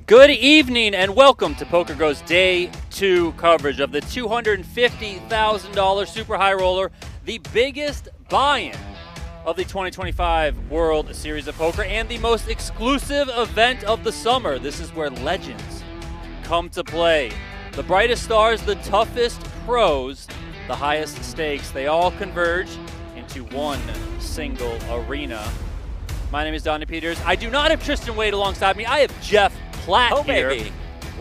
Good evening and welcome to PokerGo's Day 2 coverage of the $250,000 Super High Roller, the biggest buy-in of the 2025 World Series of Poker and the most exclusive event of the summer. This is where legends come to play. The brightest stars, the toughest pros, the highest stakes, they all converge into one single arena. My name is Donnie Peters. I do not have Tristan Wade alongside me. I have Jeff Platt here. Baby.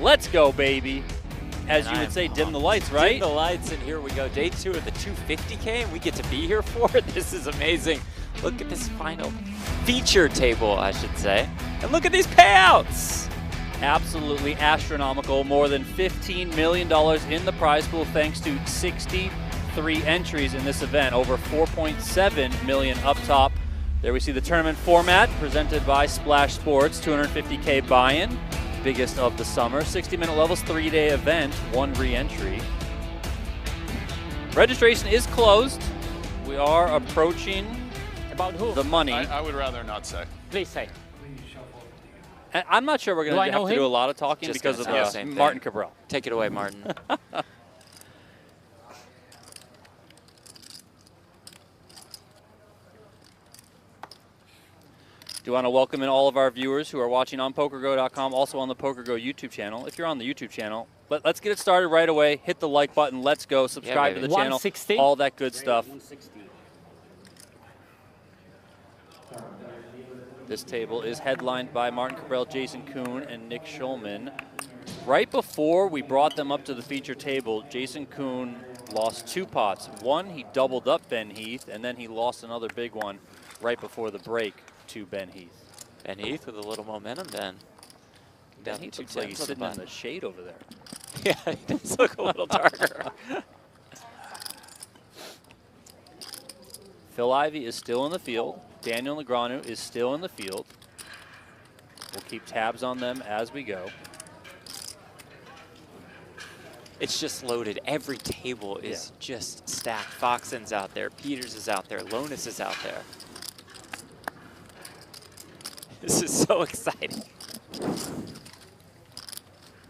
Let's go, baby. As you would say, dim the lights, right? Dim the lights, and here we go. Day 2 of the 250K, and we get to be here for it. This is amazing. Look at this final feature table, I should say. And look at these payouts. Absolutely astronomical. More than $15 million in the prize pool thanks to 63 entries in this event. Over $4.7 million up top. There we see the tournament format presented by Splash Sports, $250K buy-in, biggest of the summer. 60-minute levels, 3-day event, 1 re-entry. Registration is closed. We are approaching About who? the money. I would rather not say. Please say. And I'm not sure we're going to have to do a lot of talking Just because of gonna say the same thing. Martin Cabral. Take it away, Martin. Do want to welcome in all of our viewers who are watching on PokerGo.com, also on the PokerGo YouTube channel. If you're on the YouTube channel, let's get it started right away. Hit the like button. Let's go. Subscribe to the channel. 160? All that good stuff. This table is headlined by Martin Cabral, Jason Koon, and Nick Schulman. Right before we brought them up to the feature table, Jason Koon lost 2 pots. One, he doubled up Ben Heath, and then he lost another big one right before the break to Ben Heath. Ben Heath with a little momentum then. Ben Heath looks like he's sitting in the shade over there. Yeah, he does look a little darker. Phil Ivey is still in the field. Daniel Negreanu is still in the field. We'll keep tabs on them as we go. It's just loaded. Every table is just stacked. Foxen's out there. Peters is out there. Lonis is out there. This is so exciting.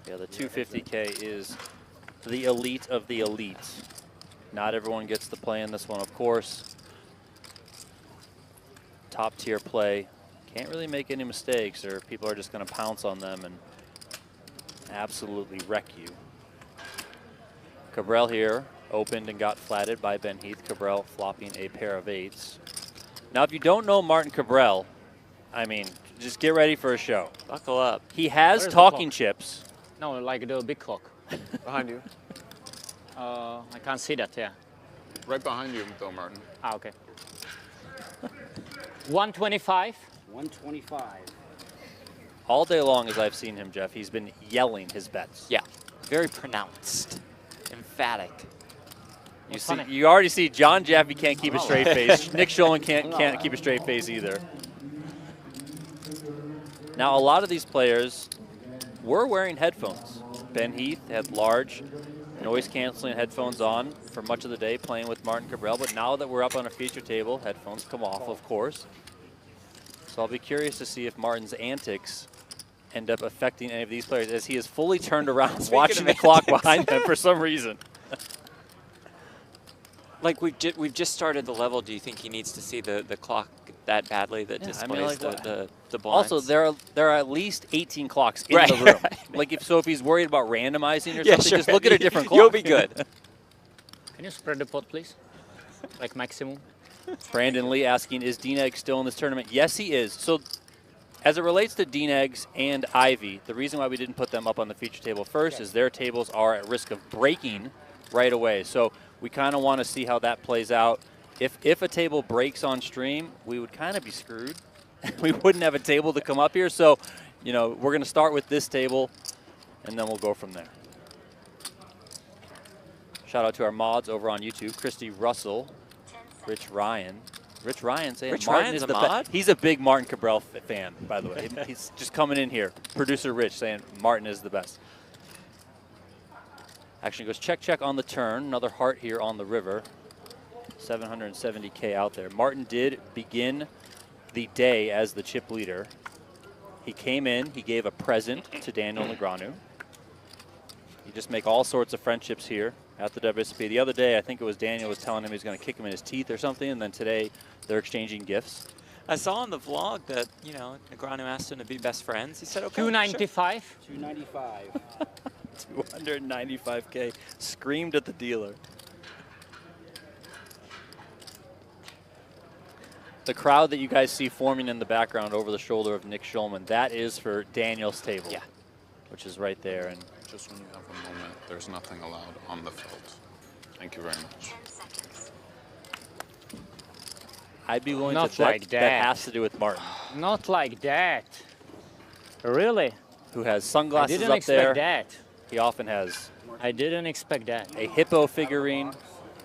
Yeah, the 250K is the elite of the elite. Not everyone gets to play in this one, of course. Top tier play. Can't really make any mistakes or people are just going to pounce on them and absolutely wreck you. Cabral here opened and got flatted by Ben Heath. Cabral flopping a pair of 8s. Now, if you don't know Martin Cabral, I mean, just get ready for a show. Buckle up. He has Where's the talking clock? chips. No, like the big clock. Behind you. I can't see that, yeah. Right behind you, though, Martin. Ah, okay. 125. 125. All day long as I've seen him, Jeff, he's been yelling his bets. Yeah, very pronounced, emphatic. You already see John Jaffe can't keep a straight face. Nick Schulman can't keep a straight face either. Now, a lot of these players were wearing headphones. Ben Heath had large noise-canceling headphones on for much of the day playing with Martin Cabral, but now that we're up on a feature table, headphones come off, of course. So I'll be curious to see if Martin's antics end up affecting any of these players as he is fully turned around watching the clock behind him for some reason. Like we've just started the level. Do you think he needs to see the clock that badly that displays the blinds? Also, there are at least 18 clocks in the room. Like if he's worried about randomizing or something, just look at a different clock. You'll be good. Can you spread the pot, please? Like maximum. Brandon Lee asking, is Dineg still in this tournament? Yes, he is. So as it relates to Dinegs and Ivy, the reason why we didn't put them up on the feature table first is their tables are at risk of breaking right away. So we kind of want to see how that plays out. If a table breaks on stream, we would kind of be screwed. We wouldn't have a table to come up here. So, you know, we're going to start with this table, and then we'll go from there. Shout out to our mods over on YouTube, Christy Russell, Rich Ryan. Rich Ryan saying Rich Martin Ryan's is a the mod? He's a big Martin Cabral fan, by the way. He's just coming in here. Producer Rich saying Martin is the best. Action goes check, check on the turn. Another heart here on the river. 770K out there. Martin did begin the day as the chip leader. He came in, he gave a present to Daniel Negreanu. You just make all sorts of friendships here at the WSOP. The other day, I think it was Daniel was telling him he was going to kick him in his teeth or something, and then today they're exchanging gifts. I saw on the vlog that, you know, Negreanu asked him to be best friends. He said, okay, 295. 295. 295K screamed at the dealer. The crowd that you guys see forming in the background over the shoulder of Nick Schulman, that is for Daniel's table. Yeah. Which is right there. And Just when you have a moment, there's nothing allowed on the field. Thank you very much. I'd be willing Not to bet like that that. has to do with Martin, Not like that. Really? who has I sunglasses didn't up there. expect that. He often has I didn't expect that. a hippo figurine,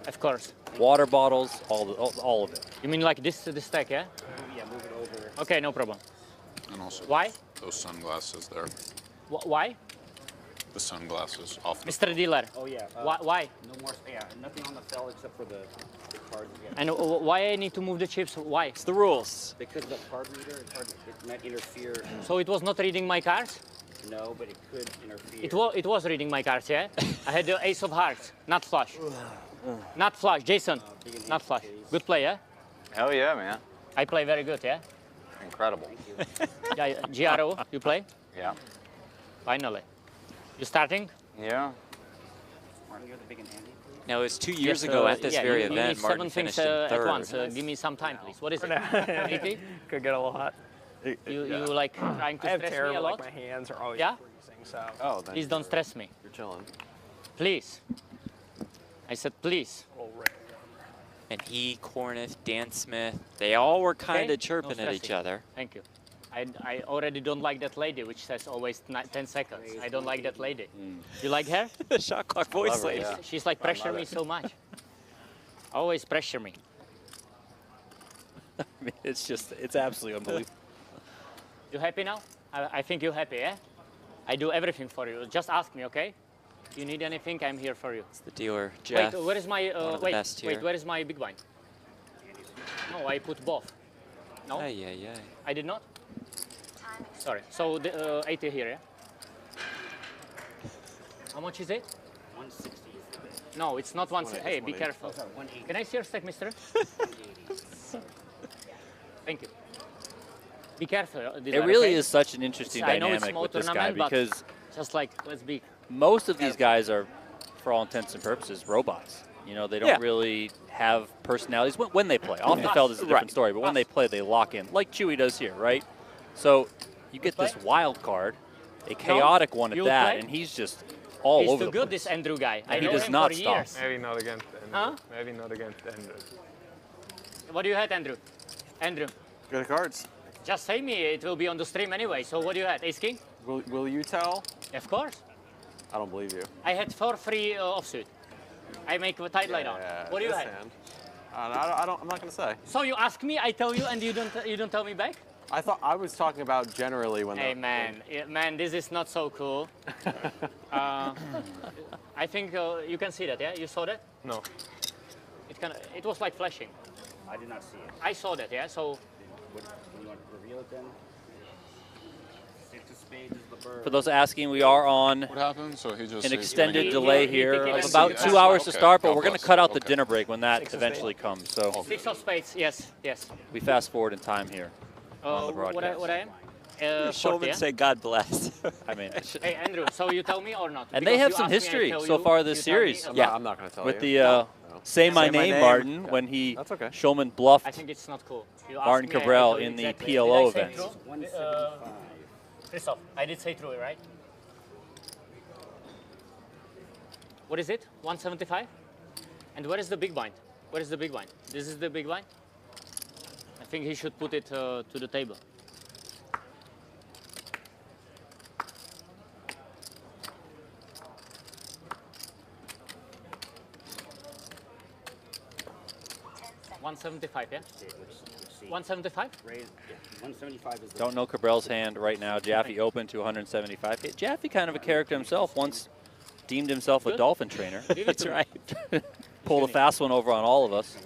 Of course. water bottles, all of it. You mean like this stack, yeah? Yeah, move it over. Okay, no problem. And also Why? those sunglasses there. Why? The sunglasses off the Mr. Dealer, Oh, yeah. why? No more, yeah, nothing on the fell except for the card. Yeah. And why I need to move the chips? Why? It's the rules. Because the card reader, it might interfere. So it was not reading my cards? No, but it could interfere. It was reading my cards, yeah? I had the ace of hearts, not flush. Not flush, Jason, not flush. Good play, yeah? Hell yeah, man. I play very good, yeah? Incredible. Yeah, Giaro, you play? Yeah. Finally. You starting? Yeah. Martin, you're the big and handy, please. Now, it was 2 years Yes, ago at this yeah, very you event, need Martin 7 things finished in third. at once. Give me some time, please. What is it? 80? Could get a lot. You like trying to I have stress me a terrible, lot? like my hands are always Yeah? freezing, so. Oh, then Please don't stress me. you're chilling. Please. I said please. And he, Cornith, Dan Smith, they all were kind Okay, of chirping no at each stressing. other. Thank you. I already don't like that lady, which says always 10 seconds. I don't like that lady. You like her? The shot clock voice Love her, lady. yeah. She's like pressure me so much. Always pressure me. I mean, it's absolutely unbelievable. You happy now? I think you're happy, yeah? I do everything for you. Just ask me, okay? You need anything, I'm here for you. It's the dealer, Jeff. Wait, where is my one of the best here. where is my big blind? No, I put both. No, Ay, ay, ay. I did not. Sorry. So the 80 here, yeah? How much is it? 160 is the bid. No, it's not 160. Hey, be careful. Oh, sorry, 180. Can I see your stack, mister? 180. Thank you. Be careful. It really is such an interesting I know it's dynamic small with this guy tournament, but because just like, let's be. most of these guys are, for all intents and purposes, robots. You know, they don't Yeah. really have personalities when they play. Off the field is a different Right. story, but when they play, they lock in, like Chewy does here, right? So you get this play? wild card, a chaotic one at You'll that, play? and he's just all He's over too the good, place. this Andrew guy. I he know does him not for stop. years. Maybe not against Andrew. Huh? Maybe not against Andrew. What do you have, Andrew? Andrew, Good cards. just say me. It will be on the stream anyway. So what do you have? Ace King? Will you tell? Of course. I don't believe you. I had 4 free offsuit. I make a tight line on. What do you this have? hand. I'm not gonna say. So you ask me, I tell you, and you don't tell me back? I thought I was talking about generally when. Hey man, man, this is not so cool. I think you can see that, yeah? You saw that? No. It was like flashing. I did not see it. I saw that, yeah? So What, you want to reveal it then? Six of spades is the bird. For those asking, we are on What happened? So he just an he's extended He- delay he- here he- of he- about he- 2 hours to Okay, start, but God we're going to bless. cut out the Okay. dinner break when that Six of eventually comes. So 6 of spades, yes, yes. we fast forward in time here on the broadcast. What I am? 40, Shulman yeah? say God bless. I mean, Hey Andrew, so you tell me or not? and they Because have you some ask me, I history tell so you, far this you tell me, series. okay. Yeah. I'm not gonna tell with you. the No. Say My Say My Name, Name. Martin, Yeah. when he That's okay. Shulman bluffed I think it's not cool. You ask Martin me, I Cabral tell you in the exactly. PLO Did I say events. true? 175. Christoph, I did say true, right? What is it? 175? And where is the big blind? Where is the big blind? This is the big blind? I think he should put it to the table. $175, yeah? Let's see. 175? Raise, yeah, 175 is the Don't know Cabral's hand right now. Jaffe open to 175. Jaffe kind of a character himself. Once deemed himself a Good. dolphin trainer. Give it That's to me. right. Pulled a fast one over on all of us.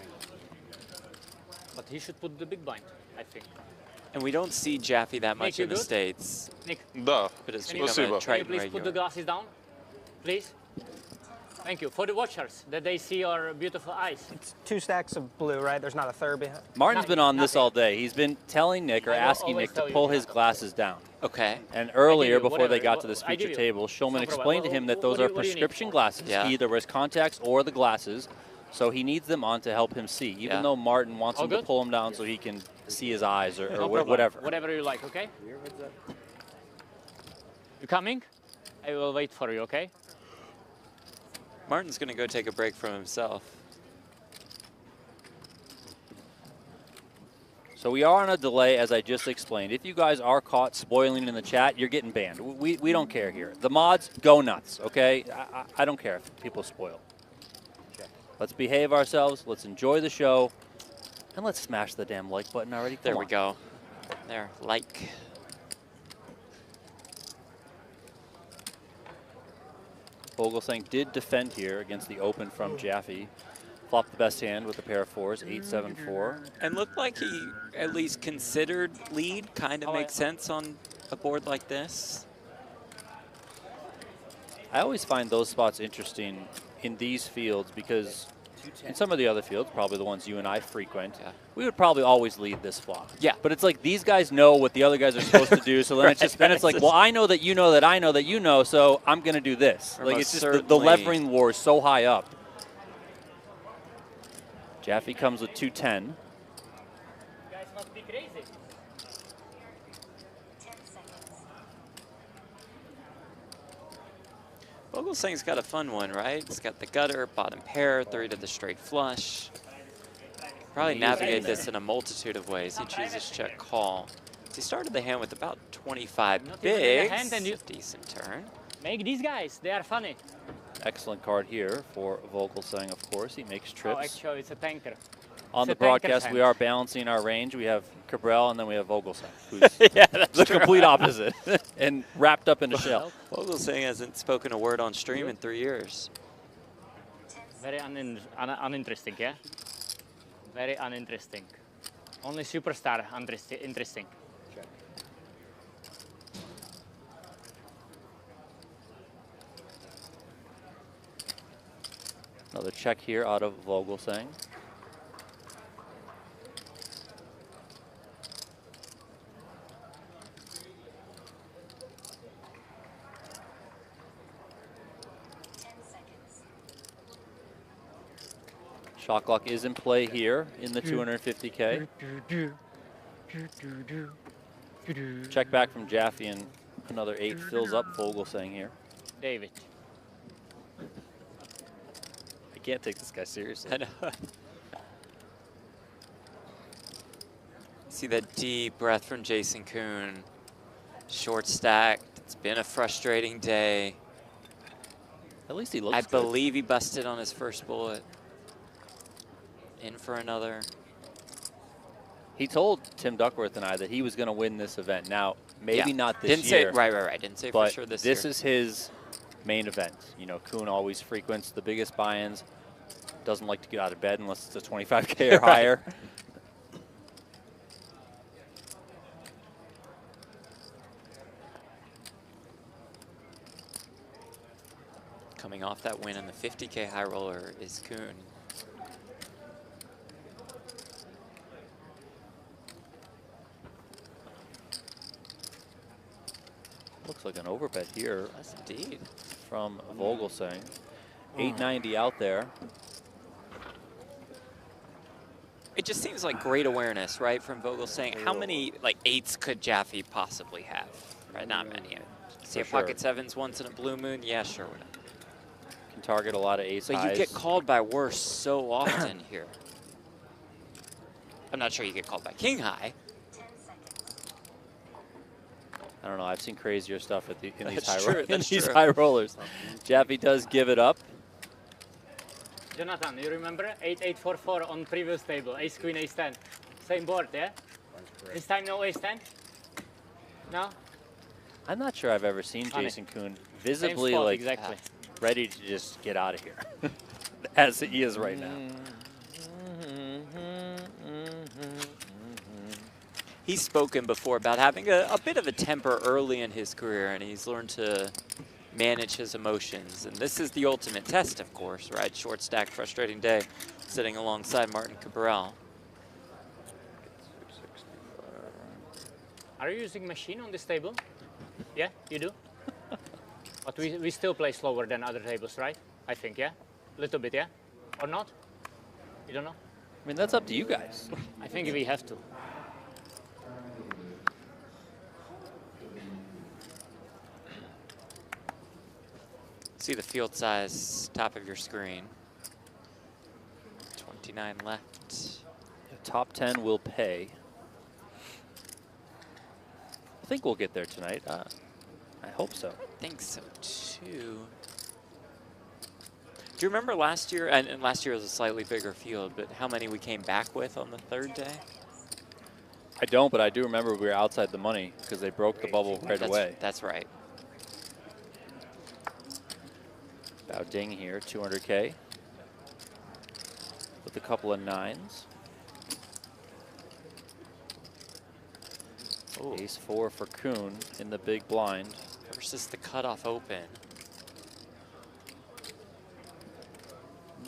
But he should put the big blind, I think. And we don't see Jaffe that much you in the good? States. Nick, Да. But it's Can you- become Спасибо. a can you Triton please put the regular. glasses down? Please. Thank you. For the watchers, that they see our beautiful eyes. It's 2 stacks of blue, right? There's not a third behind. Martin's been on this Nothing. all day. He's been telling Nick or I will asking always Nick to tell you pull that. his glasses down. Okay. And earlier, you before they whatever. got to this I give feature you. table, Shulman No problem. explained to him that What those do are you- what do you need? prescription glasses. Yeah. He either wears contacts or the glasses, so he needs them on to help him see. Even Yeah. though Martin wants All him to good? pull them down so he can see his eyes or, No or problem. whatever. Whatever you like, okay? You coming? I will wait for you, okay? Martin's going to go take a break from himself. So we are on a delay, as I just explained. If you guys are caught spoiling in the chat, you're getting banned. We don't care here. The mods, go nuts, okay? I don't care if people spoil. Let's behave ourselves. Let's enjoy the show. And let's smash the damn like button already. There Come we on. go. There, like. Vogelsang did defend here against the open from Jaffe. Flopped the best hand with a pair of fours, 8-7-4. And looked like he at least considered lead. Kind of Oh, makes sense on a board like this. I always find those spots interesting in these fields because in some of the other fields, probably the ones you and I frequent, Yeah. we would probably always lead this flop. Yeah. But it's like these guys know what the other guys are supposed to do, so then it's like, well, I know that you know that I know that you know, so I'm going to do this. Or Like most it's just the certainly. levering war is so high up. Jaffe comes with 2-10. You guys must be crazy. Vogelsang's got a fun one, right? He's got the gutter, bottom pair, 3 to the straight flush. Probably navigate this in a multitude of ways. He chooses check call. So he started the hand with about 25 Not even in the hand bigs. and you- Decent turn. Make these guys, they are funny. Excellent card here for Vogelsang, of course. He makes Oh, trips. actually, it's a tanker. On it's the a tanker's broadcast, we hand. are balancing our range. We have Cabral, and then we have Vogelsang, who's Yeah, that's the complete opposite and wrapped up in a shell. Vogelsang hasn't spoken a word on stream in 3 years. Very uninteresting, yeah? Very uninteresting. Only superstar interesting. Another check here out of Vogelsang. Shot clock is in play here in the 250K. Check back from Jaffe and another 8 fills up Vogelsang here. David. I can't take this guy seriously. I know. See that deep breath from Jason Kuhn. Short stacked. It's been a frustrating day. At least he looks I good. believe he busted on his first bullet. In for another. He told Tim Duckworth and I that he was going to win this event. Now, maybe Yeah. not this Didn't year. say right. Didn't say but for sure this this year. is his main event. You know, Kuhn always frequents the biggest buy-ins. Doesn't like to get out of bed unless it's a 25K or higher. Coming off that win in the 50K high roller is Kuhn. Looks like an overbet here Yes, indeed. from Vogelsang. 890 out there. It just seems like great awareness, right, from Vogelsang. How many like 8s could Jaffe possibly have? Right, not many. See a For sure. pocket 7s once in a blue moon? Yeah, sure. Whatever. Can target a lot of ace But highs. you get called by worse so often here. I'm not sure you get called by king high. I don't know. I've seen crazier stuff in these That's high true, in that's these true. high rollers. Jaffe does give it up. Jonathan, you remember 8844 on previous table, ace queen, ace 10. Same board, yeah? This time no ace 10? No? I'm not sure I've ever seen Funny. Jason Kuhn Same visibly spot, like exactly. ready to just get out of here, as he is right now. He's spoken before about having a bit of a temper early in his career, and he's learned to manage his emotions. And this is the ultimate test, of course, right? Short stack, frustrating day, sitting alongside Martin Cabral. Are you using machine on this table? Yeah, you do? But we still play slower than other tables, right? I think, yeah? A little bit, yeah? Or not? You don't know? I mean, that's up to you guys. I think we have to. See the field size, top of your screen. 29 left. The top 10 will pay. I think we'll get there tonight. I hope so. I think so too. Do you remember last year, and last year was a slightly bigger field, but how many we came back with on the third day? I don't, but I do remember we were outside the money because they broke the bubble right away. That's right. Bao Ding here, 200K with a couple of nines. Ooh. Ace 4 for Kuhn in the big blind. Versus the cutoff open.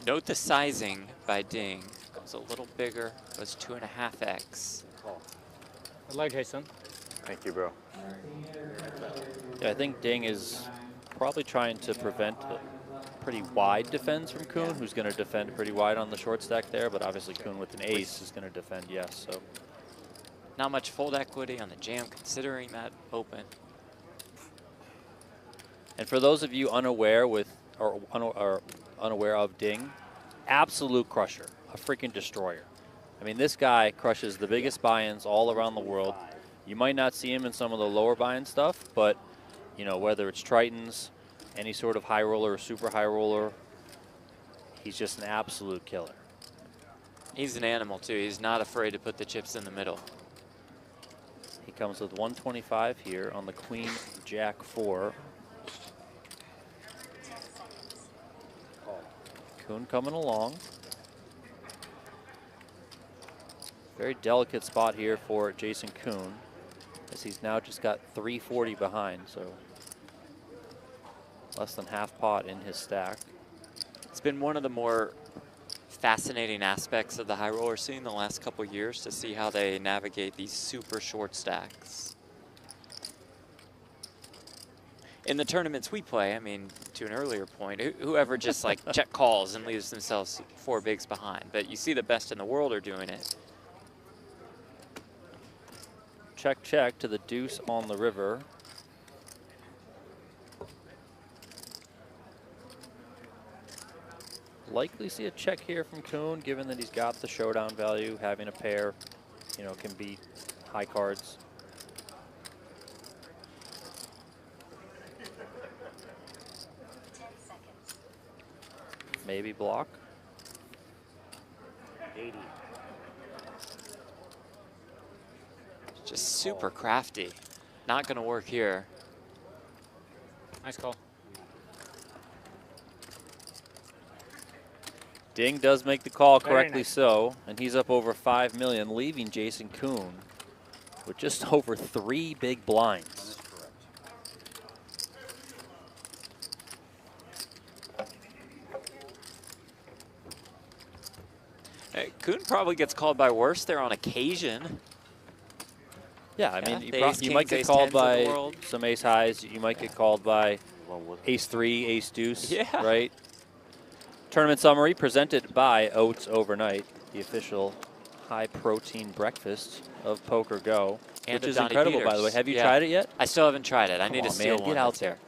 Note the sizing by Ding. Goes a little bigger, goes 2.5x. Good luck, Jason. Thank you, bro. Yeah, I think Ding is probably trying to prevent a pretty wide defense from Kuhn, who's going to defend pretty wide on the short stack there, but obviously Kuhn with an ace is going to defend, yes. So not much fold equity on the jam, considering that open. And for those of you unaware or unaware of Ding, absolute crusher, a freaking destroyer. I mean, this guy crushes the biggest buy-ins all around the world. You might not see him in some of the lower buy-in stuff, but you know, whether it's Tritons, any sort of high roller or super high roller, he's just an absolute killer. He's an animal too. He's not afraid to put the chips in the middle. He comes with 125 here on the Queen Jack 4. Kuhn coming along. Very delicate spot here for Jason Kuhn, as he's now just got 340 behind, so less than half pot in his stack. It's been one of the more fascinating aspects of the high roller scene the last couple years to see how they navigate these super short stacks. In the tournaments we play, I mean, to an earlier point, whoever just like check calls and leaves themselves 4 bigs behind. But you see the best in the world are doing it. Check, check to the deuce on the river. Likely see a check here from Kuhn, given that he's got the showdown value. Having a pair, you know, can beat high cards. Maybe block. 80. Just super crafty. Not going to work here. Nice call. Ding does make the call Very correctly nice. so, and he's up over 5 million, leaving Jason Kuhn with just over 3 big blinds. Hey, Kuhn probably gets called by worse there on occasion. Yeah, I Yeah, mean, the you, ace you might kings, get ace called tens of the by world. some ace highs. You might get called by ace 3, ace deuce, Yeah. right? Tournament summary presented by Oats Overnight, the official high-protein breakfast of Poker Go, And which of is Donnie incredible, by the way. Peters. Have you Yeah. tried it yet? I still haven't tried it. I need Come to on, steal man, one. get out That's there. it.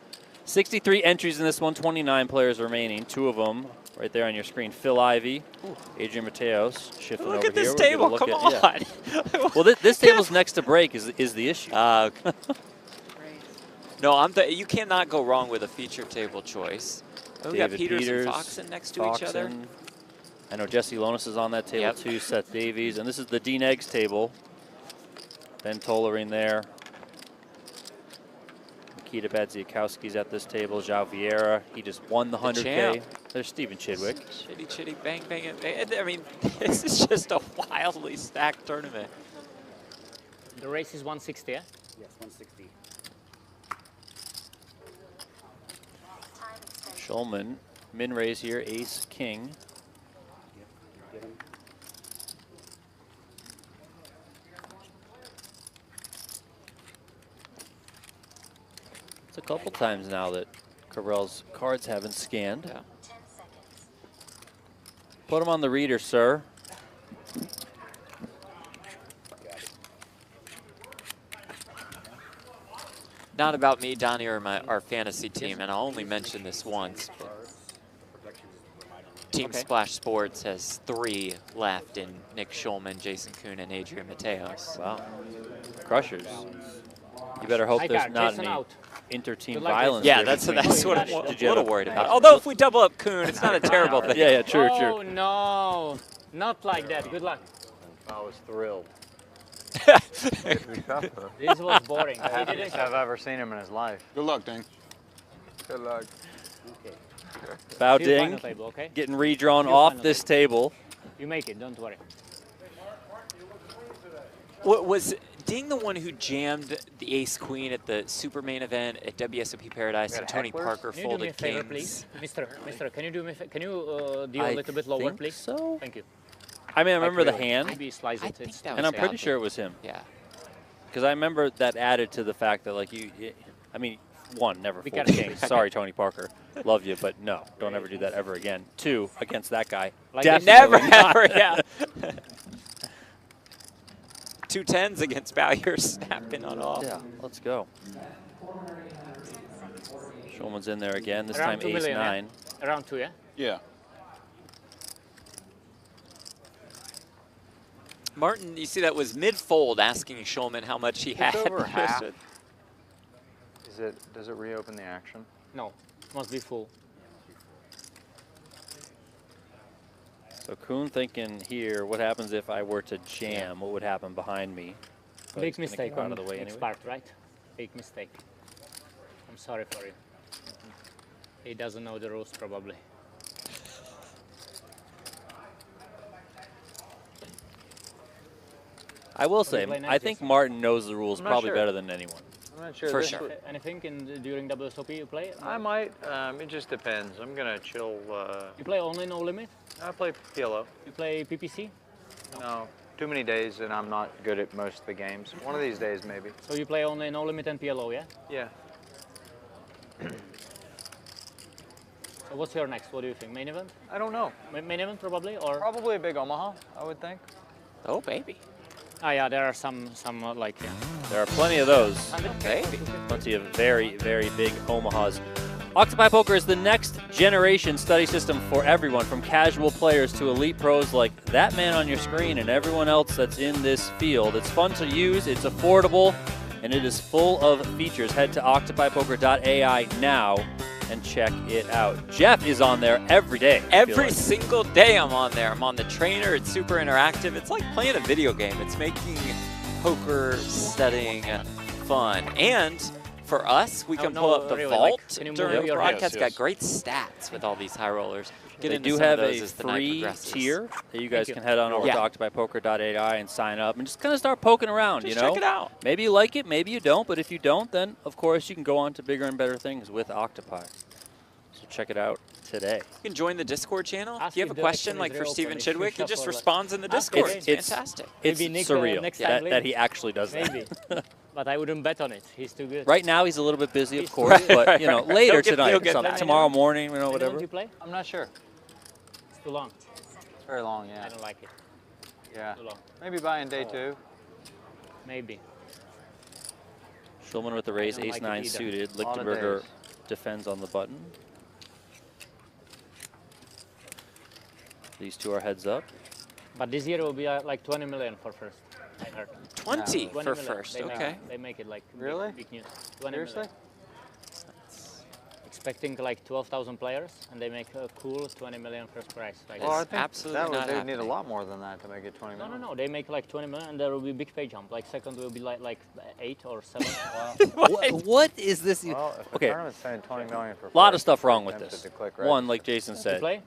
63 entries in this one, 29 players remaining. 2 of them right there on your screen. Phil Ivey, Adrian Mateos shifting Look over at this here. We're table. gonna Come look on. at- yeah. Well, this table's next to break is the issue. Okay. No, you cannot go wrong with a feature table choice. Oh, we got David Peters Peters, and Foxen next to each other. Foxen. I know Jesse Lonis is on that table Yep. too, Seth Davies, and this is the Dean Eggs table. Ben Tollering there. Nikita Badziakowski's at this table. João Vieira, he just won the 100K. champ. There's Stephen Chidwick. Chitty, chitty, bang, bang. I mean, this is just a wildly stacked tournament. The race is 160, yeah? Yes, 160. Schulman, min raise here, ace, king. Get him. It's a couple times now that Cabril's cards haven't scanned. Yeah. Put them on the reader, sir. Not about me, Donnie, or our fantasy team, and I'll only mention this once. But Team Okay. Splash Sports has 3 left in Nick Schulman, Jason Kuhn, and Adrian Mateos. Wow. Crushers. You better hope High there's card, not Jason any out. inter-team Good luck, violence. Yeah, here that's between what you. I'm Did a you have little a- worried about. Although if we double up Kuhn, it's not a terrible thing. Yeah, true, Oh, true. no. Not like that. Good luck. I was thrilled. This was boring. He Happiest didn't I've ever seen him in his life. Good luck, Ding. Good luck. Okay. Bow See you final ding, table, okay? getting redrawn See you off final this table. You make it, don't worry. Was Ding the one who jammed the ace-queen at the super main event at WSOP Paradise Got and Tony hecklers? Parker Can you do me a folded favor, kings? please? Mister, can you do me can you deal I a little bit lower, think please? so. Thank you. I mean, I remember the Like, really, hand, Maybe slice I it. think It's that and I'm was pretty out sure there. it was him. Yeah. Because I remember that added to the fact that, like, I mean, 1, never We fold gotta kings. change. Sorry, Tony Parker. Love you, but no, don't ever do that ever again. 2, against that guy. Like Definitely this? Never, ever, yeah. 2 10s against Bowyer, snapping on off. Yeah, let's go. Schulman's in there again, this Around time 2 ace million, yeah? 9. Around 2, yeah? Yeah. Martin, you see that was mid-fold asking Schulman how much he had. over half. Does it reopen the action? No, must be full. So Kuhn thinking here, what happens if I were to jam? What would happen behind me? But Big it's gonna mistake come on out of the way Nick's anyway. part, right? Big mistake. I'm sorry for you. He doesn't know the rules, probably. I will say, play I next, think Jason? Martin knows the rules I'm not probably sure. better than anyone. I'm not sure. For this sure. would- Anything during WSOP you play? I might. It just depends. I'm gonna chill. You play only No Limit? I play PLO. You play PPC? No, too many days, and I'm not good at most of the games. One of these days, maybe. So you play only No Limit and PLO, yeah? Yeah. So what's your next? What do you think? Main event? I don't know. Main event probably, or? Probably a big Omaha, I would think. Oh, baby. Ah, yeah, there are some like, yeah. There are plenty of those. 100K? Plenty of very, very big Omahas. Octopi Poker is the next generation study system for everyone, from casual players to elite pros like that man on your screen and everyone else that's in this field. It's fun to use, it's affordable, and it is full of features. Head to octopipoker.ai now and check it out. Jeff is on there every day. I feel Every like. single day I'm on there. I'm on the trainer. It's super interactive. It's like playing a video game. It's making poker studying fun. And for us, we No, can no, pull up the really, vault like, can you move during the your broadcast. Yes, It's got yes. great stats with all these high rollers. Get They into do some of have those a as the night free progresses. tier that you guys you. can head on over Yeah. to octopipoker.ai and sign up and just kind of start poking around, Just you know? check it out. Maybe you like it, maybe you don't, but if you don't, then of course you can go on to bigger and better things with Octopi. So check it out today. You can join the Discord channel. Ask if you have if a the question action like is for real Stephen open, if you Chidwick, he just shuffle, like- responds in the Ask Discord. again. It's fantastic. It's Maybe Nick, surreal next time that later. he actually does Maybe. that. But I wouldn't bet on it. He's too good. Right now he's a little bit busy, of He's course, too good. but you know, Right. later He'll get tonight, that. some- tomorrow morning, you know, Main event whatever. you play? I'm not sure. It's too long. It's very long, yeah. I don't like it. Yeah. Too long. Maybe buying day 2. Maybe. Schulman with the raise, don't like it ace-9 either. suited. Lot of Lichtenberger days. defends on the button. These two are heads up. But this year will be like 20 million for first. I heard. 20 Yeah. 20 for million. first. They Okay. Make, they make it like Really? big news. 20 Seriously? million. Expecting like 12,000 players, and they make a cool 20 million first prize. Like Well, I It's think absolutely that would, not they would need a happening. lot more than that to make it 20 no, million. no, no. They make like 20 million, and there will be big pay jump. Like second will be like 8 or 7. What is this? Well, if the Okay, tournament's saying 20 million for a lot of first, stuff it's wrong with tempted this. to click One, register. like Jason You said, play?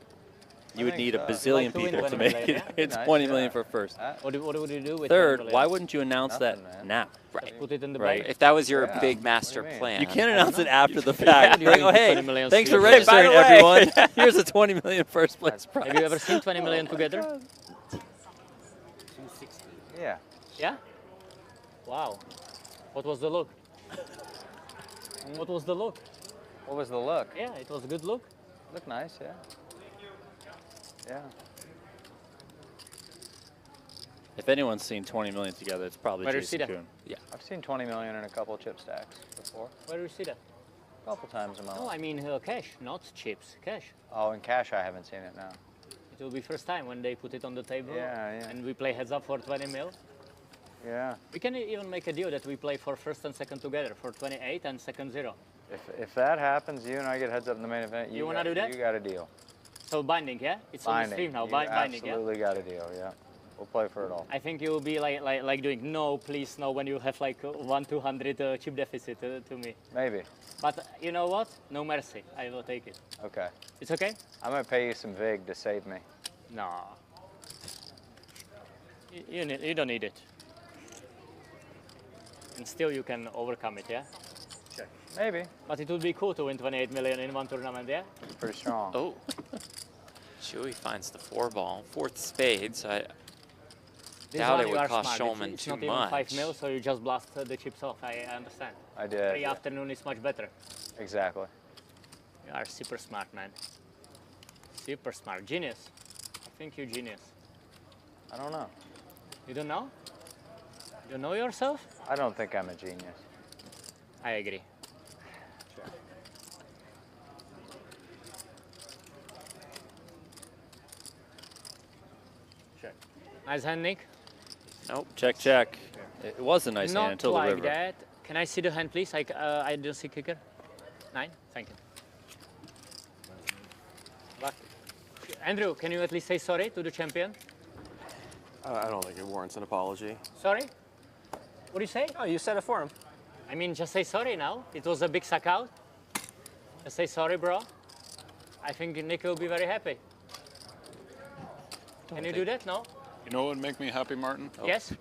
You would think need a so. bazillion Like to win people to 20 make million, it. yeah? It's Nice, 20 yeah. million for first. What would you do with 3rd, 20 why million? wouldn't you announce Nothing, that man. now? Just put it in the Right. bank? If that was your Yeah. big What master do you mean? plan. You can't I announce don't it know. after the fact. You're Like, oh, gonna give hey, 20 million thanks for to you. registering, By the way. everyone. Here's a 20 million first place prize. Have you ever seen 20 million together? 260. Yeah. Yeah? Wow. What was the look? What was the look? What was the look? Yeah, it was a good look. Looked nice, yeah. Yeah. If anyone's seen 20 million together, it's probably Where do you see Jason that? Kuhn. I've seen 20 million in a couple chip stacks before. Where do you see that? A couple times in my No, life. I mean cash, not chips. Cash. Oh, in cash, I haven't seen it now. It will be first time when they put it on the table. Yeah, yeah. And we play heads up for 20 mil. Yeah. We can even make a deal that we play for first and second together for 28 and second 0. If that happens, you and I get heads up in the main event. You wanna got- do that? You got a deal. So binding, yeah? It's on the Binding. stream now. You Binding, yeah? absolutely got a deal, yeah. We'll play for it all. I think you'll be like doing no, please, no, when you have like 1-200 chip deficit to me. Maybe. But you know what? No mercy. I will take it. Okay. It's okay? I'm going to pay you some VIG to save me. No. You don't need it. And still you can overcome it, yeah? Maybe. But it would be cool to win 28 million in one tournament, yeah? It's pretty strong. Oh. Chewy finds the 4-ball, 4th spade, so I This doubt one it you would are cost smart. Shulman it's too not much. even 5 mil, so you just blast the chips off. I understand. I did. Pre-afternoon is much better. Exactly. You are super smart, man. Super smart. Genius. I think you're genius. I don't know. You don't know? You know yourself? I don't think I'm a genius. I agree. Sure. Nice hand, Nick. Nope. Check, check. It was a nice Not hand until like the river. that. Can I see the hand, please? I don't see kicker. 9. Thank you. Luck. Andrew, can you at least say sorry to the champion? I don't think it warrants an apology. Sorry? What do you say? Oh, you said it for him. I mean, just say sorry now. It was a big suck out. Just say sorry, bro. I think Nick will be very happy. Can you do that? No? You know what would make me happy, Martin? Yes?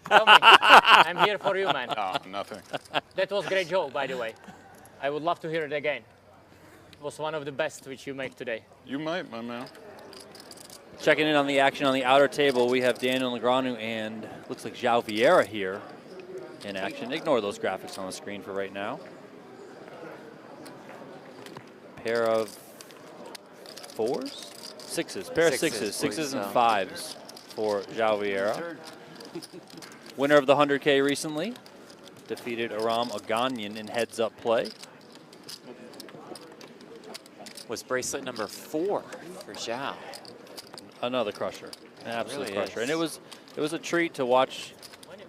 Tell me. I'm here for you, man. No, nothing. That was great joke, by the way. I would love to hear it again. It was one of the best which you make today. You might, my man. Checking in on the action on the outer table, we have Daniel Negreanu and looks like João Vieira here in action. Ignore those graphics on the screen for right now. Pair of 4s? 6s. Pair of 6s. 6s and 5s for João Vieira. Winner of the 100K recently. Defeated Aram Oganyan in heads-up play. Was bracelet number 4 for Zhao. Another crusher, an absolute really crusher, is. and it was a treat to watch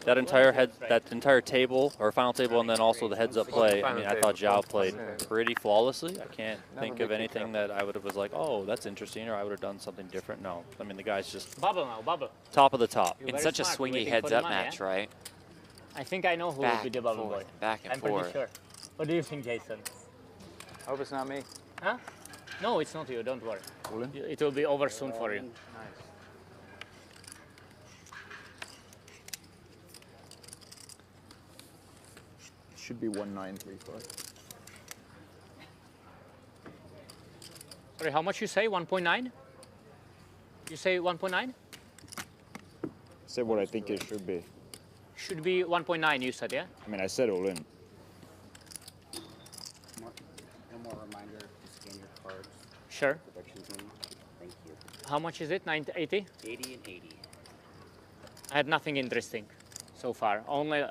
that entire table or final table, and then also the heads-up play. I mean, I thought Zhao played pretty flawlessly. I can't think of anything that I would have was like, oh, that's interesting, or I would have done something different. No, I mean the guy's just Bubble now, bubble. top of the top. You're In very such a smart, swingy waiting for heads the up money, match, eh? right? I think I know who will be the bubble boy. Back and I'm forth. pretty sure. What do you think, Jason? Hope it's not me. Huh? No, it's not you. Don't worry. It will be over soon for you. Should be 1935. Sorry, how much you say? 1.9? You say 1.9? Say what I think it should be. Should be 1.9, you said, yeah? I mean, I said all in. One more reminder to scan your cards. Sure. Predictions in. Thank you. How much is it? 980? 80 and 80. I had nothing interesting so far. Only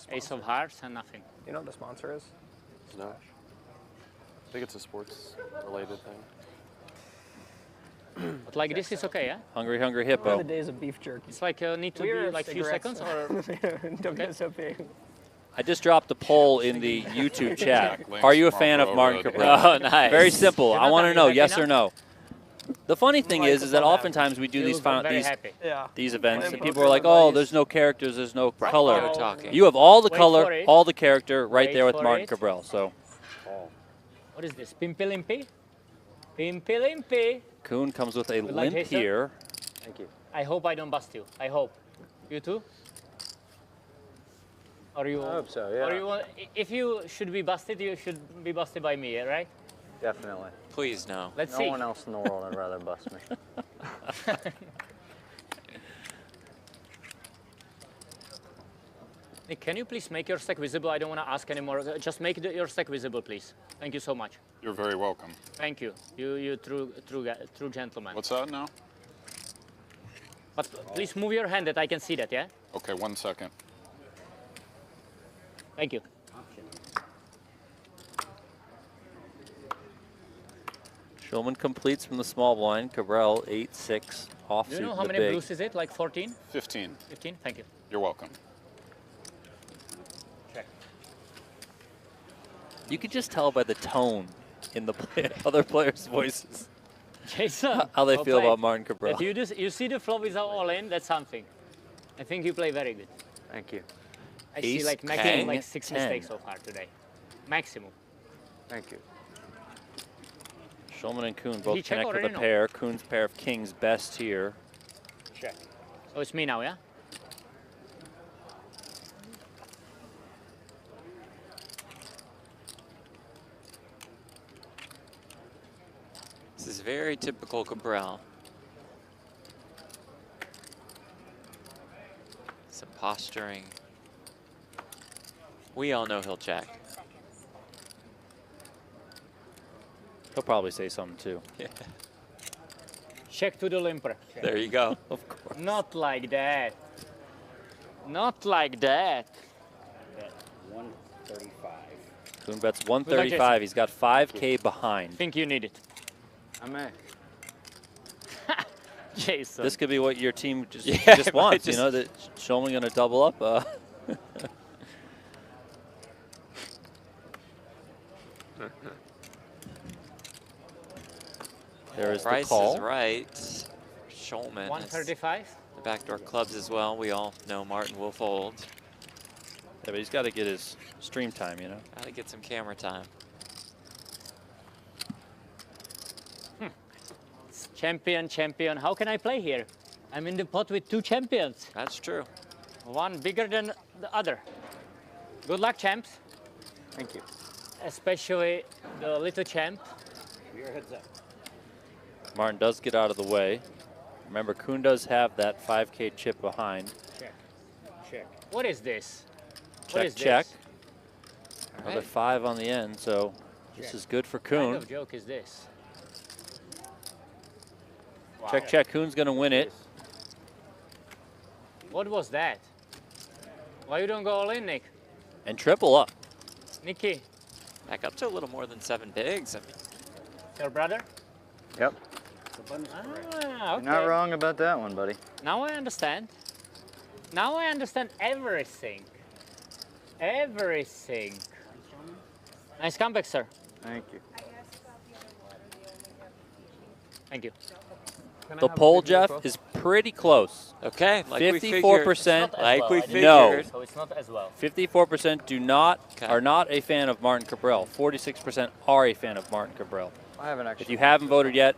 Ace of Hearts and nothing. You know what the sponsor is? No. I think it's a sports-related thing. But like this is okay, yeah? Hungry, hungry What are hippo. the days of beef jerky? It's like need to We're be like few cigarettes. seconds or Don't get so big. I just dropped a poll in the YouTube chat. Links, Are you a fan of Marlboro Martin Road. Cabral? Oh, nice. Very simple. You're I not want to happy know enough? yes or no. The funny thing is that oftentimes we do you these look final very these happy. Yeah. these events, and Wait, people are like, "Oh, there's no characters, there's no color." They're talking. You have all the Wait color, for it. all the character right Wait there with for Martin it. Cabral. So What is this? Pimpilimpi? Limpy, limpy. Kuhn comes with a Would like limp taster? here. Thank you. I hope I don't bust you. I hope. You too? Or you? I hope so, yeah. Or you want? If you should be busted, you should be busted by me, right? Definitely. Please no. Let's No see. one else in the world would rather bust me. Nick, can you please make your stack visible? I don't want to ask anymore. Just make your stack visible, please. Thank you so much. You're very welcome. Thank you. You true gentleman. What's that now? But please move your hand that I can see that, yeah? Okay, 1 second. Thank you. Shulman completes from the small blind. Cabral 8-6 offsuit. Do you know in how the many big. blues is it? Like 14? 15. 15? Thank you. You're welcome. Check. You could just tell by the tone in the other players' voices Jason, how they well feel played. about Martin Cabral. If you see the flop without all in, that's something. I think you play very good. Thank you. I Ace, see like maximum king, like 6 10. mistakes so far today. Maximum. Thank you. Shulman and Kuhn he both check connect with a already? No. pair. Kuhn's pair of kings best here. Check. Oh, it's me now, yeah? This is very typical Cabral. Some posturing. We all know he'll check. He'll probably say something too. Yeah. Check to the limper. There you go. Of course. Not like that. Not like that. Bet 135. Kuhn bets 135. He's got 5K behind. Think you need it. I may. Jason. This could be what your team just, Yeah, just it wants. might You know, that Shulman going to double up. There is the Price call. is right. Shulman. 135? The backdoor clubs as well. We all know Martin will fold. Yeah, but he's got to get his stream time, you know. Gotta get some camera time. Champion, champion. How can I play here? I'm in the pot with 2 champions. That's true. One bigger than the other. Good luck, champs. Thank you. Especially the little champ. Your heads up. Martin does get out of the way. Remember, Kuhn does have that 5K chip behind. Check. Check. What is this? What Check, is check. this? Another Right. 5 on the end, so this Check. is good for What kind Kuhn. of joke is this? Wow. Check, check. Kuhn's going to win it. What was that? Why you don't go all in, Nick? And triple up. Nicky, Back up to a little more than 7 bigs. I mean, your brother? Yep. It's abundance correct. Ah, okay. You're not wrong about that one, buddy. Now I understand. Now I understand everything. Everything. Nice comeback, sir. Thank you. Thank you. The poll, Jeff, is pretty close. okay, like we figured. 54%. Like we figured. No. So it's not as well. 54% Okay. are not a fan of Martin Cabral. 46% are a fan of Martin Cabral. I have an extra. If you haven't voted yet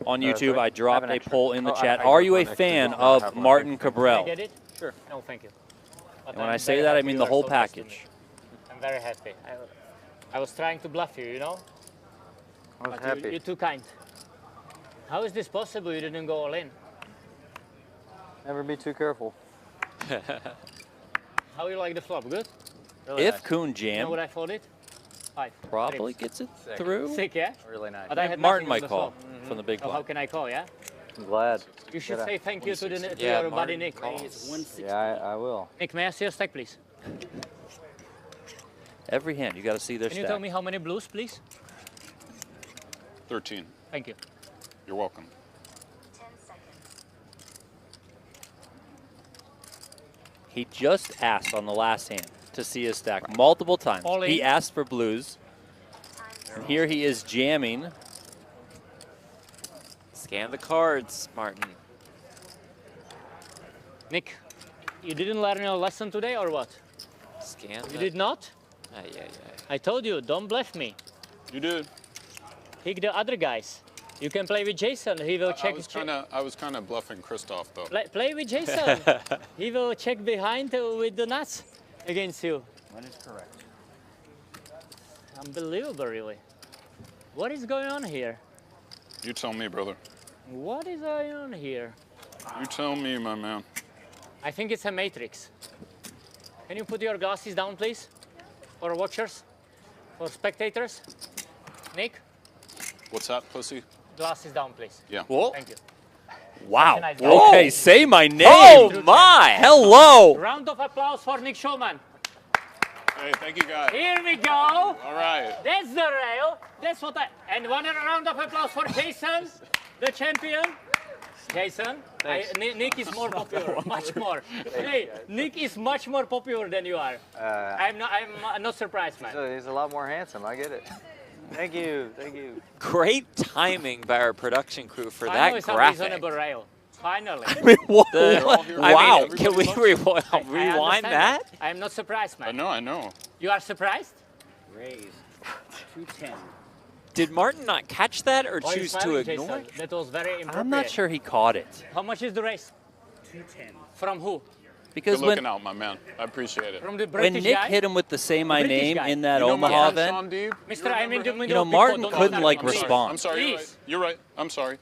on YouTube, sorry? I dropped I have a an extra. poll in the Oh, chat. I Are got you a one extra. fan I of have one. Martin Can I Cabral? get it? Sure. No, thank you. But And when I'm I say very that, I happy mean you the are whole so nice to me. package. I'm very happy. I was trying to bluff you, you know? I was But happy. you're too kind. How is this possible you didn't go all in? Never be too careful. How you like the flop? Good? Really If nice. Kuhn You know what jammed, I folded? 5. probably gets it through. Sick, yeah? Really nice. But I had Martin nothing on might the call flop. from the big Oh, how blind. can I call, yeah? I'm glad. You should Yeah. say thank you to, to Yeah, your buddy Martin Nick. calls. It's 160. Yeah, I will. Nick, may I see your stack, please? Every hand, you got to see their Can you stack. tell me how many blues, please? 13. Thank you. You're welcome. He just asked on the last hand to see his stack multiple times. All in. He asked for blues. And here he is jamming. Scan the cards, Martin. Nick, you didn't learn your lesson today or what? Scan You the... did not? Ay, ay, ay. I told you, don't bluff me. You did. Pick the other guys. You can play with Jason. He will check. I was kind of bluffing Christoph though. Play with Jason. He will check behind with the nuts against you. That is correct. Unbelievable, really. What is going on here? You tell me, brother. What is going on here? You tell me, my man. I think it's a matrix. Can you put your glasses down, please? For watchers, for spectators. Nick, What's that, pussy? glasses down, please. Yeah. Whoa. Thank you. Wow. Nice guy. Okay, say my name. Oh my! Hello. Round of applause for Nick Schulman. Hey, thank you, guys. Here we go. All right. That's the rail. That's what I. And one round of applause for Jason, the champion. Jason, Nick is more popular, much more. Hey, Nick is much more popular than you are. I'm not surprised, man. So he's a lot more handsome. I get it. Thank you. Thank you. Great timing by our production crew for Finally, that some graphic. reasonable rail. Finally. I mean, what? I Wow. mean, can we rewind I rewind understand that? I'm not surprised, man. I know. You are surprised? Raise 210. Did Martin not catch that or Why are you choose to smiling, ignore Jason? it? That was very appropriate. I'm not sure he caught it. How much is the race? 210. From who? Because Good looking when, out, my man. I appreciate it. From the when British Nick guy? hit him with the say my British name guy. in that You know my Omaha friend event, Sean Deeb? Mister, I'm in the middle you know, of Martin people, don't couldn't start like on me. respond. I'm sorry. Please. You're right. I'm sorry.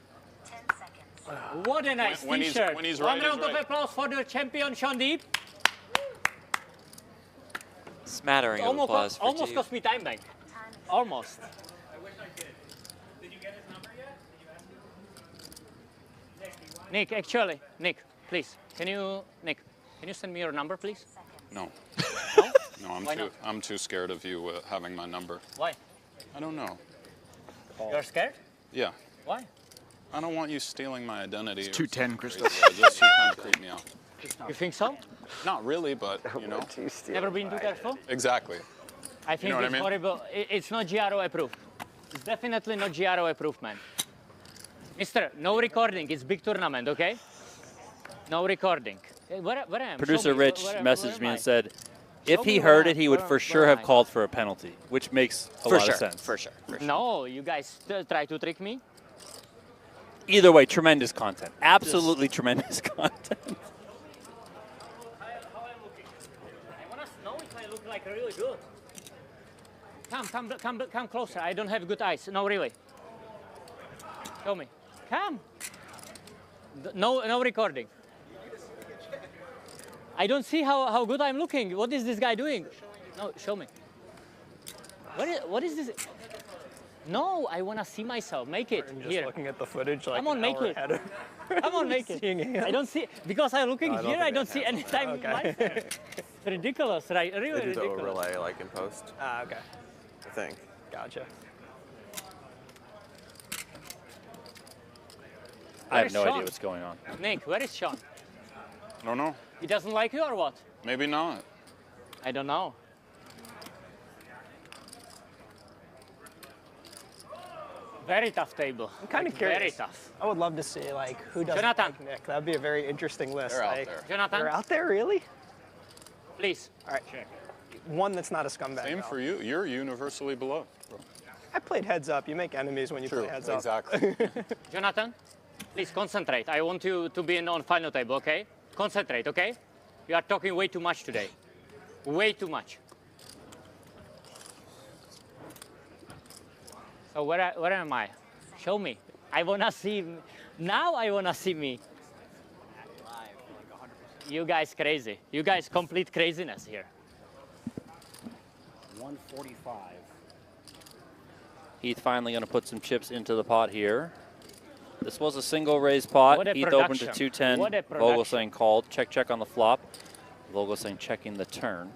What a nice When he's- t-shirt. when he's One right, he's round of right. applause for the champion, Sean Deeb. Smattering of applause for Almost Deeb. cost me time bank. Almost. Nick, actually, Nick, please, can you send me your number, please? No. No? No, Why not? I'm too scared of you having my number. Why? I don't know. You're scared? Yeah. Why? I don't want you stealing my identity. It's 210, Christoph. Just you kind of creep me out. You think so? Not really, but you know. Never been too careful? Exactly. I think know what it's I mean? horrible. It's not GRO approved. It's definitely not GRO approved, man. Mister, no recording. It's big tournament, okay? No recording. Hey, where am I? producer Show me. Rich Where messaged am me I? and said, Show if me he where heard I- it, he would where- for sure where have am I? called for a penalty, which makes a For lot sure, of sense. for sure. No, you guys try to trick me. Either way, tremendous content. Absolutely tremendous content. I want to know if I look like really good. Come closer. I don't have good eyes. No, really. Show me. Come. No recording. I don't see how good I'm looking. What is this guy doing? No, show me. What is this? No, I want to see myself. Make it I'm just here. looking at the footage like Come on, an make hour it. ahead of Come on, make it. seeing hands. I don't see because I'm looking I don't here. think I don't they see have any time. Okay. It's ridiculous, right? Really They do the ridiculous. overlay like in post, Ah, okay. I think. Gotcha. I have Where's no Sean? idea what's going on. Nick, where is Sean? I don't know. He doesn't like you or what? Maybe not. I don't know. Very tough table. I'm kind of Very curious. tough. I would love to see like who doesn't Jonathan. like Nick. That'd be a very interesting list. They're out like, there. Jonathan, They're out there, really? please. All right. One that's not a scumbag. Same though. for you. You're universally beloved. Bro. I played heads up. You make enemies when you True. play heads up. Exactly. Jonathan, please concentrate. I want you to be on final table, okay? Concentrate, okay? You are talking way too much today. Way too much. So where am I? Show me. I wanna see. Now I wanna see me. You guys crazy. You guys complete craziness here. 145. Heath finally going to put some chips into the pot here. This was a single raise pot. What a Heath opened to production. 210. What a Vogel production. saying called. Check on the flop. Vogel saying checking the turn.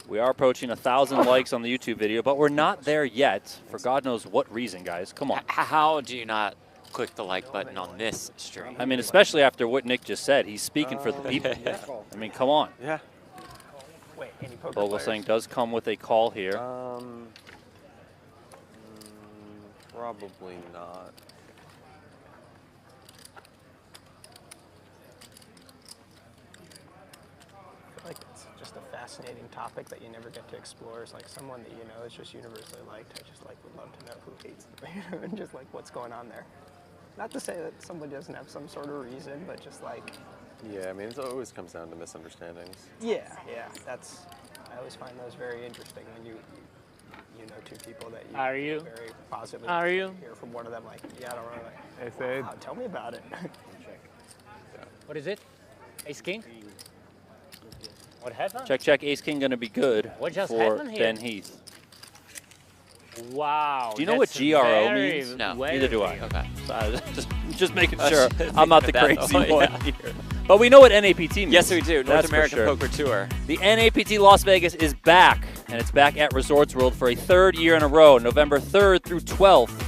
We are approaching 1,000 likes on the YouTube video, but we're not there yet for God knows what reason, guys. Come on. How do you not click the like button on this stream? I mean, especially after what Nick just said. He's speaking for the people. I mean, come on. Yeah. Wait, any poker Vogel players? saying does come with a call here. Probably not. I feel like it's just a fascinating topic that you never get to explore is like someone that you know is just universally liked. I just like would love to know who hates them, and just like what's going on there. Not to say that somebody doesn't have some sort of reason, but just like. Yeah, I mean, it always comes down to misunderstandings. Yeah, that's. I always find those very interesting when you know two people that you Are you? very positively Are you? hear from one of them like, yeah, I don't really like. Hey, Fade. Wow, tell me about it. What is it? Ace King? What happened? Check, check. Ace King going to be good What just for happened here? Ben Heath. Wow. Do you know what that's GRO very, means? No. Neither do I. Okay. So I was just making I sure was just I'm not the thinking crazy that. Oh, one yeah. here. But we know what NAPT means. Yes, we do. North That's for American sure. Poker Tour. The NAPT Las Vegas is back, and it's back at Resorts World for a third year in a row, November 3rd through 12th.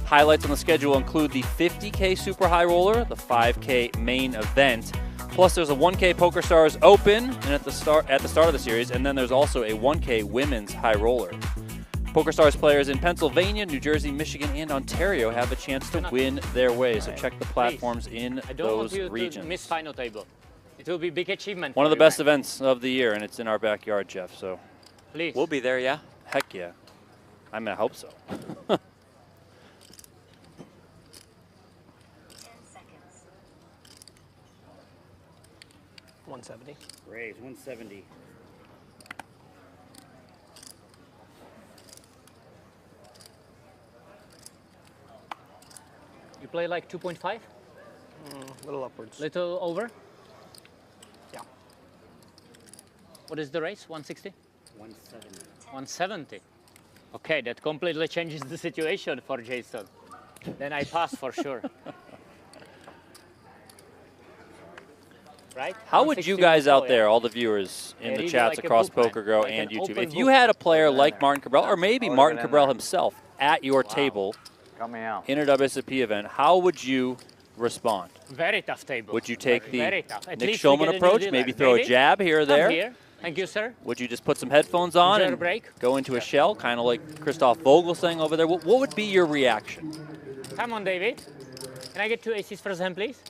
Highlights on the schedule include the 50K Super High Roller, the 5K main event, plus there's a 1K Poker Stars Open and at the start of the series, and then there's also a 1K Women's High Roller. Poker Stars players in Pennsylvania, New Jersey, Michigan, and Ontario have a chance to win their way, so check the platforms in I don't want those you regions. to miss final table. It will be big achievement. One of for the you, best man. events of the year, and it's in our backyard, Jeff, so Please. We'll be there, yeah? heck yeah. I mean, I hope so. 170. Raise 170. You play like 2.5? Little upwards. Little over? Yeah. What is the race? 160? 170. 170. Okay, that completely changes the situation for Jason. Then I pass for sure. Right? How would you 160 guys will out go, there, yeah? all the viewers in Yeah, the he's chats like a across book, man. Poker Go Like and an YouTube, open if you book. had a player Put it in like there. Martin Cabral, or maybe I would've Martin been in Cabral there. himself at your table Got me out. in a WSOP event, how would you respond? Very tough table. Would you take the Very tough. At Nick least we Schulman get a New approach, Zealand. maybe throw a David, jab here or come there? here. Thank you, sir. Would you just put some headphones on and Jailbreak. go into a shell, kind of like Christoph Vogel saying over there? What would be your reaction? Come on, David. Can I get 2 aces first hand, please?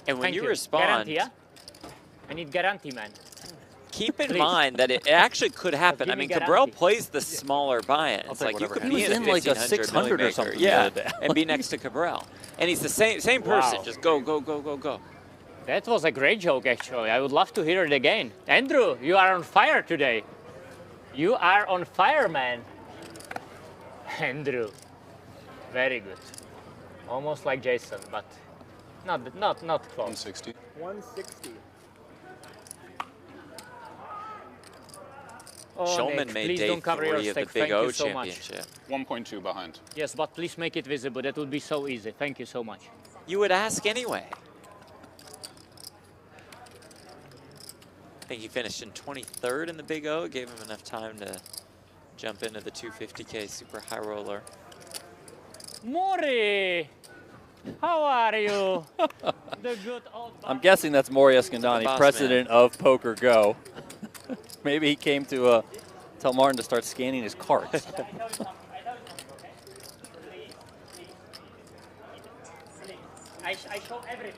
And when Thank you respond, Guarantee, yeah? I need guarantee, man. keep in Please. mind that it actually could happen. Give I me mean, guarantee. Cabral plays the smaller buy-in. It's take like you whatever could hand be He in was a in like a 1500 600 or millimaker. something the Yeah, other day. and be next to Cabral. And he's the same person. Wow. Just go, go, go, go, go. That was a great joke, actually. I would love to hear it again. Andrew, you are on fire today. You are on fire, man. Andrew, very good. Almost like Jason, but not close. 160. 160. Oh, Shulman Nick, made please day don't cover your 3 of the stick. Big Thank O you so much. championship. 1.2 behind. Yes, but please make it visible. That would be so easy. Thank you so much. You would ask anyway. I think he finished in 23rd in the Big O. It gave him enough time to jump into the 250K Super High Roller. Mori, how are you? The good old. I'm guessing that's Maury Escandani, Boss president of Poker Go. Maybe he came to tell Martin to start scanning his cards. I show everything.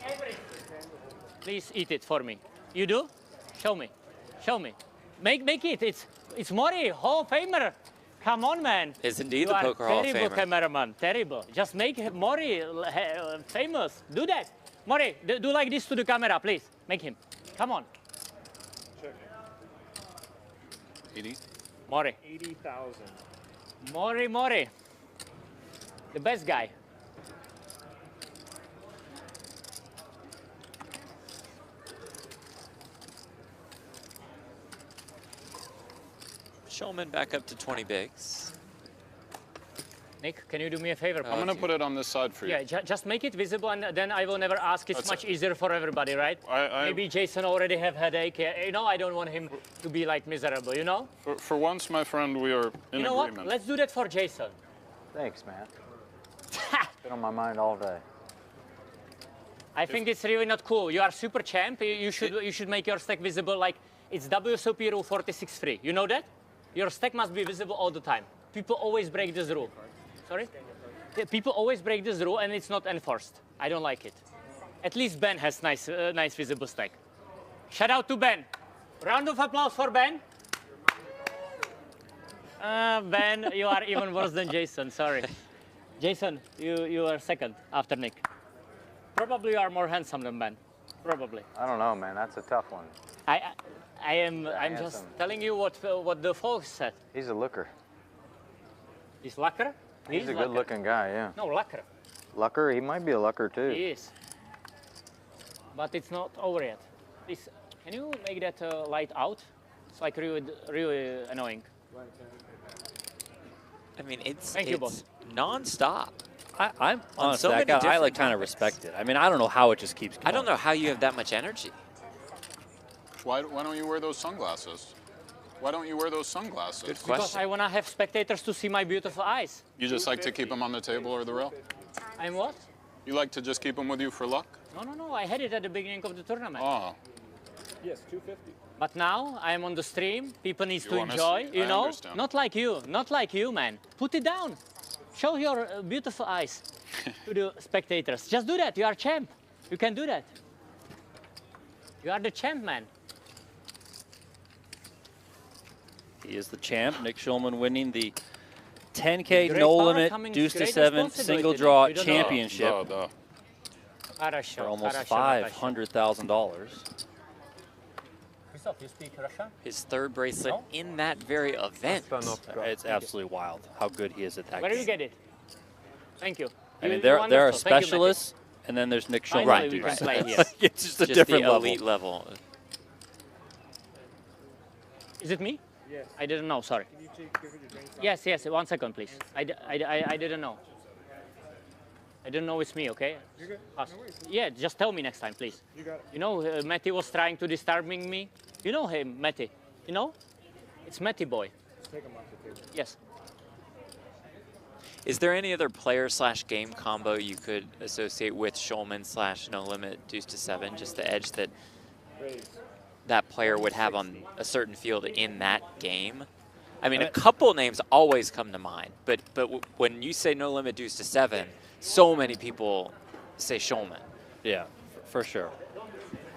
Everything. Please eat it for me. You do? Show me. Show me. Make it. It's Mori, Hall of Famer. Come on, man. Is indeed You the are Poker Hall of terrible Famer. cameraman. Terrible. Just make Mori famous. Do that. Mori, do like this to the camera, please. Make him. Come on. 80. Mori. 80,000. Mori. The best guy. Shulman back up to 20 bigs. Nick, can you do me a favor? I'm going to put it on this side for you. Yeah, just make it visible, and then I will never ask. It's That's much it. easier for everybody, right? Maybe Jason already have headache. You know, I don't want him to be like miserable. You know. For once, my friend, we are in You know agreement. what? Let's do that for Jason. Thanks, man. Been on my mind all day. I think it's really not cool. You are super champ. You should make your stack visible. Like it's WSOP rule 46.3. You know that? Your stack must be visible all the time. People always break this rule. Sorry? Yeah, people always break this rule, and it's not enforced. I don't like it. At least Ben has nice visible stack. Shout out to Ben. Round of applause for Ben. Ben, you are even worse than Jason. Sorry. Jason, you are second after Nick. Probably you are more handsome than Ben. Probably. I don't know, man. That's a tough one. I'm just handsome. telling you what the folks said. He's a looker. He's Lucker? He's a good-looking guy, yeah. No, Lucker. Lucker? He might be a lucker, too. He is. But it's not over yet. Please, can you make that light out? It's like really annoying. I mean, it's Thank you, boss. non-stop. I'm On honestly, so I many like different kind of topics. respect it. I mean, I don't know how it just keeps going. I don't know how you have that much energy. Why don't you wear those sunglasses? Why don't you wear those sunglasses? Good Because question. I want to have spectators to see my beautiful eyes. You just like to keep them on the table or the rail? I'm what? You like to just keep them with you for luck? No. I had it at the beginning of the tournament. Oh, Yes, 250. But now I'm on the stream. People need to want us- enjoy. You I know, understand. not like you. Not like you, man. Put it down. Show your beautiful eyes to the spectators. Just do that. You are champ. You can do that. You are the champ, man. He is the champ. Nick Schulman winning the 10K Great no power limit coming, deuce to great 7 responsibility. single draw We don't know. championship duh. for almost $500,000. Christoph, you speak Russian? His third bracelet No? in that very event. It's absolutely wild how good he is at that Where do you game. get it? Thank you. I mean, You're there are wonderful. Thank you, Matthew. specialists, and then there's Nick Schulman. Finally, we dudes. can play here. It's just a Just different the level. elite level. Is it me? Yes. I didn't know, sorry. Can you give her your drink? Yes, 1 second, please. I didn't know. I didn't know it's me, okay? You're good. Pass. No worries. Yeah, just tell me next time, please. You got it. You know, Matty was trying to disturbing me. You know him, Matty. You know? It's Matty boy. Just take them off the table. Yes. Is there any other player/game combo you could associate with Schulman / No Limit deuce to 7? Just the edge that Raise. that player would have on a certain field in that game? I mean, a couple names always come to mind, but when you say No Limit deuce to 7, so many people say Schulman. Yeah, for sure.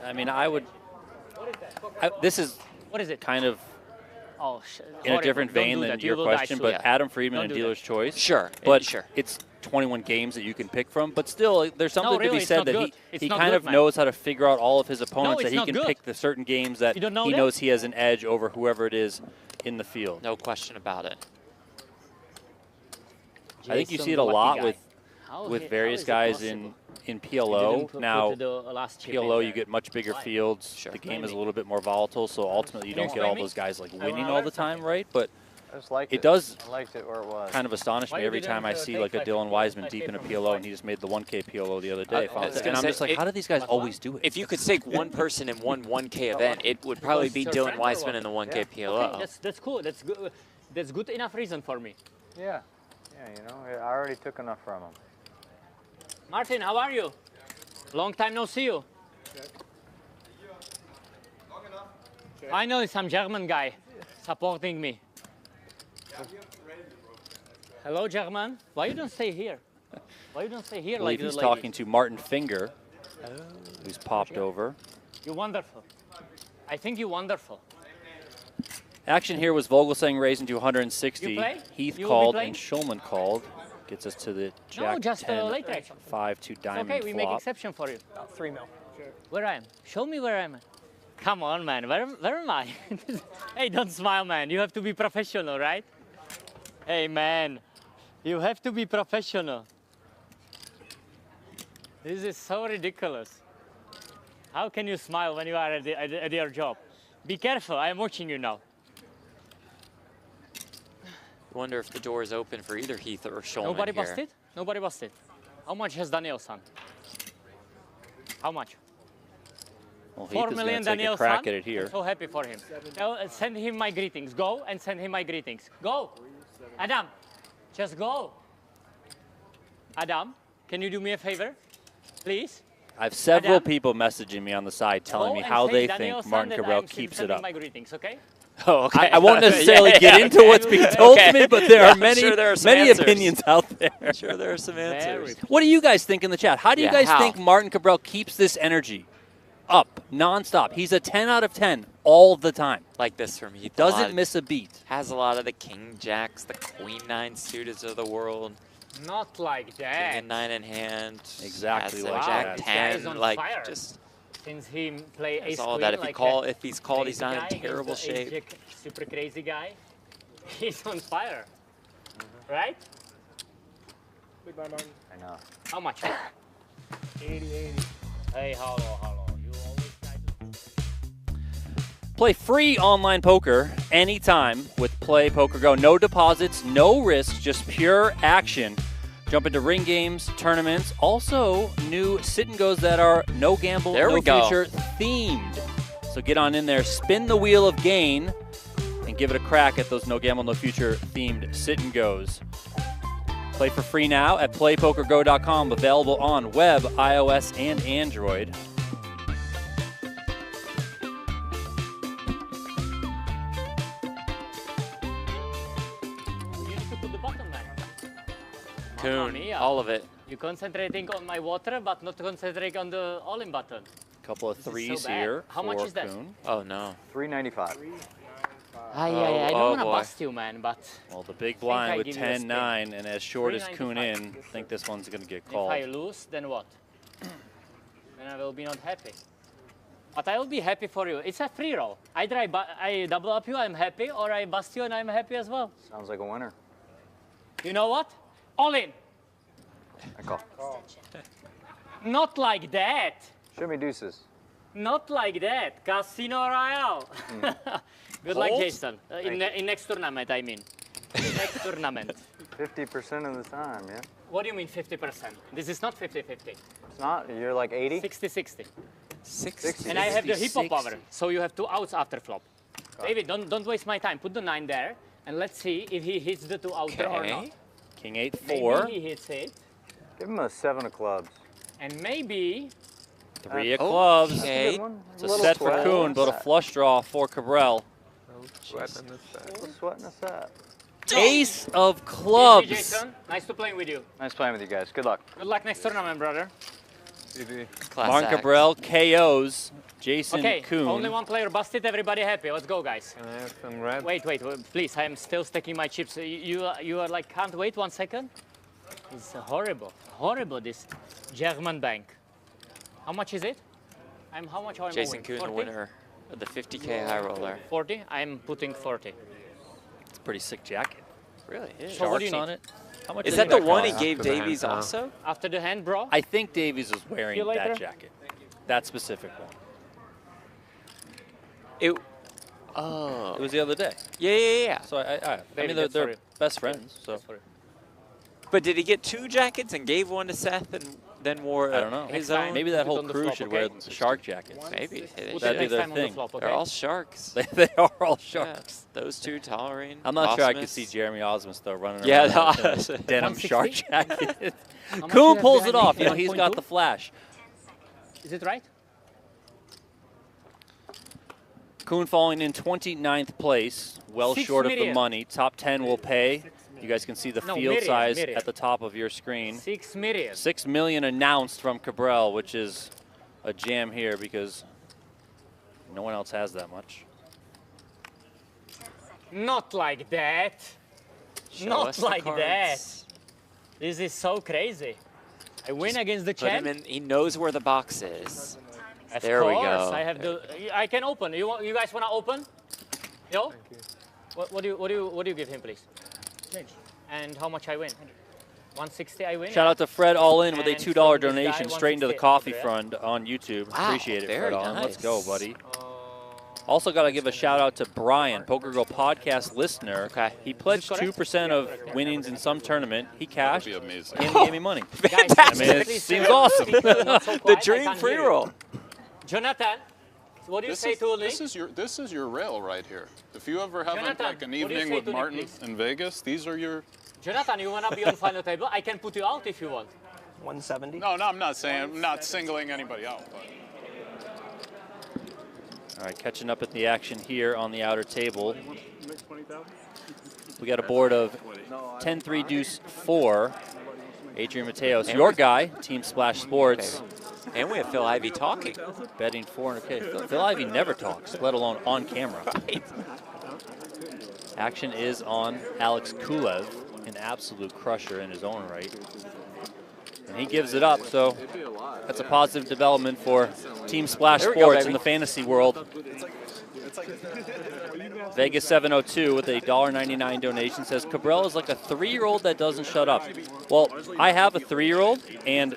I mean, this is What is it? kind of Oh, in a different vein than your question, but Adam Friedman and Dealer's Choice. Sure, But sure. it's 21 games that you can pick from. But still, there's something to really, be it's said not that good. It's he not kind good, of man. knows how to figure out all of his opponents, that it's he not can good. pick the certain games that You don't know he that? knows he has an edge over whoever it is in the field. No question about it. I think you Jason, see it the a lucky lot guy. with How various is it guys possible? in He PLO. didn't put Now, the last chip PLO, in you there. get much bigger Why? fields. Sure. The game is a little bit more volatile, so ultimately you Can you don't get all explain me? those guys like I winning wanna all learn the time, something. right? But I just liked it it. does I liked it where it was. kind of astonish Why me you every didn't, time I see take like a five Dylan from- Wiseman five deep in a from PLO, and five? he just made the 1K PLO the other day. I was And gonna I'm say, just like, it- how do these guys always do it? If you could take one person in one 1K event, it would probably be Because it's your Dylan friend or Weissman what? in the 1K Yeah. PLO. Okay, that's cool. That's good. That's good enough reason for me. Yeah. Yeah, you know, I already took enough from him. Martin, how are you? Long time no see you. Finally, some German guy supporting me. Hello, German. Why you don't stay here? Why you don't stay here I like believe the he's ladies? talking to Martin Finger, who's popped over. You're wonderful. I think you're wonderful. Action here was Vogelsang raising to 160. You play? Heath You will be called playing? and Schulman called. Gets us to the Jack just, 10, later action. 5-2 It's diamond okay, we make flop. exception for you. About 3 mil. Where I am? Show me where I am. Come on, man. Where am I? Hey, don't smile, man. You have to be professional, right? Hey, man. You have to be professional. This is so ridiculous. How can you smile when you are at your job? Be careful. I am watching you now. I wonder if the door is open for either Heath or Schulman Nobody here. busted? Nobody busted. How much has Daniel son? How much? Well, Heath 4 is going million to take a Daniel crack son. at it here. I'm so happy for him. Send him my greetings. Go and send him my greetings. Go. Adam, just go. Adam, can you do me a favor? Please? I have several Adam? people messaging me on the side telling Go me and how say they Daniel think son Martin that Cabral I'm keeps it sending up. my greetings, okay? Oh, okay. I won't necessarily Yeah, get yeah, into okay. what's being told Okay. to me, but there Yeah, are I'm many, sure there are some many answers. opinions out there. I'm sure there are some answers. What do you guys think in the chat? How do you Yeah, guys how? think Martin Cabral keeps this energy? up, nonstop. He's a 10 out of 10 all the time. Like this from Heath. Doesn't miss a beat. Has a lot of the king jacks, the queen 9 suited of the world. Not like that. King and 9 in hand. Exactly has a like jack that. This guy is 10, on like fire. just Since he play ace that's all queen, that. If like if he's called, he's crazy not guy, in terrible he's the ace shape. jack, super crazy guy. He's on fire, right? I know. How much? 80. Hey, hello. You always try to. Play free online poker anytime with Play Poker Go. No deposits, no risk, just pure action. Jump into ring games, tournaments, also new sit and goes that are no gamble, There no we go. future themed. So get on in there, spin the wheel of gain, and give it a crack at those no gamble, no future themed sit and goes. Play for free now at playpokergo.com, available on web, iOS, and Android. You need to put the button, man. Coon, mia. all of it. You're concentrating on my water, but not concentrating on the all-in button. Couple of This is so threes bad. here. How much for is that? Coon. Oh no. 395. I oh don't want to boy. bust you, man, but Well, the big I blind with give you a spin. 10-9 and as short as Coon in, $3.95. I think this one's going to get if called. I lose, then what? Then I will be not happy. But I will be happy for you. It's a free roll. Either I double up you, I'm happy, or I bust you and I'm happy as well. Sounds like a winner. You know what? All in. I call. Not like that. Show me deuces. Not like that. Casino Royale. Good luck, Hold? Jason. In next tournament, I mean. Next tournament. 50% of the time, yeah. What do you mean 50%? This is not 50-50. It's not. You're like 80. 60-60. 60. And I have the hippo 60. power, so you have 2 outs after flop. David, don't waste my time. Put the 9 there, and let's see if he hits the 2 outer or not. Okay. King 8-4. Maybe he hits it, Give him a 7 of clubs. and maybe 3 of clubs. Okay. Good one. It's a set for Coon, but a flush draw for Cabral. Sweat in the set. Ace of GG, clubs. Jason. Nice to playing with you. Nice playing with you guys. Good luck. Good luck next tournament, brother. Class Martin act. Cabral KOs Jason Okay, Coon. only one player busted. Everybody happy. Let's go, guys. Can I have some red? Wait, please. I am still stacking my chips. You are like, can't wait 1 second? It's horrible, this German bank. How much is it? How much am I Jason owing? Coon, the 40? winner of the 50K high roller. 40? I'm putting 40. It's a pretty sick jacket. Really? Is. So what do Sharks you on need? it. How much Is do that you the think one he costs? gave After the Davies hand, also? After the hand, bro? I think Davies was wearing See you later. that jacket. That specific one. It It was the other day. Yeah. So I Baby, mean, that's for they're you. best friends. So But did he get 2 jackets and gave one to Seth and then wore I don't know. his Next time. own? Maybe that Put it whole on the crew flop, should okay? wear the shark jackets. Maybe. They Put it should. That'd be next their time on the thing. flop, okay? They're all sharks. They are all Yeah, sharks. those two, Tolerine. I'm not sure I could Osmus. see Jeremy Osmus though running Yeah, around no, with a denim 160? shark jacket. How much Coon you have pulls it behind off. me? You know, he's got 1.2? the flash. Is it right? Coon falling in 29th place, well 6 short of the million. money. Top 10 will pay. You guys can see the No, field million, size million. at the top of your screen. 6 million. 6 million announced from Cabral, which is a jam here because no one else has that much. Not like that. Show Not us the like cards. that. This is so crazy. I win against the Put him champ. in. He knows where the box is. Of There we course, go. I have I can open. You guys wanna open? Yo? What do you give him, please? And how much I win? 160 I win. Shout out to Fred All In with a And $2 from this guy, donation straight into the 168. coffee Yeah. fund on YouTube. Wow, Appreciate it, very Fred All In. Let's go, nice. buddy. Also got to give a shout out to Brian, Poker Girl podcast listener. Okay. He pledged correct? 2% of winnings in some tournament. He cashed That'd be amazing. and he gave me money. Guys, I mean, it please, seems uh, awesome. speak, not so The quiet, I dream can't free hear you. roll. Jonathan, what do you say to Nick? This is your rail right here. If you ever have Jonathan, like an what do you evening say with to Nick, Martin please? in Vegas, these are your. Jonathan, you wanna be on final table? I can put you out if you want. 170. No, I'm not saying I'm not singling anybody out, but. All right, catching up at the action here on the outer table. We got a board of 10-3 deuce 4. Adrian Mateos, your guy, Team Splash Sports, And we have Phil Ivey talking. Betting 400K. Phil Ivey never talks, let alone on camera. Action is on Alex Kulev, an absolute crusher in his own right. And he gives it up, so that's a positive development for Team Splash Sports in the fantasy world. Vegas 702 with a $1.99 donation says, Cabral is like a 3-year-old that doesn't shut up. Well, I have a 3-year-old, and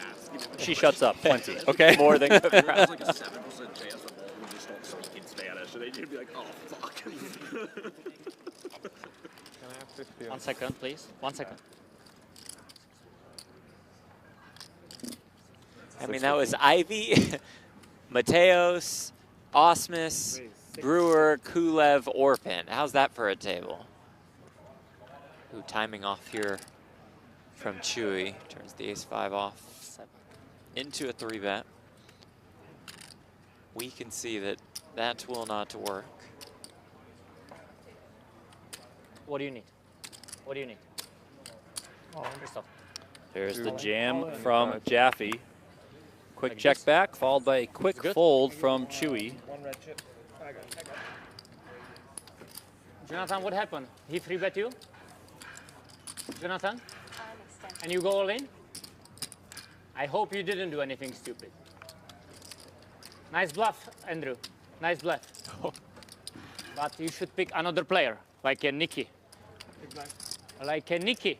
she shuts up plenty, okay? More than Cabral. There's like a 7% chance that we'll just start speaking Spanish, and then you'd be like, oh, fuck. 1 second, please. 1 second. I mean, that was Ivy, Mateos, Osmus, Brewer, Kulev, Orpin. How's that for a table? Ooh, timing off here from Chewy. Turns the ace-5 off into a 3-bet. We can see that that will not work. What do you need? What do you need? Oh, Christoph. There's the jam from Jaffe. Quick check back, followed by a quick fold from Chewy. One red chip. I got it. Jonathan, what happened? He 3-bet you? Jonathan? And you go all in? I hope you didn't do anything stupid. Nice bluff, Andrew. Nice bluff. But you should pick another player, like a Nikki. Like a Nikki.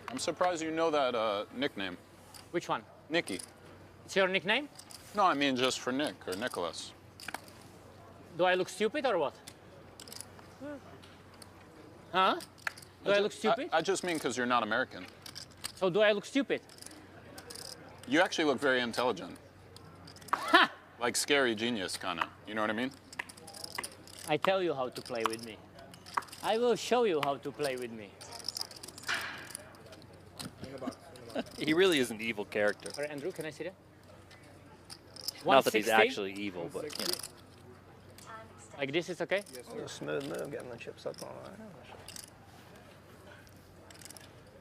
I'm surprised you know that nickname. Which one? Nicky. It's your nickname? No, I mean just for Nick or Nicholas. Do I look stupid or what? Huh? Do I look stupid? I just mean because you're not American. So do I look stupid? You actually look very intelligent. Ha! Like scary genius, kind of. You know what I mean? I tell you how to play with me. I will show you how to play with me. He really is an evil character. All right, Andrew, can I see that? Not that he's 160? actually evil, but you know. Like this is okay? Smooth move, getting the chips up on that.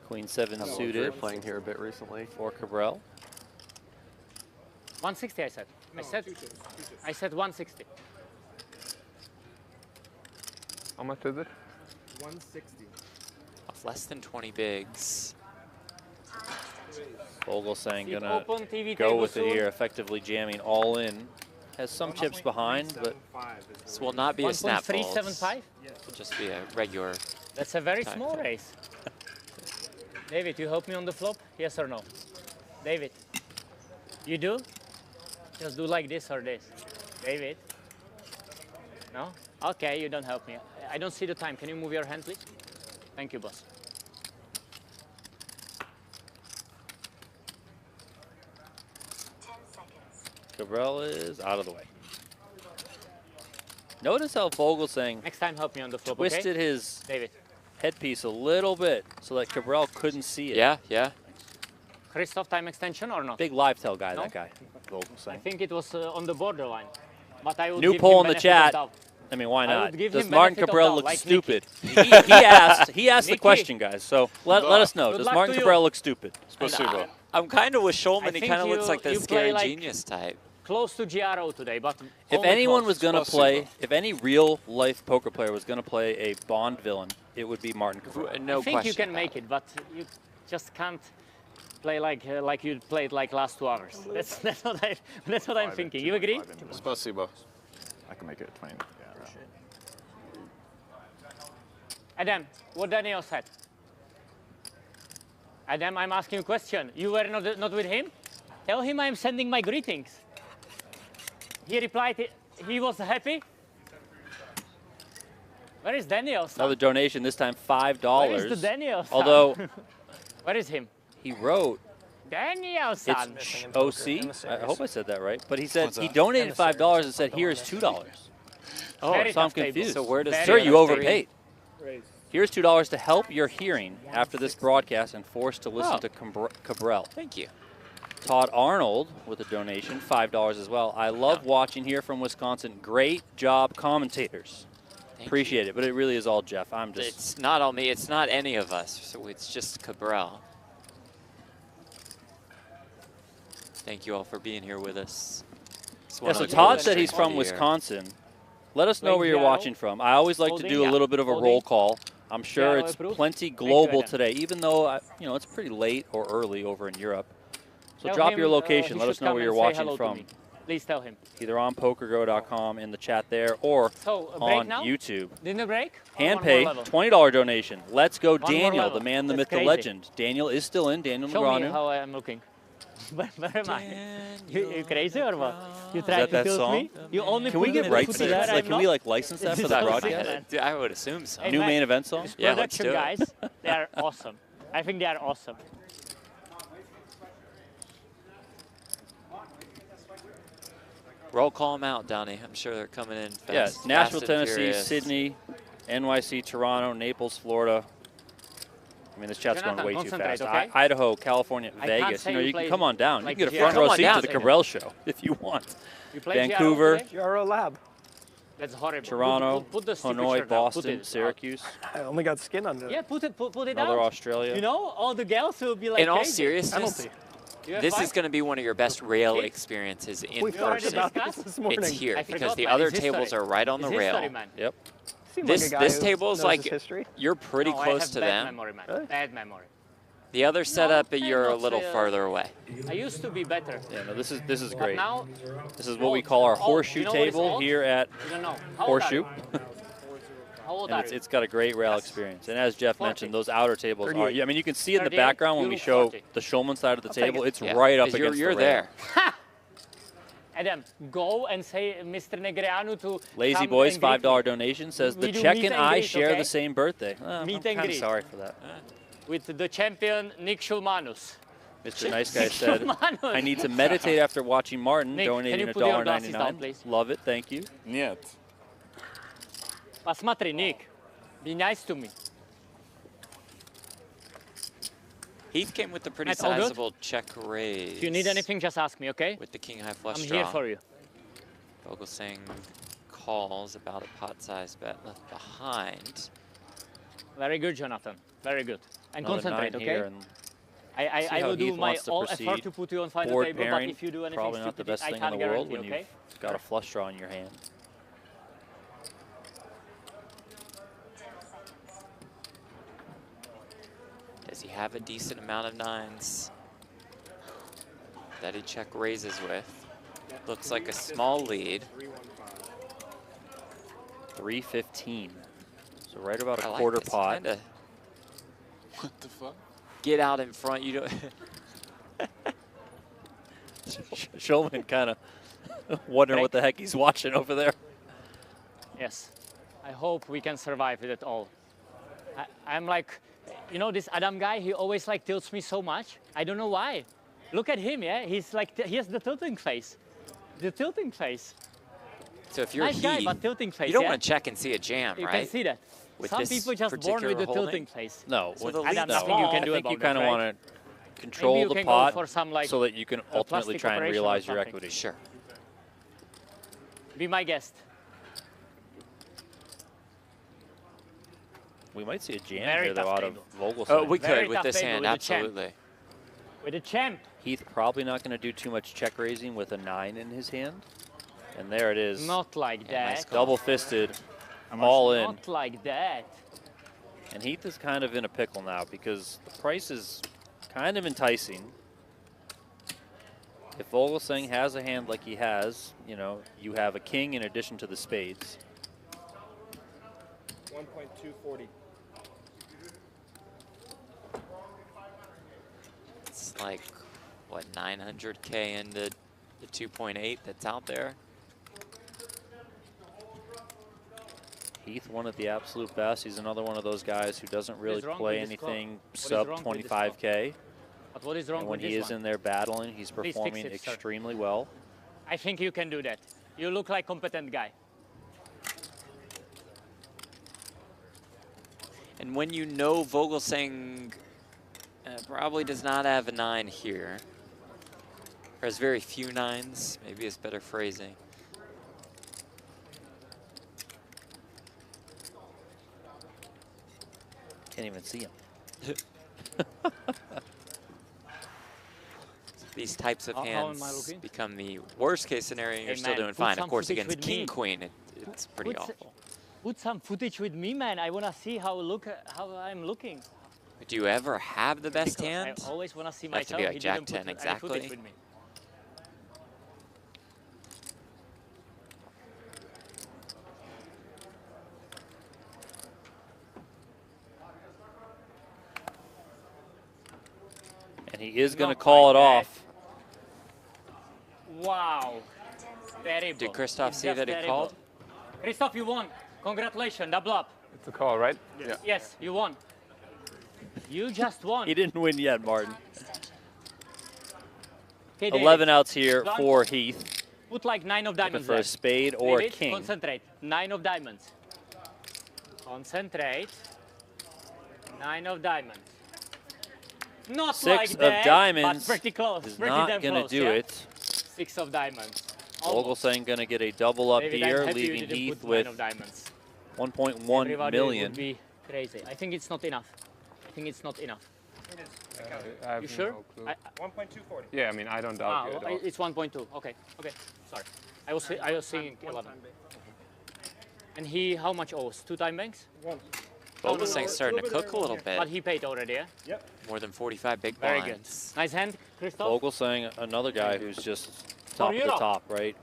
Queen 7 suited playing here a bit recently. for Cabral. 160, I said. I said 160. How much is it? 160. Off less than 20 bigs. Vogel saying Seat gonna open, TV go table with it soon. here, effectively jamming all in. Has some chips behind, but This will not be a snap fold. 1.375? It'll just be a regular. That's a very Time small fold. raise. David, you help me on the flop? Yes or no? David, you do? Just do like this or this. David? No? Okay, you don't help me. I don't see the time. Can you move your hand, please? Thank you, boss. Cabral is out of the way. Notice how Vogel saying Next time, help me on the flop, twisted okay? his David. headpiece a little bit so that Cabral couldn't see it. Yeah, yeah. Christoph, time extension or not? Big live tail guy, No? that guy. Vogel I saying. think it was on the borderline. But I would New give poll him in the benefit of chat. doubt. I mean, why I not? would give Does him Martin benefit of Cabral doubt, look like stupid? he asked Nikki. the question, guys. So let us know. Good Does luck Martin to you. Cabral look stupid? Spasibo. I'm kind of with Schulman. I He think kind of looks you- like the you play scary like- genius type. Close to GRO today, but If only anyone close. was going to Spasibo. play, if any real life poker player was going to play a Bond villain, it would be Martin Cabral. No I think question you can about make it, but you just can't play like you played like last 2 hours. That's what I'm thinking. You agree? Spasibo. I can make it 20. Yeah. Adam, what Daniel said. Adam, I'm asking you a question. You were not with him? Tell him I'm sending my greetings. He replied he was happy. Where is Daniel? Another donation, this time $5. Where is the Daniel? Although Where is him? he wrote Daniel, it's son. OC. I hope I said that right. But he said What's he that? donated $5 and said here's $2. Oh, Very so I'm tough table. confused. So where does Very Sir, tough you table. overpaid. Here's $2 to help your hearing after this broadcast and forced to listen Oh. to Cabral. Thank you. Todd Arnold with a donation, $5 as well. I love watching here from Wisconsin. Great job, commentators. Thank Appreciate it, but it really is all Jeff. I'm just It's not all me. It's not any of us. So it's just Cabral. Thank you all for being here with us. It's Yeah, one so of the Todd coolest said he's drinks from of the year. Wisconsin. Let us know where you're watching from. I always like to do a little bit of a roll call. I'm sure it's plenty global today, even though you know it's pretty late or early over in Europe. So Tell drop him, your he location. Let should us know come where and you're say watching hello to from. me. Please tell him. Either on PokerGo.com in the chat there or So, a break on now? YouTube. Dinner break? Or Hand one pay, more level? $20 donation. Let's go, One more Daniel, level. the man, the That's myth, crazy. the legend. Daniel is still in, Daniel Show me Negreanu. how I am looking. Where am I? You crazy or what? You Is try that to that tilt song? me? You only Can we put get the rights to footage that? where Like, I'm can we not? like license that for This the is so broadcast? sick, man. Yeah, I would assume so. Hey, New man, main event song? these Yeah, let's production do it. guys, they are awesome. I think they are awesome. Roll call them out, Donnie. I'm sure they're coming in fast. Yeah, fast Nashville, and Tennessee, furious. Sydney, NYC, Toronto, Naples, Florida. I mean, this chat's going Jonathan, way too concentrate, fast. okay? Idaho, California, I can't Vegas. say You know, you you can play come on down. like you can get a GRO. front row Come on seat down. to the Cabrell show if you want. You play Vancouver, GRO today? Euro Lab. That's horrible. Toronto, Put the stupid Hanoi, shirt down. Put Boston, it out. Syracuse, I only got skin under it. Yeah, put it another out. Australia. You know, all the girls will be like In all crazy. seriousness, Penalty. You have this five? is going to be one of your best rail Kids? experiences in We talked person. about discussed? this morning. It's here I because forgot, the man. other It's history. tables are right on the It's rail. history, man. Yep. Seemed This like a guy this who table's knows like his history. you're pretty No, I close have to bad them. memory, man. Really? Bad memory. The other setup, I'm you're a not little say, farther away. I used to be better. Yeah, no, this is But great. now, This is what we call our Oh, horseshoe you know what is table old? here at you don't know. How old are Horseshoe. you? How old And are you? it's got a great rail experience. And as Jeff 40. mentioned, those outer tables are, 38. yeah, I mean, you can see in the 38, background when you we look show 40. the Shulman side of the take table, it. it's Yeah, right up 'cause against you're the rail. there. Adam, go and say Mr. Negreanu to Lazy come Boys, and greet me. $5 donation, says We the do Czech meet and and I greet, share okay? the same birthday. I'm Meet and kind of greet. sorry for that. With the champion Nick Schulmanus. Mr. Nice Guy said, Schulmanus. I need to meditate after watching Martin, Nick, can donating you put your glasses down, $1.99. please? Love it, thank you. Нет. Посмотри, Nick, be nice to me. Heath came with a pretty That's all good? sizable check raise. If you need anything, just ask me, okay? With the king high flush I'm draw. here for you. Vogelsang calls about a pot-sized bet left behind. Very good, Jonathan. Very good. And Another concentrate, 9 okay? here, and I see will how do Heath my wants to all proceed. effort to put you on final board table, pairing, but if you do anything probably not the stupid, best I thing in can't the world guarantee, when okay? you've got a flush draw in your hand. Does he have a decent amount of nines that he check raises with? Looks like a small lead. 315. So right about a I like quarter this. pot. Kinda What the fuck? get out in front. You don't. Shulman kind of wondering what the heck he's watching over there. Yes. I hope we can survive with it all. I'm like, you know, this Adam guy, he always like tilts me so much. I don't know why. Look at him, yeah? He's like, he has the tilting face. The tilting face. So if you're Nice guy, Heath, but tilting face, you don't yeah? want to check and see a jam, You right? can see that. With Some this people just born particular with the holding? tilting face. No, So when- the Adam, lead's nothing you small. can do I think about you kind of that, want right? to control you the can go pot for some, like, so that you can ultimately plastic try and operation or realize your something. equity. Sure. Be my guest. We might see a jam Very here, though, tough out of table. Vogelsang. Oh, we Very could with tough this table hand, with the champ. absolutely. With the champ. Heath probably not going to do too much check raising with a 9 in his hand. And there it is. Not like Yeah, nice that. call. Double fisted, all in. Not like that. And Heath is kind of in a pickle now because the price is kind of enticing. If Vogelsang has a hand like he has, you know, you have a king in addition to the spades. 1.240. It's like, what, 900K into the 2.8 that's out there? Heath won at the absolute best. He's another one of those guys who doesn't really wrong play with this clock? anything What is sub wrong with this clock? 25K. But what is wrong And when with he this is one? in there battling, he's Please fix performing it, sir. extremely well. I think you can do that. You look like competent guy. And when you know Vogelsang probably does not have a 9 here, or has very few 9s, maybe it's better phrasing. Can't even see him. these types of How am I hands looking? become the worst case scenario, you're Hey, still man, doing put fine. Of some course, footage against with me. King Queen, it's pretty Put s- awful. Put some footage with me, man. I wanna see how I'm looking. Do you ever have the best Because hand? I always wanna see Have to myself. be like He Jack didn't put 10 any footage exactly. with me. And he is going to Not call like it that. off. Wow. Terrible. Did Christoph It's see just that he terrible. called? Christoph, you won. Congratulations, double up. It's a call, right? Yes, you won. You just won. He didn't win yet, Martin. Okay, David, 11 outs here Blanco. for Heath. Put like 9 of Looking diamonds for there. a spade or David, king. concentrate. 9 of diamonds. Concentrate. 9 of diamonds. Not 6 like of that, diamonds but pretty close. is pretty not damn going to close, do yeah? it. 6 of diamonds. Vogelsang going to get a double up David, I'm here, happy you leaving didn't Heath put 9 with of diamonds. 1.1 Everybody million. would be crazy. I think it's not enough. I think it's not enough. I have You sure? no clue. 1.240. Yeah, I mean, I don't doubt you at all. It's 1.2. Okay, okay. Sorry. I was seeing 11. And he, how much owes? 2 time banks? Vogelsang's starting to cook a little But bit. he paid already, yeah? More than 45 big Very blinds. good. Nice hand, Christoph. Vogelsang, another guy who's just top of the Europe. top, right?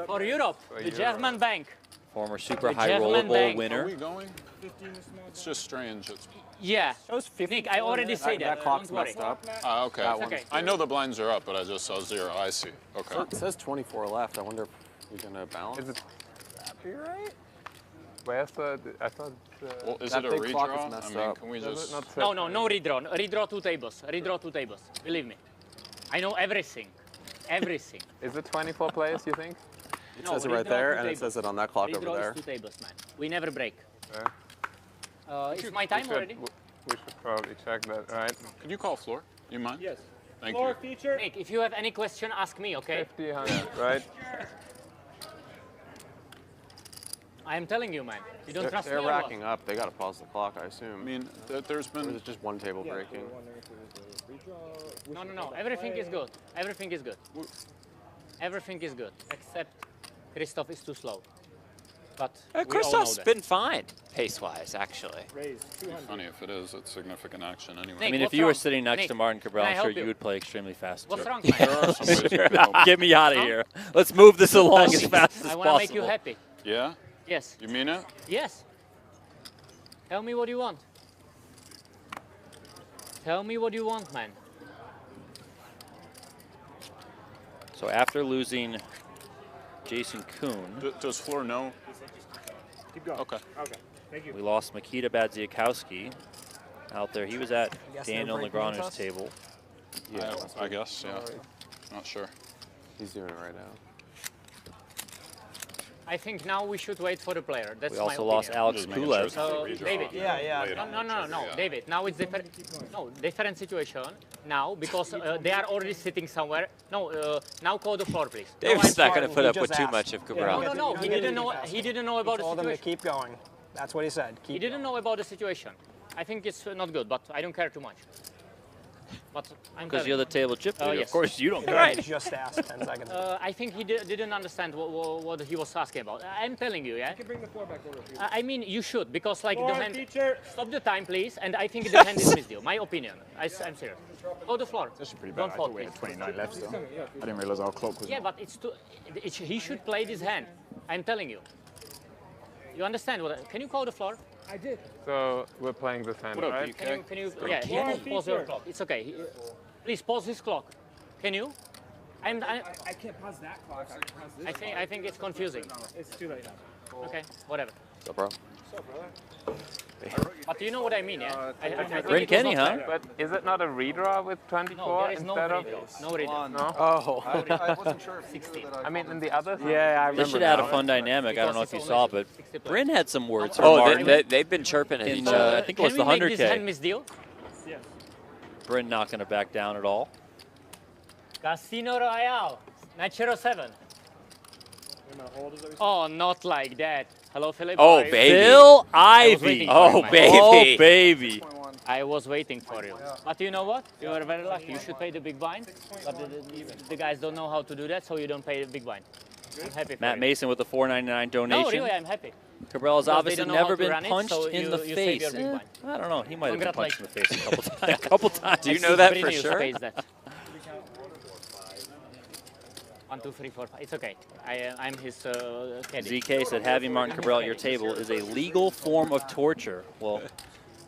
For Europe, the German bank. Former super The high German roller bowl bank. Are winner. we going? It's just strange. It's Yeah. Shows 50. Nick, I already said that. That clock's Don't worry. messed up. okay. That Okay. I know the blinds are up, but I just saw 0. I see. Okay. It says 24 left. I wonder if we're going to balance. Is it happy, right? Where's the? I thought. Well, is That it a big clock is redraw? I messed mean, up. can we does just? it not say? No redraw. Redraw 2 tables. Redraw 2 tables. Believe me. I know everything. Everything. Is it 24 players? You think? It No, says it right redraw there, 2 and it tables. says it on that clock over Redraw there. is 2 tables, man. We never break. Yeah. It's my time already. We should probably check that, right? Could you call floor? You mind? Yes. Thank Floor you. feature. Nick, if you have any question, ask me, okay? 50, 100, right? I am telling you, man. You don't trust me They're or what? racking up. They got to pause the clock, I assume. I mean, there's Or is been. it just one table breaking? No. Everything is good. Everything is good. Everything is good. Except Christoph is too slow. But we all know Christoph's that. been fine, pace-wise, actually. Raise 200. Funny if it is. It's significant action anyway. Nick, I mean, if what's you were wrong? sitting next Nick, to Martin Cabral, can I I'm sure help you you? would play extremely fast. What's too. wrong, There man? are some ways to go. Get me out of here. Let's move this along as fast as I possible. want to make you happy. Yeah? Yes. You mean it? Yes. Tell me what you want. Tell me what you want, man. So after losing Jason Kuhn, Does floor know? Keep going. Okay. Okay. Thank you. we lost Makita Badziakowski out there. He was at guess they're Daniel breaking Negreanu's us? table. Yeah, I guess, yeah. Not sure. he's doing it right now. I think now we should wait for the player. That's We my also opinion. lost Alex Just making sure Kulev. it's not a So, redraw. David. Yeah. Lay it on No, each other, yeah. David. Now it's different. No, different situation now because they are already sitting somewhere. No, now call the floor, please. David's No, not going to He put up just with too asked. much of no, Cabral. no. He didn't know. He didn't know about the Told them to situation. keep going. That's what he said. He Keep didn't know about the situation. I think it's not good, but I don't care too much. But I'm Because telling you're you. the table chip leader. yes. Of course you don't care. Right. Just asked 10 seconds. I think he didn't understand what he was asking about. I'm telling you, yeah. You can bring the floor back over here. I mean, you should because like Floor the hand. feature. Stop the time, please. And I think the hand is missed you. My opinion. I'm serious. Go to the floor. That's pretty Don't fall, please. 29 left still. I didn't realize our clock was. Yeah, but it's too. He should play this hand. I'm telling you. You understand what? Can you call the floor? I did. So we're playing this hand, What up, right? DK? Can you? Yeah. He has to pause your clock. It's okay. Please pause his clock. Can you? I can't pause that clock. I can pause this. I think it's confusing. It's too late now. Okay, whatever. What's up, bro? But you know what I mean, yeah? I think Bryn it was Kenny, not huh? fair. But is it not a redraw with 24 No, there is no instead of? redraw. No redraw. No? Oh. I wasn't sure if 16. I mean, in the others? Yeah, I remember. This should add a now. fun dynamic. I don't know if you saw, but 60 players. Bryn had some words for Oh, Martin. they've been chirping at In each the- other. I think it was Can the we make this 100K. hand miss deal? Yes. Bryn not going to back down at all. Casino Royale, Natural 7. Oh, not like that. Hello, Philip. Oh, How are you? baby. Phil I was Ivy. waiting for Oh, it, man. baby. Oh, baby. I was waiting for you. But you know what? You are very lucky. You should pay the big blind. But the guys don't know how to do that, so you don't pay the big blind. I'm happy for Matt you. Mason with a $4.99 donation. No, really, I'm happy. Cabral has Because they obviously don't know how never to been run it, punched so in you the save face. your big blind. I don't know. He might have been punched in the face a couple times. Congratulations. A couple times. Do you know that for Brinius sure? pays that. 1, 2, 3, 4, 5. It's okay. I'm his caddy. ZK said having Martin Cabral at your table is a legal form of torture. Well,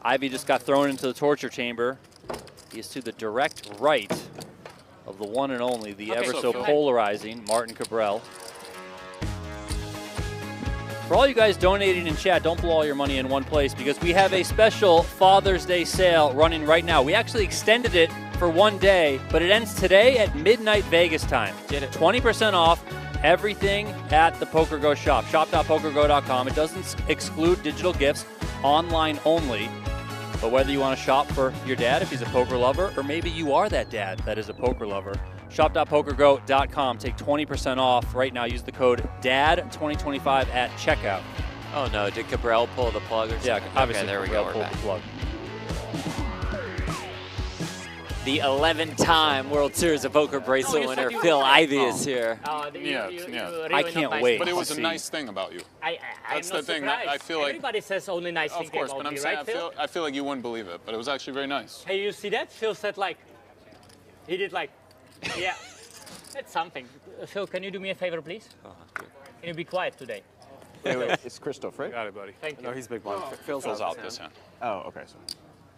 Ivy just got thrown into the torture chamber. He is to the direct right of the one and only, the ever so polarizing Martin Cabral. For all you guys donating in chat, don't blow all your money in one place because we have a special Father's Day sale running right now. We actually extended it for one day, but it ends today at midnight Vegas time. Get it 20% off everything at the PokerGo shop. Shop.pokergo.com. It doesn't exclude digital gifts, online only. But whether you want to shop for your dad if he's a poker lover, or maybe you are that dad that is a poker lover, shop.pokergo.com. Take 20% off right now. Use the code DAD2025 at checkout. Oh no, did Cabral pull the plug or something? Yeah, obviously okay, there we Cabral go. We're pulled back. the plug. The 11-time World Series of Poker bracelet you winner said you Phil were Ivy right. is here. I can't wait. But it was to a see. nice thing about you. I'm That's not the thing. surprised. I feel like, Everybody says only nice things of course, about but I'm me, saying right, Phil? I feel like you wouldn't believe it, but it was actually very nice. Hey, you see that? Phil said like, he did like, yeah. That's something. Phil, can you do me a favor, please? Can you be quiet today? Wait, it's Christoph, right? Got it, buddy. Thank you. No, he's big blind. Phil's out this hand. Oh, okay. So.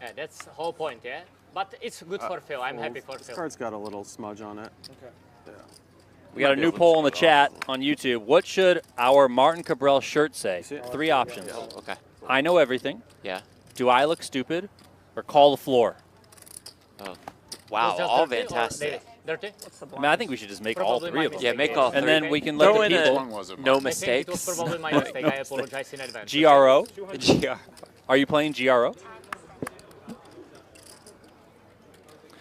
Yeah, that's the whole point, yeah? But it's good for Phil. I'm happy for This Phil. card's got a little smudge on it. We got a new poll in the chat on YouTube. What should our Martin Cabral shirt say? 3 options. Okay. I know everything. Yeah. Do I look stupid? Or call the floor? Oh. Wow, Was that all dirty or fantastic. Dirty? I mean, I think we should just make all Probably 3 of my them. Yeah, make all Okay. And then three. we can let Throw the in people. Which one was it, no Mark? I think it was mistakes. probably my mistake. I apologize in advance. GRO? GR. Are you playing GRO?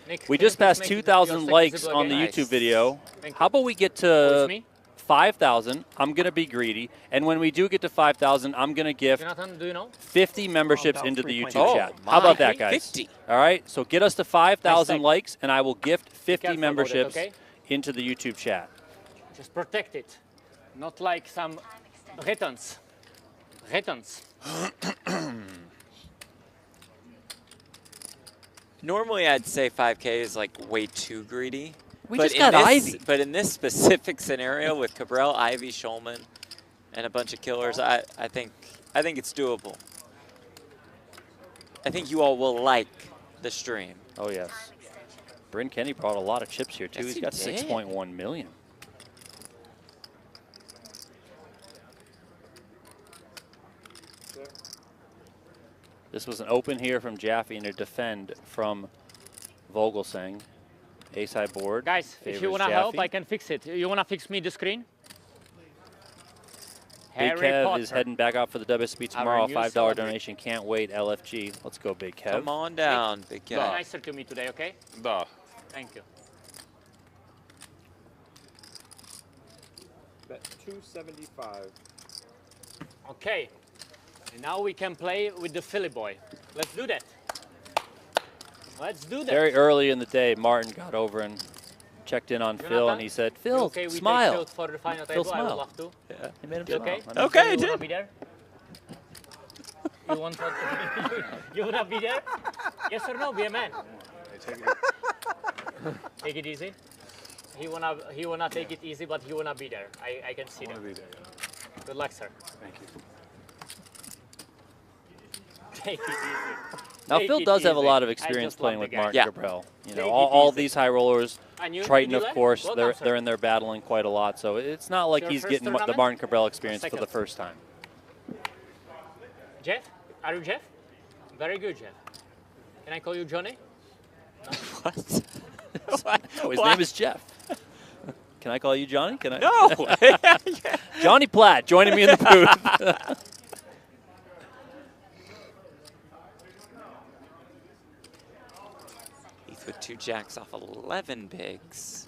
Nick, We can you just please passed make 2,000 your likes visible on the again? YouTube video. Thank you. How about we get Oh, it's to me? 5,000? I'm going to be greedy. And when we do get to 5,000, I'm going to gift Jonathan, do you know? 50 memberships about into the 3.9. YouTube Oh, chat. my. How about that, guys? 50. All right, so get us to 5,000 Nice likes, and I will gift 50 careful about it, memberships okay? into the YouTube chat. Just protect it. Not like some returns. Returns. Normally, I'd say 5K is like way too greedy. We but just got Ivy. But in this specific scenario with Cabral, Ivy, Shulman, and a bunch of killers, I think it's doable. I think you all will like the stream. Oh, yes. Bryn Kenny brought a lot of chips here, too. Yes, He's got he did. 6.1 million. This was an open here from Jaffe and a defend from Vogelsang. Ace high board. Guys, if you favors want to help, Jaffe. I can fix it. You want to fix me the screen? Big Harry Kev Potter. is heading back out for the WSB tomorrow. new $5 celebrity. donation. Can't wait, LFG. Let's go, Big Kev. Come on down, Big Be guy. nicer to me today, okay? Duh. Thank you. Bet 275. Okay. And now we can play with the Philly boy. Let's do that. Let's do that. Very early in the day, Martin got over and checked in on Phil, Jonathan? and he said, Phil, Okay, we smile. take Phil for the final Phil, table. I would smile. love to. Yeah, he made him You smile. okay? I mean, Okay, I You wanna did. be there? You want to? You wanna be there? Yes or no? Be a man. Take it easy. He wanna take it easy, but he wanna be there. I can see that. Good luck, sir. Thank you. Take it easy. Now, Take Phil it does have a easy. lot of I experience just playing love with the guy. Martin Yeah. Cabral. You know, Take it all easy. these high rollers, And you, Triton, did you of land? course, Well they're done, sir. they're in there battling quite a lot. So it's not like Your he's first getting the tournament? Martin Cabral experience for Second. the first time. Jeff? Are you Jeff? Very good, Jeff. Can I call you Johnny? What? What? Oh, his What? name is Jeff. Can I call you Johnny? Can I? No. Johnny Platt joining me in the booth. Heath with 2 jacks off 11 bigs.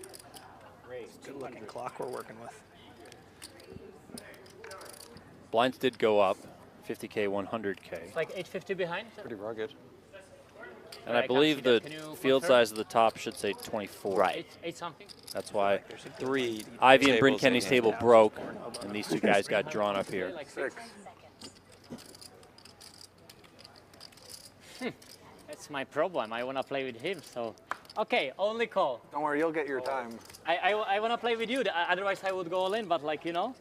Good looking clock we're working with. Blinds did go up, 50K, 100K. It's like 850 behind. Pretty rugged. And I believe the field size of the top should say 24. Right. Eight something. That's why 3 Ivy and Bryn tables Kenny's in table hand. broke, and these two guys got drawn up here. Like 6. That's my problem. I want to play with him, so. Okay, only call. Don't worry, you'll get your time. I want to play with you. Otherwise, I would go all in. But like you know,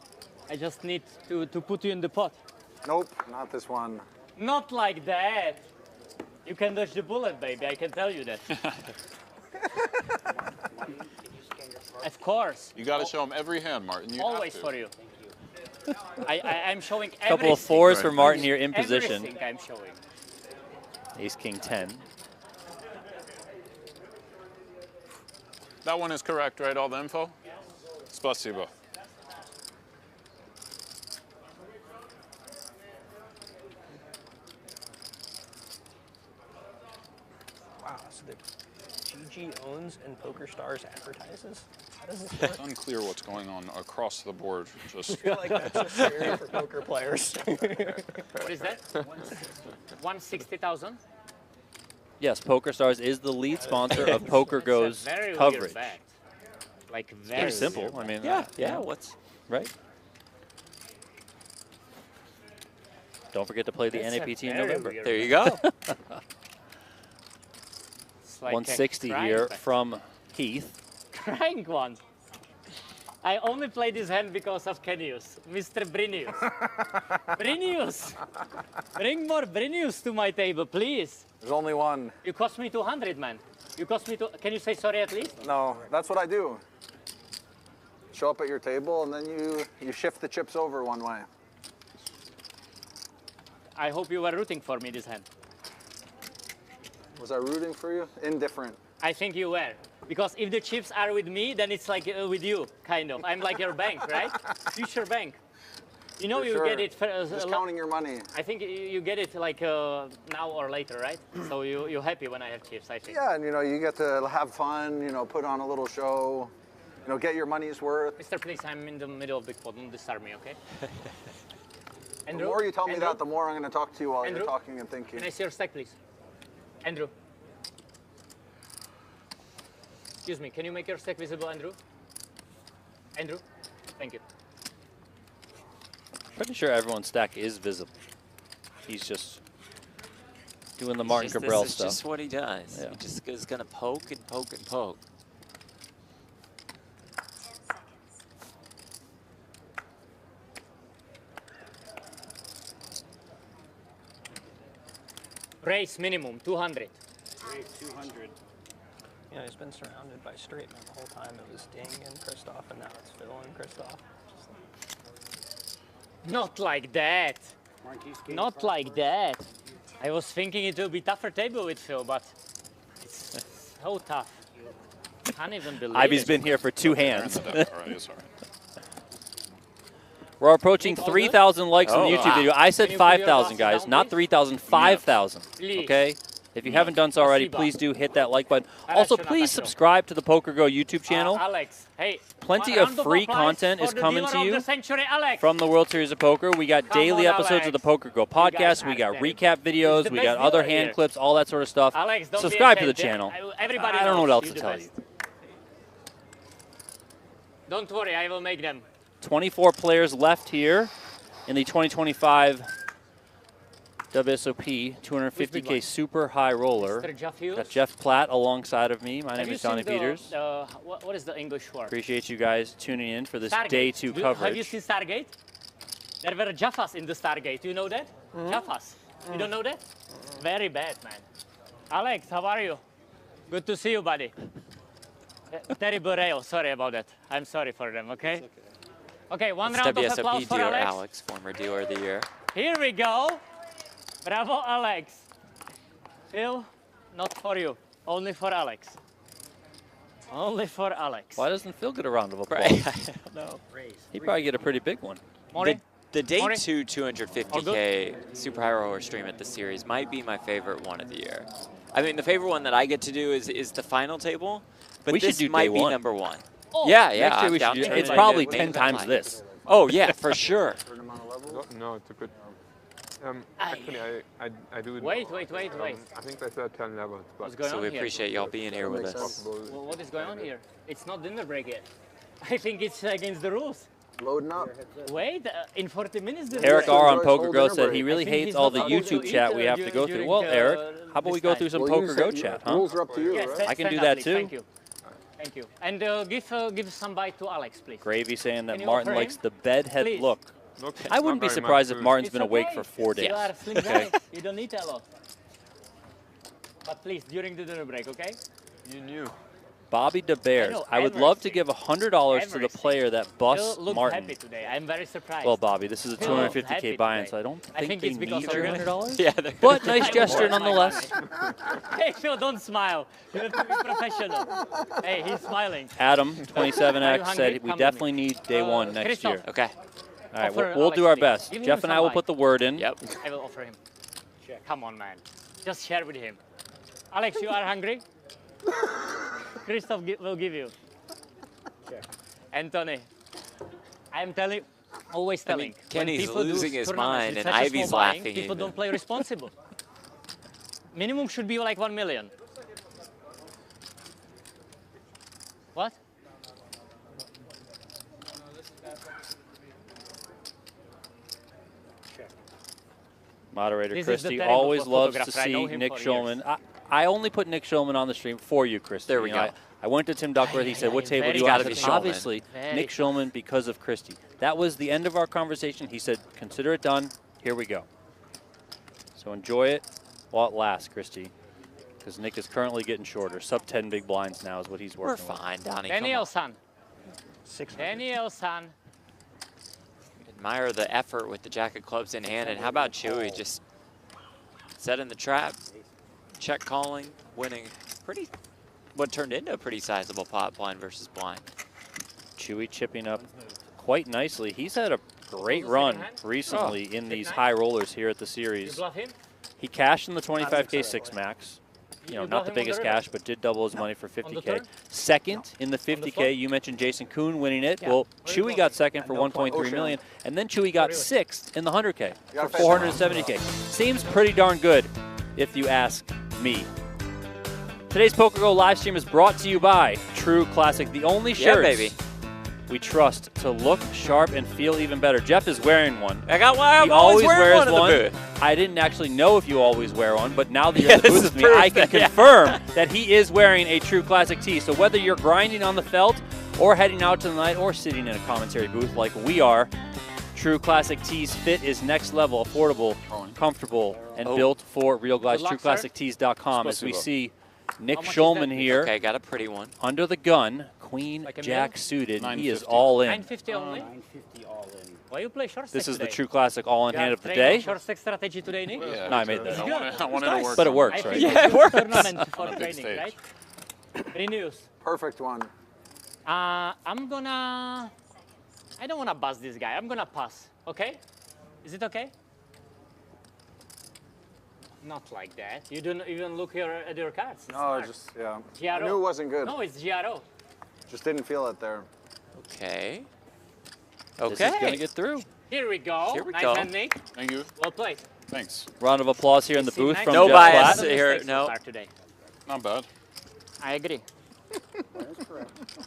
I just need to put you in the pot. Nope, not this one. Not like that. You can dodge the bullet, baby. I can tell you that. Of course. You got to show him every hand, Martin. You Always have to. for you. I'm showing everything. Couple of fours for Martin here in position. Everything I'm showing. Ace, king, 10. That one is correct, right? All the info? Spasibo. Wow, so the GG owns and PokerStars advertises? How does this It's work? unclear what's going on across the board. I Just feel like that's just scary for poker players. What is that? 160,000. Yes, PokerStars is the lead sponsor of Poker Go's Very coverage. weird bet. Like very Very simple. weird. I mean, Yeah, what's right? Don't forget to play the That's a NAPT in very November. weird there you go. It's like a 160 crying here bet. from Heath. Crying one. I only play this hand because of Kenius, Mr. Brinius. Brinius! Bring more Brinius to my table, please. There's only one. You cost me 200, man. You cost me Can you say sorry at least? No, that's what I do. Show up at your table and then you shift the chips over one way. I hope you were rooting for me this hand. Was I rooting for you? Indifferent. I think you were. Because if the chips are with me, then it's like with you, kind of. I'm like your bank, right? Future bank. You know For you sure. get it. Just counting your money. I think you get it like now or later, right? So you're happy when I have chips, I think. Yeah, and you get to have fun, put on a little show, get your money's worth. Mister, please, I'm in the middle of big pot. Don't disturb me, okay? The Andrew, more you tell me Andrew, that, the more I'm going to talk to you while Andrew? you're talking and thinking. Can I see your stack, please? Andrew. Excuse me, can you make your stack visible, Andrew? Andrew? Thank you. Pretty sure everyone's stack is visible. He's just doing the Martin Cabral This is stuff. just what he does. Yeah. He just is going to poke and poke and poke. Raise minimum 200. Raise 200. He's been surrounded by straight men the whole time. It was Ding and Christoph, and now it's Phil and Christoph. Not like that. Marquis king, Not front like board. that. I was thinking it will be tougher table with Phil, but it's so tough. Can't even believe Ivy's it. been here for 2 they're in hands. the deck already. It's all right. We're approaching Think all good? 3,000 likes on the Oh, YouTube wow. video. I said Can you put your 5,000, glasses guys, down, not please? 3,000, 5,000. Please. Okay? If you haven't done so already, please do hit that like button. Also, please subscribe to the Poker Go YouTube channel. Alex, hey. Plenty one of round free applause content for is the coming dealer to of you the century, Alex. from the World Series of Poker. We got Come daily on, episodes of the Alex. Poker Go You guys podcast. We are got very- recap videos. the We best got other dealer hand here. clips, all that sort of stuff. Alex, don't Subscribe be to the ashamed. channel. Everybody I don't know what knows else you're to the tell best. you. Don't worry, I will make them. 24 players left here in the 2025 WSOP 250K Super High Roller. Mr. Jeff Hughes. Got Jeff Platt alongside of me. My Have name you is Donnie seen Peters. What is the English word? Appreciate you guys tuning in for this Stargate. day 2 Have you coverage. seen Stargate? There were Jaffas in the Stargate. Do you know that? Jaffas. You don't know that? Very bad, man. Alex, how are you? Good to see you, buddy. Terrible rail. Sorry about that. I'm sorry for them, okay? Okay, one It's round of applause WSOP for dealer Alex. Alex, former dealer of the year. Here we go. Bravo, Alex. Phil, not for you. Only for Alex. Only for Alex. Why doesn't Phil get a round of applause? Right. I don't know. He'd probably get a pretty big one. Maury? The day Morning. 2 250K Super High Roller stream at the series might be my favorite one of the year. I mean, the favorite one that I get to do is the final table, but We should this do might day be one. number 1. Oh, Yeah, yeah. Next year I'm we down should to do, it's make probably it 10 times fine. this. Oh, yeah, for sure. Actually, I do. Wait. I think I said 10 levels, but What's going So on we here? appreciate y'all being here with us. Well, what is going on here? It's not dinner break yet. I think it's against the rules. Loading up. Wait, in 40 minutes. dinner Eric break. R on Enjoy Poker whole Go dinner said break. he I really think hates he's all not the supposed to YouTube eat, chat we have to go through. during, Well, Eric, how about we this go time? through some Well, Poker you Go said chat, the huh? rules are up to you, Yes, right? I can stand do up, that please. too. Thank you. Thank you. And give some bite to Alex, please. Gravy saying Can that you Martin offer likes him? the bedhead Please. look. I wouldn't be surprised if Martin's It's been awake okay. for 4 days. You are a slim guy. You don't need a lot. But please, during the dinner break, okay? you knew. Bobby DeBears. know I would love to everything. give $100 to the player that busts Phil looks Martin. happy today. I'm very surprised. Well, Bobby, this is a Phil looks 250K happy buy-in, today. so I don't I think think they it's because need of your- $200. Yeah, But nice I gesture want my nonetheless. money. Hey, Phil, don't smile. You have to be professional. Hey, he's smiling. Adam, Are you 27X, hungry? said we Come with definitely me. need day one next Christoph. year. Okay. All right, Offer we'll do Alex, our please. best. Give him Jeff and I some will bite. put the word in. Yep. I will offer him. Come on, man. Just share with him. Alex, you are hungry? Christoph will give you. Anthony, I'm telling, always telling. when Kenny's people do losing his tournaments mind with and such a Ivy's small buying, laughing People even. don't play responsible. Minimum should be like 1 million. What? Moderator This is the Christie terrible always loves to photographer. I know see him Nick for Schulman. I only put Nick Schulman on the stream for you, Christie. There we You know, go. I went to Tim Duckworth. He said, "What table do very you good. want?" Gotta I be said, Schulman. obviously, Very Nick Schulman because of Christie. That was the end of our conversation. He said, "Consider it done. Here we go." So enjoy it while it lasts, Christie, because Nick is currently getting shorter. Sub 10 big blinds now is what he's We're working with. fine, Donnie. Come on. Daniel-san. Daniel-san. Admire the effort with the jack of clubs in hand. And how about Chewy just setting the trap, check calling, winning what turned into a pretty sizable pot, blind versus blind. Chewy chipping up quite nicely. He's had a great run recently in these high rollers here at the You series. bluff him? He cashed in the 25K 6 max. You know, You not bluff the him on the biggest river? cash, but did double his money for On the 50K. turn? Second in the flop? 50K, you mentioned Jason Kuhn winning it. Yeah. Well, Where you Chewy got bluffing? second for 1.3 million, and then Chewy got Really? sixth in the 100K for gotta 470K. Seems pretty darn good, if you ask me. Today's Poker Go live stream is brought to you by True Classic, the only Yeah, shirts baby. we trust to look sharp and feel even better. Jeff is wearing one. I got one. I'm He always always wearing wears one in one. the booth. I didn't actually know if you always wear one, but now that you're Yeah, in the this booth is with me, I proof can that- yeah. confirm that he is wearing a True Classic tee. So whether you're grinding on the felt or heading out to the night or sitting in a commentary booth like we are, True Classic tees fit is next level, affordable, comfortable, and Oh. built for real guys. Good luck, sir. TrueClassicTees.com as we Spasibo. see Nick How much is Schulman that? here Okay, got a pretty one. under the gun, Queen Like a Jack mil? suited. He is 950. all in. 950 only? 950 all in. Why you play short This stack is the today? True Classic all in You hand are of the training day. short stack strategy today, Nick? Yeah, No, I made that. I wanted to work. But it on works, I right? think Yeah, it's it a works. tournament for On a big training, stage. right? Renews. Perfect one. I'm gonna. I don't wanna buzz this guy. I'm gonna pass. Okay? Is it okay? Not like that. You don't even look at your cards. It's No, smart. just, yeah. GRO. I knew it wasn't good. No, it's GRO. Just didn't feel it there. Okay. This Okay. is going to get through. Here we go. Here we nice go. hand, Nick. Thank you. Well played. Thanks. Round of applause here in the See, booth nice from No Jeff bias. Platt. Here, Mistakes so no. far today. Not bad. I agree.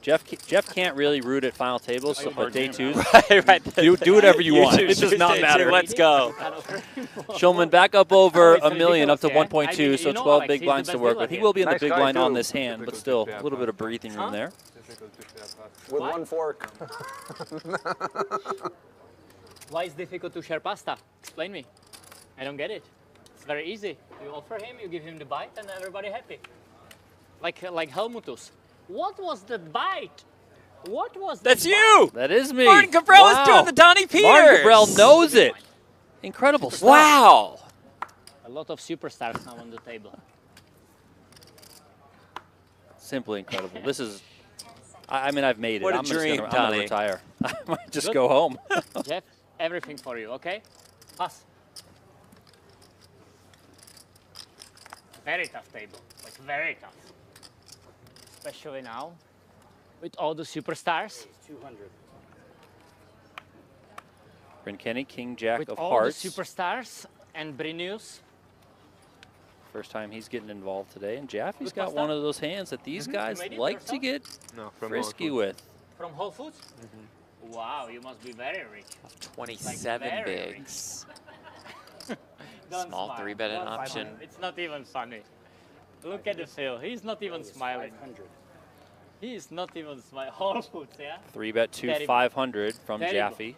Jeff can't really root at final tables, so, but day twos, right. do whatever you want. choose It does not Tuesday, matter. too. Let's go. Shulman back up over It's a million, up to ridiculous, yeah. 1.2, I mean, so you know 12 Alex, big he's the blinds to best work dealer with. He here. will be in the Nice big guy, blind on too. this hand, but still a little bit of breathing room there. With What? one fork. Why is it difficult to share pasta? Explain me. I don't get it. It's very easy. You offer him, you give him the bite, and everybody happy. Like Helmutus. What was the bite? What was That's the you. That is me. Martin Cabral Wow. is doing the Donnie Peters. Martin Cabral knows it. Incredible stuff. Wow. A lot of superstars now on the table. Simply incredible. This is, I mean, I've made it. What a I'm dream, just gonna Donnie. retire. I might just Good. go home. Jeff, everything for you, okay? Pass. Very tough table. Like, very tough. Especially now, with all the superstars. 200. Bryn Kenny, King Jack With of all Hearts. the superstars and Brinius. First time he's getting involved today, and Jaffe's Good got pasta? one of those hands that these guys made it like to yourself? get No, from frisky Whole Foods. with. From Whole Foods? Wow, you must be very rich. 27 very bigs. Don't Small smile. 3-bet Don't option. smile. It's not even funny. Look at the Phil. He's not even smiling. 500. He is not even smiling. Whole Foods, yeah? 3-bet to Terrible. 500 from Terrible. Jaffe.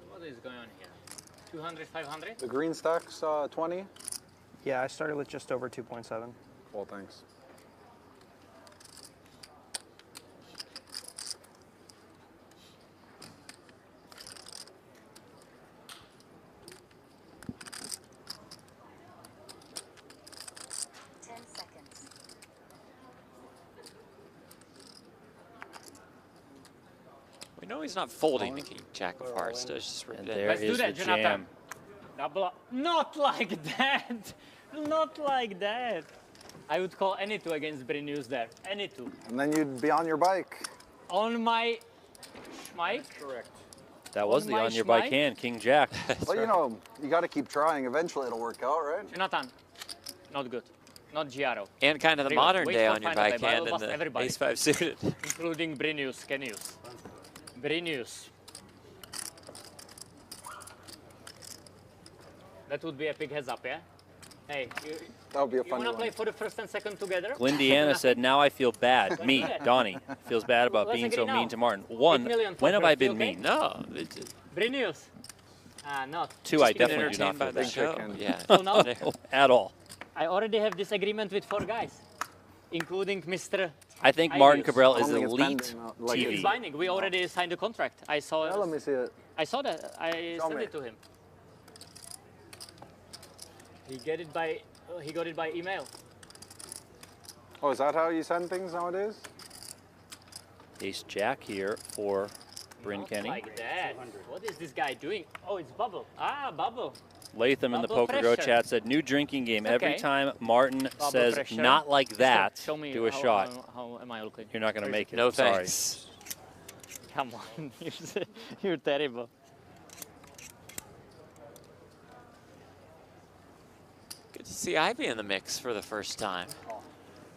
What is going on here? 200, 500? The green stacks 20. Yeah, I started with just over 2.7. Well, thanks. We know he's not folding the king jack of hearts. So it's just And ripped there in. Let's do is that, the Jonathan. jam. Double up. Not like that. Not like that. I would call any two against Brinius there. Any two. And then you'd be on your bike. On my mic. Correct. That was On the my on your bike schmike. hand, King Jack. Well, you know, you got to keep trying. Eventually, it'll work out, right? Jonathan. Not good. Not Giaro. And kind of the Really, modern wait day for on your final bike time. I hand will and bust the everybody. ace-5 suited. Including Brinius. Kenius. Brinius. That would be a big heads up, yeah? Hey, That would be a you funny want to one. play for the first and second together? Glindiana said, now I feel bad. Me, Donnie, feels bad about Let's being agree so now. mean to Martin. 8 One, million when have I poppers, been you okay? mean? No. Brinius. Not. Two, I Just being definitely do not entertained by feel the bad. show. chicken. Yeah. So now No, at all. I already have this agreement with 4 guys, including Mr. I think Martin Ideas. Cabral I is don't think it's elite pending, like TV. It's binding. We already signed the contract. I saw Yeah, let me see it. I saw that. I Show sent me. it to him. He got it by email. Oh, is that how you send things nowadays? Ace Jack here for Bryn Not Kenny. like that. What is this guy doing? Oh, it's Bubble. Ah, Bubble. Latham in the Bubble Poker Go pressure. chat said, new drinking game. Every Okay. time Martin Bubble says, pressure. not like that, Show me do a how, shot. How am I looking? You're not going to make it. No I'm sorry. thanks. Come on, you're terrible. Good to see Ivy in the mix for the first time.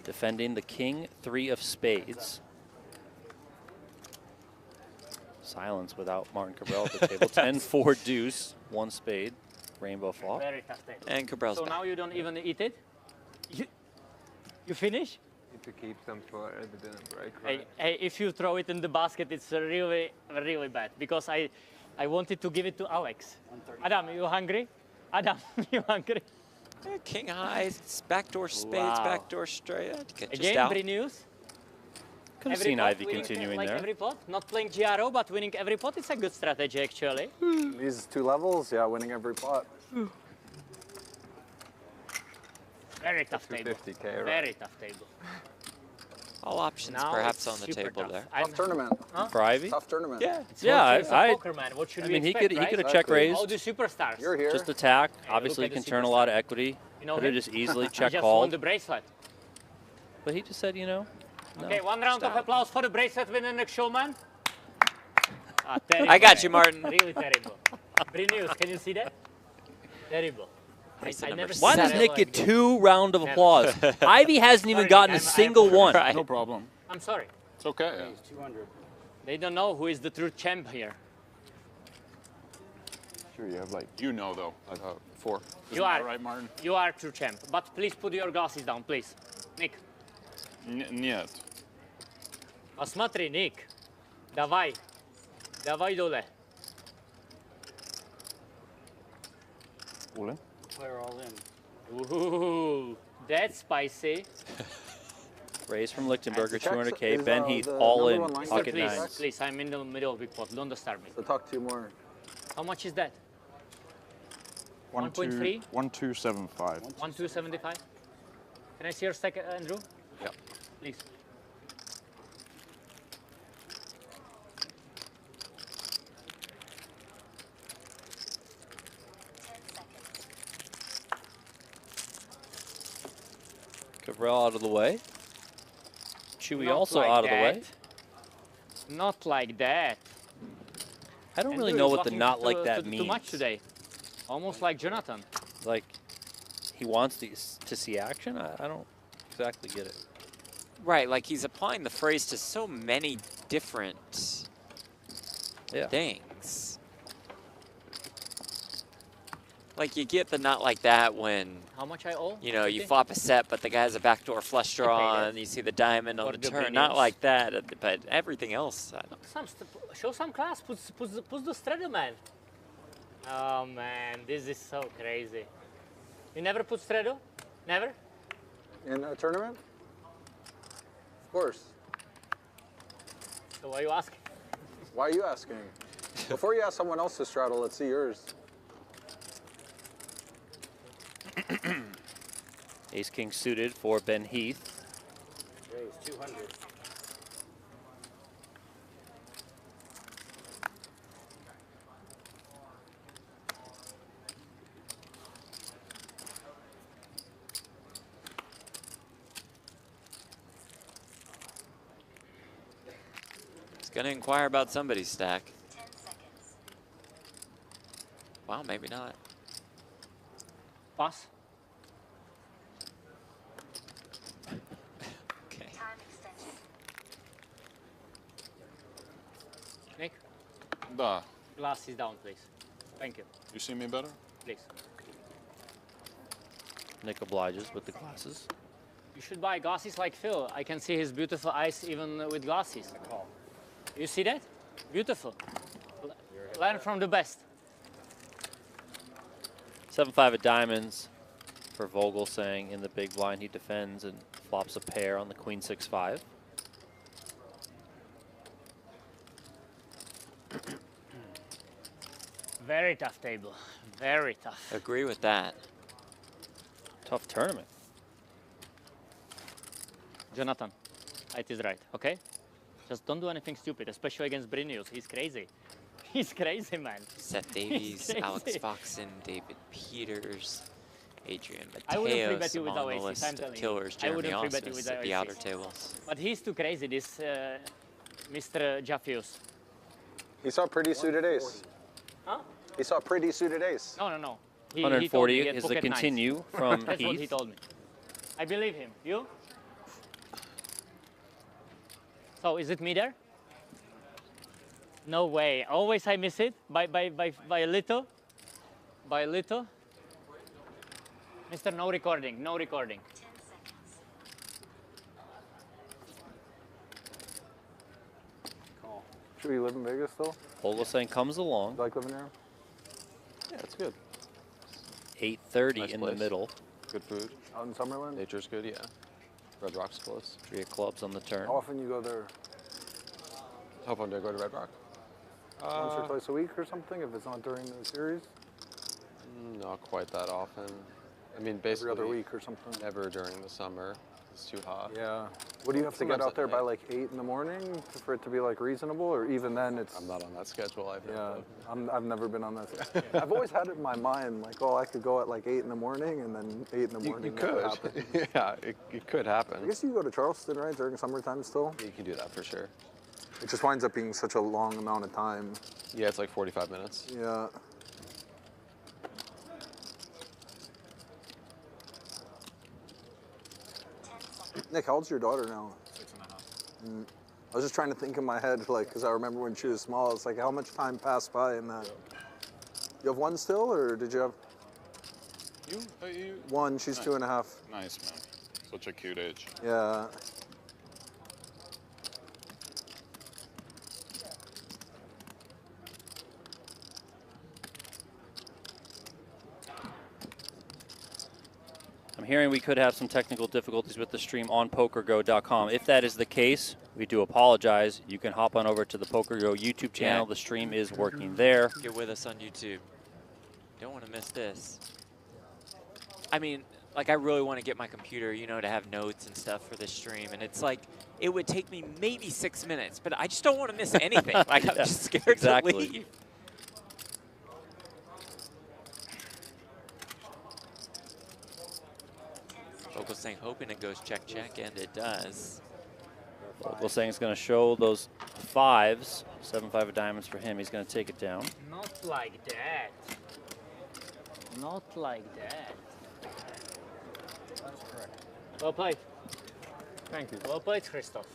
Defending the King 3 of spades. Silence without Martin Cabral at the table. 10-4 deuce, 1 spade, rainbow flop. Very tough table. And Cabral's So back. now you don't even eat it? You finish? Need to keep some for the dinner break, Hey, right? hey, if you throw it in the basket, it's really, really bad because I wanted to give it to Alex. Adam, you hungry? Adam, you hungry? Yeah, king high, it's backdoor spades, Wow. backdoor straight. Get just Again, out. Brinius. Could have Every seen pot Ivy winning, continuing like there. every pot, not playing GRO, but winning every pot. It's a good strategy, actually. These 2 levels, yeah, winning every pot. Very tough table. 250K, right? Very tough table. All options Now perhaps it's on the super table tough. there. I'm- Tough tournament. For Ivy? Tough tournament. Yeah. It's Yeah, World Series of I- Poker, man. What should I we mean, he expect, could right? have check raised. All the superstars. You're here. Just attack. Hey, Obviously, look at can the turn a superstar. lot of equity. You know Could have him? just easily He check just won called. the bracelet. But he just said, you know, no. Okay, 1 round of Stop. applause for the bracelet winner next showman. Ah, terrible. I got you, Martin. Really terrible. Brinius, can you see that? Terrible. Bracelet I number never Why seen does that Nick like get this. 2 round of Never. applause? Ivy hasn't even Sorry, gotten a Nick, single one. Right. No problem. I'm sorry. It's okay. It's 200. They don't know who is the true champ here. Sure, you have like You know, though. 4. Isn't You that are. right, Martin? You are true champ. But please put your glasses down, please. Nick. Нет. Посмотри, Nick. Давай. Давай доле. all in. We're all in. Ooh, that's spicy. Raise from Lichtenberger, Checks 200K. is, Ben Heath, the all number in. one line. Sir, Pocket please, nines. please, I'm in the middle of big pot. Don't disturb me. So talk 2 more. How much is that? 1, 1.3? 1275. 1275. Can I see your stack, Andrew? Yeah. Please. Cabral out of the way. Chewy Not also like out of the way. that. Not like that. I don't And really dude, know he's what the walking not like that too means. much today. Almost like Jonathan. Like, he wants to see action? I don't exactly get it. Right, like he's applying the phrase to so many different things. Like you get the not like that when, How much I owe? you know, you 50? flop a set, but the guy has a backdoor flush draw, paid it. and you see the diamond on Or the the turn. Not minions. like that, but everything else. I don't Show some class. Put the straddle, man. Oh man, this is so crazy. You never put straddle? Never? In a tournament? Of course. So why are you asking? Why are you asking? Before you ask someone else to straddle, let's see yours. Ace King suited for Ben Heath. Raise 200. He's gonna inquire about somebody's stack. Wow, maybe not. Pass. Okay. Nick, Duh. glasses down, please. Thank you. You see me better? Please. Nick obliges with the glasses. You should buy glasses like Phil. I can see his beautiful eyes even with glasses. You see that? Beautiful. Learn from the best. 7-5 of diamonds for Vogel, saying in the big blind he defends and flops a pair on the queen 6-5. Very tough table. Very tough. Agree with that. Tough tournament. Jonathan, it is right, okay? Just don't do anything stupid, especially against Brinius. He's crazy. He's crazy, man. Seth Davies, Alex Foxen, David Peters, Adrian I wouldn't free Mateos bet you with among the Oasis, list I'm of telling you. killers. I Jeremy wouldn't free bet you Osmus with at the outer Oasis. tables. But he's too crazy, this Mr. Jaffius. He saw pretty suited ace. Huh? He saw pretty suited ace. No, no, no. He 140 told me he had is the pocket nines. continue from That's what he Heath. told me. I believe him. You? So is it me there? No way. Always I miss it by a little. By a little. Mr. No recording. No recording. Should we live in Vegas still? Vogel saying comes along. You like living there? Yeah, it's good. 8:30 Nice in place. the middle. Good food. Out in Summerlin? Nature's good, yeah. Red Rock's close. 3 of clubs on the turn. How often you go there? How often do I go to Red Rock? Once or twice a week or something, if it's not during the series? Not quite that often. I mean, basically Every other week or something? never during the summer. It's too hot. Yeah. What do you have to get Sometimes out at there by night. like 8 in the morning for it to be like reasonable, or even then it's? I'm not on that schedule. I've never been on that. I've always had it in my mind, like, oh, I could go at like 8 in the morning, and then 8 in the You morning never could. happens. Yeah, it could happen. I guess you go to Charleston, right, during summertime still? You can do that for sure. It just winds up being such a long amount of time. Yeah, it's like 45 minutes. Yeah. Nick, how old's your daughter now? 6.5. I was just trying to think in my head, like, because I remember when she was small, it's like, how much time passed by in that? You have one still, or did you have? You? One, she's Nice. 2.5. Nice, man. Such a cute age. Yeah. I'm hearing we could have some technical difficulties with the stream on PokerGo.com. If that is the case, we do apologize. You can hop on over to the PokerGo YouTube channel. Yeah. The stream is working there. Get with us on YouTube. Don't want to miss this. I mean, like I really want to get my computer, you know, to have notes and stuff for this stream. And it's like, it would take me maybe 6 minutes, but I just don't want to miss anything. Like I'm Yeah, just scared exactly. to leave. Vogel's saying, hoping it goes check, check, and it does. Wilsang's going to show those 5s. 7-5 of diamonds for him. He's going to take it down. Not like that. Not like that. That's correct. Well played. Thank you. Well played, Christoph.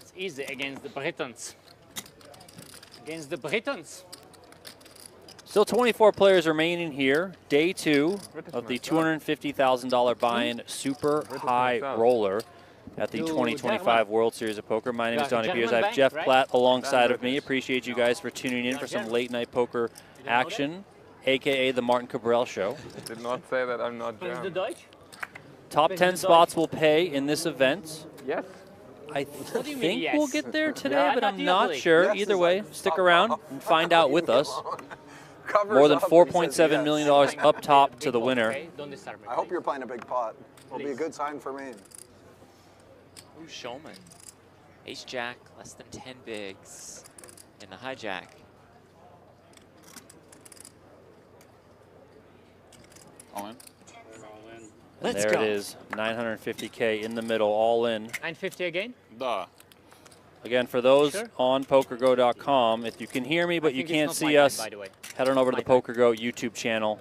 It's easy against the Britons. Against the Britons. Still 24 players remaining here. Day 2 of the $250,000 buy-in super high roller at the 2025 World Series of Poker. My name is Donnie Beers. I have Jeff Platt alongside of me. Appreciate you guys for tuning in for some late night poker action, aka the Martin Cabral Show. Did not say that I'm not German. Top 10 spots will pay in this event. Yes. I do you mean, think yes? we'll get there today, Yeah, but I I'm thought not you sure. Yes Either is way, like, stick around and find out with us. Covers More than up, he says $4.7 yes. million up top to the winner. Okay, don't disturb me. I hope you're playing a big pot. It'll be a Please. good sign for me. Ooh, Shulman. Ace Jack, less than 10 bigs in the hijack. All in. And Let's there go. it is, 950K in the middle, all in. 950 again? Duh. Again, for those Sure. on PokerGo.com, if you can hear me but I you think it's can't not see my time, us, by the way. head on over to My the time. PokerGo YouTube channel.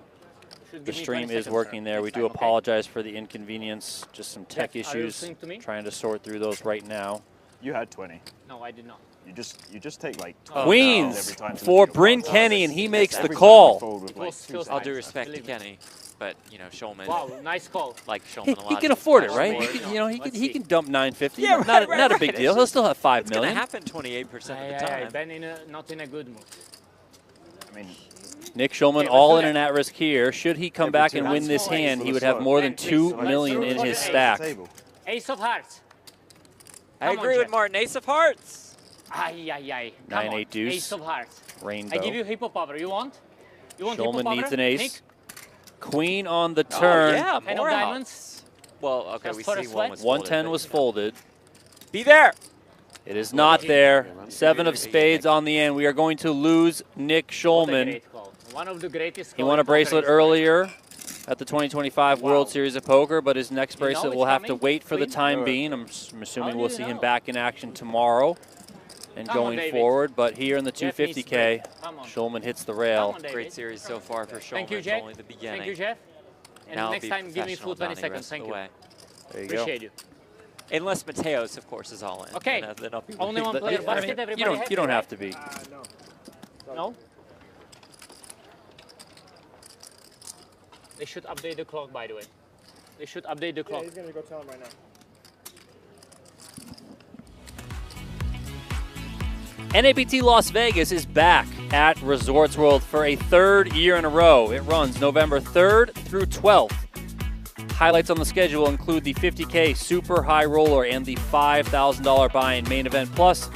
Should The give me stream 20 is seconds, working sir. there. We Next do time, okay? apologize for the inconvenience, just some tech Jeff, are you issues. listening to me? Trying to sort through those right now. You had 20. No, I did not. You just take like Oh, 12 Queens every time for somebody Bryn calls. Kenny, and he makes the Every time call. you fold with, It like, was 2 feels All nice. due respect to Believe me. Kenny, but you know Shulman. Wow, nice call. Like Shulman He a lot. can of afford it, times. right? Let's He see. can, you know, he Let's can, he see. can dump 950. Yeah, not, right, not a right. big deal. He'll still have 5 It's gonna million. happen 28% of the Yeah, time. Ben not in a good mood. I mean, Nick Schulman Okay, all let's in do and at risk here. Should he come Every back two and hands. win this Let's go. hand, he would Slow. have more than Ben, please. 2 Let's million go. in Let's his go. stack. table. Ace of hearts. I Come on, agree with Jeff. Martin. Ace of hearts. Ay, ay, ay. Come 9-8 on. deuce. Ace of hearts. Rainbow. I give you hippo power. You want? You want hippo Schulman power? needs an ace. Nick? Queen on the Oh, turn. yeah, 10 of more diamonds. outs. Well, okay, Just we for a see sweat. one was 110 folded, was but- folded. Be there. It is not there. 7 of spades on the end. We are going to lose Nick What a Schulman. great call. One of the greatest He calls won a in poker bracelet history. earlier at the 2025 World Wow. Series of Poker, but his next You know bracelet it's will have to coming? wait for the Queen? time being. I'm assuming How we'll do you see him know? back in action tomorrow and Come on, going David. forward. But here in the Jeff needs 250K, break. Come on. Schulman hits the Come rail. on, David. Great series so far for Shulman. Thank you, It's Jeff. only the beginning. Thank you, Jeff. And Now next be time, give me full professional, 20 Donnie, seconds. rest of Thank the you. way. There you go. Appreciate you. Unless Mateos, of course, is all in. Okay. Then I'll be Only one But, player I basket. mean, Everybody you don't happy, have right? to be. No? They should update the clock, by the way. They should update the clock. he's gonna go tell him right now. NAPT Las Vegas is back at Resorts World for a 3rd year in a row. It runs November 3rd through 12th. Highlights on the schedule include the 50K Super High Roller and the $5,000 buy-in main event. Plus,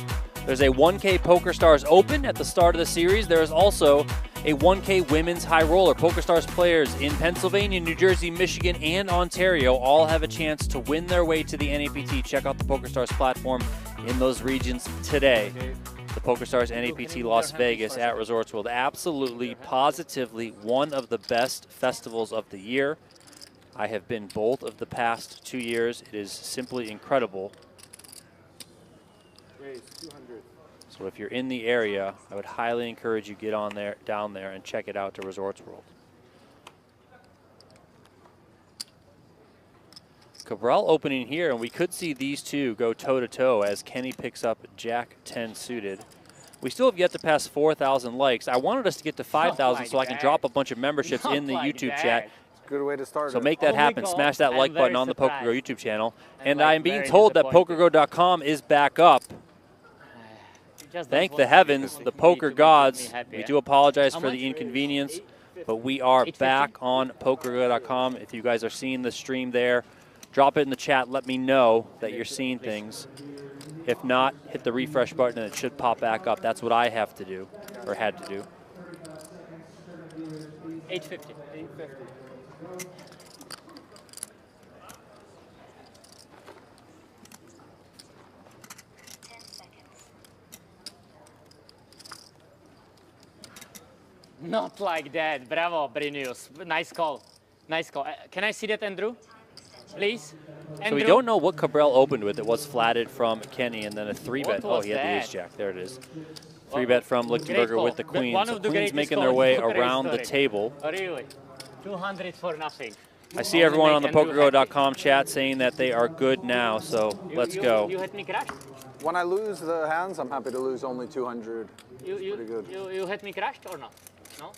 there's a 1K PokerStars Open at the start of the series. There is also a 1K Women's High Roller. PokerStars players in Pennsylvania, New Jersey, Michigan, and Ontario all have a chance to win their way to the NAPT. Check out the PokerStars platform in those regions today. The PokerStars NAPT Las Vegas at Resorts World. Absolutely, positively one of the best festivals of the year. I have been both of the past 2 years. It is simply incredible. Raise 200. So if you're in the area, I would highly encourage you get on there, down there, and check it out to Resorts World. Cabral opening here, and we could see these two go toe-to-toe as Kenny picks up Jack 10 suited. We still have yet to pass 4,000 likes. I wanted us to get to 5,000 like so I can that. drop a bunch of memberships Not in the like YouTube that. chat. Good way to start So it. make that Oh my happen. God, Smash that I'm like button very on the surprised. PokerGo YouTube channel. I'm And like I'm being very told that disappointed. PokerGo.com is back up. Just Thank don't the want heavens, me the to poker make me gods. happy, We eh? do apologize How for much? the inconvenience, but we are 850? back on PokerGo.com. If you guys are seeing the stream there, drop it in the chat. Let me know that you're seeing things. If not, hit the refresh button and it should pop back up. That's what I have to do, or had to do. 850. 850. Not like that. Bravo, Brinius. Nice call. Nice call. Can I see that, Andrew? Please? So we don't know what Cabral opened with. It was flatted from Kenny and then a 3-bet. Oh, he had the that? ace-jack. There it is. 3-bet from Lichtenberger with the queen. One So of the queens greatest making their calls way in poker around the history. table. Oh, really? 200 for nothing. I see everyone on the PokerGo.com chat saying that they are good now, so let's go. You hit me crash? When I lose the hands, I'm happy to lose only 200. Pretty good. You hit me crashed or not? No?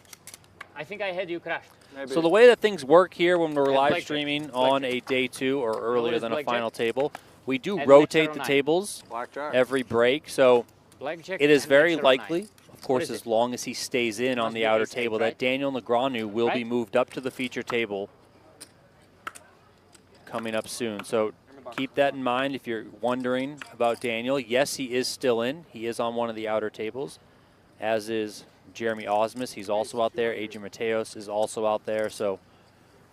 I think I had you crashed. Maybe. So the way that things work here when we're live blackjack. streaming on a day 2 or earlier than a blackjack? final table, we do And rotate lecture the 09. tables Blackjack. every break. So Blackjack it is and very lecture likely, 09. of course, is as it? long as he stays in on Must the be outer ace-8, table, right? that Daniel Negreanu will be Right? moved up to the feature table coming up soon. So keep that in mind if you're wondering about Daniel. Yes, he is still in. He is on one of the outer tables, as is Jeremy Osmus. He's also out there. Adrian Mateos is also out there. So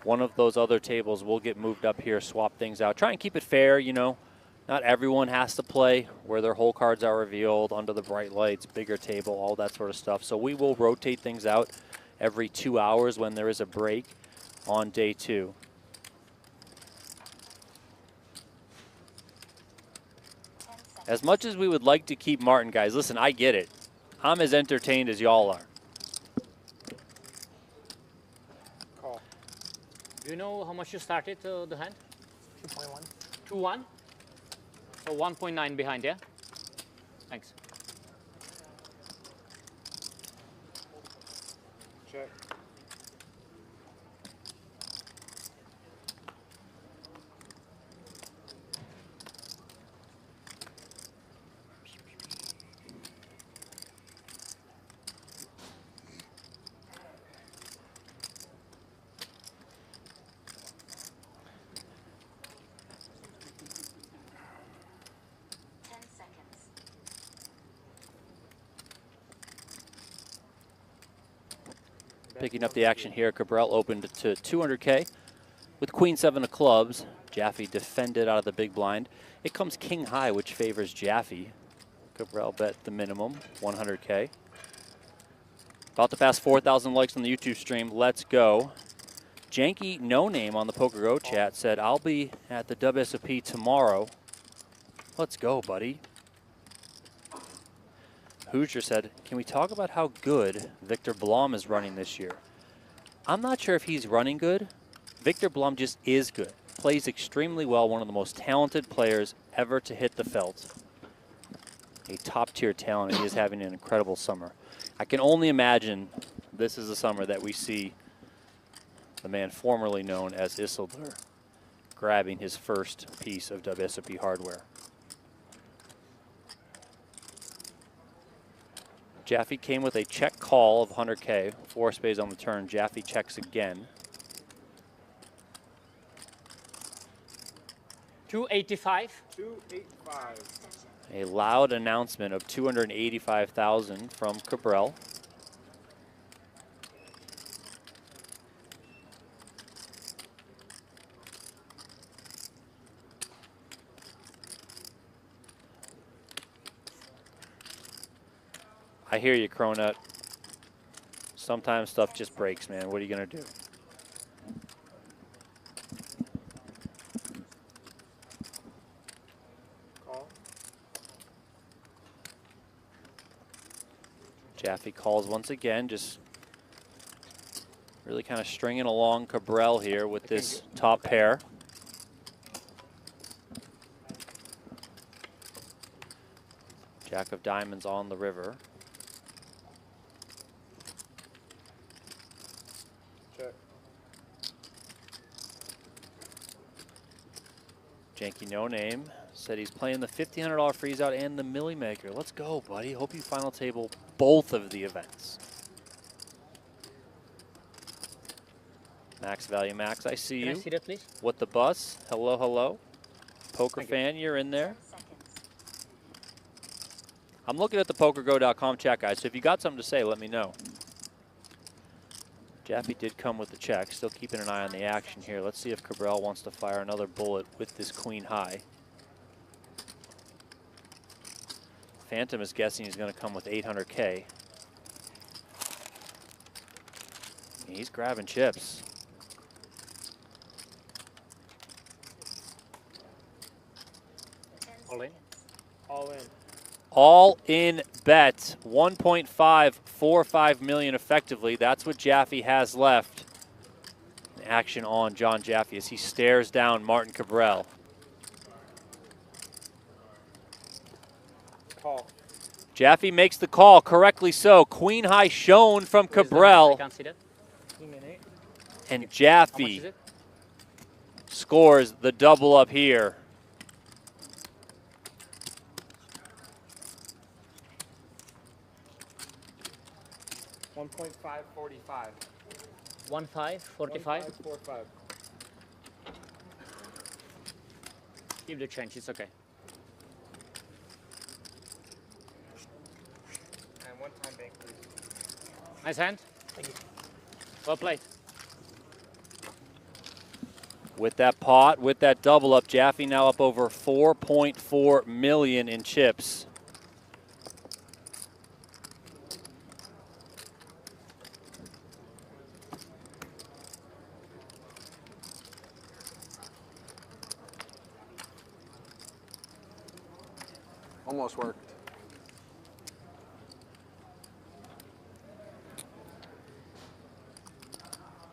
one of those other tables will get moved up here, swap things out. Try and keep it fair, you know. Not everyone has to play where their whole cards are revealed, under the bright lights, bigger table, all that sort of stuff. So we will rotate things out every 2 hours when there is a break on day 2. As much as we would like to keep Martin, guys, listen, I get it. I'm as entertained as y'all are. Call. Do you know how much you started the hand? 2.1. 2-1? So 1.9 behind, yeah? Thanks. Check. Picking up the action here, Cabral opened to 200K with queen 7 of clubs. Jaffe defended out of the big blind. It comes king high, which favors Jaffe. Cabral bet the minimum, 100K. About to pass 4,000 likes on the YouTube stream. Let's go. Janky No Name on the PokerGo chat said, I'll be at the WSOP tomorrow. Let's go, buddy. Hoosier said, can we talk about how good Victor Blom is running this year? I'm not sure if he's running good. Victor Blom just is good. Plays extremely well, one of the most talented players ever to hit the felt. A top-tier talent, and he is having an incredible summer. I can only imagine this is the summer that we see the man formerly known as Isildur grabbing his first piece of WSOP hardware. Jaffe came with a check call of 100K, 4 spades on the turn. Jaffe checks again. 285. 285. A loud announcement of 285,000 from Cabral. I hear you, Cronut. Sometimes stuff just breaks, man. What are you going to do? Call. Jaffe calls once again, just really kind of stringing along Cabral here with this top pair. Jack of diamonds on the river. Check. Janky No Name said he's playing the $1,500 freeze out and the Millie Maker. Let's go, buddy. Hope you final table both of the events. Max Value Max, I see Can you. I see that, please? What the bus? Hello, hello. Poker Thank you. fan, you're in there. I'm looking at the PokerGo.com chat, guys, so if you got something to say, let me know. Jaffe did come with the check, still keeping an eye on the action here. Let's see if Cabral wants to fire another bullet with this queen high. Phantom is guessing he's going to come with 800K. He's grabbing chips. all in bet, 1.545 million effectively. That's what Jaffe has left. Action on John Jaffe as he stares down Martin Cabral. Call. Jaffe makes the call, correctly so. Queen high shown from Cabral. I can't see that. And How much is Jaffe it? scores the double up here. $1.545. 1.545. 1.545. Give the change, it's okay. And one time bank, please. Nice hand. Thank you. Well played. With that pot, with that double up, Jaffe now up over 4.4 million in chips. Almost worked.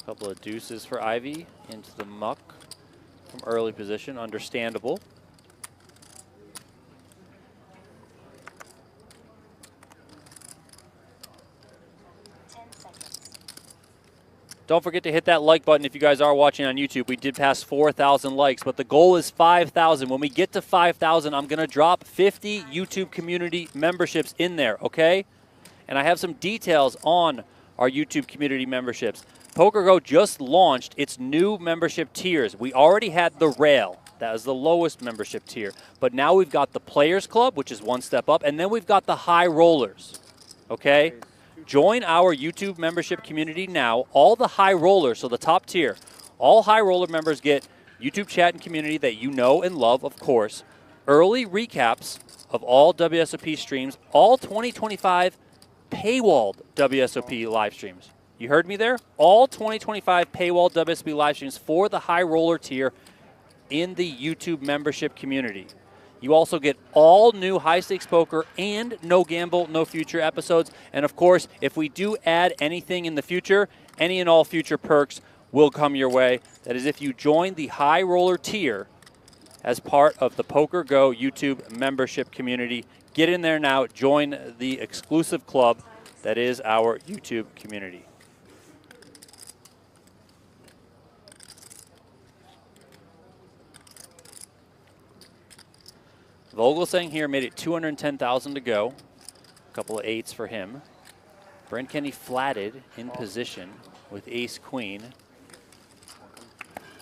Couple of deuces for Ivy into the muck from early position, understandable. Don't forget to hit that like button if you guys are watching on YouTube. We did pass 4,000 likes, but the goal is 5,000. When we get to 5,000, I'm going to drop 50 YouTube community memberships in there, okay? And I have some details on our YouTube community memberships. PokerGo just launched its new membership tiers. We already had the Rail. That is the lowest membership tier. But now we've got the Players Club, which is one step up, and then we've got the High Rollers, okay? Join our YouTube membership community now. All the high rollers, so the top tier, all high roller members get YouTube chat and community that you know and love, of course. Early recaps of all WSOP streams, all 2025 paywalled WSOP live streams. You heard me there? All 2025 paywalled WSOP live streams for the high roller tier in the YouTube membership community. You also get all new High Stakes Poker and No Gamble, No Future episodes. And of course, if we do add anything in the future, any and all future perks will come your way. That is if you join the High Roller tier as part of the PokerGo YouTube membership community. Get in there now, join the exclusive club that is our YouTube community. Vogelsang here made it 210,000 to go. A couple of eights for him. Brent Kenny flatted in position with ace-queen.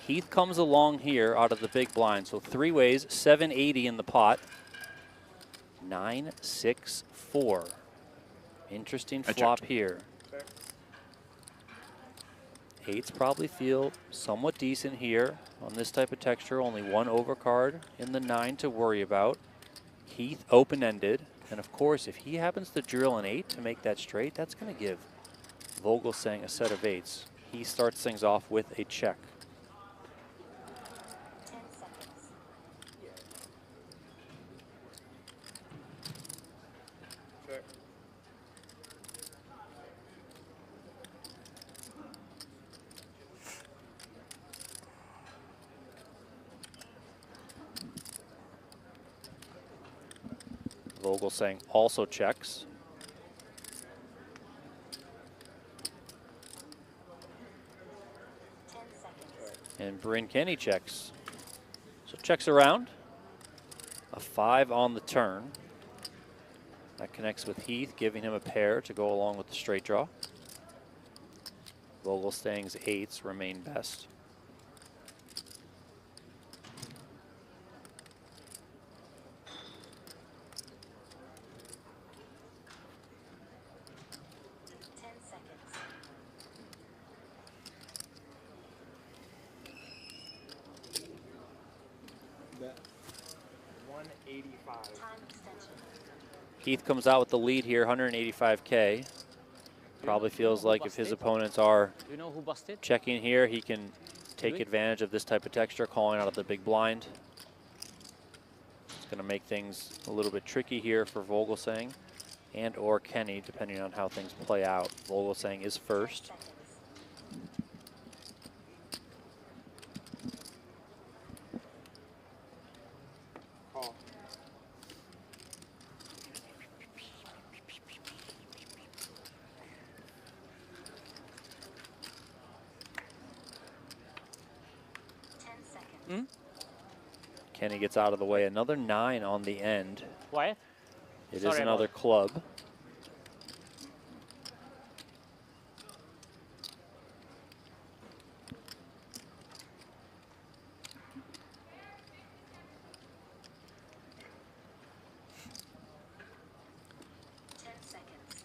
Heath comes along here out of the big blind. So three ways, 780 in the pot. 9-6-4. Interesting flop here. Eights probably feel somewhat decent here on this type of texture. Only one overcard in the 9 to worry about. Heath open-ended. And of course, if he happens to drill an 8 to make that straight, that's going to give Vogelsang a set of 8s. He starts things off with a check. Vogelsang also checks. And Bryn Kenny checks. So checks around. A 5 on the turn. That connects with Heath, giving him a pair to go along with the straight draw. Vogelsang's 8s remain best. Heath comes out with the lead here, 185K. Probably feels like if his opponents are checking here, he can take advantage of this type of texture, calling out of the big blind. going to make things a little bit tricky here for Vogelsang and or Kenny, depending on how things play out. Vogelsang is first. Kenny gets out of the way. Another 9 on the end. Quiet. It Sorry is about another it. club.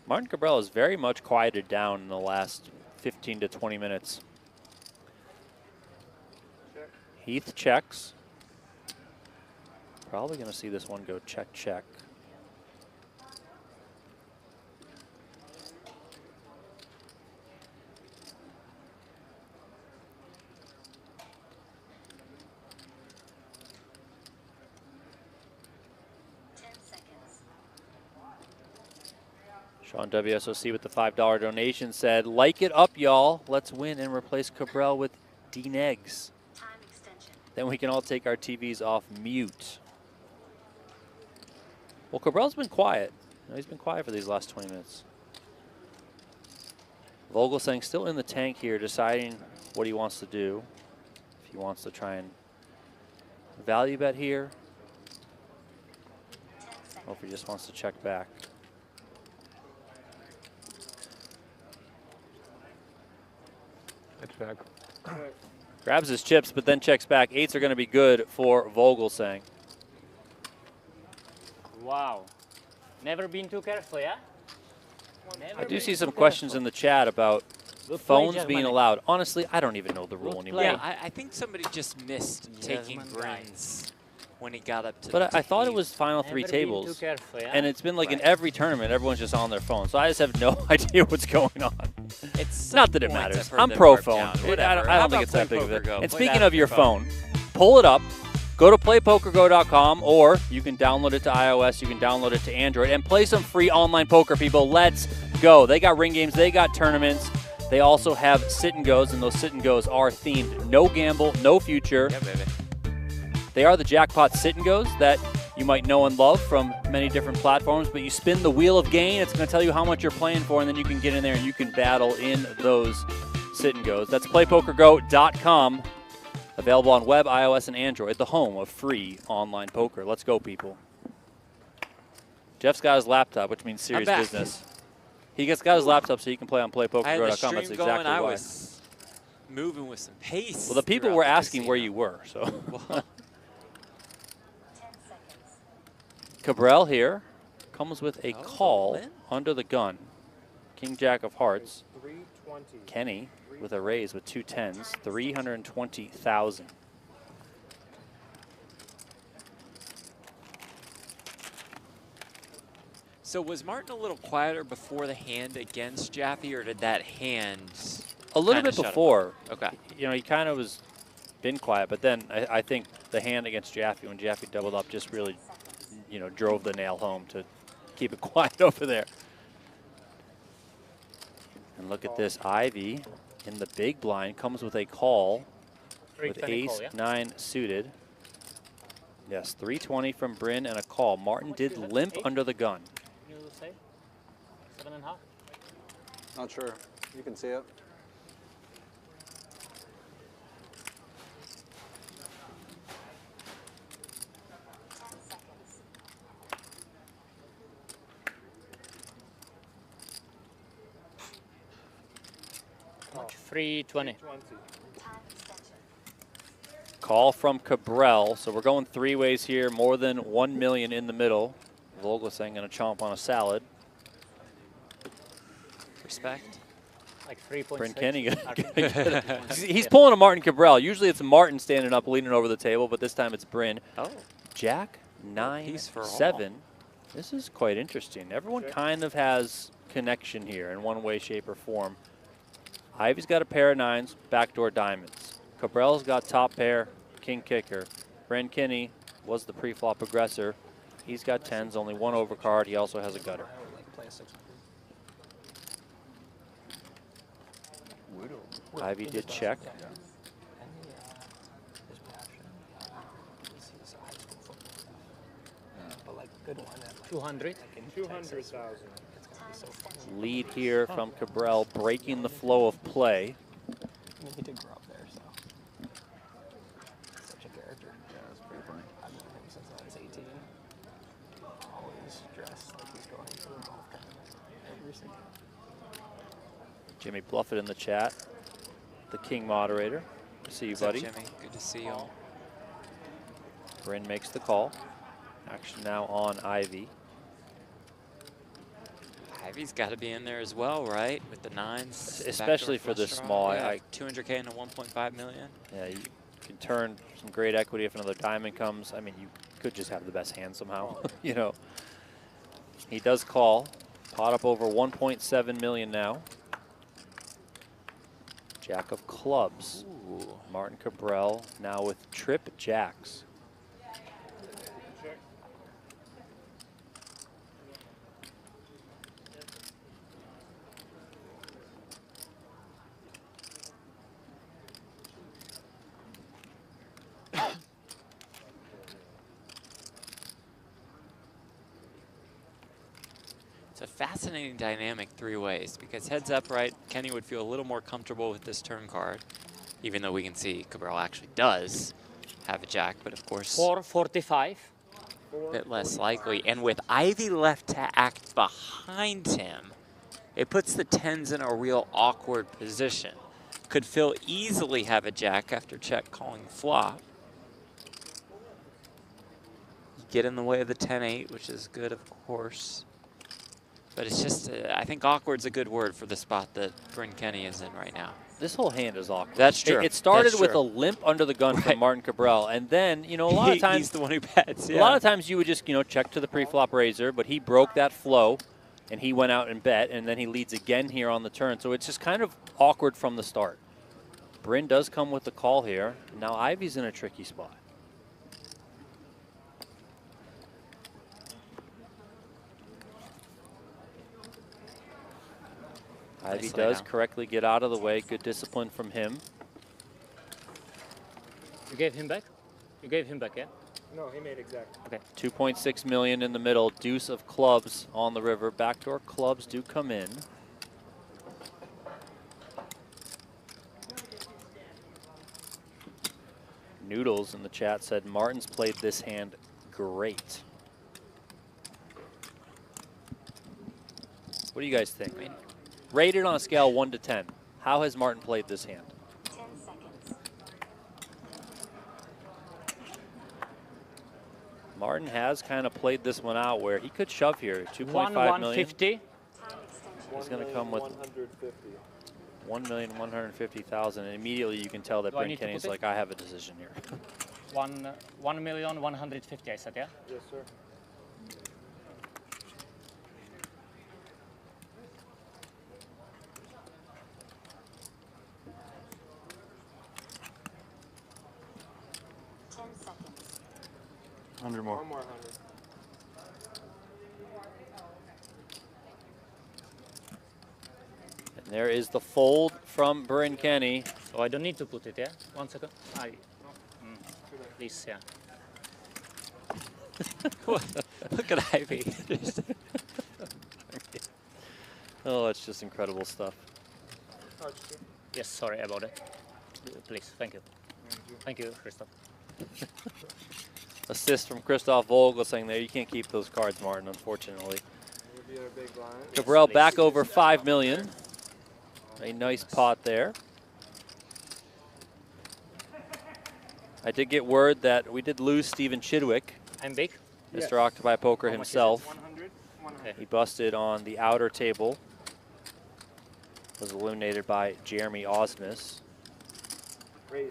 Martin Cabral is very much quieted down in the last 15 to 20 minutes. Heath checks. Probably going to see this one go check, check. Sean WSOC with the $5 donation said, like it up, y'all. Let's win and replace Cabral with D-Negs. Then we can all take our TVs off mute. Well, Cabral's been quiet. He's been quiet for these last 20 minutes. Vogelsang still in the tank here, deciding what he wants to do. If he wants to try and value bet here, or if he just wants to check back. It's back. Grabs his chips, but then checks back. 8s are going to be good for Vogelsang. Wow. Never been too careful, yeah? I do see some questions in the chat about Good phones play, being Germanic. allowed. Honestly, I don't even know the rule anymore. Yeah, I think somebody just missed taking Brins when he got up to But the I thought it tee. was final 3 Never been tables. too careful, yeah? And it's been like in Right. every tournament, everyone's just on their phone. So I just have no idea what's going on. It's Not that it some points matters. I've heard I'm them pro marked phone. down. I Whatever. don't How think it's about that big of Play a Poker Go? And Play speaking that of your for phone, pull it up, go to playpokergo.com, or you can download it to iOS, you can download it to Android, and play some free online poker, people. Let's go. They got ring games, they got tournaments. They also have sit and goes, and those sit and goes are themed. No gamble, no future. Yeah, baby. They are the jackpot sit and goes that you might know and love from many different platforms, but you spin the wheel of gain, it's going to tell you how much you're playing for, and then you can get in there and you can battle in those sit and goes. That's playpokergo.com. Available on web, iOS, and Android, the home of free online poker. Let's go, people. Jeff's got his laptop, which means serious back. business. He got his laptop so he can play on I had the playpokergo.com. stream That's going. exactly I why. was moving with some pace. Well, the people throughout were the asking where casino. you were, so. Cabral here comes with a call Lynn? under the gun. King Jack of Hearts. 320. Kenny with a raise with 2 10s, 320,000. So was Martin a little quieter before the hand against Jaffe, or did that hand A little kinda bit shut him before. up? Okay. You know, he kind of was been quiet, but then I think the hand against Jaffe, when Jaffe doubled up, just really, you know, drove the nail home to keep it quiet over there. And look at this, Ivy in the big blind comes with a call with 320 call, yeah? ace-9 suited. Yes, 320 from Bryn and a call. Martin did limp under the gun. You say? 7.5? Not sure. You can see it. Much? 320. Call from Cabral. So we're going 3 ways here. More than 1 million in the middle. Vogelsang going to chomp on a salad. Respect. Like 3.6. Bryn Kenny gonna I get think. it. He's pulling a Martin Cabral. Usually it's Martin standing up, leaning over the table, but this time it's Bryn. Oh. Jack, 9, piece for all. 7. This is quite interesting. Everyone kind of has connection here in one way, shape, or form. Ivy's got a pair of 9s, backdoor diamonds. Cabral's got top pair, king kicker. Bryn Kenny was the pre-flop aggressor. He's got 10s, only one overcard. He also has a gutter. Ivy did check. Good one. 200. 200,000. Lead here from Cabral, breaking the flow of play. I mean, he did grow up there, so. Such a character. Yeah, that's pretty funny. I've known him since I was 18. Always dressed like he's going to a golf tournament. Every single. Jimmy Bluffett in the chat, the King moderator. Good to see you, What's up, buddy. Jimmy? Good to see you all. Bryn makes the call. Action now on Ivy. Ivy's got to be in there as well, right? With the 9s. Especially for this small. Yeah, I 200K into 1.5 million. Yeah, you can turn some great equity if another diamond comes. I mean, you could just have the best hand somehow, you know. He does call. Pot up over 1.7 million now. Jack of clubs. Ooh. Martin Cabral now with trip jacks. It's a fascinating dynamic three ways because heads up, right, Kenny would feel a little more comfortable with this turn card, even though we can see Cabral actually does have a jack, but of course 445. a bit less likely. And with Ivy left to act behind him, it puts the 10s in a real awkward position. Could Phil easily have a jack after check calling flop? Get in the way of the 10-8, which is good, of course. But it's just, I think awkward's a good word for the spot that Bryn Kenny is in right now. This whole hand is awkward. That's true. It started That's with true. a limp under the gun from Martin Cabral, and then, you know, a lot of times he's the one who bets. A lot of times you would just, you know, check to the pre-flop raiser, but he broke that flow, and he went out and bet, and then he leads again here on the turn. So it's just kind of awkward from the start. Bryn does come with the call here. Now Ivy's in a tricky spot. Ivy Nicely does now. correctly get out of the way. Good discipline from him. You gave him back? You gave him back, yeah? No, he made exact. Okay. 2.6 million in the middle. Deuce of clubs on the river. Backdoor clubs do come in. Noodles in the chat said Martin's played this hand great. What do you guys think? Rated on a scale 1 to 10. How has Martin played this hand? 10 seconds. Martin has kind of played this one out where he could shove here. 2.5 million. 150. He's going to come with 1,150,000, and immediately you can tell that Do I Bryn need to Kenny's put it? like, I have a decision here. 1,150,000, I said, yeah? Yes, sir. Seconds. 100 more. One more 100. And there is the fold from Bryn Kenny. So I don't need to put it, yeah? 1 second. Please, yeah. Look at Ivy. Oh, it's just incredible stuff. Yes, sorry about it. Please, thank you. Thank you, Christoph. Assist from Christoph Vogel saying there, you can't keep those cards, Martin, unfortunately. Would be a big blind. Cabral back over 5 million. A nice pot there. I did get word that we did lose Stephen Chidwick, I'm big. Mr. Octopi Poker How much is it? himself. 100. Okay. He busted on the outer table. Was eliminated by Jeremy Osmus.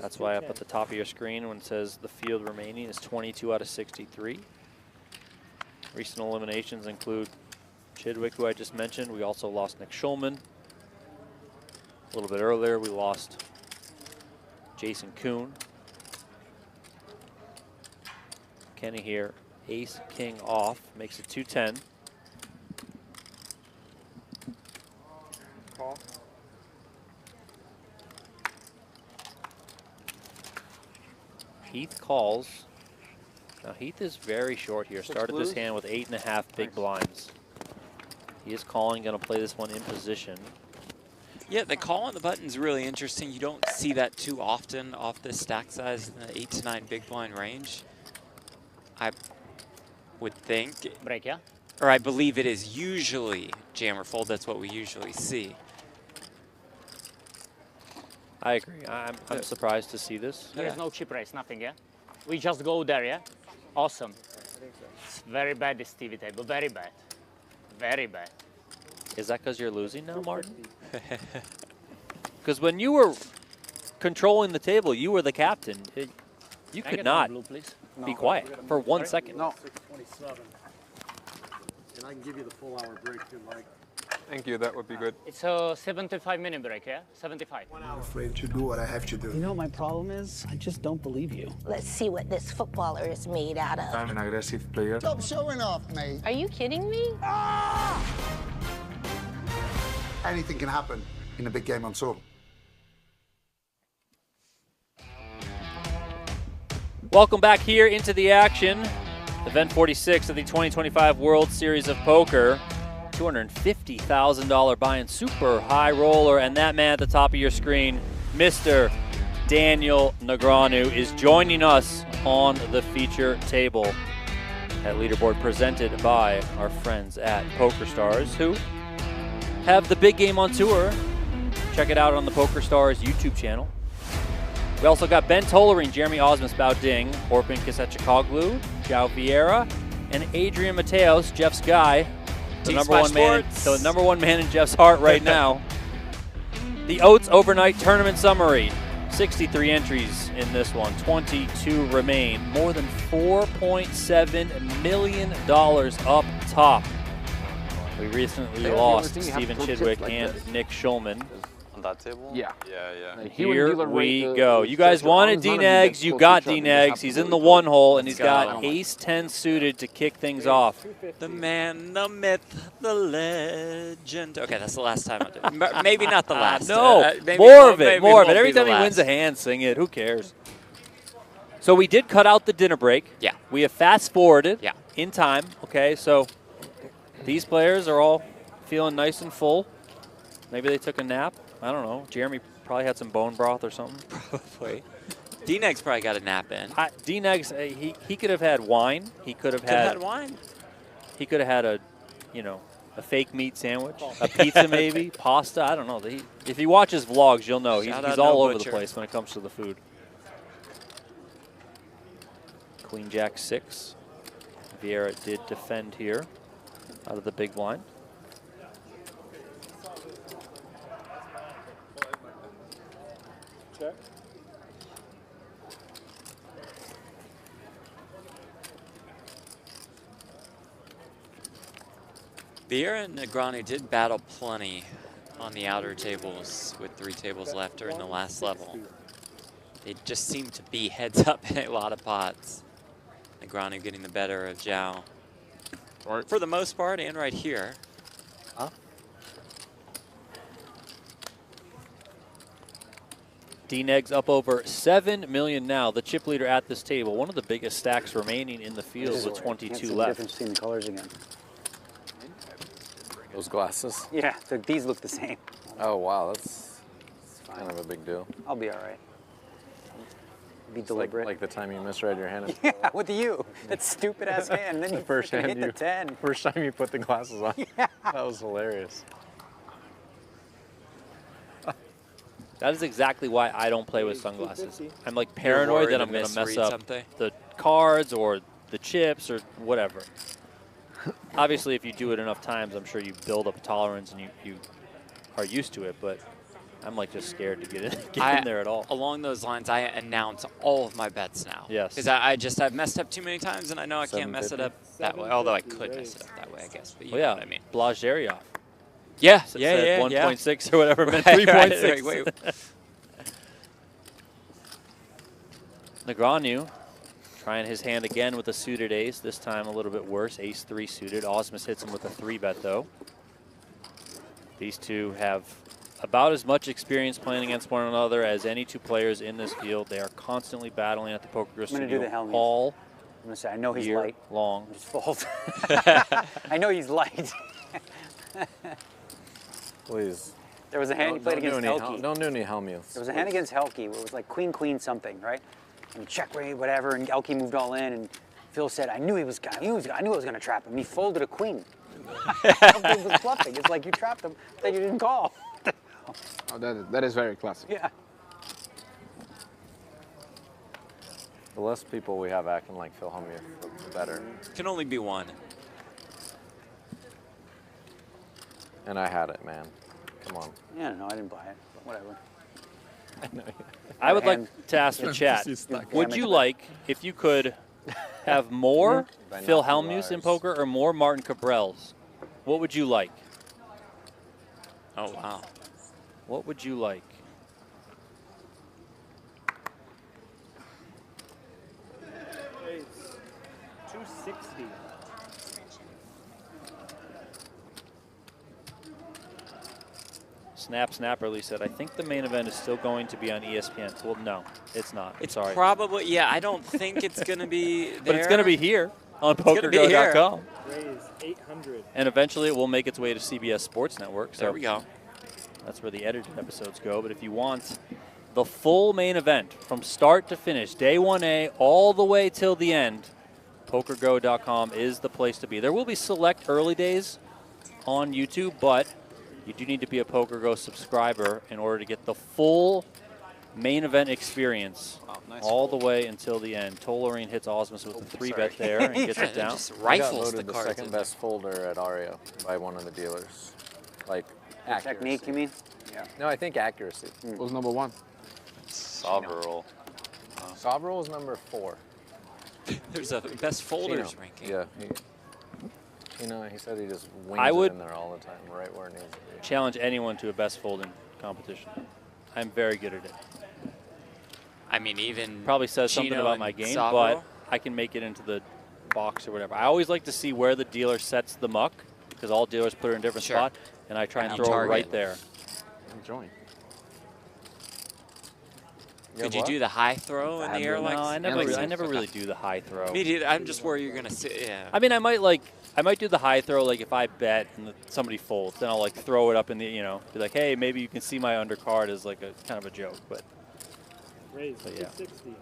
That's why up at the top of your screen when it says the field remaining is 22 out of 63. Recent eliminations include Chidwick, who I just mentioned. We also lost Nick Schulman. A little bit earlier, we lost Jason Kuhn. Kenny here, ace, king off, makes it 2-10. Call. Heath calls. Now Heath is very short here. Started this hand with 8.5 big blinds. He is calling, going to play this one in position. Yeah, the call on the button is really interesting. You don't see that too often off this stack size in the 8 to 9 big blind range. I would think. Break, yeah? Or I believe it is usually jam or fold. That's what we usually see. I agree. I'm surprised to see this. There is no chip raise, nothing, yeah? We just go there, yeah? Awesome. It's very bad, this TV table, very bad. Very bad. Is that because you're losing now, Martin? Because when you were controlling the table, you were the captain. You could not be quiet for 1 second. No. 6:27. And I can give you the full hour break if you like. Thank you, that would be good. It's a 75-minute break, yeah? 75. I'm not afraid to do what I have to do. You know what my problem is? I just don't believe you. Let's see what this footballer is made out of. I'm an aggressive player. Stop showing off, mate. Are you kidding me? Anything can happen in a big game on tour. Welcome back here into the action. Event 46 of the 2025 World Series of Poker. $250,000 buy-in, super high roller, and that man at the top of your screen, Mr. Daniel Negreanu, is joining us on the feature table at Leaderboard, presented by our friends at PokerStars, who have the big game on tour. Check it out on the PokerStars YouTube channel. We also got Ben Tollering, Jeremy Osmus, Bao Ding, Orpin Kasechikoglu, João Vieira, and Adrian Mateos, Jeff's guy. The number one man in Jeff's heart right now. The Oats Overnight Tournament Summary. 63 entries in this one. 22 remain. More than $4.7 million up top. We recently lost Stephen Chidwick and Nick Schulman. On that table? Yeah. Yeah. Here we go. You guys wanted D-Negs, you got D-Negs. He's in the one hole, and he's got ace-10 suited to kick things off. The man, the myth, the legend. Okay, that's the last time I'll do it. Maybe not the last. No, maybe more of it. Every time he last. wins a hand, sing it. Who cares? So we did cut out the dinner break. Yeah. We have fast-forwarded in time. Okay, so these players are all feeling nice and full. Maybe they took a nap. I don't know. Jeremy probably had some bone broth or something. Probably. D-Negs probably got a nap in. D-Negs, he could have had wine. He could have had wine. He could have had a fake meat sandwich, a pizza maybe, pasta. I don't know. If he watches vlogs, you'll know he's all over the place when it comes to the food. Queen Jack 6. Vieira did defend here out of the big blind. Check. Vieira and Negreanu did battle plenty on the outer tables with 3 tables left during the last level. They just seem to be heads up in a lot of pots. Negreanu getting the better of João for the most part, and right here. D-Negs up over $7 million now. The chip leader at this table. One of the biggest stacks remaining in the field with 22 left. Difference between the colors again. Those glasses? Yeah, these look the same. Oh, wow, that's kind of a big deal. I'll be all right. Be It's deliberate. like the time you misread your hand. Yeah, what do you? That stupid ass hand. Then you freaking hit the 10. First time you put the glasses on. Yeah. That was hilarious. That is exactly why I don't play with sunglasses. I'm like paranoid that I'm going to mess up the cards or the chips or whatever. Obviously, if you do it enough times, I'm sure you build up a tolerance and you are used to it, but I'm like just scared to get in there at all. Along those lines, I announce all of my bets now. Yes. Because I've messed up too many times, and I know I can't mess it up that way. Although I could mess it up that way, I guess. But you know what I mean. Blazheryov. Yeah, yeah. 1.6 or whatever, meant 3.6. Wait. Negreanu Trying his hand again with a suited ace, this time a little bit worse. Ace-3 suited. Ausmus hits him with a 3-bet, though. These two have about as much experience playing against one another as any two players in this field. They are constantly battling at the PokerGo studio all I'm gonna say, I know he's year light. long. Just fold. I know he's light. Please. There was a hand he played against Helke. Don't do any Helmuths. There was a hand against Helke where it was like queen, queen something, right? And check rate, whatever, and Helke moved all in, and Phil said, I knew I knew I was gonna trap him. He folded a queen. Helke was bluffing. It's like you trapped him, then you didn't call. Oh, that is very classic. Yeah. The less people we have acting like Phil Hellmuth, the better. Can only be one. And I had it, man. Come on. Yeah, no, I didn't buy it, but whatever. I would like to ask the chat, would you like, if you could, have more Phil Hellmuth in poker or more Martin Cabrels? What would you like? Oh, wow. What would you like? It's 260. Snapperly said, I think the main event is still going to be on ESPN. Well, no, it's not. It's sorry. probably, yeah, I don't think it's going to be there. But it's going to be here on PokerGo.com. Raise 800. And eventually it will make its way to CBS Sports Network. So there we go. That's where the edited episodes go. But if you want the full main event from start to finish, day 1A, all the way till the end, PokerGo.com is the place to be. There will be select early days on YouTube, but you do need to be a PokerGo subscriber in order to get the full main event experience all the way until the end. Tollerine hits Ausmus with a 3-bet there and gets it down. Just rifles the cards. second best folder at Ario by one of the dealers. Like accuracy. Technique, you mean? Yeah. No, I think accuracy. What was number 1? Sovereign. Sovereign is number 4. There's a best folders ranking. Yeah. He said he just wings I would it in there all the time, right where it needs to be. Challenge anyone to a best folding competition. I'm very good at it. I mean, even probably says something Chino about and my game, Savro? but I can make it into the box or whatever. I always like to see where the dealer sets the muck because all dealers put it in a different spot, and I try and throw it right there. Enjoying. Could you do the high throw in the air like? No, I never really do the high throw. Me neither. I'm just worried you're gonna sit. Yeah. I mean, I might do the high throw, like if I bet and somebody folds, then I'll like throw it up in the, be like, hey, maybe you can see my undercard as like a kind of a joke, but Raise yeah. 260.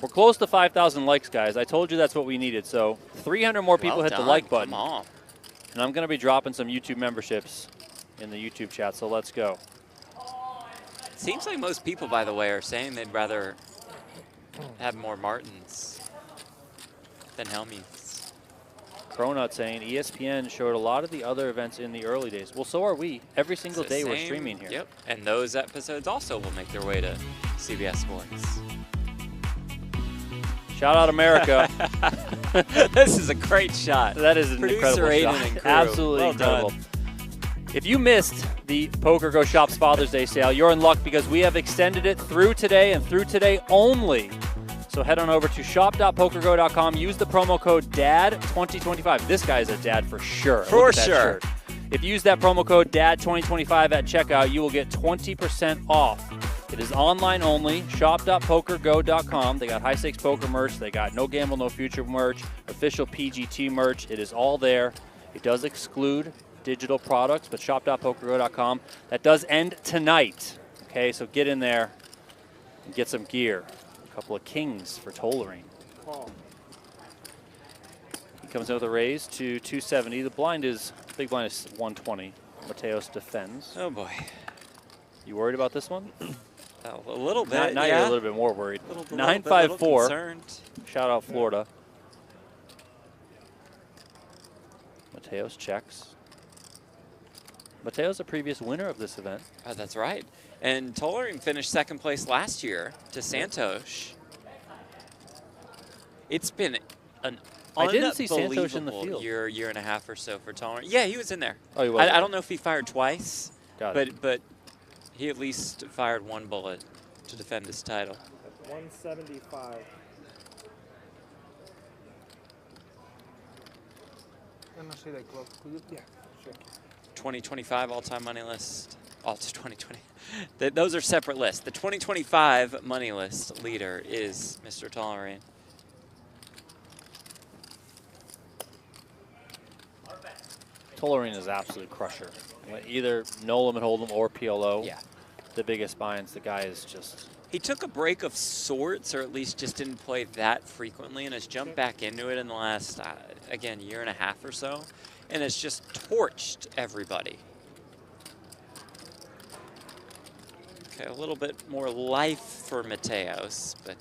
We're close to 5,000 likes, guys. I told you that's what we needed. So 300 more people hit the like button. Come on. And I'm going to be dropping some YouTube memberships in the YouTube chat, so let's go. Seems like most people, by the way, are saying they'd rather have more Martins than Hellmuths. Cronut saying ESPN showed a lot of the other events in the early days. Well, so are we. Every single day we're streaming here. Yep, and those episodes also will make their way to CBS Sports. Shout out America. This is a great shot. That is an Producer incredible Aiden shot. and crew. Absolutely Well incredible. done. If you missed the PokerGo Shops Father's Day sale, you're in luck because we have extended it through today and through today only. So head on over to shop.pokergo.com. Use the promo code DAD2025. This guy is a dad for sure. For Look at that sure. shirt. If you use that promo code DAD2025 at checkout, you will get 20% off. It is online only, shop.pokergo.com. They got high stakes poker merch. They got No Gamble, No Future merch, official PGT merch. It is all there. It does exclude digital products, but shop.pokergo.com. That does end tonight. Okay, so get in there and get some gear. A couple of kings for Tollerine. Call. He comes in with a raise to 270. The blind is, big blind is 120. Mateos defends. Oh boy. You worried about this one? A little bit, Now yeah. you're a little bit more worried. Little 954. concerned. Shout out Florida. Mateos checks. Mateo's a previous winner of this event. Oh, that's right. And Tollerine finished second place last year to Santosh. It's been an I didn't see Santosh in the unbelievable field. year and a half or so for Tollerine. Yeah, he was in there. Oh, he was? I don't know if he fired twice, Got it. but he at least fired one bullet to defend his title. 175. Yeah, sure. 2025 all-time money list. Also 2020. Those are separate lists. The 2025 money list leader is Mr. Tolerine. Tolerine is absolute crusher. Either no limit hold'em or PLO. Yeah. The biggest binds. The guy is just. He took a break of sorts, or at least just didn't play that frequently, and has jumped back into it in the last, again, year and a half or so, and has just torched everybody. Okay, a little bit more life for Mateos, but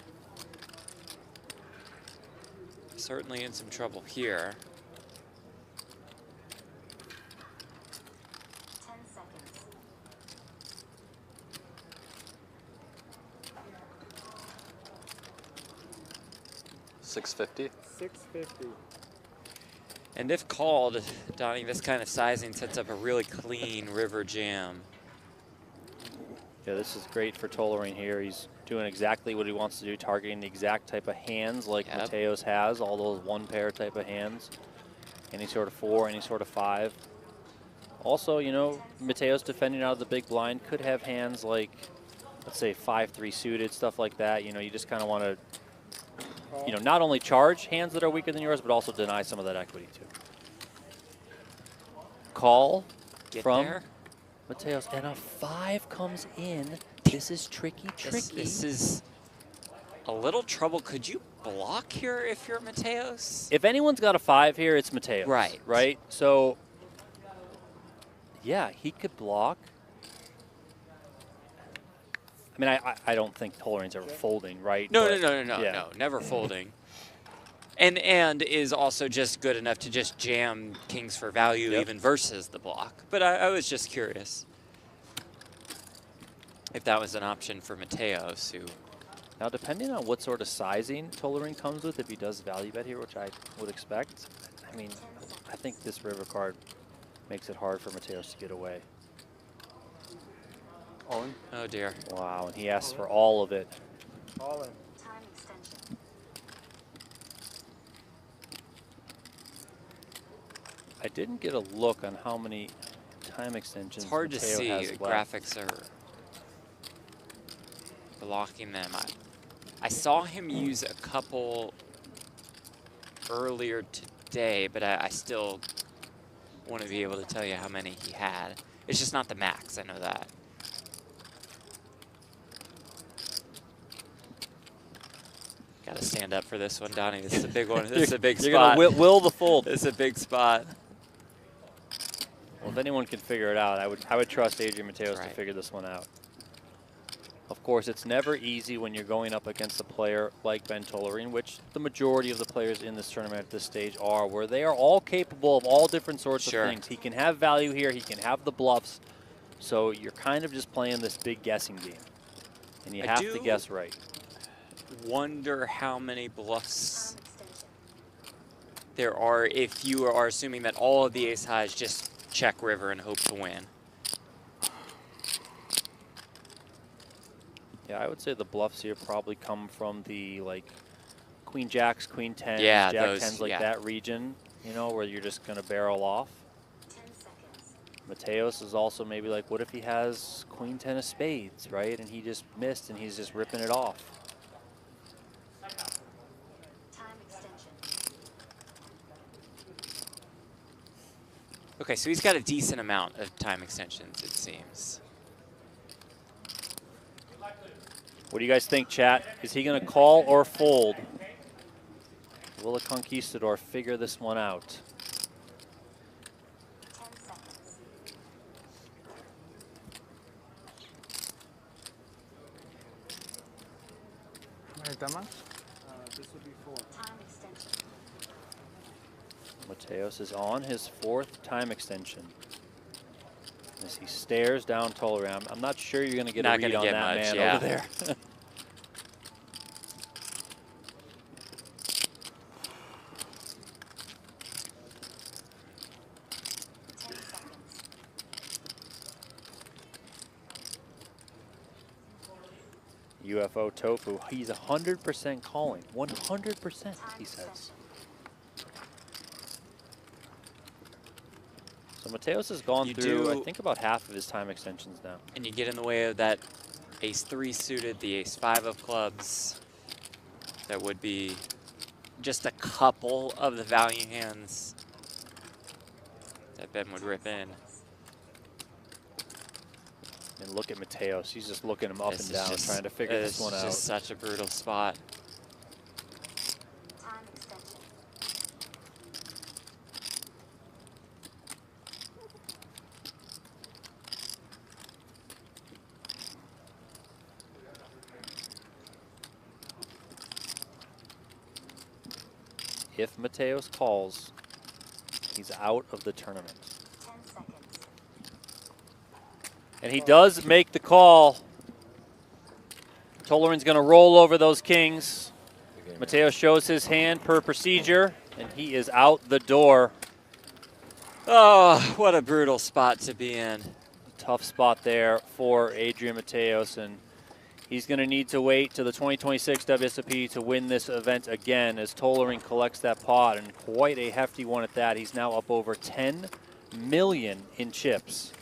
certainly in some trouble here. 10 seconds. $650. $650. And if called, Donnie, this kind of sizing sets up a really clean river jam. Yeah, this is great for Tolerine here. He's doing exactly what he wants to do, targeting the exact type of hands like Mateos has, all those one pair type of hands. Any sort of 4, any sort of 5. Also, you know, Mateos defending out of the big blind could have hands like, let's say 5-3 suited, stuff like that. You know, you just kind of want to, you know, not only charge hands that are weaker than yours, but also deny some of that equity too. Call from Mateos, and a 5 comes in. This is tricky. This is a little trouble. Could you block here if you're Mateos? If anyone's got a 5 here, it's Mateos. Right. Right? So, yeah, he could block. I mean, I don't think Tolerine's ever folding, right? No, But, no, yeah. never folding. And is also just good enough to just jam kings for value even versus the block. But I was just curious if that was an option for Mateos, who... Now, depending on what sort of sizing Tolerine comes with, if he does value bet here, which I would expect, I mean, I think this river card makes it hard for Mateos to get away. All in? Oh, dear. Wow, and he asks for all of it. All in. Time extension. I didn't get a look on how many time extensions It's hard to Mateo see. has The left. graphics are blocking them. I saw him use a couple earlier today, but I still want to be able to tell you how many he had. It's just not the max, I know that. Got to stand up for this one, Donnie. This is a big one. This is a big spot. You're going to will the fold. This is a big spot. Well, if anyone can figure it out, I would trust Adrian Mateos to figure this one out. Of course, it's never easy when you're going up against a player like Ben Tolerine, which the majority of the players in this tournament at this stage are, where they are all capable of all different sorts of things. He can have value here, he can have the bluffs, so you're kind of just playing this big guessing game, and you have to guess right. Wonder how many bluffs there are if you are assuming that all of the ace highs just check river and hope to win. Yeah, I would say the bluffs here probably come from the, like, queen jacks, queen tens, Yeah, jack those, tens, like yeah. that region, you know, where you're just going to barrel off. 10 seconds. Mateos is also maybe like, what if he has queen 10 of spades, right? And he just missed and he's just ripping it off. Time extension. Okay, so he's got a decent amount of time extensions, it seems. What do you guys think, chat? Is he going to call or fold? Will the Conquistador figure this one out? 10 seconds. How many damas? This would be 4. Time extension. Mateos is on his 4th time extension. As he stares down Tolerine, I'm not sure you're going to get a Not read gonna on get that much, man yeah. over there. UFO Tofu, he's 100% calling. 100%, he says. So Mateos has gone through, I think, about half of his time extensions now. And you get in the way of that ace-3 suited, the ace-5 of clubs. That would be just a couple of the value hands that Ben would rip in. And look at Mateos. He's just looking him up and down, Just, trying to figure this one out. It's just such a brutal spot. Time extension. If Mateos calls, he's out of the tournament. 10 seconds. And he does make the call. Tollerin's going to roll over those kings. Mateos shows his hand per procedure, and he is out the door. Oh, what a brutal spot to be in. Tough spot there for Adrian Mateos, and he's going to need to wait to the 2026 WSOP to win this event again as Tollerin collects that pot, and quite a hefty one at that. He's now up over 10 million in chips.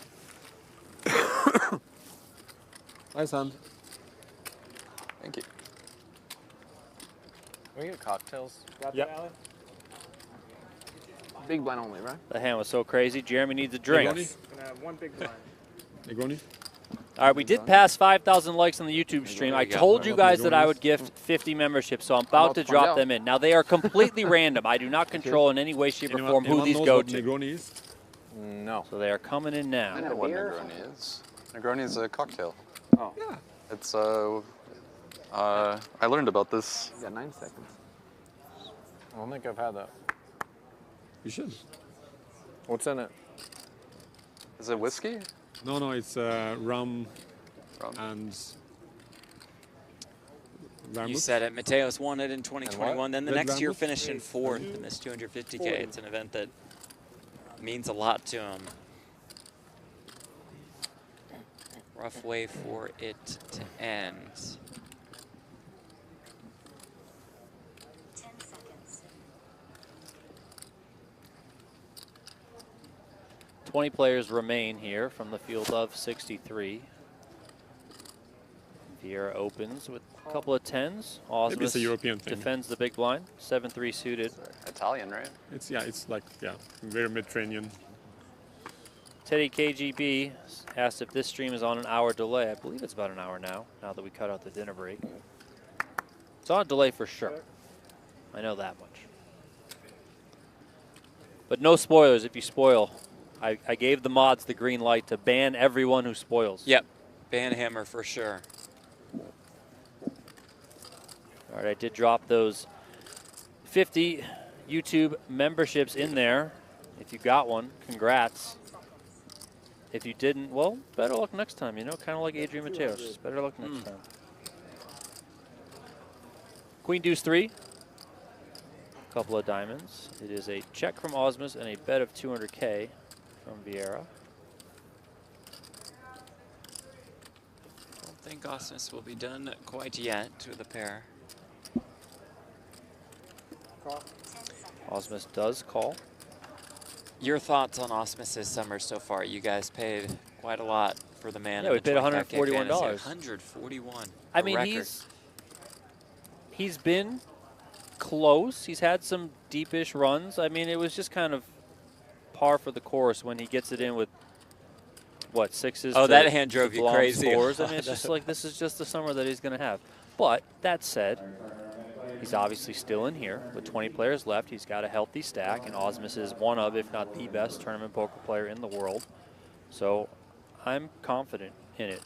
Nice hand. Thank you. Can we get cocktails? Yep. Big blind only, right? The hand was so crazy. Jeremy needs a drink. Gonna have one big blind. Negroni? All right, we did pass 5,000 likes on the YouTube stream. I told you guys that I would gift 50 memberships, so I'm about to drop them in. Now, they are completely random. I do not control in any way, shape, or form who these go to. Negroni is? No. So they are coming in now. I know what Negroni is. Negroni is a cocktail. Oh. Yeah. It's, I learned about this. You got 9 seconds. I don't think I've had that. You should. What's in it? Is it whiskey? No, it's rum and vermouth. You said it. Mateos won it in 2021. Then the Red next year vermouth? finished in 4th in this 250K. It's an event that means a lot to him. Rough way for it to end. 10 seconds. 20 players remain here from the field of 63. Vieira opens with a couple of 10s. Maybe it's a Osmus European thing. defends the big blind. 7-3 suited. Italian, right? It's like very Mediterranean. Teddy KGB asked if this stream is on an hour delay. I believe it's about an hour now that we cut out the dinner break. It's on a delay for sure. I know that much. But no spoilers if you spoil. I gave the mods the green light to ban everyone who spoils. Yep, ban Hammer for sure. All right, I did drop those 50 YouTube memberships in there. If you got one, congrats. If you didn't, well, better luck next time, you know, kind of like Adrian Mateos. Better luck next time. Queen Deuce 3. Couple of diamonds. It is a check from Osmus and a bet of 200K from Vieira. Don't think Osmus will be done quite yet with a pair. Osmus does call. Your thoughts on Osmus's summer so far? You guys paid quite a lot for the man. Yeah, we paid $141. $141. I mean, he's been close. He's had some deepish runs. I mean, it was just kind of par for the course when he gets it in with what, 6s. Oh, that hand drove you long crazy. Scores. I mean, it's just like this is just the summer that he's going to have. But that said, he's obviously still in here with 20 players left. He's got a healthy stack, and Osmus is one of, if not the best tournament poker player in the world. So I'm confident in it.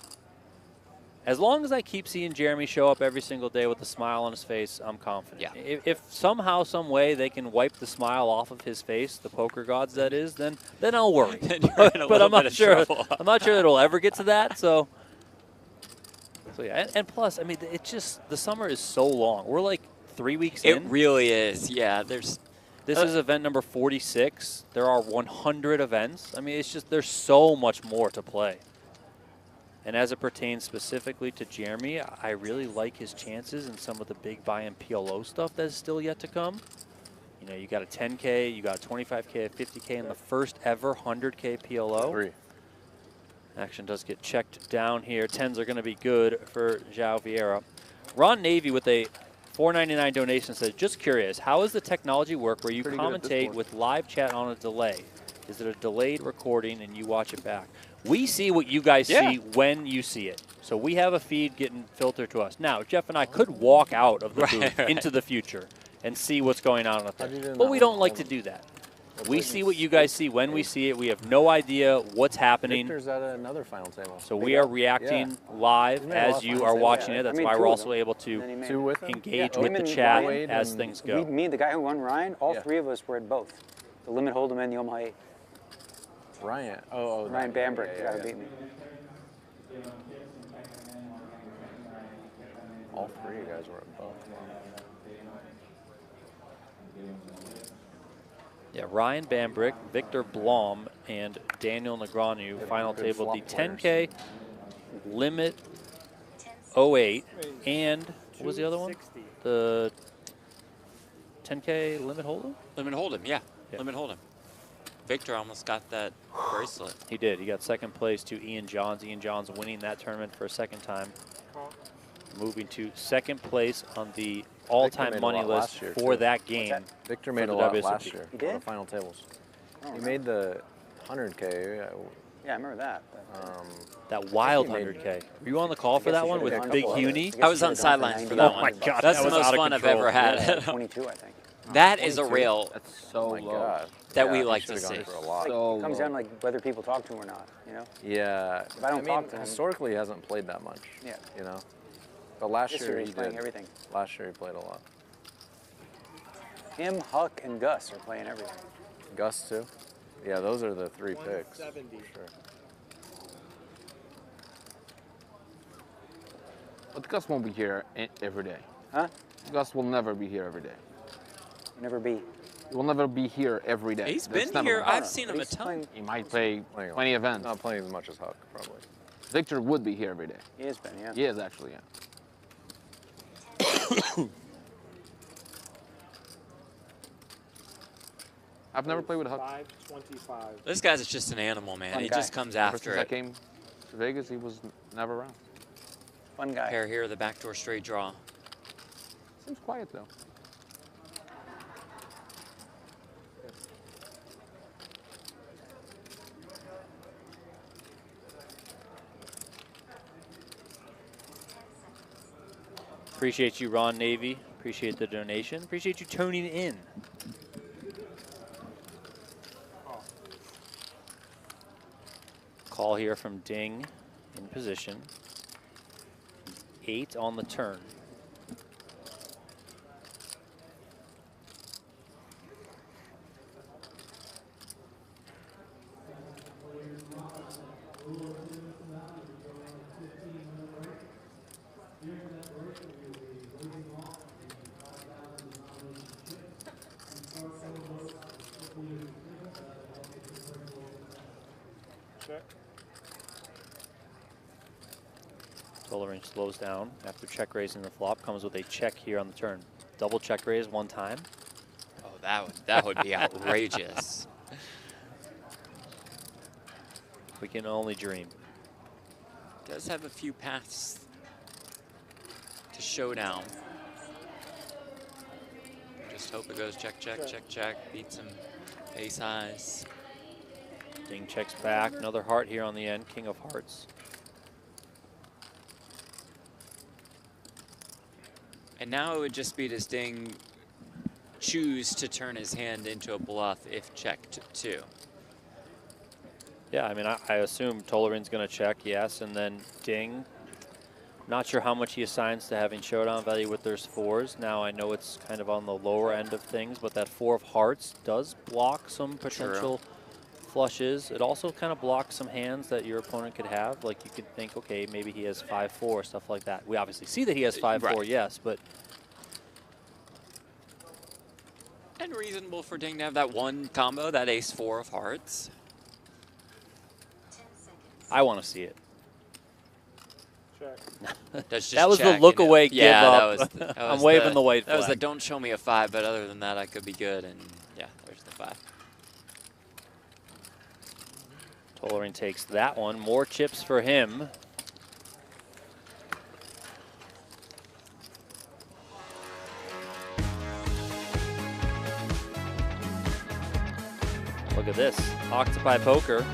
As long as I keep seeing Jeremy show up every single day with a smile on his face, I'm confident. Yeah. If somehow, some way they can wipe the smile off of his face, the poker gods that is, then I'll worry. But I'm not sure. I'm not sure it'll ever get to that. So yeah, and plus, I mean, it's just the summer is so long. We're like 3 weeks in. It really is. Yeah, this is event number 46. There are 100 events. I mean, it's just there's so much more to play. And as it pertains specifically to Jeremy, I really like his chances in some of the big buy-in PLO stuff that is still yet to come. know, you got a 10K, you got a 25K, a 50K, and the first ever 100K PLO. 3. Action does get checked down here. 10s are going to be good for João Vieira. Ron Navy with a $4.99 donation says, just curious, how does the technology work where you Pretty good at this commentate point. with live chat on a delay? Is it a delayed recording and you watch it back? We see what you guys see when you see it. So we have a feed getting filtered to us. Now, Jeff and I could walk out of the booth into the future and see what's going on up there. But we don't like to do that. We see what you guys see when we see it. We have no idea what's happening. Victor's at another final table. So we are reacting live made a lot as of you final are tables. watching Yeah, it. That's I mean, why 2 we're of also them. able And to then he made- Two with him? engage Him with the and chat Ryan as things go. Me and the guy who won, Ryan, all Yeah. 3 of us were at both. The Limit Hold'em and the Omaha 8. Ryan. Ryan Bambrick, the guy who beat me. All 3 of you guys were at both. Yeah, Ryan Bambrick, Victor Blom, and Daniel Negreanu, final good table, flop the 10K Limit 08, and what was the other one? The 10K Limit Hold'em? Limit Hold'em, yeah. Limit Hold'em. Victor almost got that bracelet. He did. He got second place to Ian Johns. Ian Johns winning that tournament for a second time. Moving to second place on the all-time made a money lot list last year, for too. that game. Victor for made the a lot WSOP. last year He for the did? final tables. Oh, He made the 100K. Yeah, I remember that. But, That wild he made- 100K. Were you on the call for guess that he one should've with done Big a couple of Huni? it. I was on Guess he should've done sidelines for 90. that Oh my one. God, That's that the was most out of fun I've control. ever had. Yeah, 22, I think. That is a rail That's so Oh my low. God. that Yeah, we he like to should've gone see. for a lot. So It comes low. down like whether people talk to him or not, you know? Yeah. If I don't talk to him- historically, he hasn't played that much. Yeah. You know? But last This year year he he's playing did. everything. Last year he played a lot. Him, Huck, and Gus are playing everything. Gus too. Yeah, those are the 3 picks. For sure. But Gus won't be here every day. Huh? Gus will never be here every day. Never be. He will never be here every day. He's That's been never here. gonna happen. I've seen him a ton. He might play Playing a 20 lot. events. Not playing as much as Huck, probably. Victor would be here every day. He has been, yeah. He is actually, yeah. I've never played with Huck. 525. This guy's just an animal, man. Fun He guy. just comes Ever after since I it. came to Vegas, he was never around. Fun guy. Pair here, the backdoor straight draw. Seems quiet though. Appreciate you, Ron Navy. Appreciate the donation. Appreciate you tuning in. Call here from Ding in position. 8 on the turn. Check. Total range slows down after check raising the flop. Comes with a check here on the turn. Double check raise one time. Oh, that would be outrageous. We can only dream. Does have a few paths to showdown. Just hope it goes check, check, check, check. Beat some ace highs. Ding checks back. Another heart here on the end. King of hearts. And now it would just be does Ding choose to turn his hand into a bluff if checked too? Yeah, I mean, I assume Tolleran's going to check, yes, and then Ding. Not sure how much he assigns to having showdown value with those 4s. Now, I know it's kind of on the lower end of things, but that 4 of hearts does block some potential flushes. It also kind of blocks some hands that your opponent could have. Like, you could think, okay, maybe he has 5-4, stuff like that. We obviously see that he has 5-4, Right. yes, but And reasonable for Ding to have that one combo, that ace-4 of hearts. I want to see it. Check. That's just That was the check, look you know. away, give yeah, up. that I'm was waving the white That was the flag. don't show me a 5, but other than that, I could be good. And yeah, there's the 5. Tollering takes that one. More chips for him. Look at this, Octopi Poker.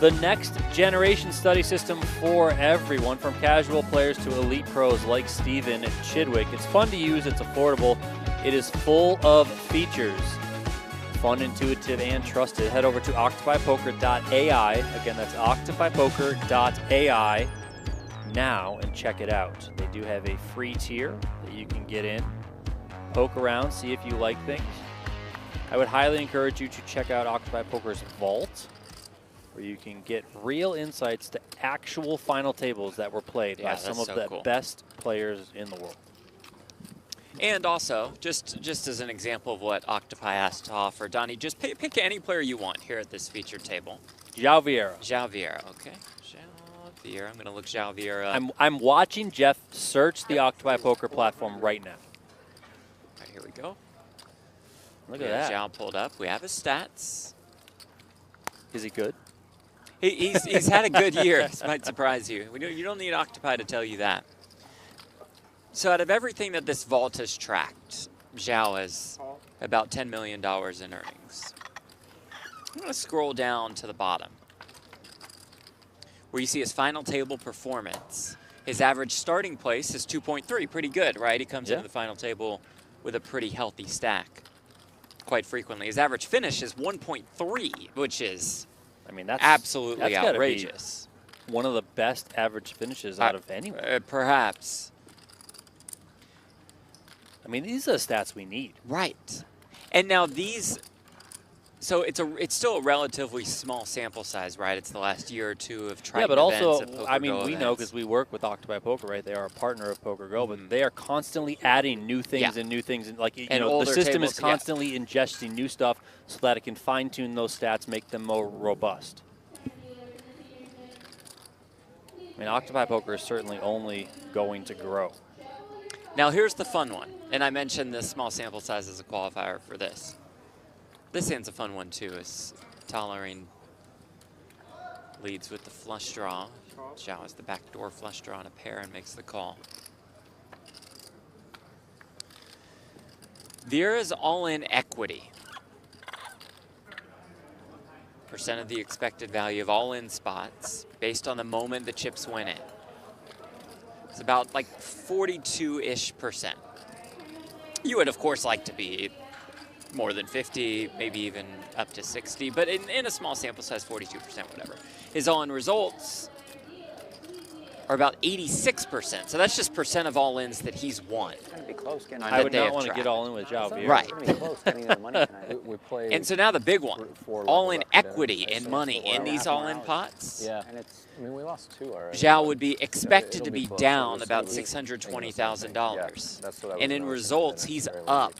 The next generation study system for everyone, from casual players to elite pros like Steven Chidwick. It's fun to use, it's affordable, it is full of features. Fun, intuitive, and trusted. Head over to octopipoker.ai. Again, that's octopipoker.ai now and check it out. They do have a free tier that you can get in, poke around, see if you like things. I would highly encourage you to check out Octopi Poker's Vault, where you can get real insights to actual final tables that were played by some of the best players in the world. And also, just as an example of what Octopi has to offer, Donnie, just pick any player you want here at this featured table. João Vieira. João Vieira, okay. João Vieira. I'm going to look João Vieira up. I'm watching Jeff search the Octopi Poker platform right now. All right, here we go. Look at that. João pulled up. We have his stats. Is he good? He's had a good year. This might surprise you. You don't need Octopi to tell you that. So out of everything that this vault has tracked, João has about $10 million in earnings. I'm going to scroll down to the bottom, where you see his final table performance. His average starting place is 2.3, pretty good, right? He comes into the final table with a pretty healthy stack quite frequently. His average finish is 1.3, which is, I mean, that's absolutely gotta outrageous. Be one of the best average finishes out of anyone. Perhaps. I mean, these are the stats we need. Right. And now these, so it's still a relatively small sample size, right? It's the last year or two of trying but also, events, I mean, we know because we work with Octopi Poker, right? They are a partner of PokerGo, but they are constantly adding new things and new things. And like, you know, the system is constantly ingesting new stuff so that it can fine-tune those stats, make them more robust. I mean, Octopi Poker is certainly only going to grow. Now here's the fun one, and I mentioned this small sample size as a qualifier for this. This hand's a fun one too, as Tollering leads with the flush draw. João has the backdoor flush draw on a pair and makes the call. Vieira's all-in equity. Percent of the expected value of all-in spots based on the moment the chips went in. It's about like 42-ish%. You would, of course, like to be more than 50, maybe even up to 60, but in a small sample size, 42%, whatever. His all-in results are about 86%, so that's just percent of all-ins that he's won. It's going to be close. I would not want to get all in with João Vieira. Right. It's going to be close getting the money tonight. We played And so now the big one, all-in equity and money in these all-in pots. Yeah. And I mean, we lost 2 already. Zhao would be expected to be close. down We're about still $620,000. that's what I was And in noticing. results, It's he's very up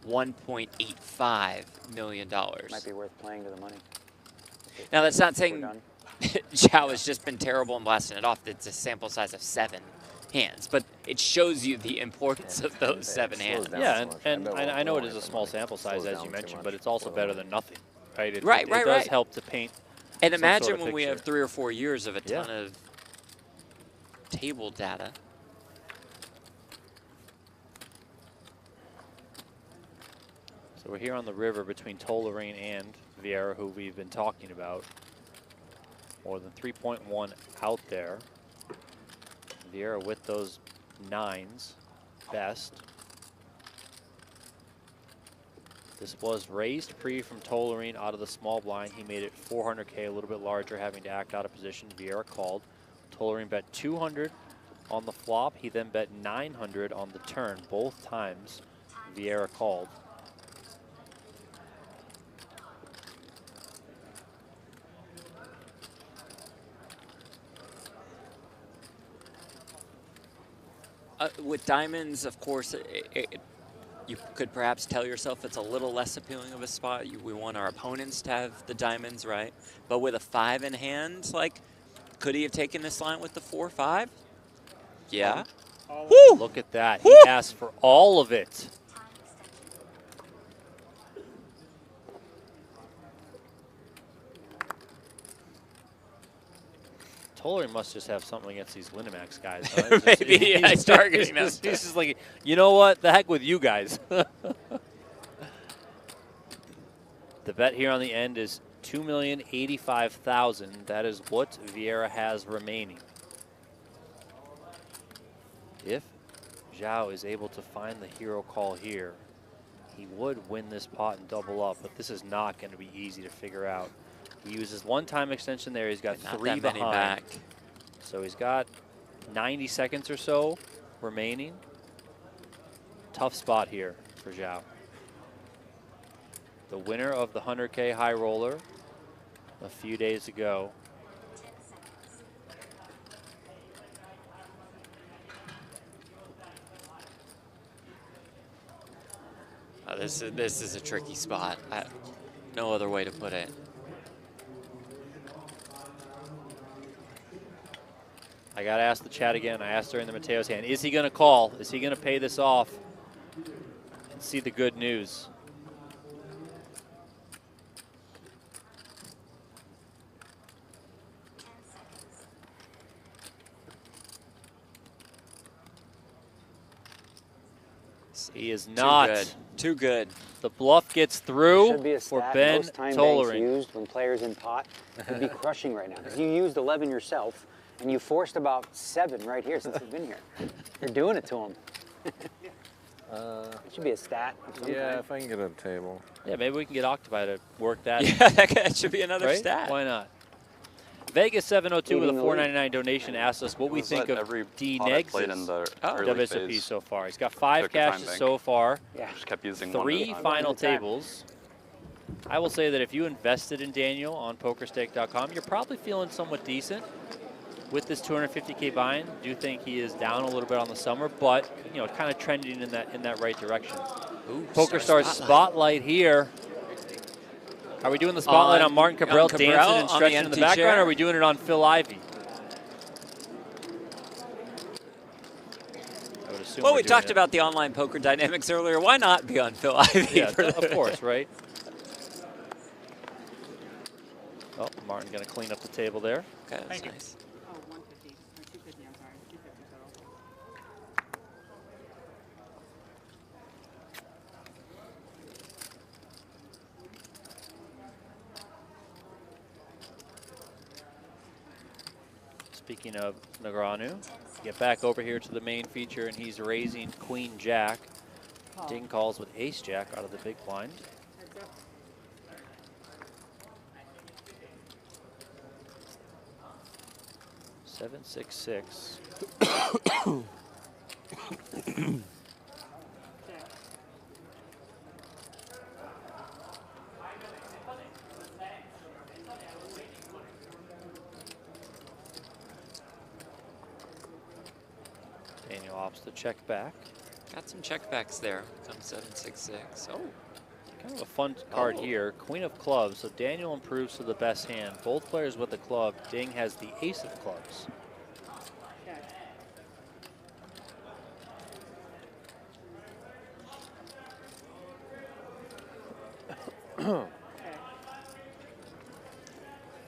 $1.85 million. Might be worth playing to the money. Now, that's not saying Zhao has just been terrible and blasting it off. It's a sample size of 7 hands, but it shows you the importance of those 7 hands. Yeah, and I know it is a small sample size, as you mentioned, but it's also better than nothing, right? It Right. does help to paint. And some imagine sort of when we picture. have 3 or 4 years of a ton of table data. So we're here on the river between Tollering and Vieira, who we've been talking about. More than 3.1 out there. Vieira with those 9s best. This was raised pre from Tollering out of the small blind. He made it 400K, a little bit larger, having to act out of position. Vieira called. Tollering bet 200 on the flop. He then bet 900 on the turn. Both times Vieira called. With diamonds, of course, you could perhaps tell yourself it's a little less appealing of a spot. We want our opponents to have the diamonds, right? But with a 5 in hand, like, could he have taken this line with the 4-5? Yeah. Woo! Look at that. He asked for all of it. Tollering must just have something against these Winamax guys. Huh? Maybe, yeah, he's targeting them. He's just like, you know what? The heck with you guys. The bet here on the end is $2,085,000. That is what Vieira has remaining. If Zhao is able to find the hero call here, he would win this pot and double up, but this is not going to be easy to figure out. He uses one time extension there. He's got Not 3 that many behind. back. So he's got 90 seconds or so remaining. Tough spot here for Zhao. The winner of the 100K High Roller a few days ago. Oh, this is a tricky spot. No other way to put it. I got to ask the chat again. I asked during the Mateo's hand, is he going to call? Is he going to pay this off and see the good news? He is not. Too good. Too good. The bluff gets There through should be a for stat Ben most time banks Tollering. used when players in pot would be crushing right now. Because you used 11 yourself, and you forced about 7 right here since you've been here. You're doing it to them. It should be a stat of some Yeah, kind. if I can get a table. Yeah, maybe we can get Octopi to work that. Yeah, that should be another right? stat. Why not? Vegas 702 with a Leading the league. $4.99 donation asked us what we Was think that of every D. pot I played Negs' in the early WSOP phase? so far. He's got 5 Took a time cashes bank. so far. Yeah. Just kept using one at a 3 time. final One at a time. tables. I will say that if you invested in Daniel on PokerStake.com, you're probably feeling somewhat decent with this 250K buy-in. Do think he is down a little bit on the summer, but you know, kind of trending in that right direction. Ooh, PokerStars spotlight here. Are we doing the spotlight on Martin Cabral on Cabral dancing and on the stretching in the empty background, chair? or are we doing it on Phil Ivey? I would assume Well, we're we doing talked it. about the online poker dynamics earlier. Why not be on Phil Ivey? Yeah, of course, right? Oh, Martin going to clean up the table there. Okay, that's nice. Oh, 150 or 250. I'm sorry, 250 total. Speaking of Negreanu, get back over here to the main feature, and he's raising Queen Jack. Ding calls with Ace Jack out of the big blind. Seven, 6, 6. Daniel opts to check back. Got some checkbacks there. Comes 7-6-6. Oh. Kind of a fun card here. Queen of clubs. So Daniel improves to the best hand. Both players with the club. Ding has the ace of clubs.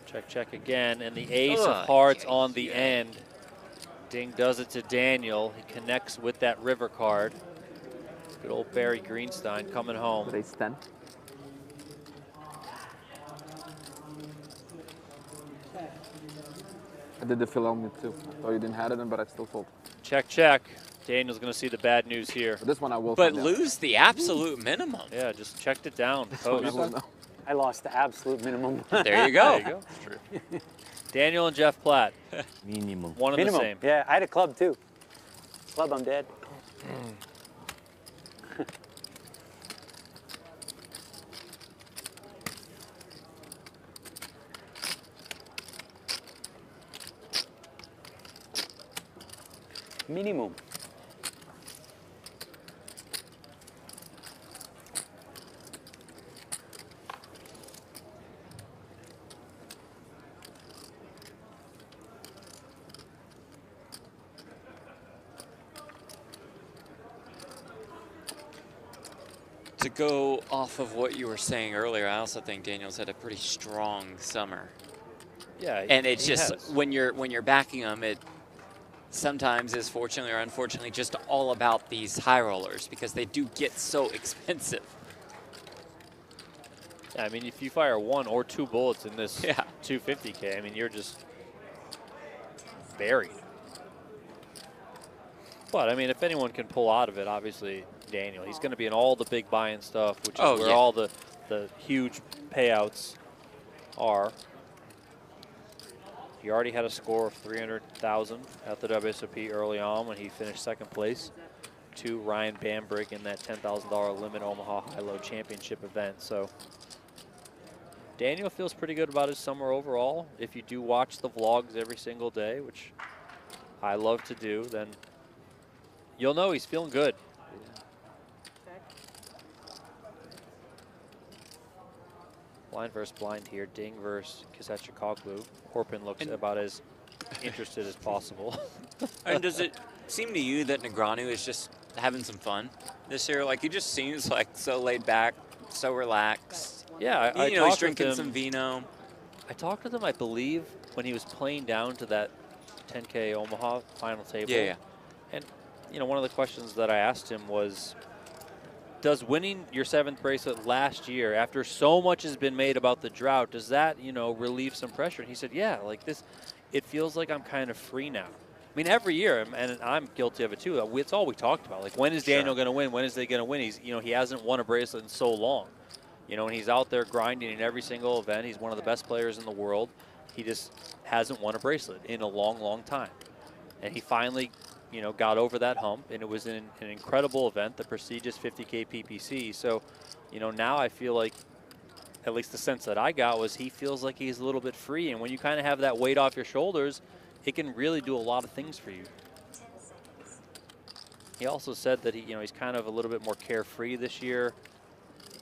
Check, check again. And the ace of hearts on the end. Ding does it to Daniel. He connects with that river card. Good old Barry Greenstein coming home. Ace 10. I did the fill on me too. I thought you didn't have it, but I still fold. Check, check. Daniel's going to see the bad news here. But this one I will But find out. lose the absolute minimum. Yeah, just checked it down. one I Post. will know. I lost the absolute minimum. There you go. There you go. Daniel and Jeff Platt. Minimum. One and the same. Yeah, I had a club too. Club, I'm dead. Minimum. To go off of what you were saying earlier, I also think Daniel's had a pretty strong summer. Yeah, and it's he just has. when you're backing him, it sometimes is fortunately or unfortunately just all about these high rollers because they do get so expensive. Yeah, I mean, if you fire 1 or 2 bullets in this 250K, I mean, you're just buried. But, I mean, if anyone can pull out of it, obviously Daniel. He's going to be in all the big buy-in stuff, which is where all the huge payouts are. He already had a score of 300,000 at the WSOP early on when he finished 2nd place to Ryan Bambrick in that $10,000 limit Omaha High-Low Championship event. So Daniel feels pretty good about his summer overall. If you do watch the vlogs every single day, which I love to do, then you'll know he's feeling good. Blind versus blind here. Ding versus Kasachikoglu. Orpin looks about as interested as possible. And does it seem to you that Negreanu is just having some fun this year? Like, he just seems like so laid back, so relaxed. Yeah, I you know, he's talked with drinking him. some vino. I talked with him, I believe, when he was playing down to that 10K Omaha final table. Yeah. And, you know, one of the questions that I asked him was, does winning your 7th bracelet last year, after so much has been made about the drought, does that, you know, relieve some pressure? And he said, yeah, like this, it feels like I'm kind of free now. I mean, every year, and I'm guilty of it too, it's all we talked about. Like, when is Daniel going to win? When is they going to win? He's, you know, he hasn't won a bracelet in so long. You know, and he's out there grinding in every single event. He's one of the best players in the world. He just hasn't won a bracelet in a long, long time. And he finally, you know, got over that hump, and it was an incredible event, the prestigious 50K PPC. So, you know, now I feel like, at least the sense that I got was he feels like he's a little bit free. And when you kind of have that weight off your shoulders, it can really do a lot of things for you. He also said that he's kind of a little bit more carefree this year.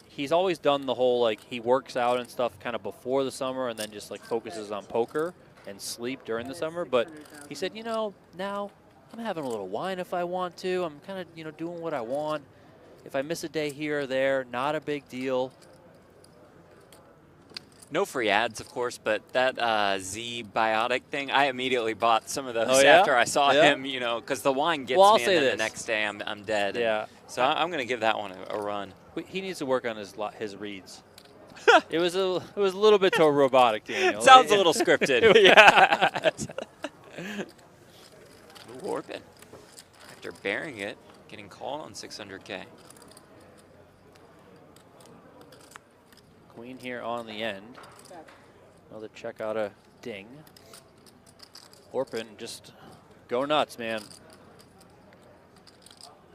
He's always done the whole, like, he works out and stuff kind of before the summer and then just, like, focuses on poker and sleep during the summer. But he said, you know, now I'm having a little wine if I want to. I'm kind of, you know, doing what I want. If I miss a day here or there, not a big deal. No free ads, of course, but that Z Biotic thing, I immediately bought some of those Oh, yeah? after I saw Yeah? him, you know, because the wine gets Well, I'll me, say and then this. the next day I'm dead. Yeah. So I'm going to give that one a run. He needs to work on his reads. it was a little bit too robotic, Daniel. Sounds a little scripted. Yeah. Orpin, after bearing it, getting called on 600K. Queen here on the end. Another check out of Ding. Orpin, just go nuts, man.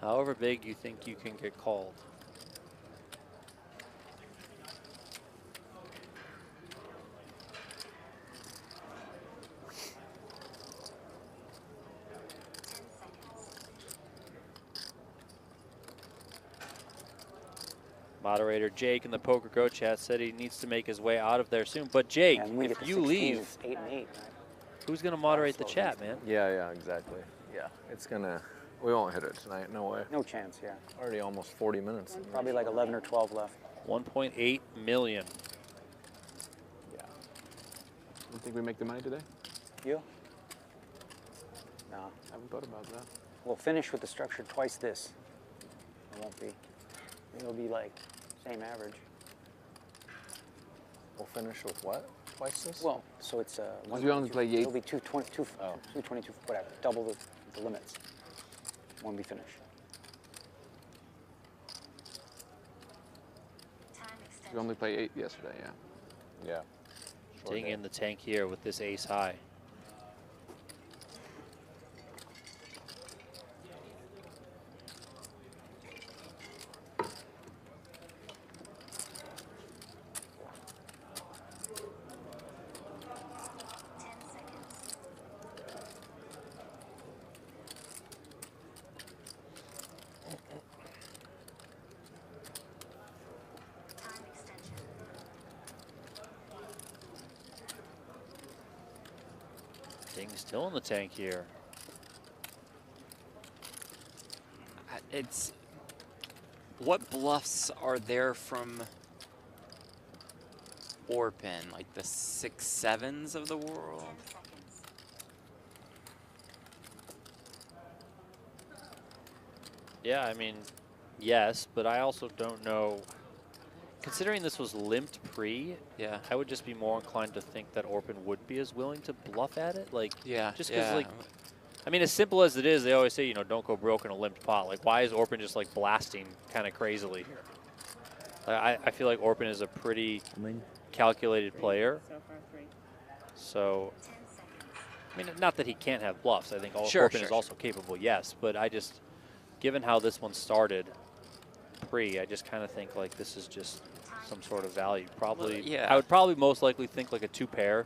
However big you think you can get called. Moderator Jake in the Poker Go chat said he needs to make his way out of there soon. But Jake, if you leave, 8 and 8. who's going to moderate the chat, man? Yeah, exactly. Yeah, it's gonna. We won't hit it tonight. No way. No chance, yeah. Already almost 40 minutes. Probably like 11 or 12 left. 1.8 million. You think we make the money today? You? No. I haven't thought about that. We'll finish with the structure twice this. It won't be. It'll be like same average. We'll finish with what? Twice this? Well, so it's we only play eight. It'll be 222, whatever, double the limits when we finish. We only play 8 yesterday, yeah. Yeah. Ding in the tank here with this ace high. Ding's still in the tank here. It's What bluffs are there from Orpin? Like the 6-7s of the world? Yeah, I mean, yes, but I also don't know. Considering this was limped pre, yeah, I would just be more inclined to think that Orpin would be as willing to bluff at it. Like, yeah, just because, like, I mean, as simple as it is, they always say, you know, don't go broke in a limped pot. Like, why is Orpin just like blasting kind of crazily here? I feel like Orpin is a pretty calculated player. So, I mean, not that he can't have bluffs. I think Orpin is also capable, yes. But I just, given how this one started pre, I just kind of think like this is just some sort of value. Probably, yeah. I would probably most likely think like a 2-pair.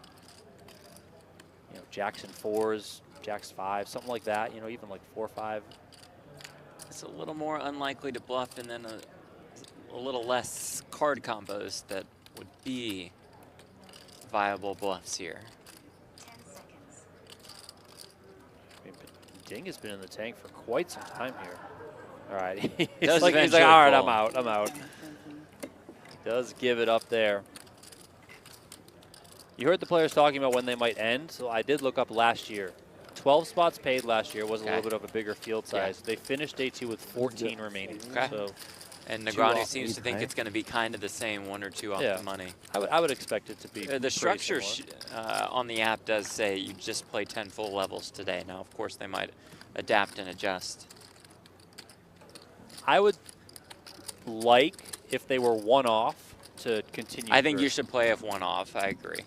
You know, jacks and 4s, jacks 5, something like that. You know, even like 4-5. It's a little more unlikely to bluff, and then a little less card combos that would be viable bluffs here. 10 seconds. I mean, Ding has been in the tank for quite some time here. All right, he's Does like, eventually all right, fall. I'm out. He does give it up there. You heard the players talking about when they might end, so I did look up last year. 12 spots paid last year, was a little bit of a bigger field size. They finished day 2 with 14 remaining. Okay. So And 2 Negroni off. seems to think it's going to be kind of the same, 1 or 2 off the money. I would expect it to be The pretty structure similar. on the app does say you just play 10 full levels today. Now, of course, they might adapt and adjust. I would like, if they were one-off, to continue. I think through. you should play if one off. I agree.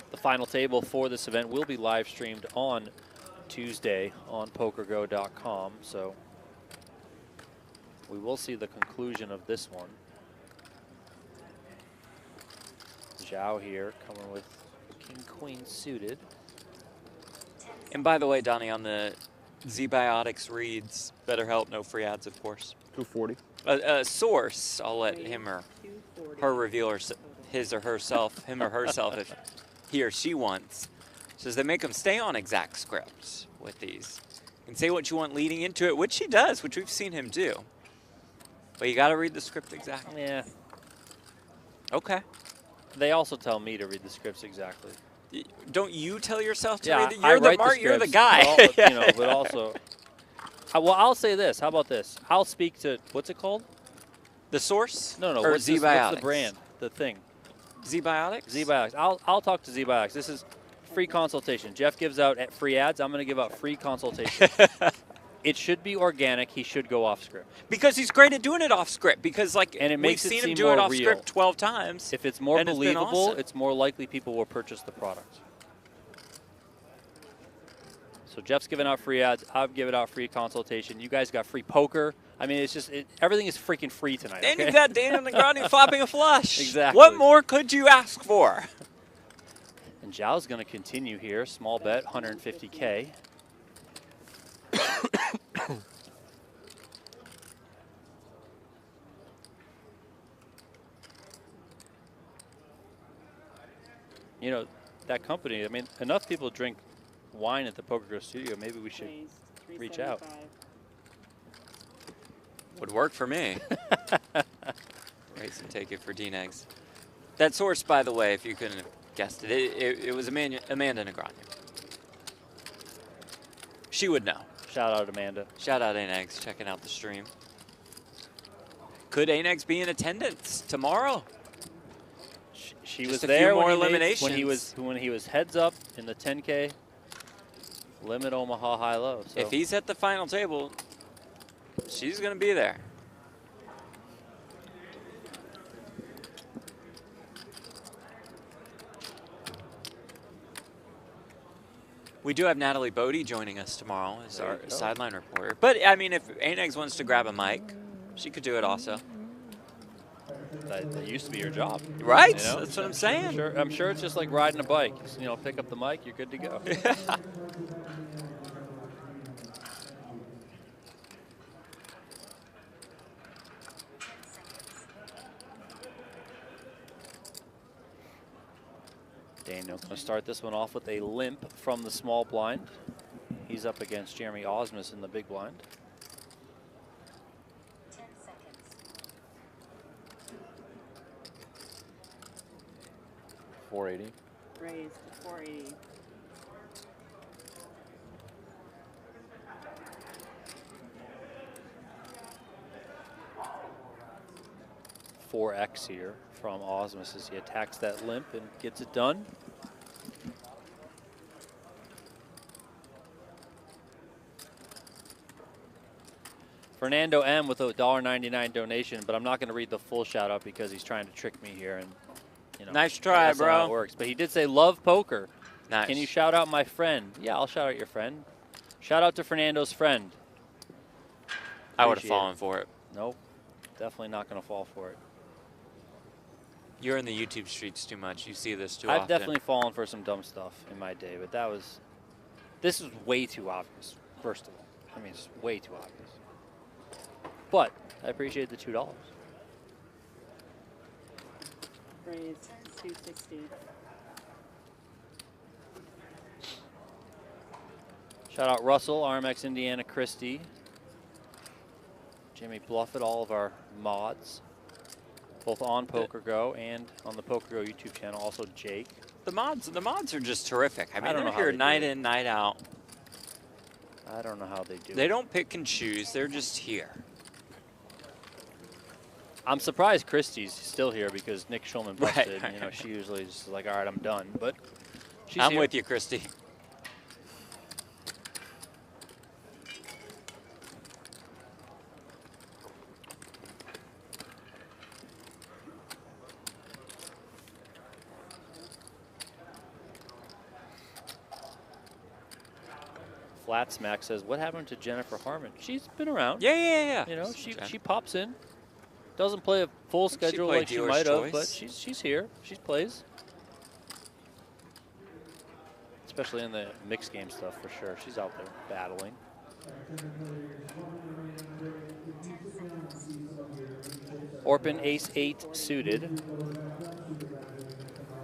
The final table for this event will be live streamed on Tuesday on PokerGo.com, so we will see the conclusion of this one. Zhao here coming with King-Queen suited. And by the way, Donnie, on the Z-Biotics reads, BetterHelp, no free ads, of course. 240. A source, I'll let him or her reveal his or herself, him or herself, if he or she wants, says they make them stay on exact scripts with these. You can say what you want leading into it, which he does, which we've seen him do. But you got to read the script exactly. Yeah. Okay. They also tell me to read the scripts exactly. Don't you tell yourself to Yeah, read it? I You're the write Mark, you're the scripts, guy. but you know, but also, well, I'll say this. How about this? I'll speak to, what's it called? The source? No, Or what's the Z-Biotics? brand? The thing. Z-Biotics? Z-Biotics. I'll talk to Z-Biotics. This is free consultation. Jeff gives out free ads. I'm going to give out free consultation. It should be organic. He should go off script. Because he's great at doing it off script. Because like And it makes we've it seen him seem do it more off real. script 12 times. If it's more and it's been believable, awesome. it's more likely people will purchase the product. So Jeff's giving out free ads. I've given out free consultation. You guys got free poker. I mean, it's just everything is freaking free tonight. And okay? you've got Daniel Negroni flopping a flush. Exactly. What more could you ask for? And Zhao's going to continue here. Small bet, 150K. You know, that company, I mean, enough people drink wine at the Poker Go studio. Maybe we should reach out. Would work for me. Raise and take it for D-Negs. That source, by the way, if you couldn't have guessed it, it was Amanda Negroni. She would know. Shout out Amanda. Shout out A-Negs, checking out the stream. Could A-Negs be in attendance tomorrow? She Just was a there few more when eliminations. when he was heads up in the 10K limit Omaha high low. So If he's at the final table, she's going to be there. We do have Natalie Bodie joining us tomorrow as our sideline reporter. But, I mean, if A-Negs wants to grab a mic, she could do it also. that used to be your job. Right? You know? That's what I'm saying. I'm sure it's just like riding a bike. Just, you know, pick up the mic, you're good to go. Daniel going to start this one off with a limp from the small blind. He's up against Jeremy Osmus in the big blind. 10 seconds. 480. Raised to 480. $4X here from Osmus as he attacks that limp and gets it done. Fernando M with a $1.99 donation, but I'm not going to read the full shout out because he's trying to trick me here. And you know, Nice try, that's not how bro. it works. But he did say love poker. Nice. Can you shout out my friend? Yeah, I'll shout out your friend. Shout out to Fernando's friend. I would have Appreciate fallen it. for it. Nope, definitely not going to fall for it. You're in the YouTube streets too much. You see this too I've often. definitely fallen for some dumb stuff in my day, but this is way too obvious, first of all. I mean, it's way too obvious. But I appreciate the $2. Raised 260. Shout out Russell, RMX Indiana Christie, Jimmy Bluffett, all of our mods, both on PokerGo and on the PokerGo YouTube channel. Also Jake. The mods are just terrific. I mean, don't know they're how here they night do it. in, night out. I don't know how they do They it. don't pick and choose. They're just here. I'm surprised Christie's still here because Nick Schulman Right, busted. right, You know, right. she usually is just like, all right, I'm done. But she's I'm here. with you, Christy. Flat Smack says, what happened to Jennifer Harmon? She's been around. Yeah. You know, Jen. she pops in. Doesn't play a full schedule played like she Dealer's might have, but Choice. she's here. She plays. Especially in the mixed game stuff for sure. She's out there battling. Orpin ace-8 suited.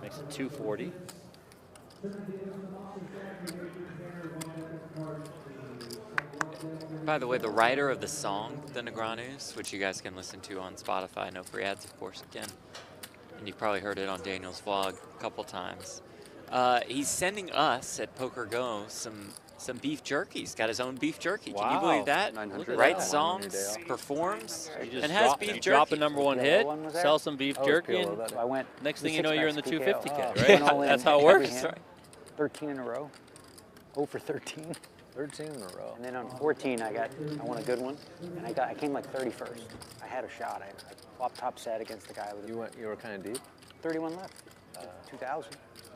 Makes it 240. By the way, the writer of the song, The Negreanus, which you guys can listen to on Spotify, no free ads, of course, again. And you've probably heard it on Daniel's vlog a couple times. He's sending us at PokerGo some beef jerky. He's got his own beef jerky. Can you Wow. believe that? 900. Writes Wow. songs, performs, You just and has drop, beef you jerky. drop a #1 hit, one was there? sell some beef Oh, it's jerky, PLO, and I went next the thing you know, you're in the 6-packs, 250K, PKO. right? Went all in That's how it every works. hand. 13 in a row. 0 for 13. 13 in a row. And then on 14, I won a good one, and I came like 31st. I had a shot. I flopped top set against the guy with You were kind of deep. 31 left. 2,000.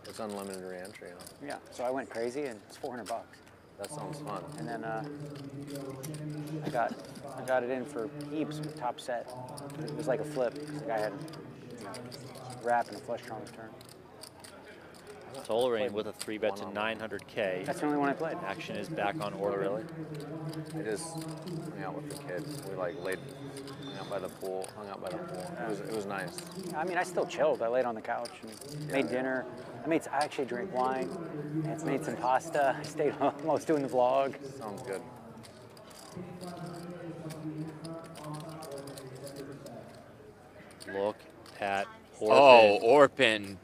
It's unlimited re-entry. Huh? Yeah. So I went crazy, and it's $400. That sounds fun. And then I got it in for heaps with top set. It was like a flip. The guy had wrap and a flush draw on the turn. Tolerain with a 3-bet to 900K. That's the only one I played. Action is back on order. Really? I just hung out with the kids. We like hung out by the pool. It was nice. I mean, I still chilled. I laid on the couch and made dinner. I actually drank wine. I made some pasta. I stayed home while I was doing the vlog. Sounds good. Look at Orpin. Oh, Orpin.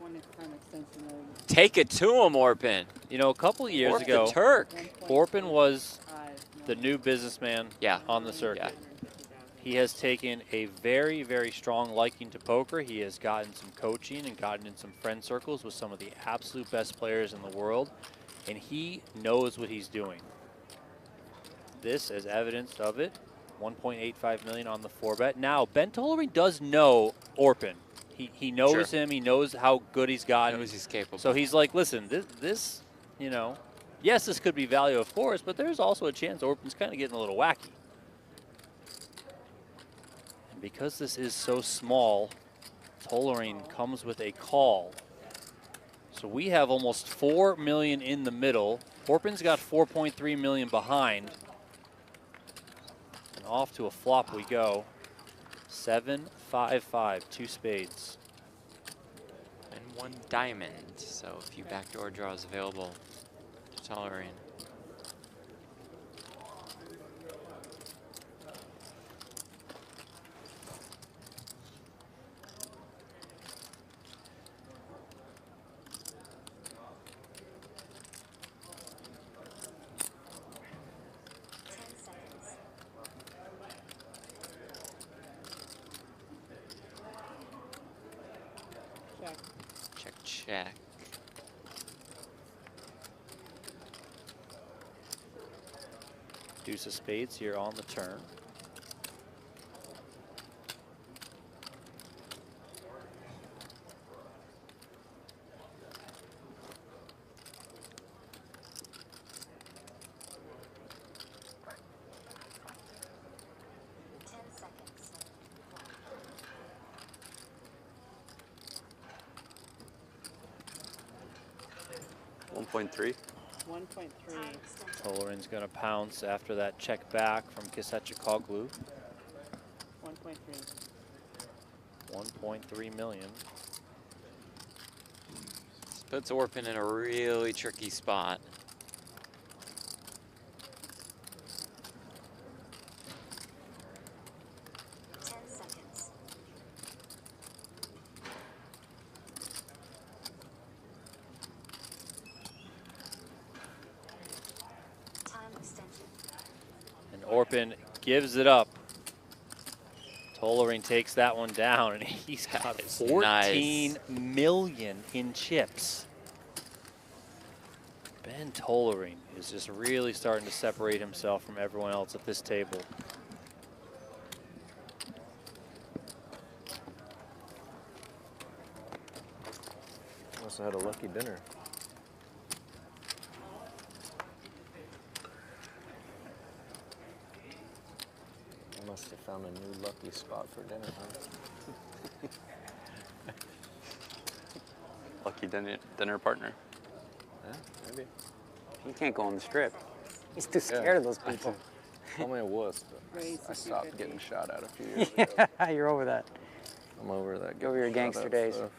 Take it to him, Orpin. You know, a couple of years Orp ago, the Turk. Orpin was the new businessman Yeah. on the circuit. He has taken a very, very strong liking to poker. He has gotten some coaching and gotten in some friend circles with some of the absolute best players in the world, and he knows what he's doing. This is evidence of it. 1.85 million on the 4-bet. Now, Ben Tollery does know Orpin. He knows him. He knows how good he's gotten. Knows he's capable. So he's like, listen, this, you know, yes, this could be value, of course, but there's also a chance Orpin's kind of getting a little wacky. And because this is so small, Tollerine comes with a call. So we have almost 4 million in the middle. Orpin's got 4.3 million behind. And off to a flop we go. 7-5-5, 2 spades. And 1 diamond. So a few backdoor draws available to Tollerene. Check, check. Deuce of spades here on the turn. $1.3. 1.3. Tolleren's going to pounce after that check back from Kisachikoglu. 1.3. 1.3 million. This puts Orpin in a really tricky spot. And Orpin gives it up. Tollerene takes that one down, and he's got 14 million in chips. Ben Tollerene is just really starting to separate himself from everyone else at this table. Must have had a lucky dinner. Must have found a new lucky spot for dinner, huh? Lucky dinner partner. Yeah, maybe. You can't go on the strip. He's too scared of those people. Told me I was, but Raise I the stopped 250. getting shot at a few years ago. Yeah, you're over that. I'm over that. You're over your getting shot gangster at days. Stuff.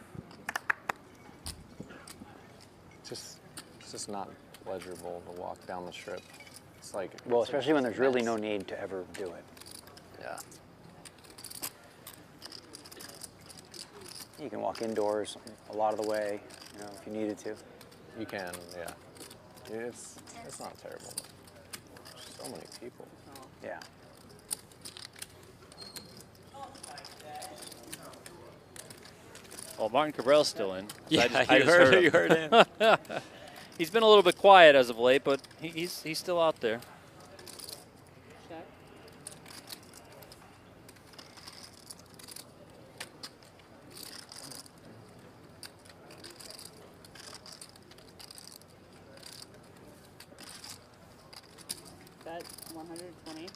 It's just not pleasurable to walk down the strip. It's like, Well, especially when there's really no need to ever do it. yeah. You can walk indoors a lot of the way, you know, if you needed to. You can, yeah. It's not terrible. So many people. Yeah. Well, Martin Cabril's still in. Yeah, I just heard you heard him. He's been a little bit quiet as of late, but he's still out there. Check. Bet 120.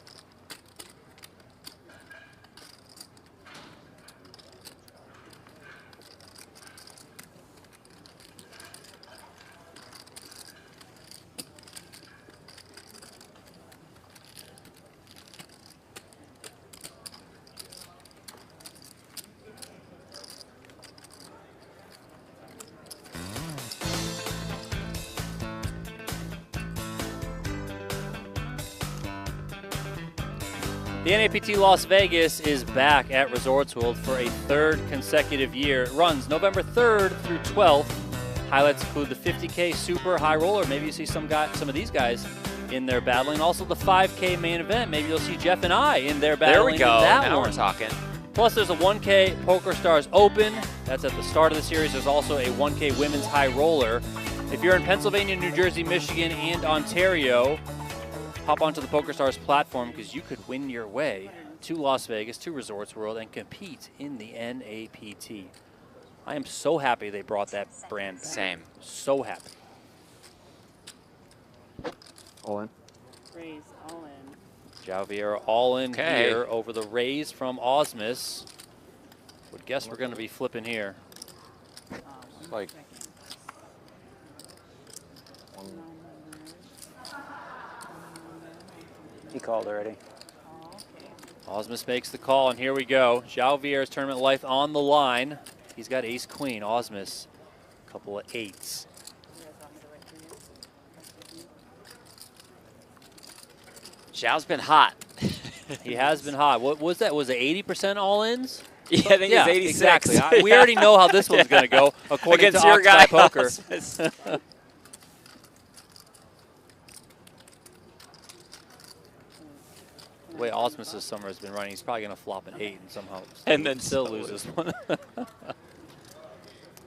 The NAPT Las Vegas is back at Resorts World for a 3rd consecutive year. It runs November 3rd through 12th. Highlights include the 50K Super High Roller. Maybe you see some of these guys in there battling. Also the 5K main event. Maybe you'll see Jeff and I in there battling. There we go. In that Now one. we're talking. Plus there's a 1K PokerStars Open. That's at the start of the series. There's also a 1K Women's High Roller. If you're in Pennsylvania, New Jersey, Michigan, and Ontario, hop onto the PokerStars platform because you could win your way to Las Vegas, to Resorts World, and compete in the NAPT. I am so happy they brought that brand back. Same. So happy. All in. Raise all in. João Vieira all in Okay. here over the raise from Osmus. Would guess we're going to be flipping here. It's like He called already. Osmus makes the call, and here we go. João Vieira's tournament life on the line. He's got ace-queen. Osmus Couple of 8s. Zhao's been hot. He has been hot. What was that? Was it 80% all-ins? Yeah, I think it's 86. Exactly. We already know how this one's going to go, according Against to your guy, Oxford Poker. The way Osmus's summer has been running, he's probably going to flop an 8 and somehow And then still still lose this one.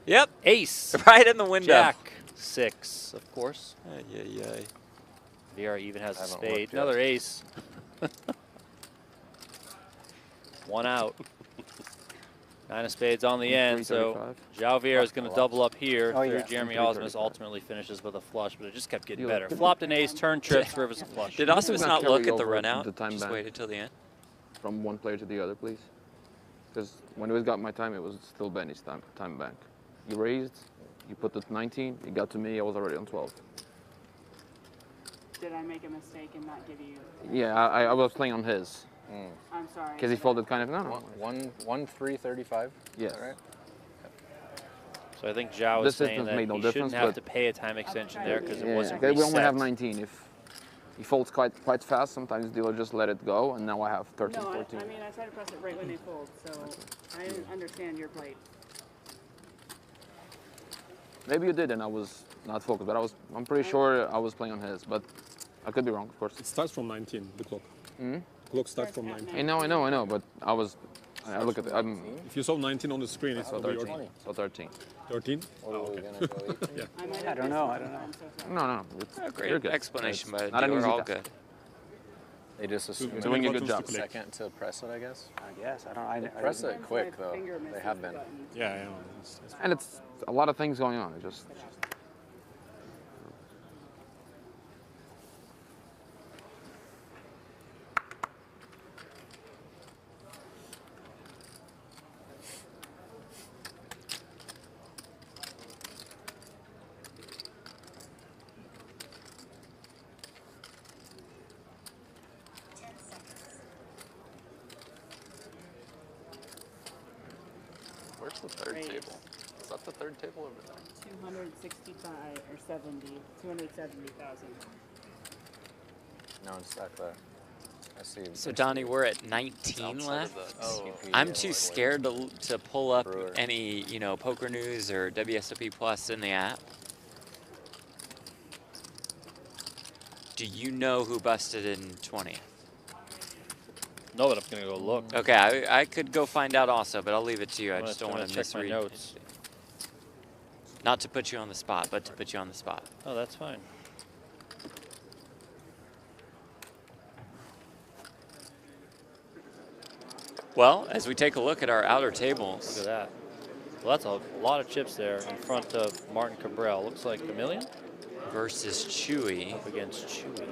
Yep. Ace. Right in the window. Jack. 6, of course. Yeah. VR even has a Haven't spade. looked yet. Another ace. 1 out. 9 of spades on the end, so João Vieira is going to double up here. Oh, yeah. Jeremy Osmus ultimately finishes with a flush, but it just kept getting better. Flopped an ace, turn trips, rivers a flush. Did Osmus not carry look at the over run out? the time Just bank. waited till the end? From one player to the other, please. Because when we got my time, it was still Benny's time bank. You raised, you put it 19, it got to me, I was already on 12. Did I make a mistake and not give you? Yeah, I was playing on his. I'm sorry. Because he folded kind of, no. 1-3-35? Yes. All right. So I think Zhao This is saying distance that made no he difference, shouldn't have but- to pay a time extension there because it wasn't We only have reset. 19. If he folds quite fast, sometimes dealer just let it go, and now I have 13, No, I 14. mean, I try to press it right when they fold, so I understand your plight. Maybe you did, and I was not focused, but I'm pretty sure I was playing on his, but I could be wrong, of course. It starts from 19, the clock. Hmm? Clock starts from 19. I know, but I look at it. If you saw 19 on the screen, it's So probably 13. So 13. 13? What are we gonna go 18? Yeah. I don't know. No. Oh, great You're good. explanation by the Not an dealer. easy All task. good. They just assume Doing a good job. second to press it, I guess. I guess. I don't. Press it quick, though. They have been. Yeah. And it's a lot of things going on. It just. Where's the third table? Is that the third table over there? 265 or 70, 270,000. No, it's back there. I see. So Donnie, we're at 19 Outside of left. the CP, I'm yeah, too like scared to pull up Brewer. any, Poker News or WSOP Plus in the app. Do you know who busted in 20? No, but I'm going to go look. Okay, I could go find out also, but I'll leave it to you. I I'm just gonna- don't I'm want to gonna check my misread. notes. Not to put you on the spot, but to put you on the spot. Oh, that's fine. Well, as we take a look at our outer tables. Look at that. Well, that's a lot of chips there in front of Martin Cabral. Looks like a million versus Chewy. Up against Chewy.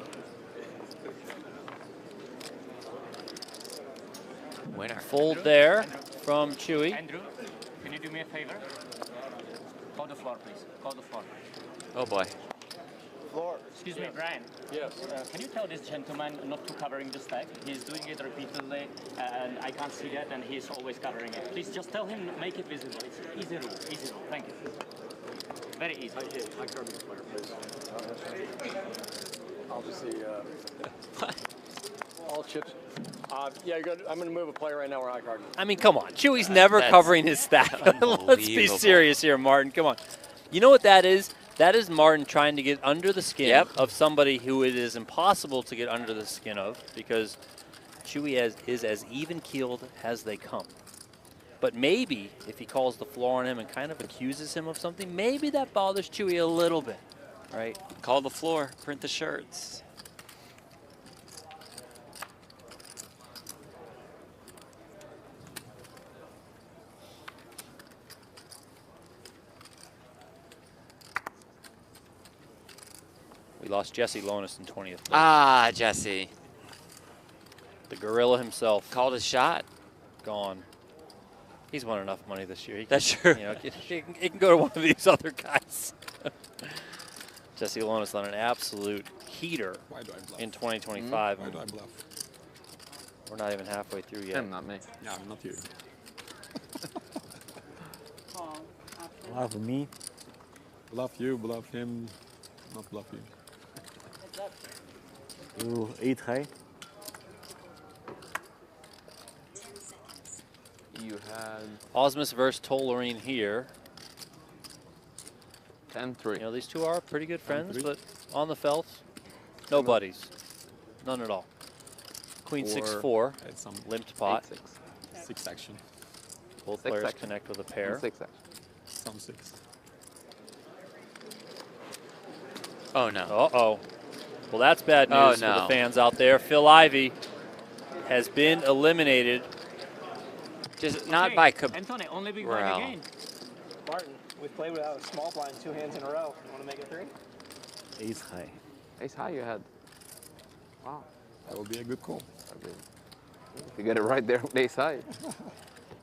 Winner. Fold there from Chewy. Andrew, can you do me a favor? Call the floor, please. Call the floor. Oh boy. Floor. Excuse me, Brian. Yes. Can you tell this gentleman not to covering the stack? He's doing it repeatedly, and I can't see that, and he's always covering it. Please just tell him make it visible. It's easy rule. Easy rule. Thank you. Very easy. I cover the player, please. I'll just see. All chips. Yeah, I'm going to move a player right now where I card. I mean, come on. Chewy's never That's covering his stack. Let's be unbelievable. serious here, Martin. Come on. You know what that is? That is Martin trying to get under the skin of somebody who it is impossible to get under the skin of because Chewy is as even-keeled as they come. But maybe if he calls the floor on him and kind of accuses him of something, maybe that bothers Chewy a little bit, right? Call the floor. Print the shirts. We lost Jesse Lonis in 20th. Ah, Jesse. The gorilla himself. Called his shot. Gone. He's won enough money this year. That's true. You know, he can go to one of these other guys. Jesse Lonis on an absolute heater Why do I bluff? in 2025. Why do I bluff? We're not even halfway through yet. Him, not me. Yeah, not you. A lot of me. Bluff you, bluff him, not bluff you. Ooh, 8 high. You had Osmus versus Tollerine here. 10-3. You know, these two are pretty good friends, 10-3. but on the felt, no buddies. None at all. Queen 6-4, It's some limped pot. 8-6. 6 action. Both Six players action. connect with a pair. 6 action. Some 6. Oh, no. Uh-oh. Well, that's bad Oh, news for the no. fans out there. Phil Ivey has been eliminated. Just not by Anthony, only big blind Cabral. again. Martin, we've played without a small blind 2 hands in a row. You want to make it 3? Ace high. Ace high you had. Wow. That would be a good call. If you get it right there with ace high.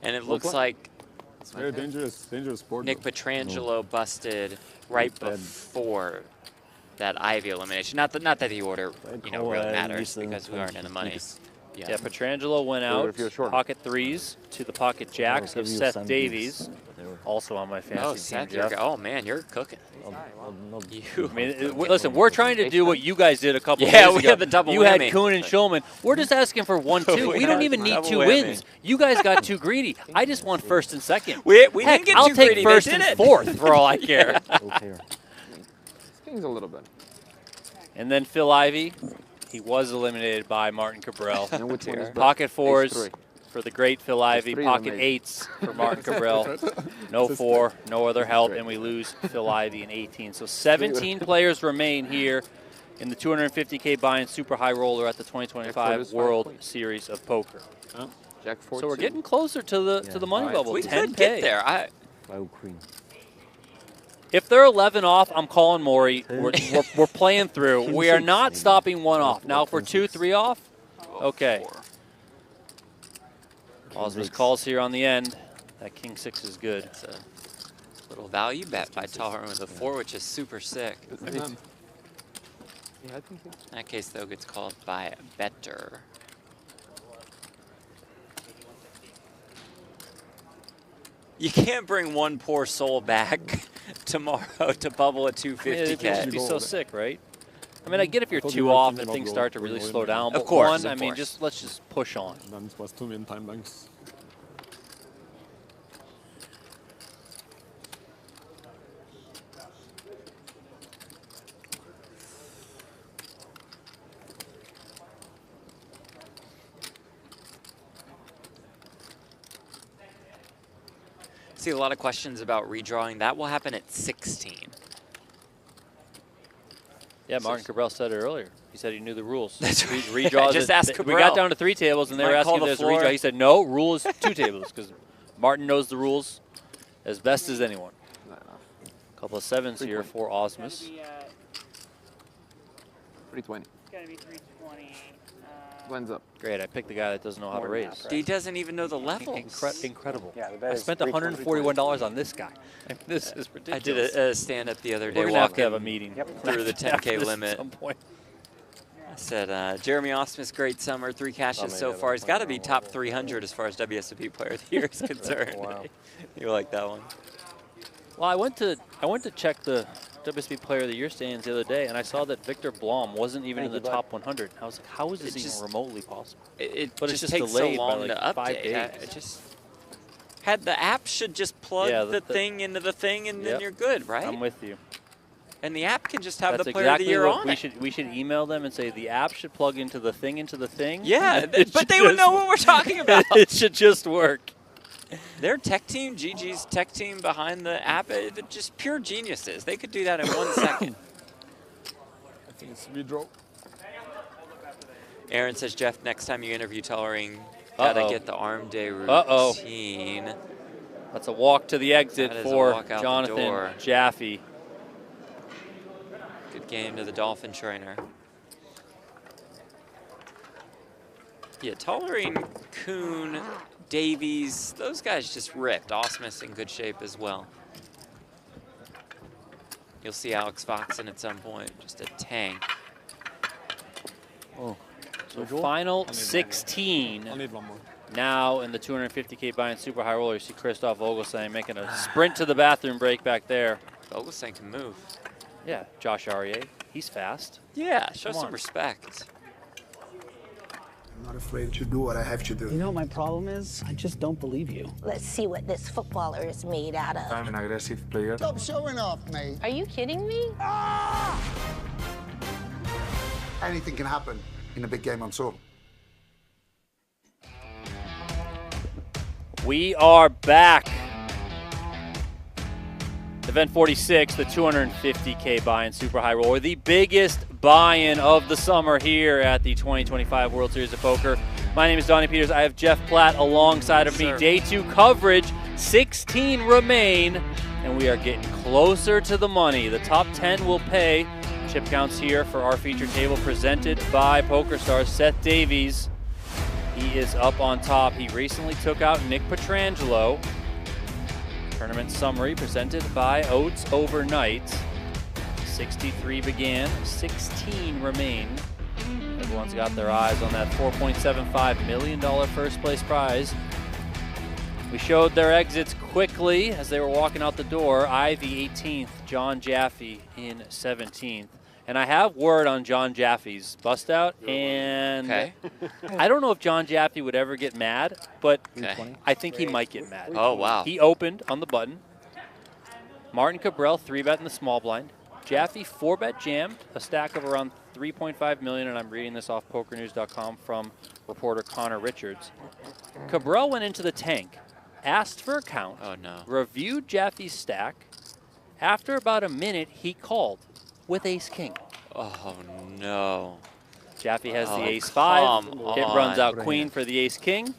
And it Well looks played. like It's very dangerous sport. Nick though. Petrangelo busted right Bad. before that Ivy elimination. Not that the order, you know, really matters because we aren't in the money. Yeah, Petrangelo went out, if you're short. pocket threes to the pocket jacks of give you Seth some Davies, beats, whatever. also on my Oh, fantasy Seth, team, you're, Jeff. oh man, you're cooking. You. I mean, listen, we're trying to do what you guys did a couple Yeah, days we ago. had the double You whammy. had Kuhn and Schulman. We're just asking for 1-2. We We don't had even need double 2 whammy. wins. You guys got too greedy. I just want first and second. We Heck, didn't get I'll too take greedy. first They and did it. fourth for all I care. Okay. Stings a little bit. And then Phil Ivey, he was eliminated by Martin Cabral. And which one is better? Pocket fours Ace 3. for the great Phil Ivey. three is Pocket amazing. 8s for Martin Cabral. No 4, no other help, and we lose Phil Ivey in 18. So 17 players remain here in the 250K buy-in super high roller at the 2025 World Series of Poker. Jack 4. So we're getting closer to the money Right. bubble. We 10K. could get there. Five queen. If they're 11 off, I'm calling Maury. We're playing through. We are not stopping 1 off. Now, if we're 2, 3 off, okay. Osmus calls here on the end. That King 6 is good. It's a little value bet by Tolerant with a 4, which is super sick. Yeah, I think In that case, though, gets called by better. You can't bring one poor soul back tomorrow to bubble at It 250K. would be so sick, right? I mean, I get if you're I thought 2 we were off thinking and about things gold. start to We really were slow in- down. Of But course, 1, of I mean, course. let's just push on. Then it was 2 min time banks. See a lot of questions about redrawing. That will happen at 16. Yeah, Martin Cabral said it earlier. He said he knew the rules. That's right. Redraws. Just ask We Cabral. got down to 3 tables, and they Might were call asking the if there's a floor. redraw. He said, no, rule is 2 tables, because Martin knows the rules as best as anyone. A couple of 7s here for Osmus. 320. It's gotta be 320. Blends up. Great, I picked the guy that doesn't know how to raise. He doesn't even know the levels. Incredible. Yeah, the bet I is spent 320. $141 on this guy. This is I ridiculous. did a stand-up the other day. We're going to have to have a walking meeting. through the after 10K this limit. At some point. I said, Jeremy Osmus, great summer, 3 cashes so far. He's got to be top 300 as far as WSOP Player of the Year is concerned. Wow. You like that one? Well, I went to check the WSB Player of the Year standings the other day, and I saw that Victor Blom wasn't even in the top 100. I was like, how is this even remotely possible? But it's just just takes so delayed by long like to 5 update. days. It just the app should just plug Yeah, the thing into the thing, and then Yep. you're good, right? I'm with you. And the app can just have That's the Player of the exactly Year what on we it. we should email them and say the app should plug into the thing Yeah, and it but should they would know just- what we're talking about. It should just work. Their tech team, GG's tech team behind the app, they're just pure geniuses. They could do that in 1 second. I think it's redraw. Aaron says, Jeff, next time you interview Tellering, gotta Uh-oh. get the arm day Uh-oh. routine. That's a walk to the exit That is a for walk out the Jonathan door. Jaffe. Good game to the Dolphin trainer. Yeah, Tellering, Kuhn, Davies, those guys just ripped. Osmus in good shape as well. You'll see Alex Foxen at some point, just a tank. Oh. So final 16. I'll need one more. Now in the 250K buy-in super high roller, you see Christoph Vogelsang making a sprint to the bathroom break back there. Vogelsang can move. Yeah, Josh Aryeh, he's fast. Yeah, show Come some on. respect. I'm not afraid to do what I have to do. You know what my problem is? I just don't believe you. Let's see what this footballer is made out of. I'm an aggressive player. Stop showing off, mate. Are you kidding me? Anything can happen in a big game on tour. We are back. Event 46, the 250K buy-in Super High Roller, the biggest buy-in of the summer here at the 2025 World Series of Poker. My name is Donnie Peters. I have Jeff Platt alongside of me. Sir. Day 2 coverage, 16 remain, and we are getting closer to the money. The top 10 will pay. Chip counts here for our feature table presented by PokerStars. Seth Davies, he is up on top. He recently took out Nick Petrangelo. Tournament summary presented by Oats Overnight. 63 began, 16 remain. Everyone's got their eyes on that $4.75 million first place prize. We showed their exits quickly as they were walking out the door. Ivy 18th, John Jaffe in 17th. And I have word on John Jaffe's bust out, and I don't know if John Jaffe would ever get mad, but I think he might get mad. Oh, wow. He opened on the button. Martin Cabral 3-bet in the small blind. Jaffe 4-bet jammed, a stack of around $3.5 million, and I'm reading this off PokerNews.com from reporter Connor Richards. Cabral went into the tank, asked for a count, reviewed Jaffe's stack. After about a minute, he called with ace-king. Oh, no. Jaffe has the Oh, ace-5. come It on. runs out queen for the ace-king.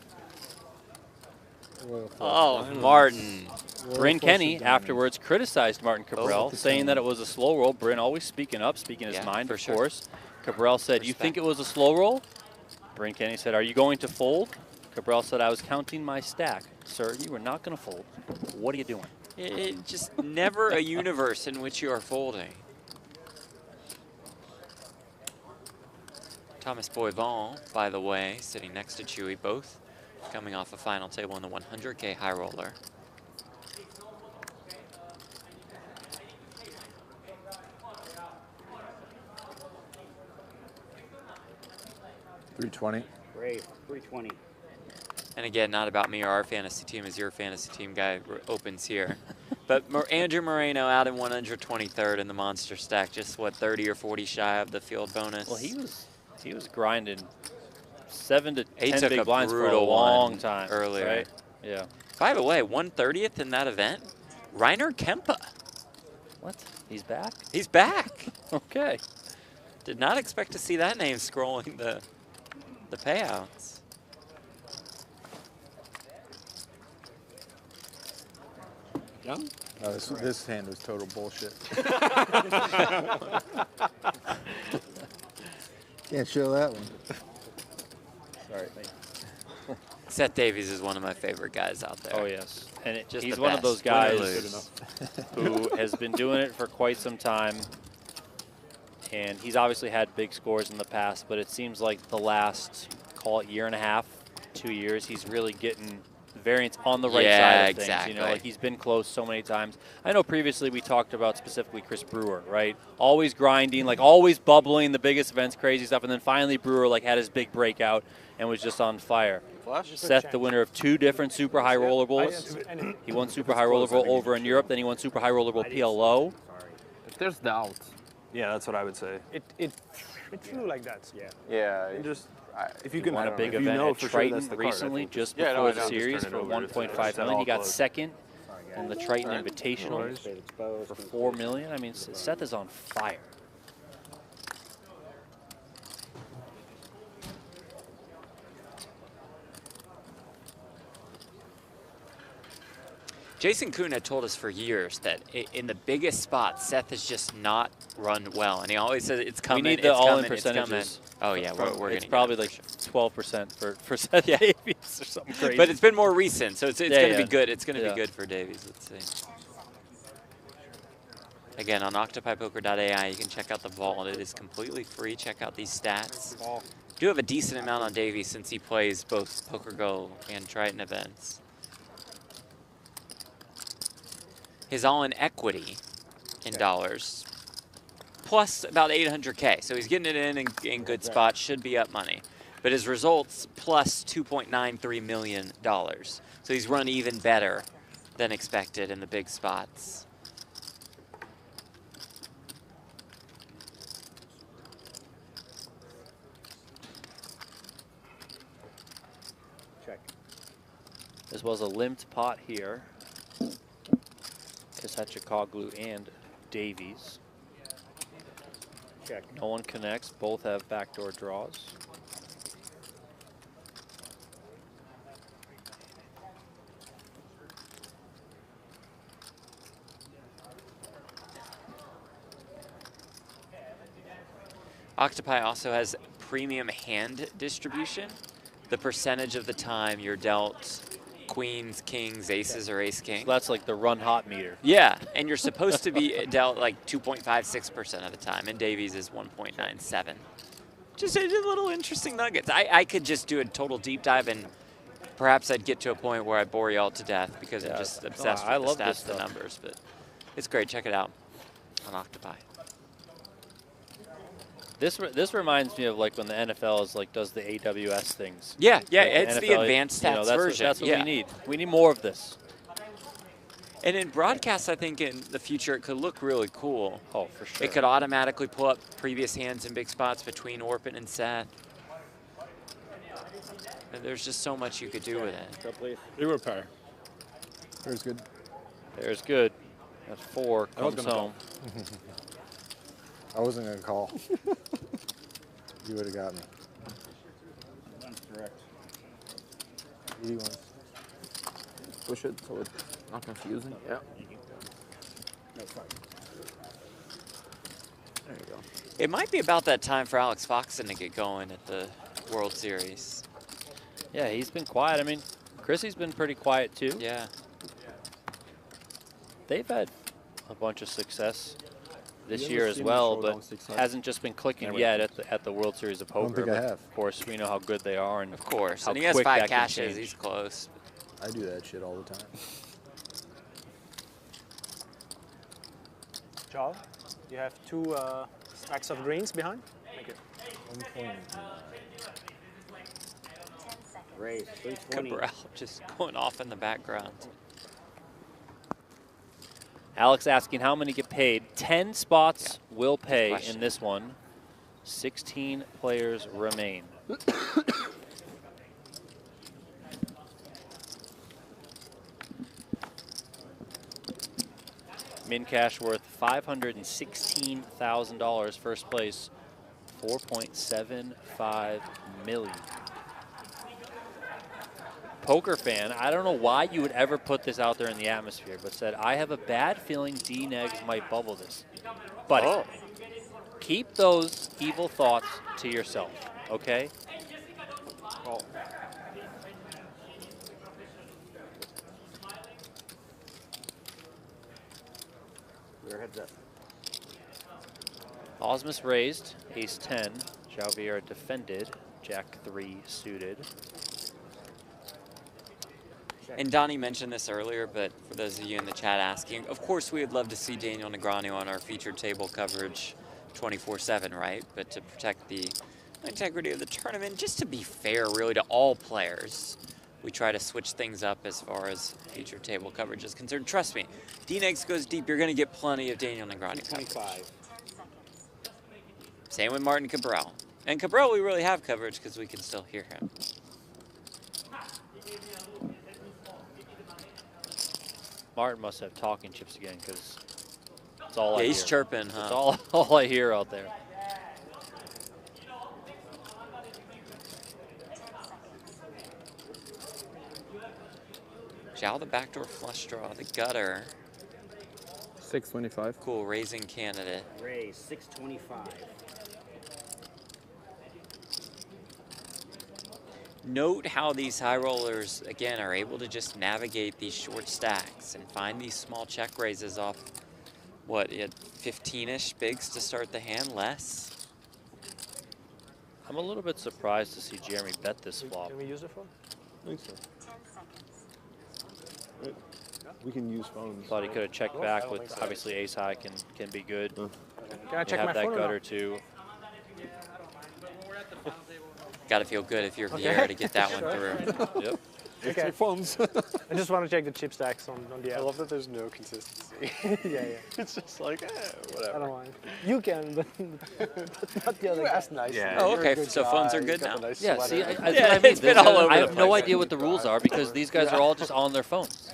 Oh, Martin. Bryn Kenny afterwards criticized Martin Cabral, saying that it was a slow roll. Bryn always speaking up, speaking his mind, of course. Cabral said, "You think it was a slow roll?" Bryn Kenny said, "Are you going to fold?" Cabral said, "I was counting my stack." "Sir, you were not going to fold. What are you doing?" It just never a universe in which you are folding. Thomas Boivin, by the way, sitting next to Chewy, both coming off a final table in the 100K high roller. $320. Great, 320. And again, not about me or our fantasy team, as your fantasy team guy opens here. But Andrew Moreno out in 123rd in the monster stack, just what, 30 or 40 shy of the field bonus. Well, he was grinding 7 to 10 took big a blinds for a brutal long one time earlier. right? Yeah. By the way, 130th in that event, Reiner Kempa. What? He's back? He's back. Okay. Did not expect to see that name scrolling the payouts. Yeah? This hand was total bullshit. Can't show that one. Sorry. Seth Davies is one of my favorite guys out there. Oh, yes. And Just he's the one of those best. Win or guys lose. who has been doing it for quite some time. And he's obviously had big scores in the past, but it seems like the last, call it year and a half, 2 years, he's really getting variance on the right side of things. Exactly. You know, like he's been close so many times. I know previously we talked about specifically Chris Brewer, right? Always grinding, like always bubbling, the biggest events, crazy stuff. And then finally Brewer like had his big breakout and was just on fire. Seth, the winner of 2 different Super High Roller Bowls. He won Super High Roller Bowl over in Europe, then he won Super High Roller Bowl PLO. If there's doubt. Yeah, that's what I would say. It flew like that. Yeah. Yeah. And just if He you can won a big if you event know at for sure Triton that's the card, I recently, think just yeah, before no, the just series turn for it over. It's 1.5 million. He got second in the Triton Invitational for 4 million. I mean, Seth is on fire. Jason Kuhn had told us for years that in the biggest spots, Seth has just not run well. And he always says it's coming, We need the it's all-in coming, it's coming. percentages. Oh, yeah, we're It's getting probably like 12% for Seth Davies or something crazy. But it's been more recent, so it's Yeah, going to yeah. be good. It's going to Yeah. be good for Davies. Let's see. Again, on OccupyPoker.ai, you can check out the vault. It is completely free. Check out these stats. Do have a decent amount on Davies since he plays both PokerGo and Triton events. His all-in equity in dollars, plus about 800K. So he's getting it in good spots, should be up money. But his results plus $2.93 million. So he's run even better than expected in the big spots. Check. This was a limped pot here. Kasachikoglu and Davies. Check. No one connects. Both have backdoor draws. Octopi also has premium hand distribution. The percentage of the time you're dealt queens, kings, aces, or ace-king. So that's like the run hot meter. Yeah, and you're supposed to be dealt like 2.56% of the time, and Davies is 1.97. Just a little interesting nuggets. I could just do a total deep dive, and perhaps I'd get to a point where I bore you all to death because I'm just obsessed with the stats, the numbers. But it's great. Check it out on Octopi. This reminds me of like when the NFL is like does the AWS things. Yeah, yeah, like it's the advanced stats version. That's what we need. We need more of this. And in broadcast, I think in the future it could look really cool. Oh, for sure. It could automatically pull up previous hands in big spots between Orpin and Seth. And there's just so much you could do with it. Go, please. Zero pair. There's good. There's good. That's 4. I was Comes gonna home. I wasn't going to call. You would have got me. That's correct. 81. Push it so it's not confusing. Yeah. No, sorry. There you go. It might be about that time for Alex Foxen to get going at the World Series. Yeah, he's been quiet. I mean, Chrissy's been pretty quiet too. Yeah. They've had a bunch of success this You year ever as seen well, them but show down 600? hasn't just been clicking Anyway. yet at the World Series of Poker. think I but have. Of course, we know how good they are, and Of course. how And he has quick 5 that can caches. change. He's close. I do that shit all the time. Joel, you have 2 stacks of greens behind. Thank you. 1 point. Raise 320. Cabral just going off in the background. Alex asking how many get paid. 10 spots will pay question. in this one. 16 players remain. Min cash worth $516,000. First place, 4.75 million. Poker fan, I don't know why you would ever put this out there in the atmosphere, but said, I have a bad feeling D-Negs might bubble this. But keep those evil thoughts to yourself, okay? Call. Your heads up. Osmus raised, ace 10. Javier defended, jack 3 suited. And Donnie mentioned this earlier, but for those of you in the chat asking, of course we would love to see Daniel Negreanu on our featured table coverage 24/7, right? But to protect the integrity of the tournament, just to be fair really to all players, we try to switch things up as far as featured table coverage is concerned. Trust me, D-Negs goes deep, you're going to get plenty of Daniel Negreanu coverage. 25. Same with Martin Cabral. And Cabral we really have coverage because we can still hear him. Martin must have talking chips again because that's all I Yeah, hear. he's chirping, huh? That's all I hear out there. Zhao the backdoor flush draw, the gutter. 625. Cool, raising candidate. Raise 625. Note how these high rollers, again, are able to just navigate these short stacks and find these small check raises off, what, 15-ish bigs to start the hand, less? I'm a little bit surprised to see Jeremy bet this flop. Can we use it for? I think so. We can use phones. Thought he could have checked back with obviously ace high can be good. Can I You check have my that phone or gutter not? too. Got to feel good if you're Okay. Pierre to get that one through. Yep. Okay. Phones. I just want to check the chip stacks on the app. I love that there's no consistency. yeah. It's just like, whatever. I don't mind. You can, but not the other guy. That's nice. Yeah. Oh, okay. So phones are good now. Yeah, see, that's what Yeah, I mean. it's been all over I the have no place. idea what the rules are because these guys are all just on their phones.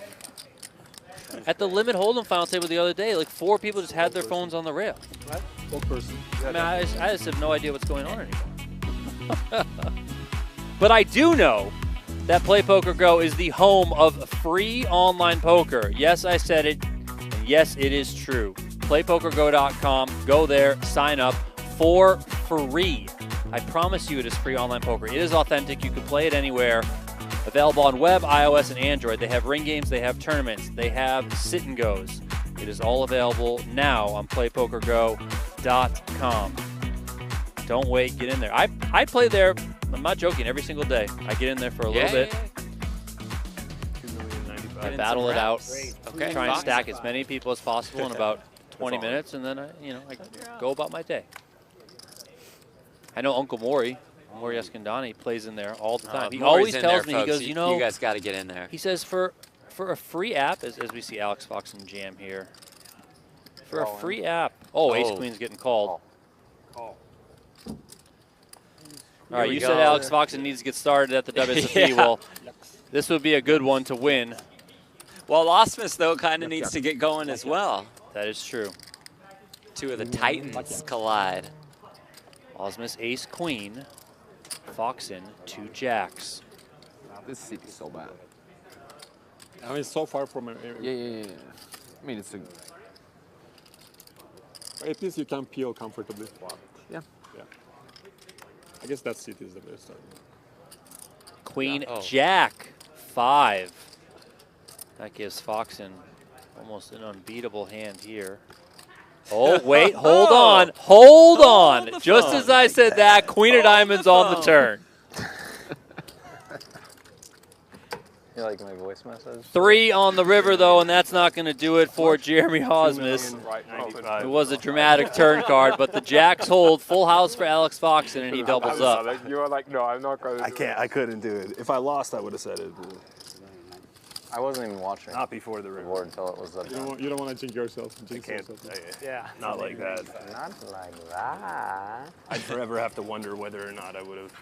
At the Limit Hold'em final table the other day, like 4 people just had their phones on the rail. What? What person? I mean, I just have no idea what's going on anymore. But I do know that Play Poker Go is the home of free online poker. Yes, I said it. And yes, it is true. PlayPokerGo.com. Go there, sign up for free. I promise you it is free online poker. It is authentic. You can play it anywhere. Available on web, iOS, and Android. They have ring games. They have tournaments. They have sit and goes. It is all available now on PlayPokerGo.com. Don't wait. Get in there. I play there. I'm not joking. Every single day, I get in there for a little bit. I battle it out. Okay, Try and Fox. stack as many people as possible in about 20 minutes, and then I go about my day. I know Uncle Maury Eskandani plays in there all the time. He Maury's always in tells there, me, he folks. goes, You you guys got to get in there. He says for a free app, as we see Alex Fox and Jam here, for a free app. Oh, Ace Queen's getting called. All right, Here we you go. said Alex Foxen needs to get started at the WSOP. Yeah. Well, this would be a good one to win. Well, Osmus, though, kind of needs to get going as well. That is true. 2 of the Titans collide. Osmus, Ace, Queen. Foxen, 2 jacks. This seat is so bad. I mean, so far from an area. Yeah. I mean, it's a. At least you can peel comfortably. Yeah. Yeah. I guess that seat is the best. Queen, Oh. Jack, 5. That gives Foxen almost an unbeatable hand here. Oh, wait, hold on. Hold on. Just as I said that, Queen of Diamonds on the turn. You like my voice message? 3 on the river, though, and that's not going to do it for Jeremy Osmus. It was a dramatic turn card, but the jacks hold. Full house for Alex Foxen, and he doubles up. You were like, no, I'm not going to do it. I couldn't do it. If I lost, I would have said it. I wasn't even watching. Not before the river. Board until it was done. You don't want to jinx yourself. Yeah. Not like that. Not like that. I'd forever have to wonder whether or not I would have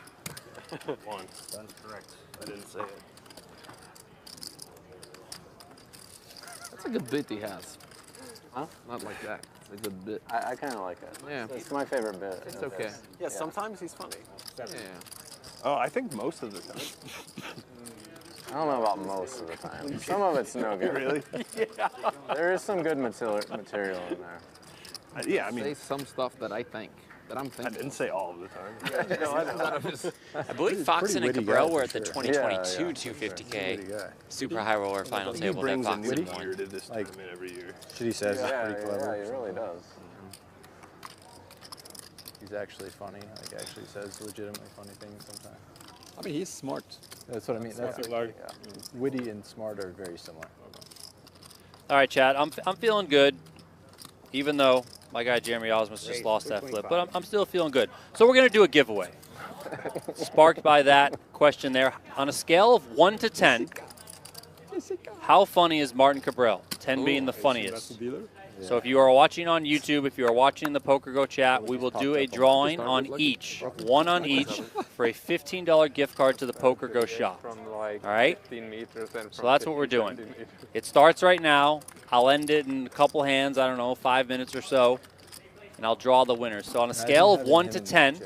won. That's correct. I didn't say it. That's a good bit he has. Huh? Not like that. It's a good bit. I kind of like it. Yeah. It's my favorite bit. It's okay. Yeah, sometimes he's funny. Yeah. Oh, I think most of the time. I don't know about most of the time. Some of it's no good. Really? Yeah. There is some good material in there. Yeah, I mean, say some stuff that I think, that I'm thinking. I didn't say all of the time. No, I know. I believe Foxen and Cabral were at the 2022 250K Super High Roller final He table that brings a Foxen new won. gear to this tournament every year. Shitty says it's pretty clever. Yeah, he really does. He's actually funny. Like, actually says legitimately funny things sometimes. I mean, he's smart. That's what I mean. That's witty and smart are very similar. All right, Chad, I'm feeling good, even though my guy Jeremy Osmus just lost that flip, but I'm still feeling good. So we're going to do a giveaway. Sparked by that question there. On a scale of 1 to 10, how funny is Martin Cabral? 10 being the funniest. So if you are watching on YouTube, if you are watching the Poker Go chat, we will do a drawing on each, one on each, for a $15 gift card to the Poker Go shop. All right? So that's what we're doing. It starts right now. I'll end it in a couple hands, I don't know, 5 minutes or so, and I'll draw the winners. So on a scale of 1 to 10,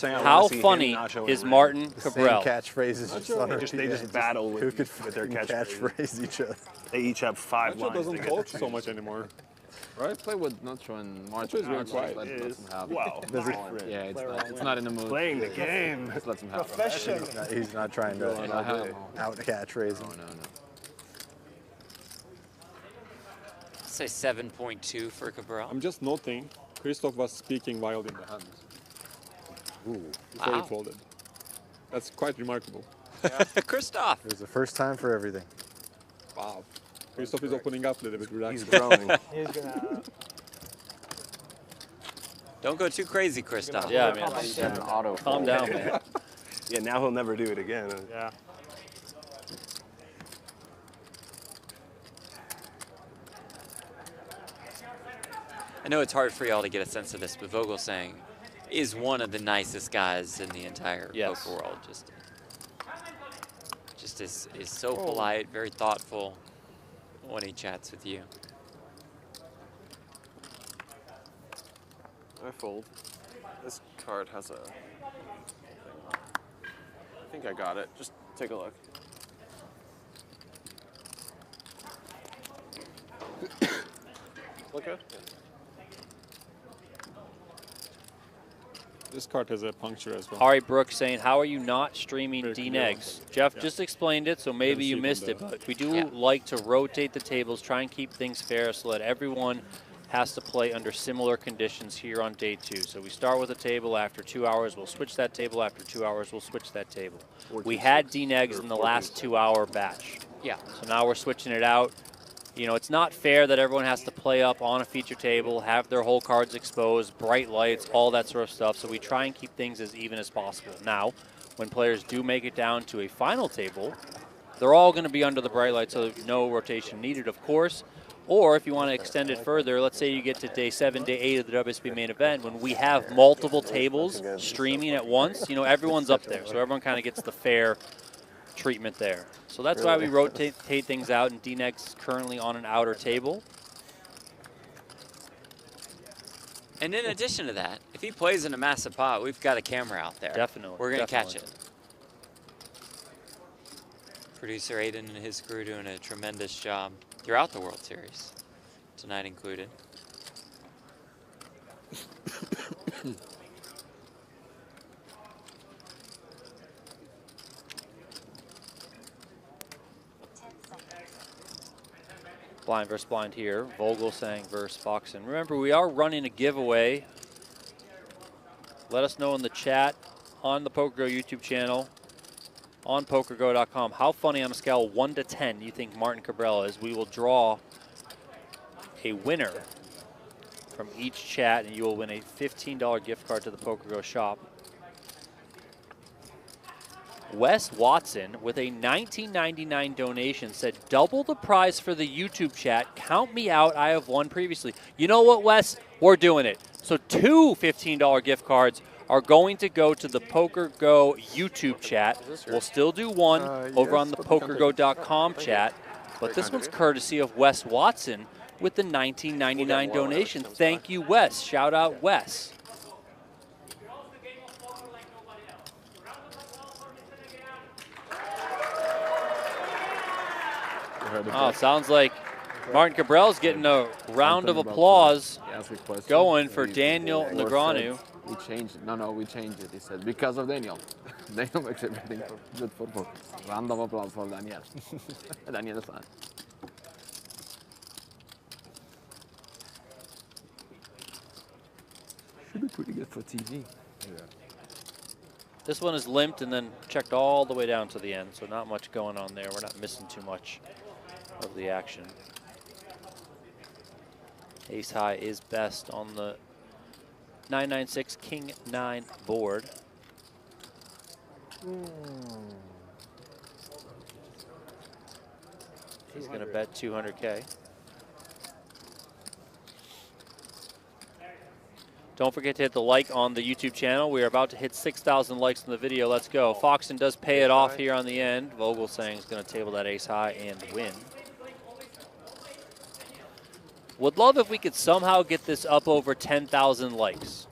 how funny is Martin Cabral? Catchphrases. They just battle with their catchphrase each other. They each have 5 Nacho lines. doesn't they get talk to so choose. much anymore. Right? Play with Nacho and Martin. Nacho's really quiet. Lets him have it. Wow. Yeah, it's not in the mood. Playing the game. Just lets him have it. Professional. He's not trying to out catchphrase. No. Say 7.2 for Cabral. I'm just noting, Christoph was speaking while in the hands. Before he Wow. folded. That's quite remarkable. Christoph. It was the first time for everything. Wow. Christoph is opening up a little bit. Relax. He's growing. He's gonna. Don't go too crazy, Christoph. Yeah, man. An auto. Calm down, man. Yeah, now he'll never do it again. Yeah. I know it's hard for y'all to get a sense of this, but Vogelsang is one of the nicest guys in the entire poker world. Just is so polite, very thoughtful when he chats with you. I fold. This card has a thing. I think I got it. Just take a look. Look good? This card has a puncture as well. Hari Brooks saying, how are you not streaming DNegs? Jeff just explained it, so maybe you missed it, but we do like to rotate the tables, try and keep things fair so that everyone has to play under similar conditions here on day 2. So we start with a table. After 2 hours, we'll switch that table. After 2 hours, we'll switch that table. We had DNegs in the last 2-hour batch. Yeah. So now we're switching it out. You know, it's not fair that everyone has to play up on a feature table, have their whole cards exposed, bright lights, all that sort of stuff. So we try and keep things as even as possible. Now, when players do make it down to a final table, they're all going to be under the bright light, so no rotation needed, of course. Or if you want to extend it further, let's say you get to day 7, day 8 of the WSB main event, when we have multiple tables streaming at once, you know, everyone's up there. So everyone kind of gets the fair treatment there. So that's why we rotate things out, and DNegs currently on an outer table. And in addition to that, if he plays in a massive pot, we've got a camera out there. Definitely. We're going to catch it. Producer Aiden and his crew doing a tremendous job throughout the World Series, tonight included. Blind versus blind here. Vogelsang versus Foxen. Remember, we are running a giveaway. Let us know in the chat on the PokerGo YouTube channel, on PokerGo.com, how funny on a scale of 1 to 10 you think Martin Cabrera is. We will draw a winner from each chat, and you will win a $15 gift card to the PokerGo shop. Wes Watson with a $19.99 donation said, double the prize for the YouTube chat. Count me out. I have won previously. You know what, Wes? We're doing it. So 2 $15 gift cards are going to go to the PokerGo YouTube chat. We'll still do one over on the PokerGo.com chat. But this one's courtesy of Wes Watson with the $19.99 donation. Thank you, Wes. Shout out, Wes. Oh, it sounds like Martin Cabril's getting a round of applause going for Daniel Negreanu. We changed it. No, we changed it. He said, because of Daniel. Daniel makes everything good for poker. Round of applause for Daniel. Daniel is fine. Should be pretty good for TV. Yeah. This one is limped and then checked all the way down to the end, so not much going on there. We're not missing too much of the action. Ace high is best on the 996 King 9 board. He's going to bet 200K. Don't forget to hit the like on the YouTube channel. We are about to hit 6,000 likes on the video. Let's go. Foxen does pay it off here on the end. Vogelsang is going to table that ace high and win. Would love if we could somehow get this up over 10,000 likes.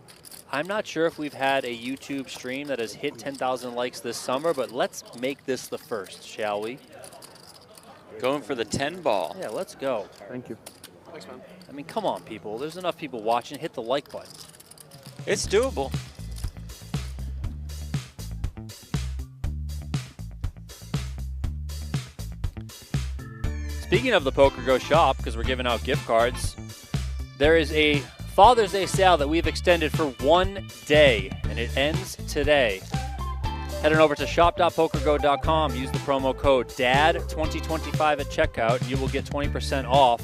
I'm not sure if we've had a YouTube stream that has hit 10,000 likes this summer, but let's make this the first, shall we? Going for the 10 ball. Yeah, let's go. Thank you. Thanks, man. I mean, come on, people. There's enough people watching. Hit the like button. It's doable. Speaking of the PokerGo shop, because we're giving out gift cards, there is a Father's Day sale that we've extended for 1 day, and it ends today. Head on over to shop.pokergo.com. Use the promo code DAD2025 at checkout. You will get 20% off.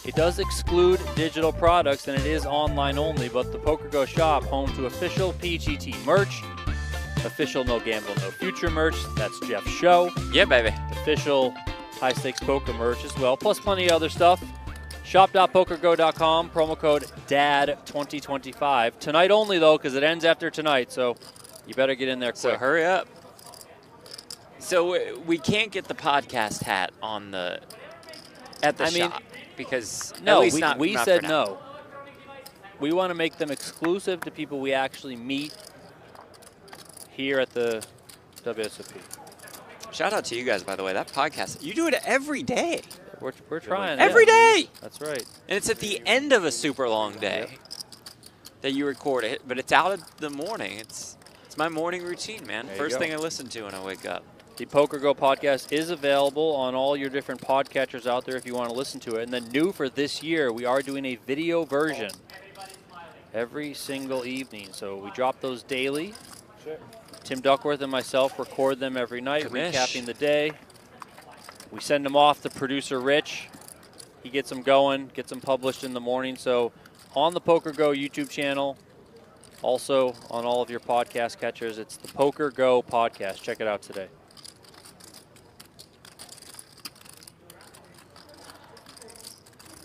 It does exclude digital products, and it is online only, but the PokerGo shop, home to official PGT merch, official No Gamble, No Future merch. That's Jeff's show. Yeah, baby. Official High Stakes Poker merch as well, plus plenty of other stuff. Shop.pokergo.com, promo code DAD2025. Tonight only, though, because it ends after tonight, so you better get in there quick. So hurry up. So we can't get the podcast hat on the at the shop because no, at least we not said for now. no. We want to make them exclusive to people we actually meet here at the WSOP. Shout out to you guys, by the way. That podcast, you do it every day. We're trying. Every day. That's right. And it's at the end of a super long day that you record it, but it's out in the morning. It's my morning routine, man. First thing I listen to when I wake up. The PokerGo podcast is available on all your different podcatchers out there if you want to listen to it. And then new for this year, we are doing a video version every single evening. So we drop those daily. Sure. Tim Duckworth and myself record them every night, Commish. recapping the day. We send them off to producer Rich. He gets them going, gets them published in the morning. So on the PokerGo YouTube channel, also on all of your podcast catchers, it's the PokerGo podcast. Check it out today.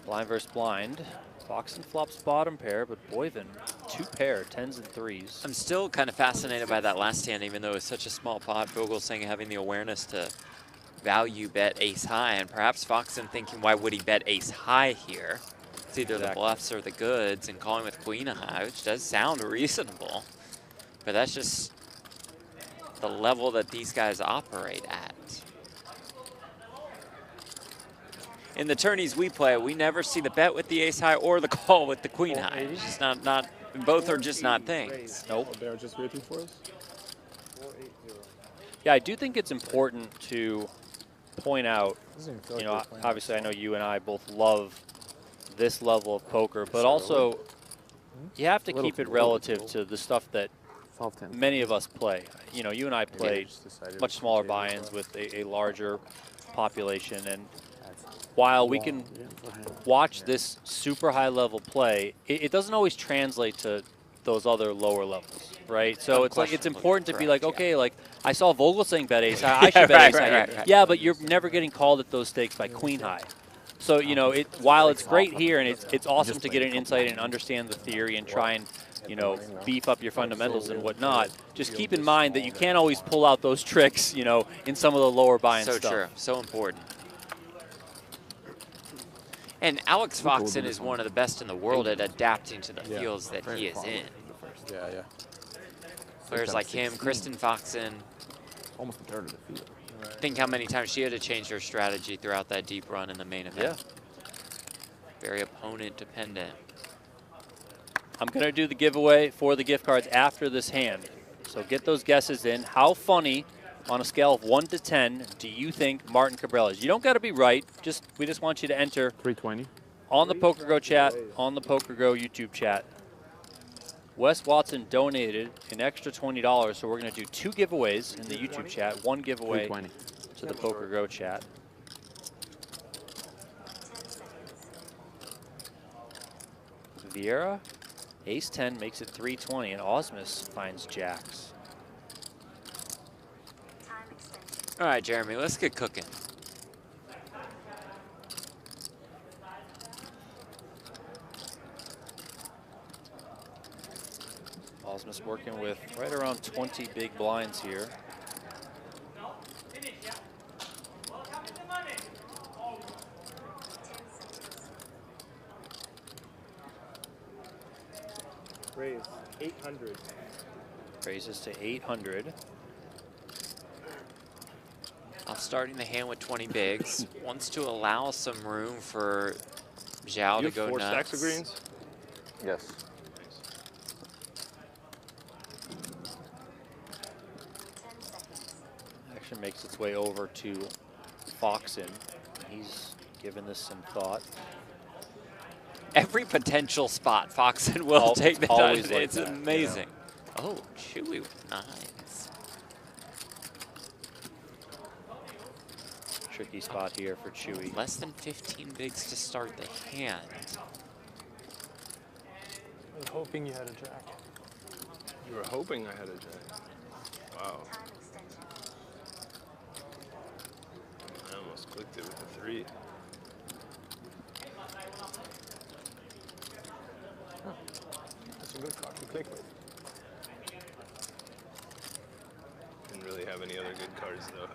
Blind versus blind. Fox and flops bottom pair, but Boyven, 2-pair, 10s and 3s. I'm still kind of fascinated by that last hand, even though it's such a small pot. Vogelsang having the awareness to value bet ace high, and perhaps Foxen thinking, why would he bet ace high here? It's either the bluffs or the goods, and calling with queen high, which does sound reasonable. But that's just the level that these guys operate at. In the tourneys we play, we never see the bet with the ace high or the call with the queen high. It's just not both are just not things. Nope. They're just waiting for us. Yeah, I do think it's important to point out, you know, obviously I know you and I both love this level of poker, but also you have to keep it relative to the stuff that many of us play. You know, you and I play much smaller buy-ins with a larger population, and while we can watch this super high level play, it doesn't always translate to those other lower levels, right? So it's like, it's important to be like, okay, like I saw Vogelsang bet ace high, I should bet ace high. Right. Yeah, but you're never getting called at those stakes by queen high. So, you know, while it's great here and it's awesome to get an insight and understand the theory and try and, you know, beef up your fundamentals and whatnot, just keep in mind that you can't always pull out those tricks, you know, in some of the lower buy-in stuff. So true, so important. And Alex Foxen is one of the best in the world at adapting to the fields that he is in. Yeah. Players like him, Kristen Foxen, almost a third of the field. Think how many times she had to change her strategy throughout that deep run in the main event. Very opponent dependent. I'm going to do the giveaway for the gift cards after this hand. So get those guesses in. How funny, on a scale of 1 to 10, do you think Martin Cabrera is? You don't got to be right. We just want you to enter 320 on the PokerGo chat, on the PokerGo YouTube chat. Wes Watson donated an extra $20, so we're going to do 2 giveaways in the YouTube chat. 1 giveaway to the PokerGo chat. Vieira, ace 10 makes it 320, and Osmus finds jacks. All right, Jeremy, let's get cooking. Osmus working with right around 20 big blinds here. Raise 800. Raises to 800. I'm starting the hand with 20 bigs. Wants to allow some room for Zhao to go nuts. 4 stacks of greens? Yes. Action makes its way over to Foxen. He's given this some thought. Every potential spot, Foxen will take the always time. like It's that, amazing. Yeah. Oh, Chewy with 9s. tricky spot here for Chewy. Less than 15 bigs to start the hand. I was hoping you had a jack. You were hoping I had a jack. Wow. I almost clicked it with a 3. That's a good card to click with. Didn't really have any other good cards though.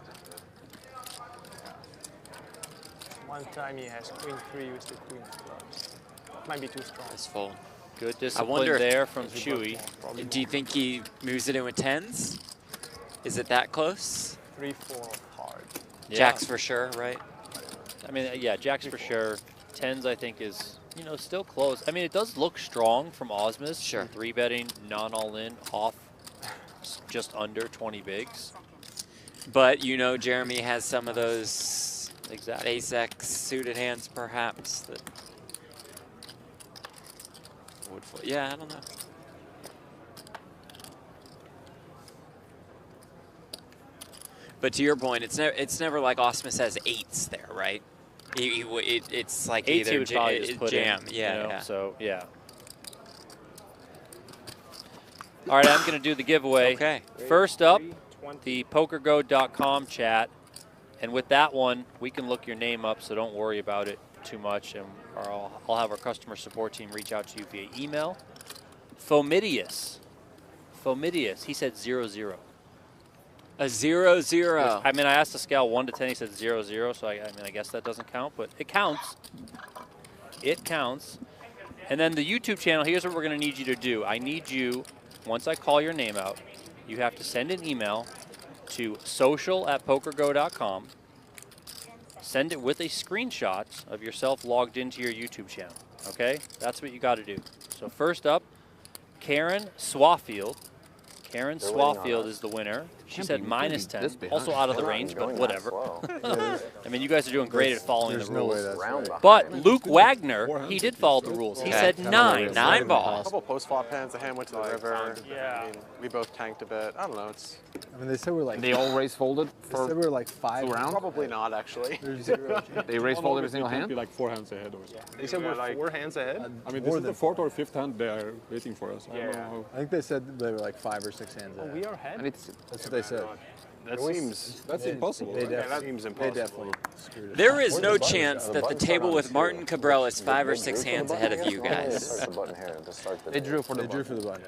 One time he has queen 3 with the queen of clubs. Might be too strong. It's full. Good I discipline wonder there from Chewy. Do you think he moves it in with 10s? Is it that close? 3-4 hard. Yeah. Jacks for sure, right? I mean, yeah, jacks for sure. 10s, I think, is, you know, still close. I mean, it does look strong from Osmus. Sure. 3-betting, non-all-in, off just under 20 bigs. But you know, Jeremy has some of those exactly ace-X suited hands, perhaps, that would fold. Yeah, I don't know. But to your point, it's never like Osmus has 8s there, right? It's like 8s either he would probably just put jam. in, Yeah, you know, yeah. So, yeah. All right, I'm going to do the giveaway. Okay. First up, the PokerGo.com chat. And with that one, we can look your name up, so don't worry about it too much. And I'll have our customer support team reach out to you via email. Fomidius, he said 0-0. A 0-0. I mean, I asked the scale 1 to 10. He said 0-0. So I mean, I guess that doesn't count, but it counts. It counts. And then the YouTube channel. Here's what we're going to need you to do. I need you, once I call your name out, you have to send an email to social@pokergo.com. Send it with a screenshot of yourself logged into your YouTube channel. Okay, that's what you got to do. So first up, Karen Swafield. Karen Swafield is the winner. She said minus 10, also out of the range, but whatever. I mean, you guys are doing great at following the rules. But Luke Wagner, he did follow the rules. He said 9. 9 ball. A couple post-flop hands, the hand went to the river. Yeah. I mean, we both tanked a bit. I don't know, it's... I mean, they said we're like... They all raise folded They said we were like 5 rounds? Probably not, actually. They raise fold every single hand? Be like 4 hands ahead or something. They said we're like 4 hands ahead? I mean, this is the 4th or 5th hand they are waiting for us. I don't know how. I think they said they were like 5 or 6 hands ahead. We are ahead? That's what they said. That's impossible. That seems They impossible. definitely screwed us. There is no chance that the table with Martin Cabral is 5 or 6 hands ahead of you guys. They drew for the button.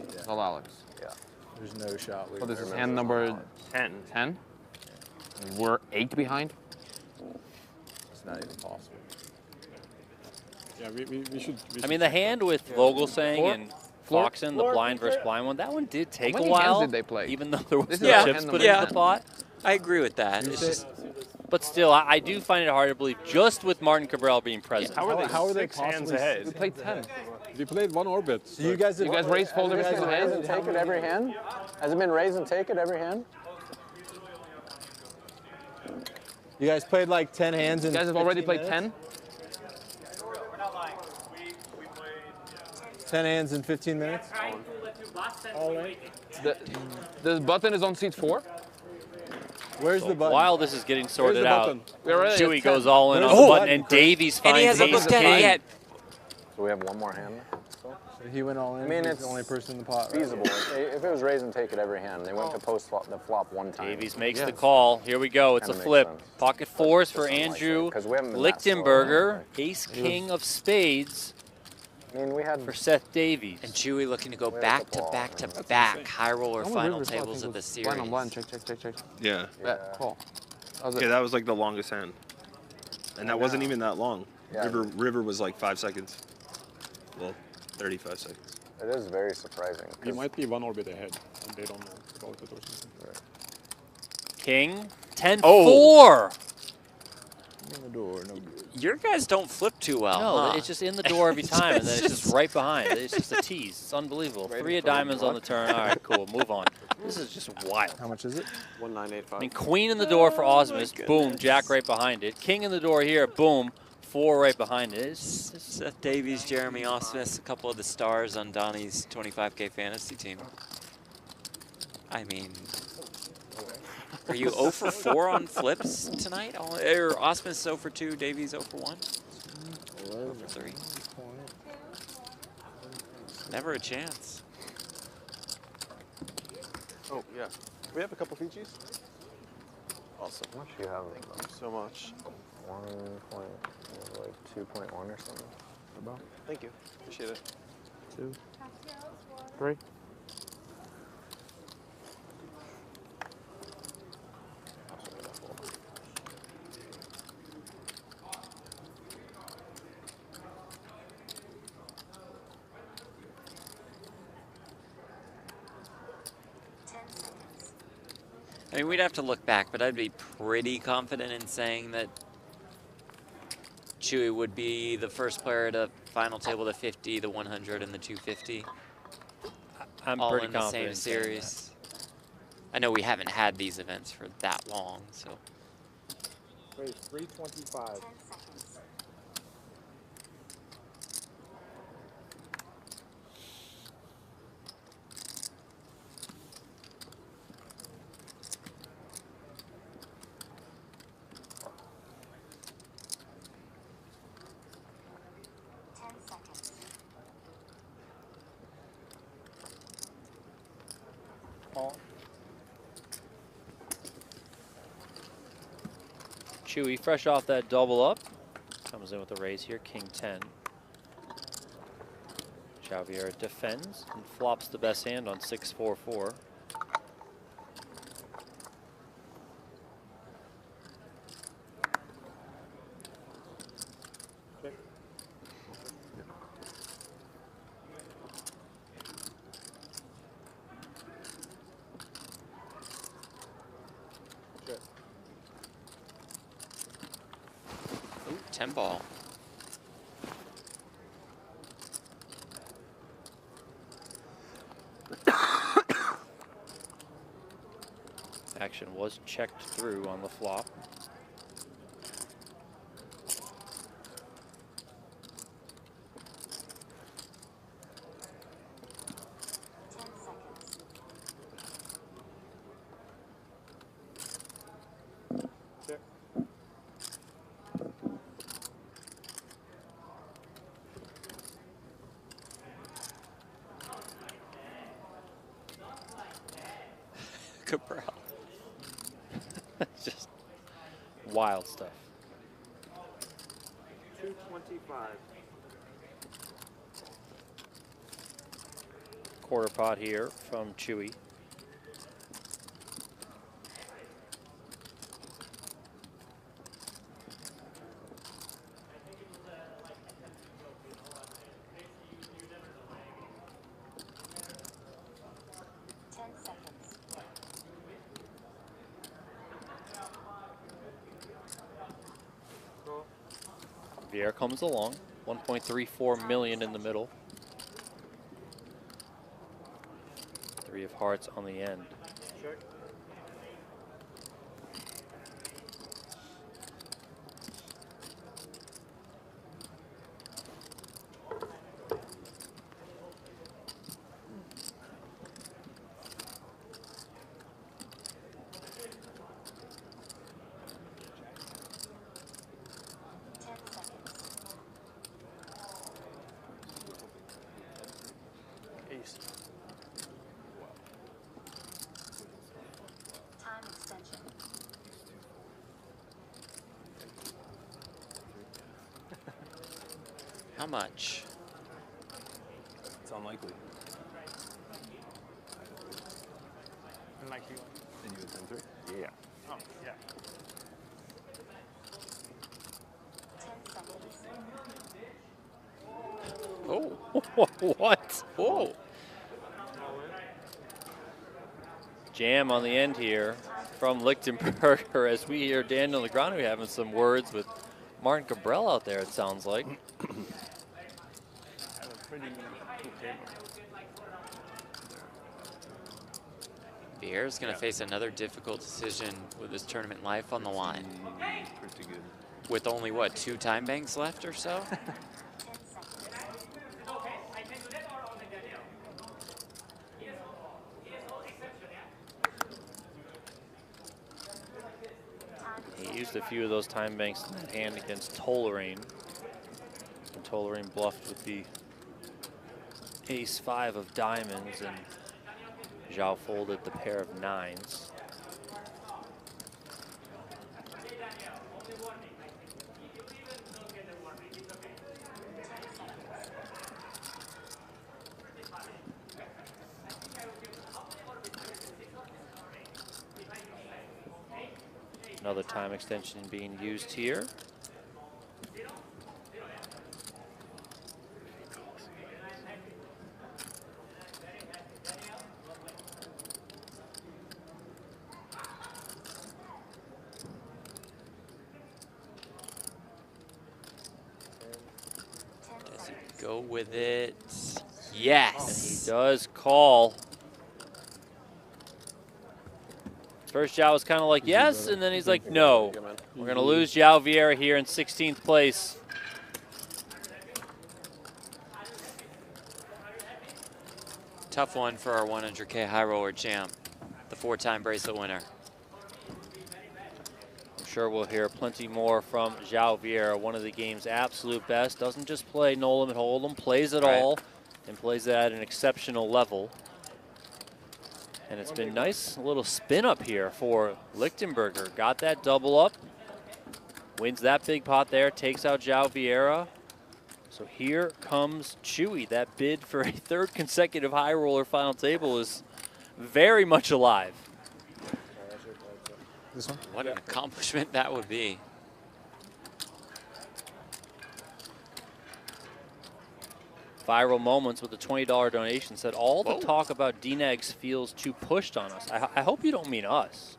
That's all Alex. Yeah. There's no shot. So this is hand number 10. 10? We're 8 behind? It's not even possible. Yeah, we should. I mean, the hand with Vogelsang and Foxen, the blind versus blind one, that one did take a while. Did they play? Even though there was This no is chips hand put number into the 10. pot. I agree with that. It's just, But still, I do find it hard to believe, just with Martin Cabral being present. How are they, How are they 6 hands possibly- ahead? We played 10. We played 1 orbit. So you guys raise fold every single hand? Raise and take it every hand? Has it been raise and take it every hand? You guys played like 10 hands in You guys have already 15 played minutes? 10 hands in 15 minutes? The button is on seat 4. Where's the button? While this is getting sorted the out, button? We already Chewy got goes 10. all in on Where's the the button, button, and Chris? Davies and he finds has a ace book 10. He king. had, So we have one more hand? He went all in. I mean, He's it's the only person in the pot. feasible. If it was raise and take it every hand, they went to post flop, the flop one time. Davies makes the call. Here we go. It's a Kinda makes flip. sense. Pocket fours for Just unlikely, Andrew 'cause we haven't been that slow. Lichtenberger. Ace king of spades I mean, we had for Seth Davies. and Chewy looking to go Where's back the to ball? back to back high roller How many final rivers do I tables think of the was series. Blind on blind. Check. Yeah. Bet. Call. That was it. Yeah, that was like the longest hand. And that wasn't even that long. Yeah. River was like 5 seconds. Well, 35 seconds. It is very surprising. He 'cause might be 1 orbit ahead, and they don't know about it or something. King 10-4. In the door, no good. Your guys don't flip too well. No, huh? it's just in the door every time, and then It's it's just just- right behind. It's just a tease. It's unbelievable. 3 of diamonds on the turn. All right, cool. Move on. This is just wild. How much is it? 1985. I mean, queen in the door for Osmus. Boom, jack right behind it. King in the door here. Boom, 4 right behind it. It's Seth Davies, Jeremy Osmus, a couple of the stars on Donnie's 25K fantasy team. I mean, Are you 0 for 4 on flips tonight? Or Osman's 0 for 2, Davies 0 for 1? 0 for 3. Never a chance. Oh, yeah. We have a couple Fijis. Awesome. How much do you have? Thank you so much. 1 point, like 2.1 or something. About. Thank you. Appreciate it. 2, 3. I mean, we'd have to look back, but I'd be pretty confident in saying that Chewy would be the first player to final table the 50, the 100, and the 250. I'm all pretty in the same confident in saying series. I know we haven't had these events for that long, so. Raise 325. Chewy, fresh off that double up, comes in with a raise here, king 10. Javier defends and flops the best hand on 6-4-4. Ooh, 10 ball. Action was checked through on the flop. Cabral. Just wild stuff. 225. Quarter pot here from Chewy. Javier comes along, 1.34 million in the middle. 3 of hearts on the end. Check. Ace. Time extension. How much? It's unlikely. Unlikely. And you had 10-3? Yeah. Oh, yeah. 10 seconds. Oh, what? Oh. Jam on the end here from Lichtenberger as we hear Daniel Negreanu having some words with Martin Cabral out there, it sounds like. Have a pretty good table. Vieira's going to face another difficult decision with his tournament life on the line. Pretty good. With only, what, 2 time banks left or so? a few of those time banks in that hand against Tollerane. And Tollerane bluffed with the ace-5 of diamonds, and Zhao folded the pair of 9s. Another time extension being used here. Does he go with it? Yes. He does call. First Zhao was kind of like, yes, and then he's like, no. We're going to lose Zhao Vieira here in 16th place. Tough one for our 100K high roller champ, the 4-time bracelet winner. I'm sure we'll hear plenty more from Zhao Vieira, one of the game's absolute best. Doesn't just play no limit hold'em, plays it all, and plays it at an exceptional level. And it's been nice, a little spin up here for Lichtenberger. Got that double up, wins that big pot there, takes out Zhao Vieira. So here comes Chewy. That bid for a 3rd consecutive high roller final table is very much alive. This one? What an accomplishment that would be. Viral Moments with a $20 donation said, all the talk about DNegs feels too pushed on us. I hope you don't mean us.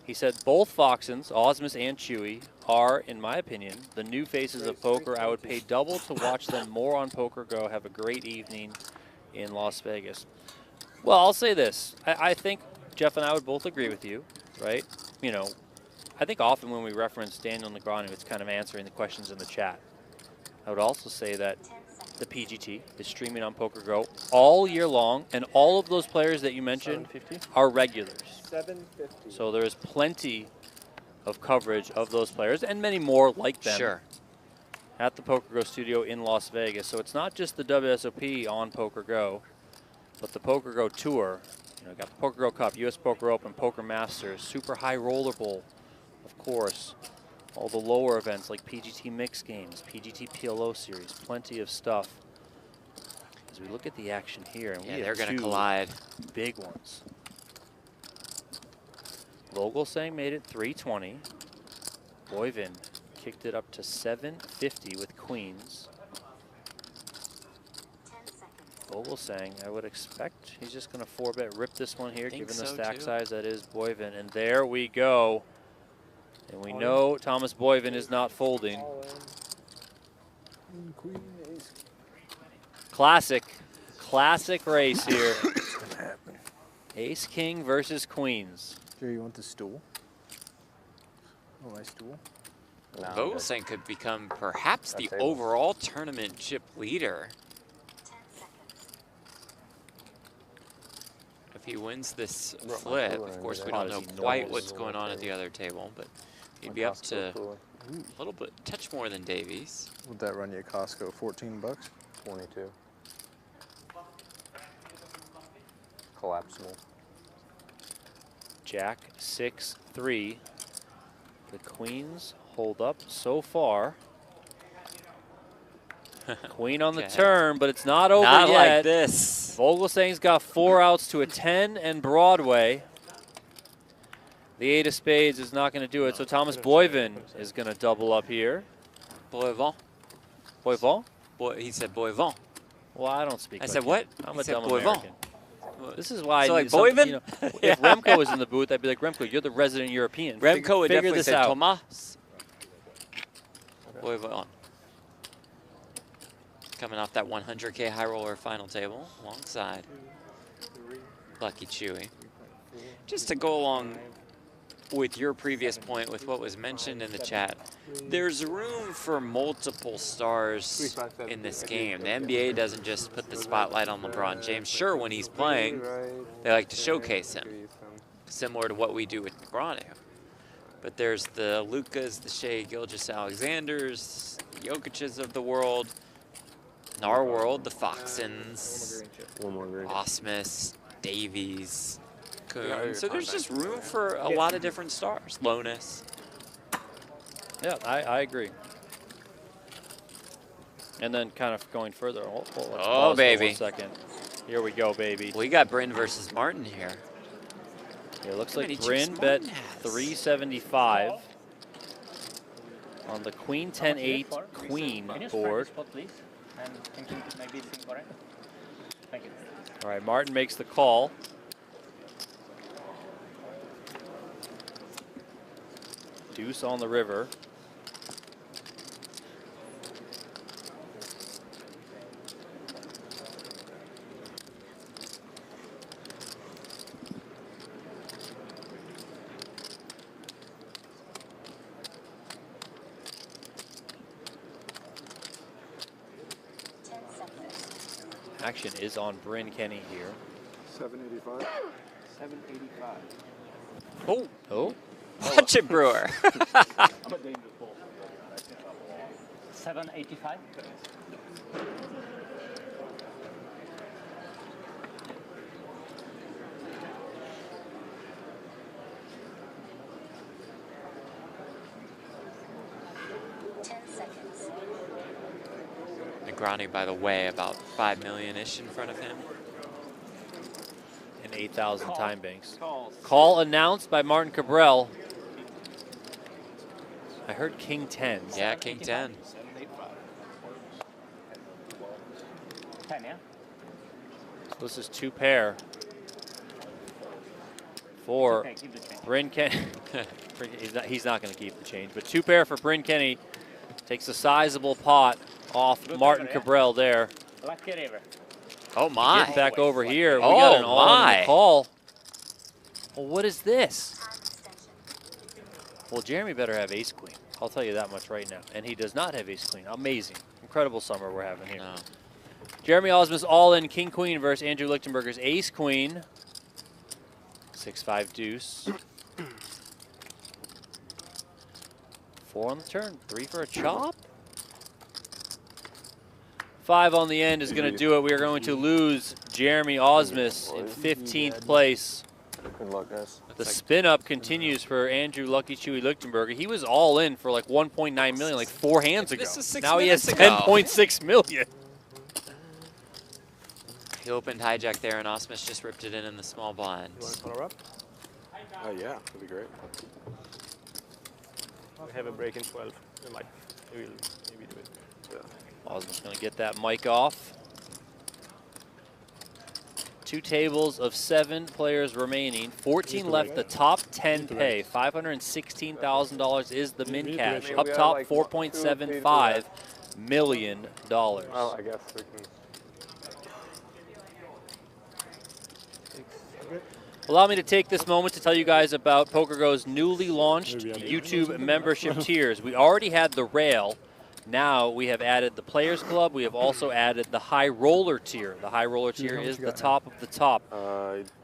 He said, both Foxens, Osmus and Chewy, are, in my opinion, the new faces of poker. I would pay double to watch them more on Poker Go. Have a great evening in Las Vegas. Well, I'll say this. I think Jeff and I would both agree with you, right? You know, I think often when we reference Daniel Negreanu, it's kind of answering the questions in the chat. I would also say that the PGT is streaming on Poker Go all year long, and all of those players that you mentioned are regulars. 750. So there's plenty of coverage of those players and many more like them at the Poker Go studio in Las Vegas. So it's not just the WSOP on Poker Go, but the Poker Go Tour. You know, got the Poker Go Cup, US Poker Open, Poker Masters, Super High Roller Bowl, of course. All the lower events like PGT Mix Games, PGT PLO Series, plenty of stuff. As we look at the action here, and they're going to collide. Big ones. Vogelsang made it 320. Boivin kicked it up to 750 with queens. Vogelsang, I would expect he's just going to 4-bet rip this one here, given the stack size that is Boivin. And there we go. And we know Thomas Boivin is not folding. Classic race here. Ace King versus Queens. Jerry, you want the stool? Oh, my stool? Vogelsang could become perhaps the overall tournament chip leader. If he wins this flip, of course we don't know quite what's going on at the other table, but he'd be up to a little bit, touch more than Davies. Would that run you at Costco? 14 bucks? 22. Collapsible. Jack 6-3. The Queens hold up so far. Queen on the turn, but it's not over yet. Not like this. Vogelsang's got 4 outs to a 10 and Broadway. The 8 of spades is not going to do it, so Thomas Boivin is going to double up here. Boivin. Boivin? He said Boivin. Well, I don't speak. I said what? I'm He a said dumb Boivin. American. This is why. So like some, Boivin? you know, if Remco was in the booth, I'd be like, Remco, you're the resident European. Remco would figure definitely this say out. Thomas. Boivin. Coming off that 100K high roller final table alongside Lucky Chewy. Just to go along with your previous point with what was mentioned in the chat, there's room for multiple stars in this game. The NBA doesn't just put the spotlight on LeBron James. Sure, when he's playing, they like to showcase him, similar to what we do with Negreanu. But there's the Lukas, the Shea Gilgeous-Alexanders, Jokic's of the world. In our world, the Foxens, Osmus, Davies, Kuhn. So there's just room for a lot of different stars. Lonis. Yeah, I agree. And then kind of going further. Let's pause for baby. 1 second. Here we go, baby. We got Bryn versus Martin here. It looks How like many Bryn chips bet Martin has? 375 on the Queen 10-8 Queen Can you spread board. the spot, please? And can you maybe think for it? Thank you. All right, Martin makes the call. Deuce on the river. Action is on Bryn Kenny here. 785. 785. Oh. Oh. Watch it, Brewer. I'm a dangerous ball. 785. Negrani, by the way, about 5 million-ish in front of him. And 8,000 time banks. Call announced by Martin Cabral. I heard King 10. Yeah, King 10. 10, yeah? So this is 2 pair for Okay, keep the change. Bryn Kenny. He's not going to keep the change, but 2 pair for Bryn Kenny. Takes a sizable pot off Good Martin river, yeah? Cabral there. Lucky river. Oh, my. Getting back over here. We Oh, got an all in my. the call. Well, what is this? Well, Jeremy better have ace queen. I'll tell you that much right now. And he does not have ace queen. Amazing. Incredible summer we're having here. No. Jeremy Osmus all in king queen versus Andrew Lichtenberger's ace queen. 6-5 deuce. 4 on the turn. 3 for a chop. 5 on the end is going to do it. We are going to lose Jeremy Osmus in 15th place. Good luck, guys. The spin up continues for Andrew Lucky Chewy Lichtenberger. He was all in for like 1.9 million, like 4 hands ago. This is 6 now he has minutes ago. 10.6 million. He opened hijack there, and Osmus just ripped it in the small blind. You want to color up? Yeah, that'd be great. We have a break in 12. We might maybe do it. Yeah. Osmus going to get that mic off. 2 tables of 7 players remaining. 14 left. The top 10 pay. $516,000 is the min cash. Up top, $4.75 million. Well, I guess we can. Allow me to take this moment to tell you guys about PokerGo's newly launched YouTube membership tiers. We already had the Rail. Now we have added the Players Club. We have also added the High Roller tier. The High Roller tier is the top of the top.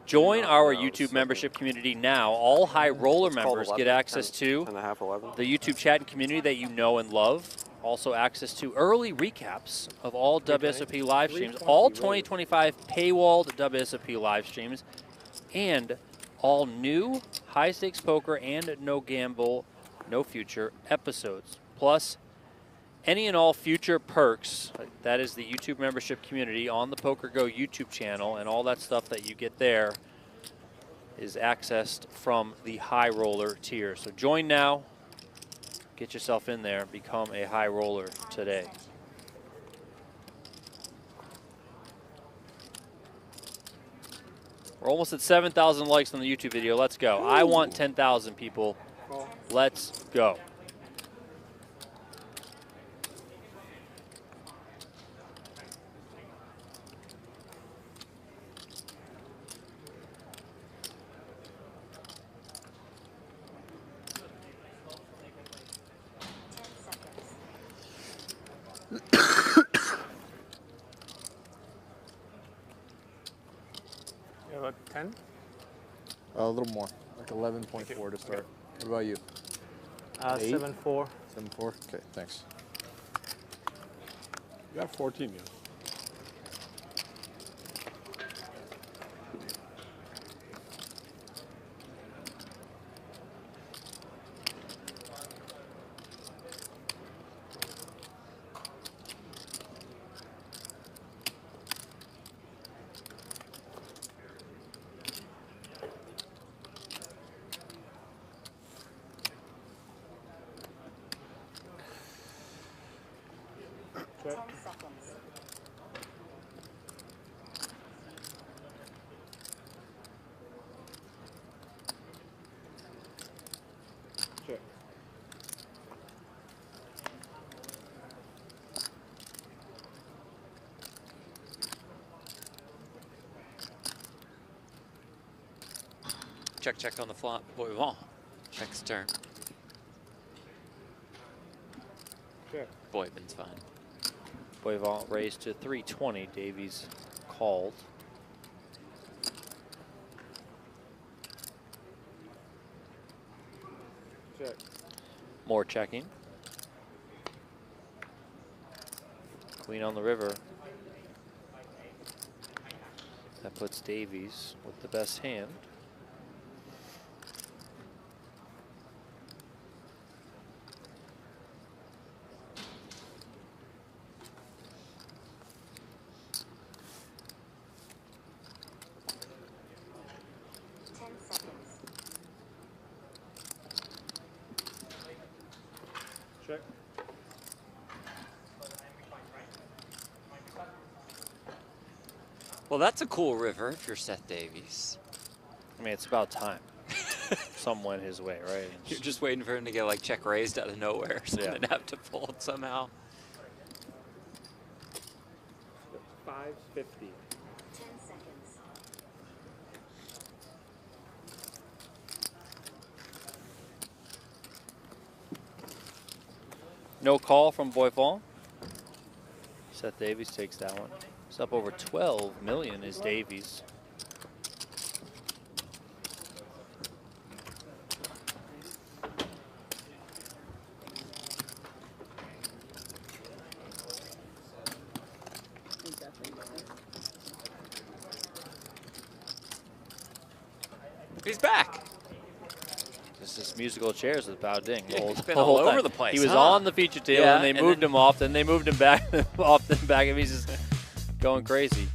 Join our YouTube membership community now. All High Roller members get access to the YouTube chat and community that you know and love. Also access to early recaps of all WSOP live streams, all 2025 paywalled WSOP live streams, and all new high stakes poker and no gamble, no future episodes. Plus, any and all future perks. That is the YouTube membership community on the PokerGo YouTube channel, and all that stuff that you get there is accessed from the High Roller tier. So join now, get yourself in there, become a High Roller today. We're almost at 7,000 likes on the YouTube video. Let's go. I want 10,000 people. Let's go. You have a 10? A little more, like 11.4 to start. What about you? 8. 7-4. 7-4. Okay, thanks. You got 14, yeah. Check. Check on the flop. Boivin checks turn. Check. Boivин's fine. Boivin raised to 320. Davies called. Check. More checking. Queen on the river. That puts Davies with the best hand. Check. Well, that's a cool river if you're Seth Davies. I mean, it's about time. Some went his way, right? You're just waiting for him to get like check raised out of nowhere, so then have to fold somehow. 550. 10 seconds. No call from Boivin. Seth Davies takes that one. It's up over 12 million is Davies. He's back. This musical chairs with Bao Ding. Yeah, he's been the all whole over time. the place, He was huh? on the feature table, Yeah, and they and moved then- him off. Then they moved him back, off the back, and he's just going crazy.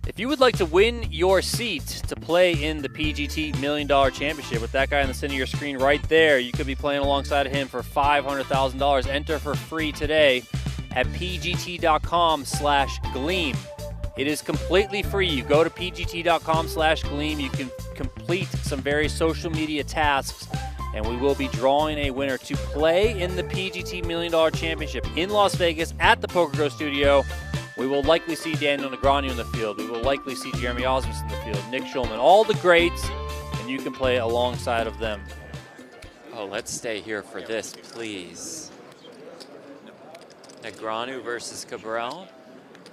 If you would like to win your seat to play in the PGT $1 Million Championship with that guy in the center of your screen right there, you could be playing alongside of him for $500,000. Enter for free today at pgt.com/gleam. It is completely free. You go to pgt.com/gleam. You can complete some various social media tasks, and we will be drawing a winner to play in the PGT $1 Million Championship in Las Vegas at the PokerGo Studio. We will likely see Daniel Negreanu in the field. We will likely see Jeremy Osmus in the field, Nick Schulman, all the greats, and you can play alongside of them. Oh, let's stay here for this, please. Negreanu versus Cabral.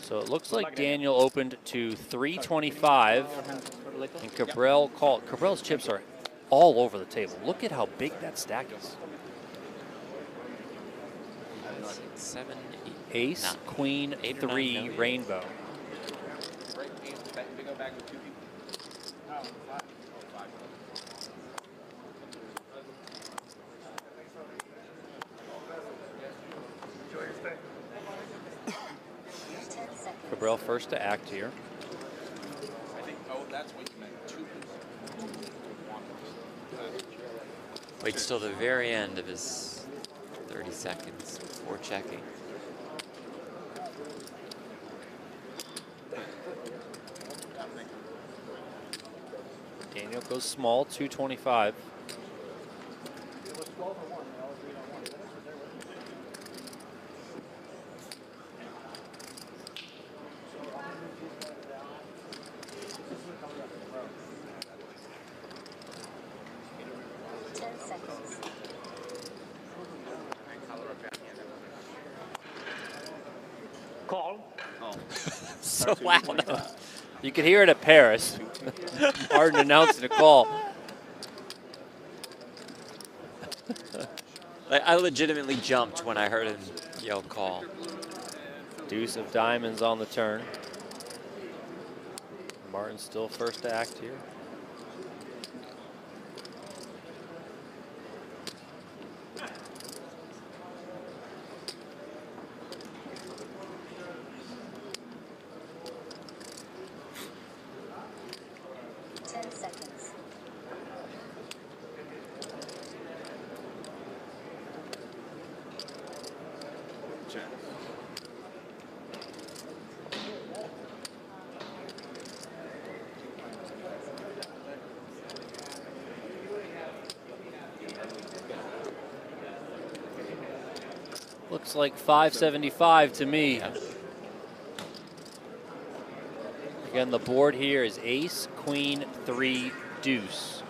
So it looks like Daniel opened to 325, and Cabral called. Cabral's chips are all over the table. Look at how big that stack is. 7, 8, Ace, 9, Queen, 8 or 9 3, million. Rainbow. Cabral first to act here. That's what you meant. 2 Waits till the very end of his 30 seconds before checking. Daniel goes small, 225. Call. So loud. You could hear it at Paris. Martin announcing a call. Like, I legitimately jumped when I heard him yell call. Deuce of diamonds on the turn. Martin still first to act here. Looks like 575 to me. Again, the board here is ace, queen, 3, deuce.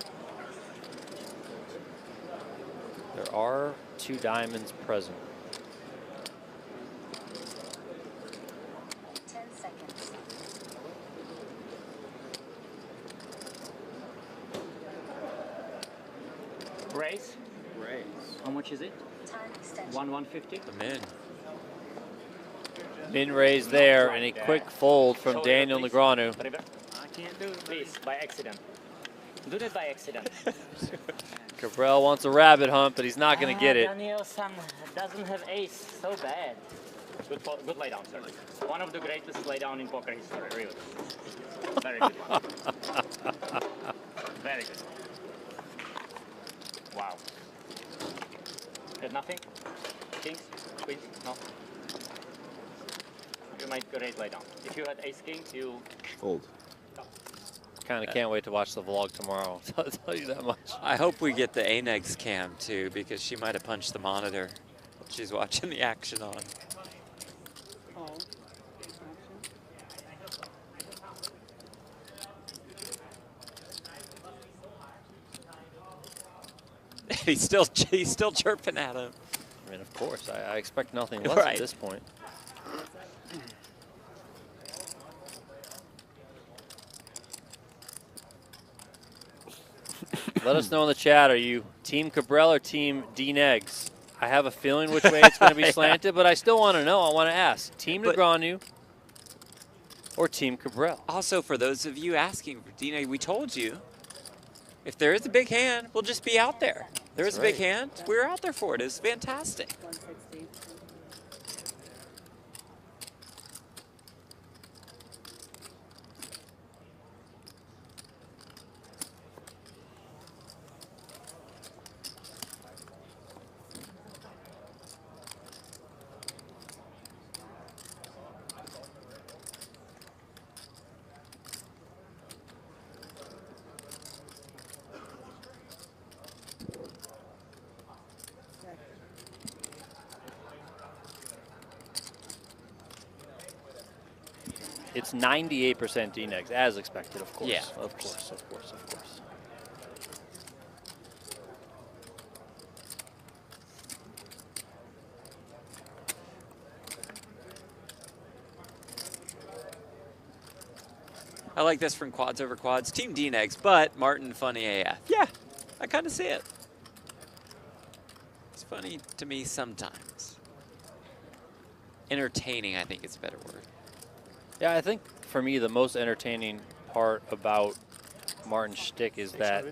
There are 2 diamonds present. 10 seconds. Raise. Raise. How much is it? Time extension. 150. The min. Min raise there, and a quick fold from Daniel Negreanu. River. I can't do it. Please, by accident. Do that by accident. Cabral wants a rabbit hunt, but he's not going to get it. Danielson doesn't have ace. So bad. Good lay down, sir. One of the greatest lay down in poker history, really. Very good one. Very good. Wow. Had nothing? Kings? Queens? No? You might great lay down. If you had ace king, you... Fold. Kind of can't wait to watch the vlog tomorrow. I'll tell you that much. I hope we get the Anex cam too, because she might have punched the monitor she's watching the action on. Oh. he's still chirping at him. I mean, of course, I expect nothing less Right. at this point. Let us know in the chat, are you Team Cabral or Team D-Negs? I have a feeling which way it's going to be slanted, but I still want to know. I want to ask, Team Negreanu or Team Cabral? Also, for those of you asking, Dina, we told you, if there is a big hand, we'll just be out there. There is a big hand. We were out there for it. It's fantastic. 160. It's 98% D-Negs, as expected, of course. Yeah. Of course, of course, of course. I like this from Quads Over Quads. Team D-Negs, but Martin funny AF. Yeah, I kind of see it. It's funny to me sometimes. Entertaining, I think is a better word. Yeah, I think for me the most entertaining part about Martin's shtick is that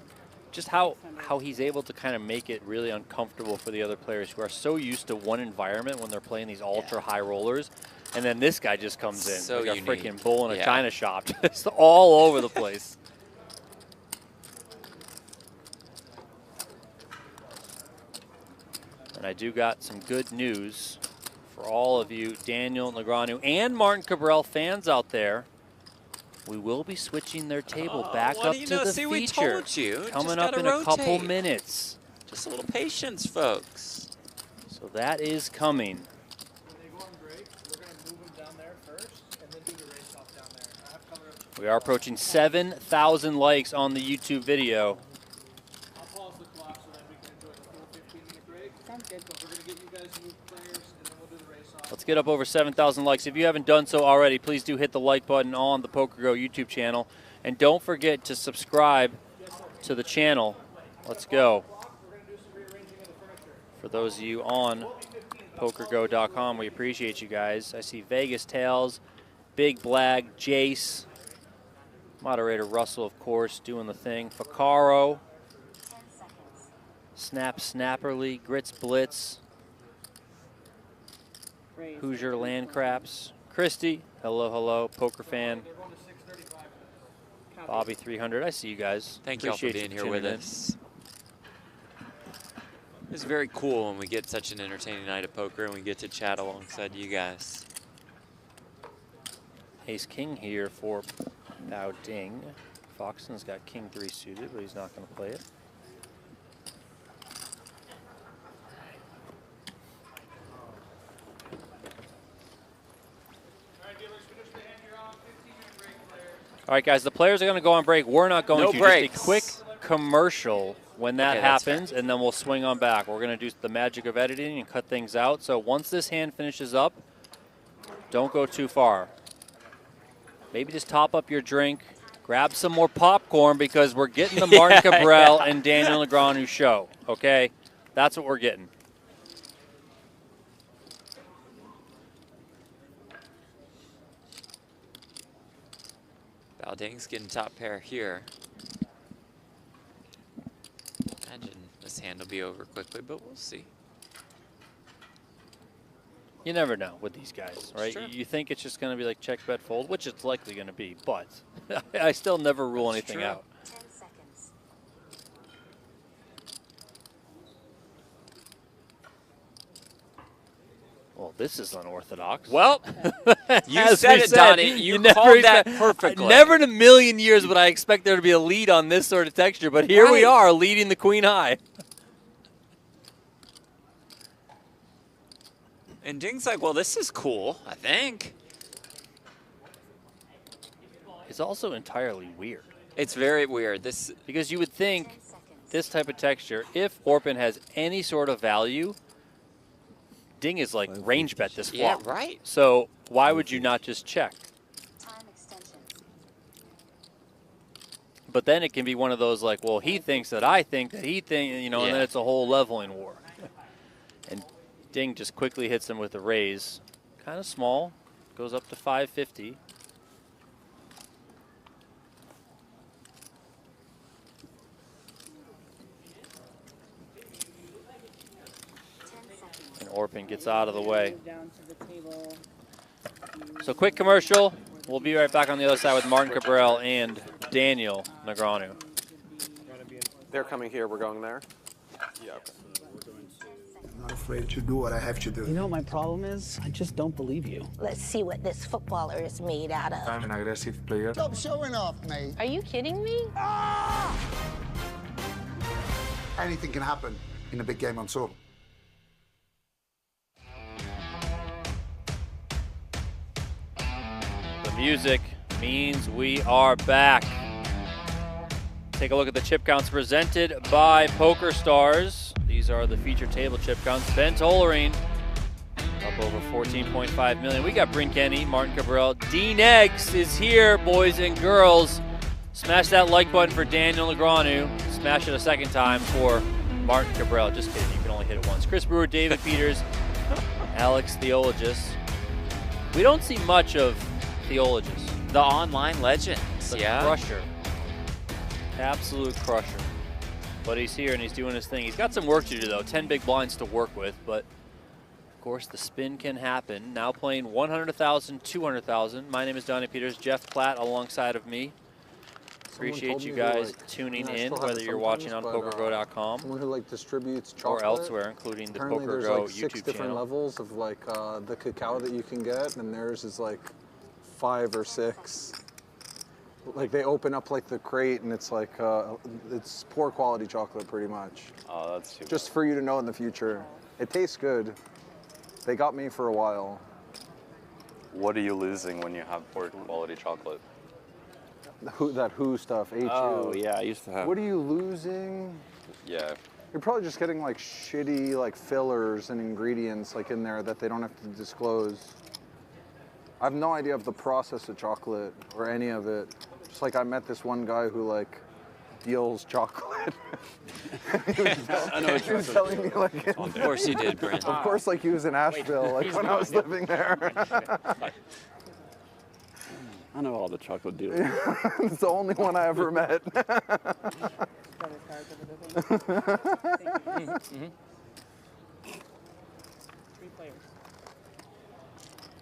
just how he's able to kind of make it really uncomfortable for the other players who are so used to one environment when they're playing these ultra high rollers, and then this guy just comes in So like a unique. freaking bull in a Yeah. china shop, just all over the place. And I do got some good news for all of you Daniel Negreanu and Martin Cabral fans out there. We will be switching their table back what up do you to know? the See, we feature. told you. Coming Just up gotta in a couple rotate. minutes. Just a little patience, folks. So that is coming. We are approaching 7,000 likes on the YouTube video. Sounds good. Let's get up over 7,000 likes. If you haven't done so already, please do hit the like button on the PokerGo YouTube channel. And don't forget to subscribe to the channel. Let's go. For those of you on PokerGo.com, we appreciate you guys. I see Vegas Tails, Big Blag, Jace, moderator Russell, of course, doing the thing. Ficaro, Snap Snapperly, Grits Blitz, Hoosier Landcraps, Christy, hello, hello, Poker Fan, Bobby 300. I see you guys. Thank you all for being here with us. It's very cool when we get such an entertaining night of poker and we get to chat alongside you guys. Ace King here for Bao Ding. Foxton's got King 3 suited, but he's not going to play it. All right, guys, the players are going to go on break. We're not going No to. breaks. Just a quick commercial when that Okay, that's happens, and then we'll swing on back. We're going to do the magic of editing and cut things out. So once this hand finishes up, don't go too far. Maybe just top up your drink, grab some more popcorn, because we're getting the Martin Cabral and Daniel Negreanu show, okay? That's what we're getting. Balding's getting top pair here. Imagine this hand will be over quickly, but we'll see. You never know with these guys, right? true. You think it's just going to be like check, bet, fold, which it's likely going to be, but I still never rule That's anything true. out. 10 seconds. Well, this is unorthodox. Well, you as said we it, Donnie. You never called that expect- perfectly. Never in a million years would I expect there to be a lead on this sort of texture, but here we Right. are leading the queen high. And Ding's like, well, this is cool, I think. It's also entirely weird. It's very weird. This Because you would think this type of texture, if Orpin has any sort of value, Ding is like range bet this Yeah, flop. right. So why would you not just check? Time extensions. But then it can be one of those like, well, he thinks that I think that he thinks, you know, and then Yeah. it's a whole leveling war. And Ding just quickly hits him with a raise. Kind of small. Goes up to 550. And Orpin gets out of the way. Down to the table. So quick commercial. We'll be right back on the other side with Martin Cabral and Daniel Negreanu. They're coming here. We're going there. Yeah. I'm not afraid to do what I have to do. You know what my problem is? I just don't believe you. Let's see what this footballer is made out of. I'm an aggressive player. Stop showing off, mate. Are you kidding me? Anything can happen in a big game on tour. The music means we are back. Take a look at the chip counts presented by Poker Stars. These are the feature table chip counts. Ben Tollerine up over 14.5 million. We got Bryn Kenny, Martin Cabral. Dean Eggs is here, boys and girls. Smash that like button for Daniel Negreanu. Smash it a second time for Martin Cabral. Just kidding, you can only hit it once. Chris Brewer, David Peters, Alex Theologist. We don't see much of Theologist. The online legends, The yeah. crusher. Absolute crusher. But he's here and he's doing his thing. He's got some work to do though. 10 big blinds to work with, but of course the spin can happen. Now playing 100,000, 200,000. My name is Donnie Peters. Jeff Platt alongside of me. Appreciate you guys tuning in, whether you're watching on PokerGo.com Someone who like distributes chocolate. or elsewhere, including the Apparently there's PokerGo like 6 YouTube different channel. levels of like the cacao that you can get, and theirs is like 5 or 6. Like they open up like the crate, and it's like it's poor quality chocolate, pretty much. Oh, that's too Just for you to know in the future, it tastes good. They got me for a while. What are you losing when you have poor quality chocolate? That Who stuff, HU. Oh, yeah, I used to have. What are you losing? Yeah. You're probably just getting like shitty like fillers and ingredients like in there that they don't have to disclose. I have no idea of the process of chocolate or any of it. Just like I met this one guy who like deals chocolate. I know He was telling me like. Of course you did, Brent. Of course, like he was in Asheville, like when I was living there. I know all the chocolate dealers. It's the only one I ever met.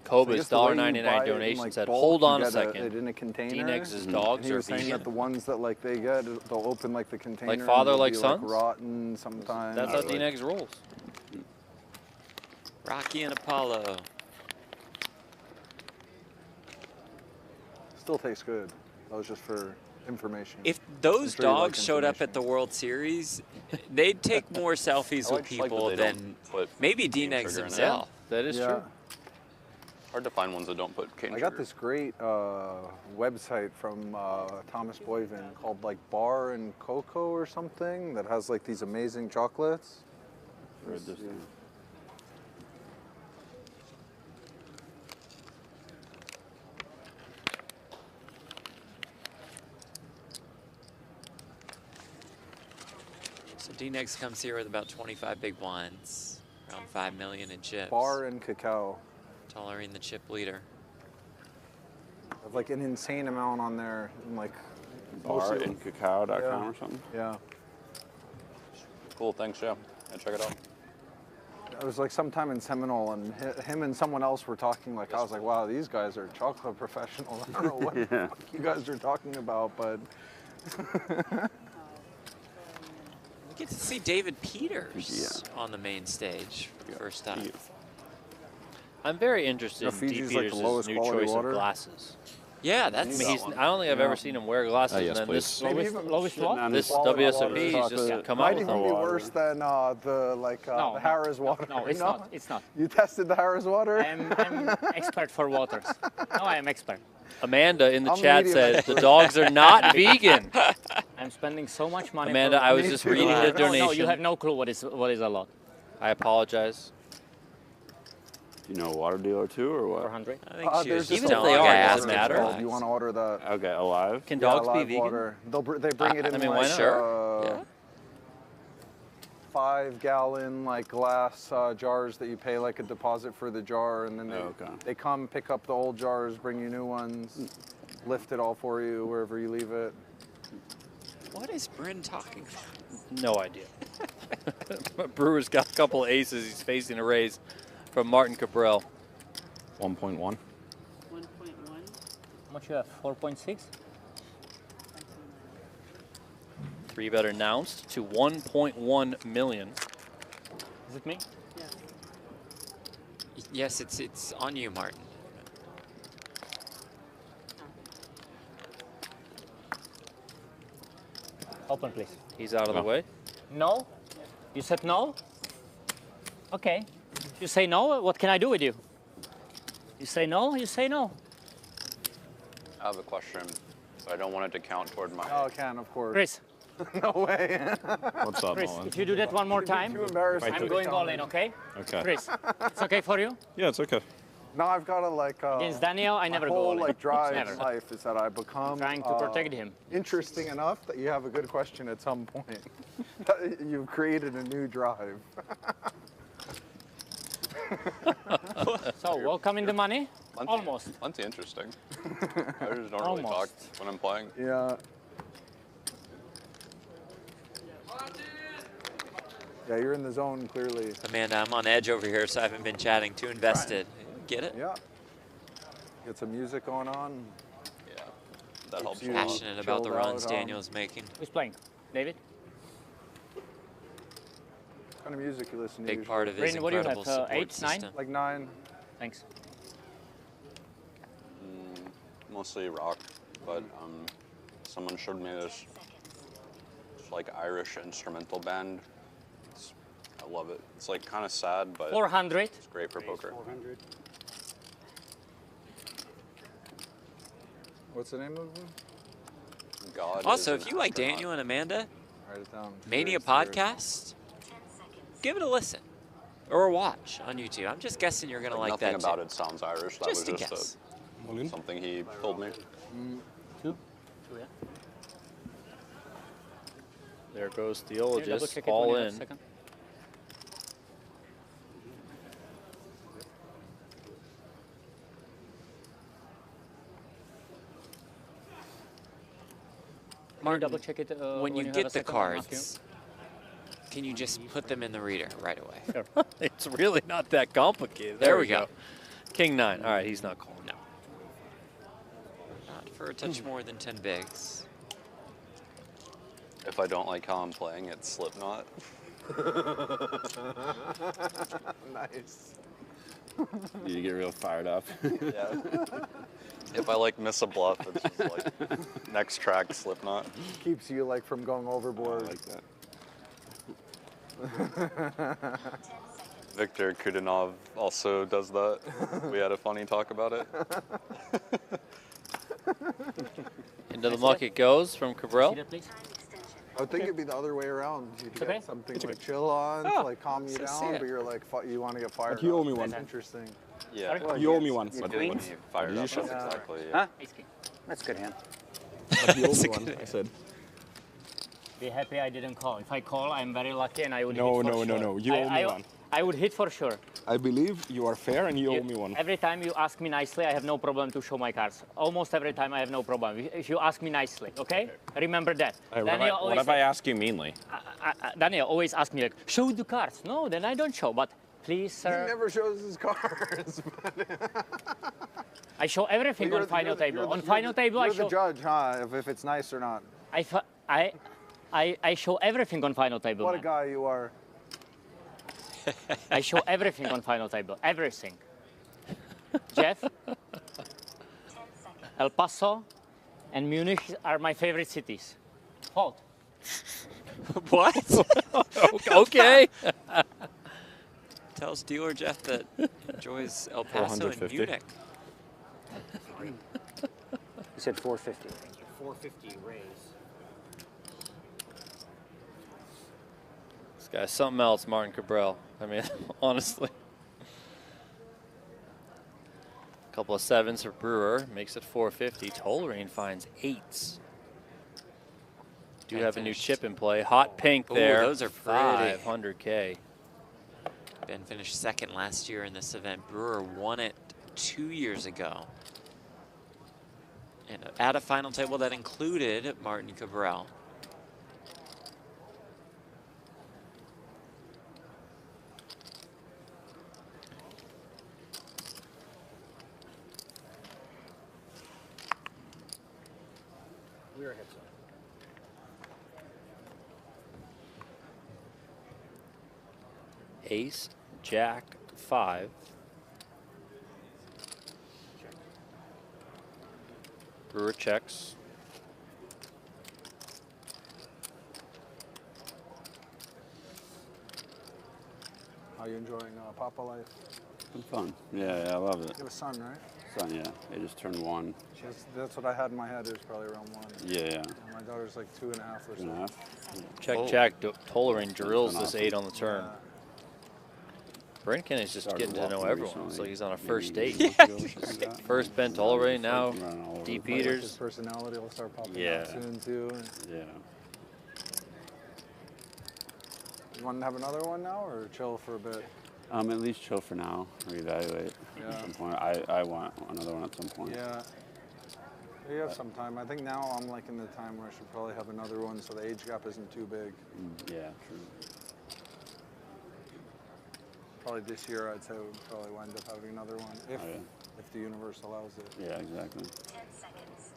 Koba's So I guess the way you $1.99 buy it in, donation like, said, bulk, hold you on a get second. it in a container. D-Nex's And dogs he are was saying vegan. that the ones that like they get, they'll open like the container. and father, they'll like be, sons? rotten sometimes. That's how D-Nex rolls. Rocky and Apollo. Still tastes good. That was just for information. If those I'm sure you like dogs showed up at the World Series, they'd take more selfies I with just like that people they than don't put maybe cane D-Nex sugar in it. himself. That is Yeah. true. Hard to find ones that don't put cane I sugar. got this great website from Thomas Boyven called like Bar and Cocoa or something that has like these amazing chocolates. Read this. So D-Nex comes here with about 25 big ones, around 5 million in chips. Bar and Cacao. Tolerating the chip leader. Have like an insane amount on there, and like Bar and cacao.com Yeah. or something. Yeah. Cool, thanks, yeah. Yeah, check it out. It was like sometime in Seminole, and him and someone else were talking. Like I was like, wow, these guys are chocolate professionals. I don't know what the fuck you guys are talking about, but. We get to see David Peters on the main stage for the first time. I'm very interested Now, in Fiji's D. like the Peters' lowest new quality choice water. of glasses. Yeah, that's. I mean, I don't think I've ever seen him wear glasses. yes, and then please. this Lowest what? this Quality WSOP water. has just come out Might with even them. be worse than the Harris water. No, it's not. It's not. You tested the Harris water? I'm expert for waters. No, I am expert. Amanda in the I'm chat medium says expert. the dogs are not vegan. I'm spending so much money. Amanda, for I was just reading the donation. No, you have no clue what is a lot. I apologize. Do you know a water dealer too, or what? 400. I think she was There's just Even if telling they the are, guy it doesn't asking matter. for Oh, flags. you want to order that? Okay, alive. Can dogs be live vegan? water. They bring it in I mean, like why not? Sure. Yeah. 5-gallon like glass jars that you pay like a deposit for the jar, and then they come pick up the old jars, bring you new ones, lift it all for you wherever you leave it. What is Bryn talking about? No idea. Brewer's got a couple of aces. He's facing a raise from Martin Cabral. 1.1. 1.1. How much you have? 4.6. 3-bet announced to 1.1 million. Is it me? Yes, it's on you, Martin. Open, please. He's out of the way. No? You said no? Okay. You say no, what can I do with you? You say no, you say no. I have a question, but I don't want it to count toward my. Oh, it can, of course. Chris. No way. What's up, Chris, Nolan? if you do that one more time, Too embarrassing. I'm going all in, okay? Okay. Chris, it's okay for you? Yeah, it's okay. Now I've got to like. Against Daniel, I never my go whole all in. like drive Never. in life is that I become Trying to protect him. interesting enough that you have a good question at some point. You've created a new drive. So, welcome in the money? Almost. Plenty interesting. I just don't really talk Almost. when I'm playing. Yeah. Yeah, you're in the zone clearly. Amanda, I'm on edge over here, so I haven't been chatting. Too invested. Get it? Yeah. Get some music going on. Yeah, that helps. you Passionate about the chilled runs out, Daniel's making. Who's playing? David? What kind of music you listen to? Big usually? part of his Bryn, what do you incredible have? support 8, 9? system. Like 9. Thanks. Mostly rock, but someone showed me this like Irish instrumental band. I love it. It's like kind of sad, but 400. it's great for poker. 400. What's the name of it? God. Also, is if an you like astronaut. Daniel and Amanda, Write it down. Mania Serious. Podcast, give it a listen or a watch on YouTube. I'm just guessing you're gonna like Nothing that about too. it sounds Irish. That Just a was just guess. something he told me. 2? 2, yeah. There goes Can you double Theologist, check it when all you have a in. second? Martin, double check it when you have a get the second on Matthew? cards, can you just put them in the reader right away? It's really not that complicated. There we go. King 9. All right, he's not calling. No. Not for a touch more than 10 bigs. If I don't like how I'm playing, it's Slipknot. Nice. You get real fired up. Yeah. If I like miss a bluff, it's just like next track Slipknot. Keeps you like from going overboard. I like that. Victor Kudanov also does that. We had a funny talk about it. Into the muck it goes from Cabral. I would think it'd be the other way around. You'd okay. get something to chill on, to like calm you down, but you're like, you want to get fired You owe up. me one. That's interesting. Yeah. Well, You owe me one. you But queen? what- Fired what did you up, say? that's exactly, yeah. Huh? That's a good hand. But you owe me one, I said. Be happy I didn't call. If I call, I'm very lucky and I would No, hit for no, no, sure. no. You owe me one. I would hit for sure. I believe you are fair and you owe me one. Every time you ask me nicely, I have no problem to show my cards. Almost every time I have no problem. If you ask me nicely, okay? Remember that. What if I ask you meanly? Daniel always asks me like, show the cards. No, then I don't show, but please, sir. He never shows his cards. I show everything on final table. On final table, I You're show. the judge, huh? If it's nice or not. I show everything on final table. What a man. guy you are. I show everything on final table. Everything. Jeff, El Paso, and Munich are my favorite cities. Fault. What? Okay. Tells dealer Jeff that enjoys El Paso and 450. Munich. You said 450. 450 raise. This guy's something else, Martin Cabral. I mean, honestly. A couple of 7s for Brewer. Makes it 450. Tollerane finds 8s. Do have a new chip in play. Hot pink Ooh, there. those are pretty. 500K. Ben finished second last year in this event. Brewer won it 2 years ago. And at a final table that included Martin Cabral. We were ahead, son. Ace, Jack, 5. Brewer checks. How you enjoying Papa life? It's fun. Yeah, I love it. You have a son, right? Son, yeah. They just turned 1. That's what I had in my head. It was probably around 1. Yeah, yeah. And my daughter's like 2.5 or so. 2.5. Check, Oh. Jack. Tollerane drills That's this awesome. 8 on the turn. Brinken is just Started getting to know walking everyone. recently. It's like he's on a Maybe first date. years ago or something like that. First Ben Tollerane, now Running all over D. the place. His Peters. personality will start popping Yeah. out soon too. Yeah. You want to have another one now, or chill for a bit? At least chill for now. Reevaluate Yeah. at some point. I want another one at some point. Yeah. You have some time. I think now I'm like in the time where I should probably have another one, so the age gap isn't too big. Yeah, true. Probably this year, I'd say we'd probably wind up having another one if Oh, yeah. if the universe allows it. Yeah, exactly. 10 seconds.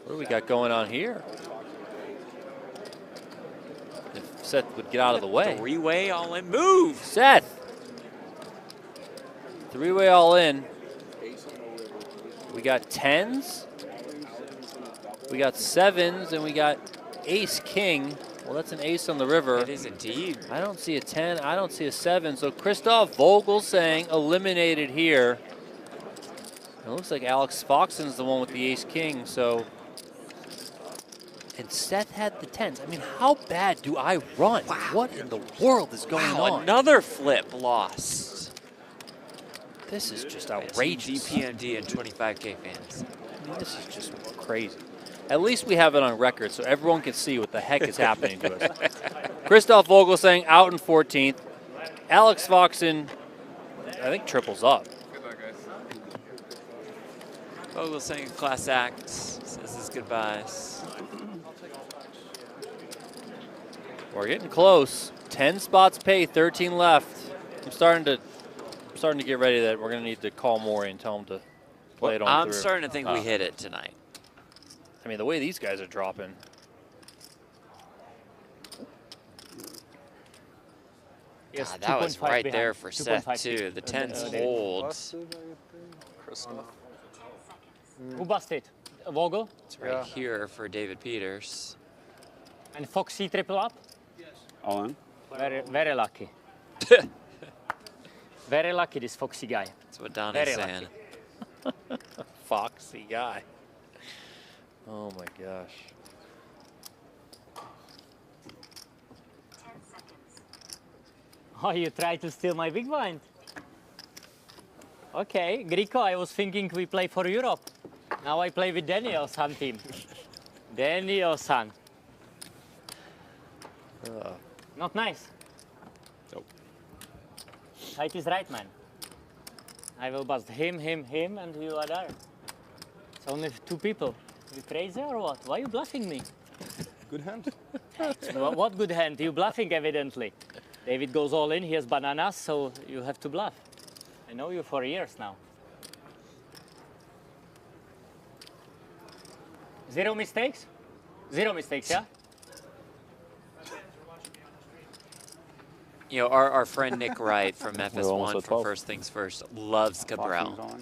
What do we got going on here? If Seth would get out of the way. Three-way all in move. Seth. 3-way all in. We got 10s. We got 7s, and we got ace king. Well, that's an ace on the river. It is indeed. I don't see a 10. I don't see a 7. So Christoph Vogel saying eliminated here. It looks like Alex Foxen's the one with the ace king. So and Seth had the 10s. I mean, how bad do I run? Wow. What in the world is going on? Another flip lost. This is just outrageous. DPMD and 25K fans. I mean, this is just crazy. At least we have it on record so everyone can see what the heck is happening to us. Christoph Vogelsang out in 14th. Alex Foxen, I think, triples up. Vogelsang, class act, says his goodbyes. We're getting close. 10 spots pay, 13 left. I'm starting to get ready that we're going to need to call Maury and tell him to play it on I'm through. starting to think we hit it tonight. I mean, the way these guys are dropping. Yes, God, that was right behind. There for Seth, too. The 10s holds. Who busted? Vogel? It's right here for David Peters. And Foxy triple up? Yes. All in. Very, very lucky. Very lucky, this Foxy guy. That's what Donnie's saying. Foxy guy. Oh my gosh. 10 seconds. Oh, you tried to steal my big blind. Okay, Grico, I was thinking we play for Europe. Now I play with Daniel-san team. Daniel-san. Not nice. Nope. Height is right, man. I will bust him, and you are there. It's only 2 people. You crazy or what? Why are you bluffing me? Good hand. What good hand? You bluffing, evidently. David goes all in. He has bananas, so you have to bluff. I know you for years now. 0 mistakes? 0 mistakes, yeah? You know, our friend Nick Wright from FS1 for First Things First loves Cabral.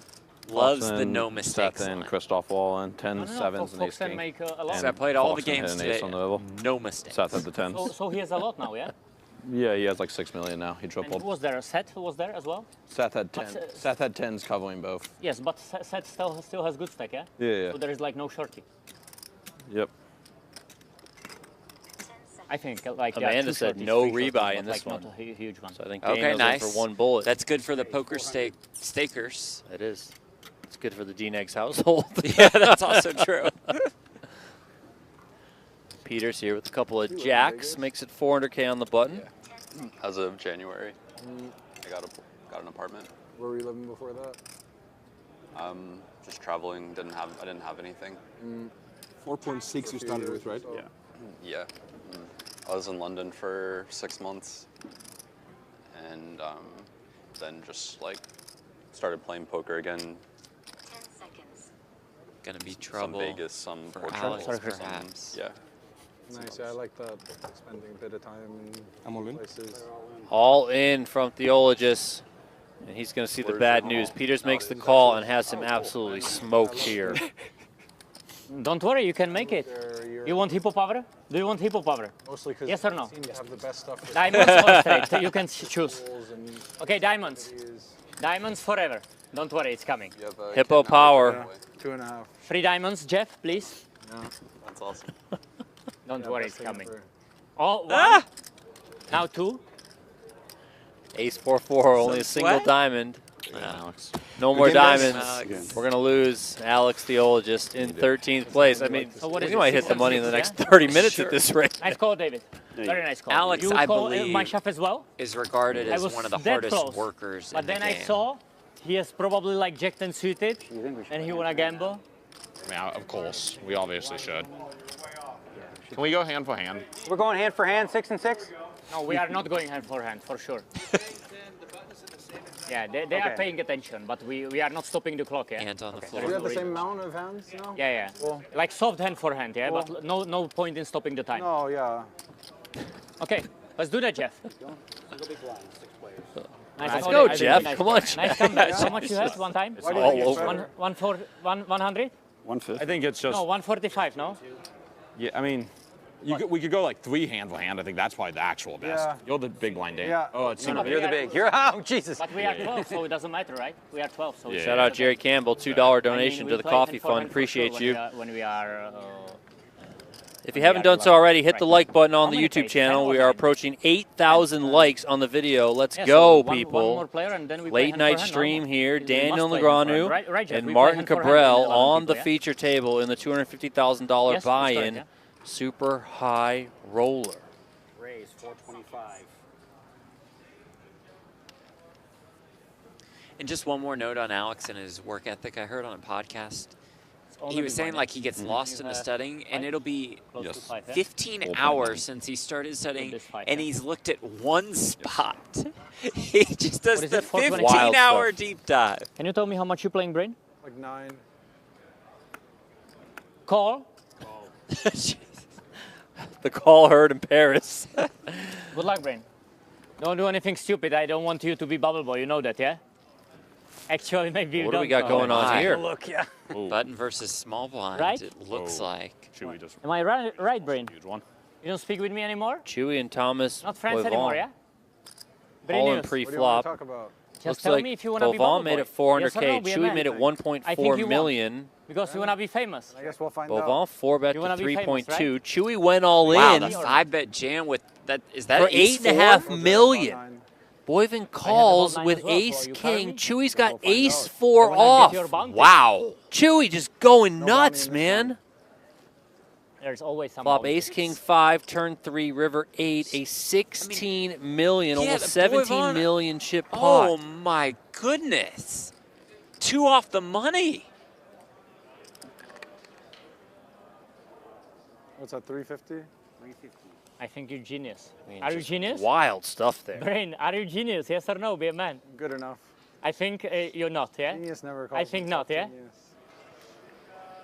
Loves the no mistakes. Seth and Christoph all in 10, 7s, and ace king. Make a lot. So I played all the games an today. ace on the level. No mistakes. Seth had the 10s. So he has a lot now, yeah? Yeah, he has like 6 million now. He And tripled. who was there? Seth was there as well? Seth had 10. Seth had 10s covering both. Yes, but Seth still has good stack, yeah? Yeah. So there is like no shorty. Yep. I think like Amanda said no rebuy in this one. Not a huge one. So I think okay, Daniel's nice. in for 1 bullet. That's good for the poker stakers. It is. It's good for the D-Negs household. Yeah, that's also true. Peters here with a couple of jacks, makes it 400K on the button. Yeah. As of January, I got an apartment. Where were you living before that? Just traveling. I didn't have anything. 4.6 you started with, right? Yeah. Yeah. I was in London for 6 months, and then just like started playing poker again. 10 seconds. Gonna be trouble. Some Vegas, some for Portugal, Alex, perhaps. Yeah. Nice. Yeah, I like that. Spending a bit of time in places. All in from Theologus, and he's going to see the bad news. Peters makes the call and has him absolutely smoked here. Don't worry, you can make it. You want hippo power? Do you want hippo power? Mostly because yes or no? you have the best stuff. Diamonds or straight? You can choose. Okay, diamonds. Diamonds forever. Don't worry, it's coming. Hippo power. 2.5. 3 diamonds, Jeff, please. Yeah, that's awesome. Don't worry, it's coming. Oh, 1. Now 2. Ace 4-4, only a single sweat? diamond. Alex. No more diamonds. Alex. We're going to lose Alex Theologist in 13th place. I mean, what is we it, might hit the 6 money in the yeah? next 30 minutes at this rate. Nice call, David. Very nice call. Alex, you I call believe, my chef as well? is regarded I as was one of the that hardest close. workers But in the then game. I saw he has probably like jacked and suited, and he wanna gamble. I mean, of course, we obviously should. Can we go hand for hand? We're going hand for hand, 6 and 6? No, we are not going hand for hand, for sure. Yeah, they are paying attention, but we are not stopping the clock, yeah? Hand on the Do floor. you have the same amount of hands now? Yeah, yeah. Well, like soft hand for hand, yeah? But no point in stopping the time. no, yeah. Okay, let's do that, Jeff. Nice Let's call, go, David. Jeff. Nice Come call. on, Nice Jeff. comeback. How much you had one time? It's all over. 100? 150. I think it's just. No, 145, no? Yeah, I mean, we could go like 3 hand for hand. I think that's probably the actual best. Yeah. You're the big blind Dave. Yeah. Oh, it's No, You're the big. You're oh Jesus. But we are 12, so it doesn't matter, right? We are 12, so Yeah. Shout out Jerry Campbell, $2 donation to the coffee fund. Appreciate you. When we are If you haven't done so already, hit the like button on the YouTube channel. We are approaching 8,000 likes on the video. Let's go, people. Late night stream here. Daniel Negreanu and Martin Cabral on the feature table in the $250,000 buy-in super high roller. Raise 425. And just one more note on Alex and his work ethic. I heard on a podcast, he was saying like he gets lost in the studying, and it'll be 15 hours since he started studying, and he's looked at one spot. He just does the 15-hour deep dive. Can you tell me how much you're playing, Brain? Like 9. Call. The call heard in Paris. Good luck, Brain. Don't do anything stupid. I don't want you to be bubble boy. You know that, yeah? Actually, maybe you don't. What do we got going on here? Look, yeah. Button versus small blind, Right? it looks like. Chewy just Am I right, Brain? huge one. You don't speak with me anymore? Chewy and Thomas. Not friends anymore, yeah? Brain All in news. pre-flop. Just Looks tell like me if you want to be bubble Bovan made boy. it 400K. Yes or no, be a Chewy man. made it I think 1.4 you million. won't, because you want to be famous. I guess we'll find Bovan 4-bet You to wanna be famous, 3.2. right? Chewy went all Wow, in the 5-bet jam with that. Is that for ace 8.5 million. Boyven calls nine with as well, so ace you king. carry me? Chewy's got ace 4 off. Wow. Chewy just going nuts, man. There's always some Flop ace king 5, turn 3, river 8, a 16 million, yeah, almost the 17 Boyven- million chip pot. Oh my goodness. 2 off the money. What's that, 350? 350. I think you're genius. I mean, Are you just genius? Wild stuff there. Brain, are you genius? Yes or no? Be a man. Good enough. I think you're not, yeah? Genius never calls I think not, yeah? genius.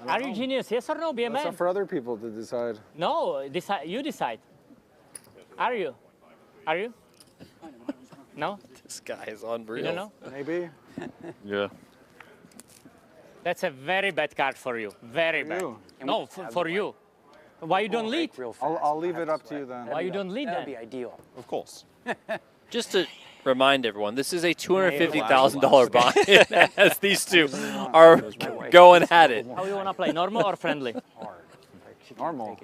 Are you genius? Yes or no? Be a That's man. up for other people to decide. No, decide. You decide. Are you? Are you? No? This guy is unreal. You don't know? Maybe. Yeah. That's a very bad card for you. Very bad. you. No, for you. Why you don't lead? I'll leave it up to you then. Why you don't lead That then? would be ideal. Of course. Just to remind everyone, this is a $250,000 buy as these two are going at it. How you want to play? Normal or friendly? Normal.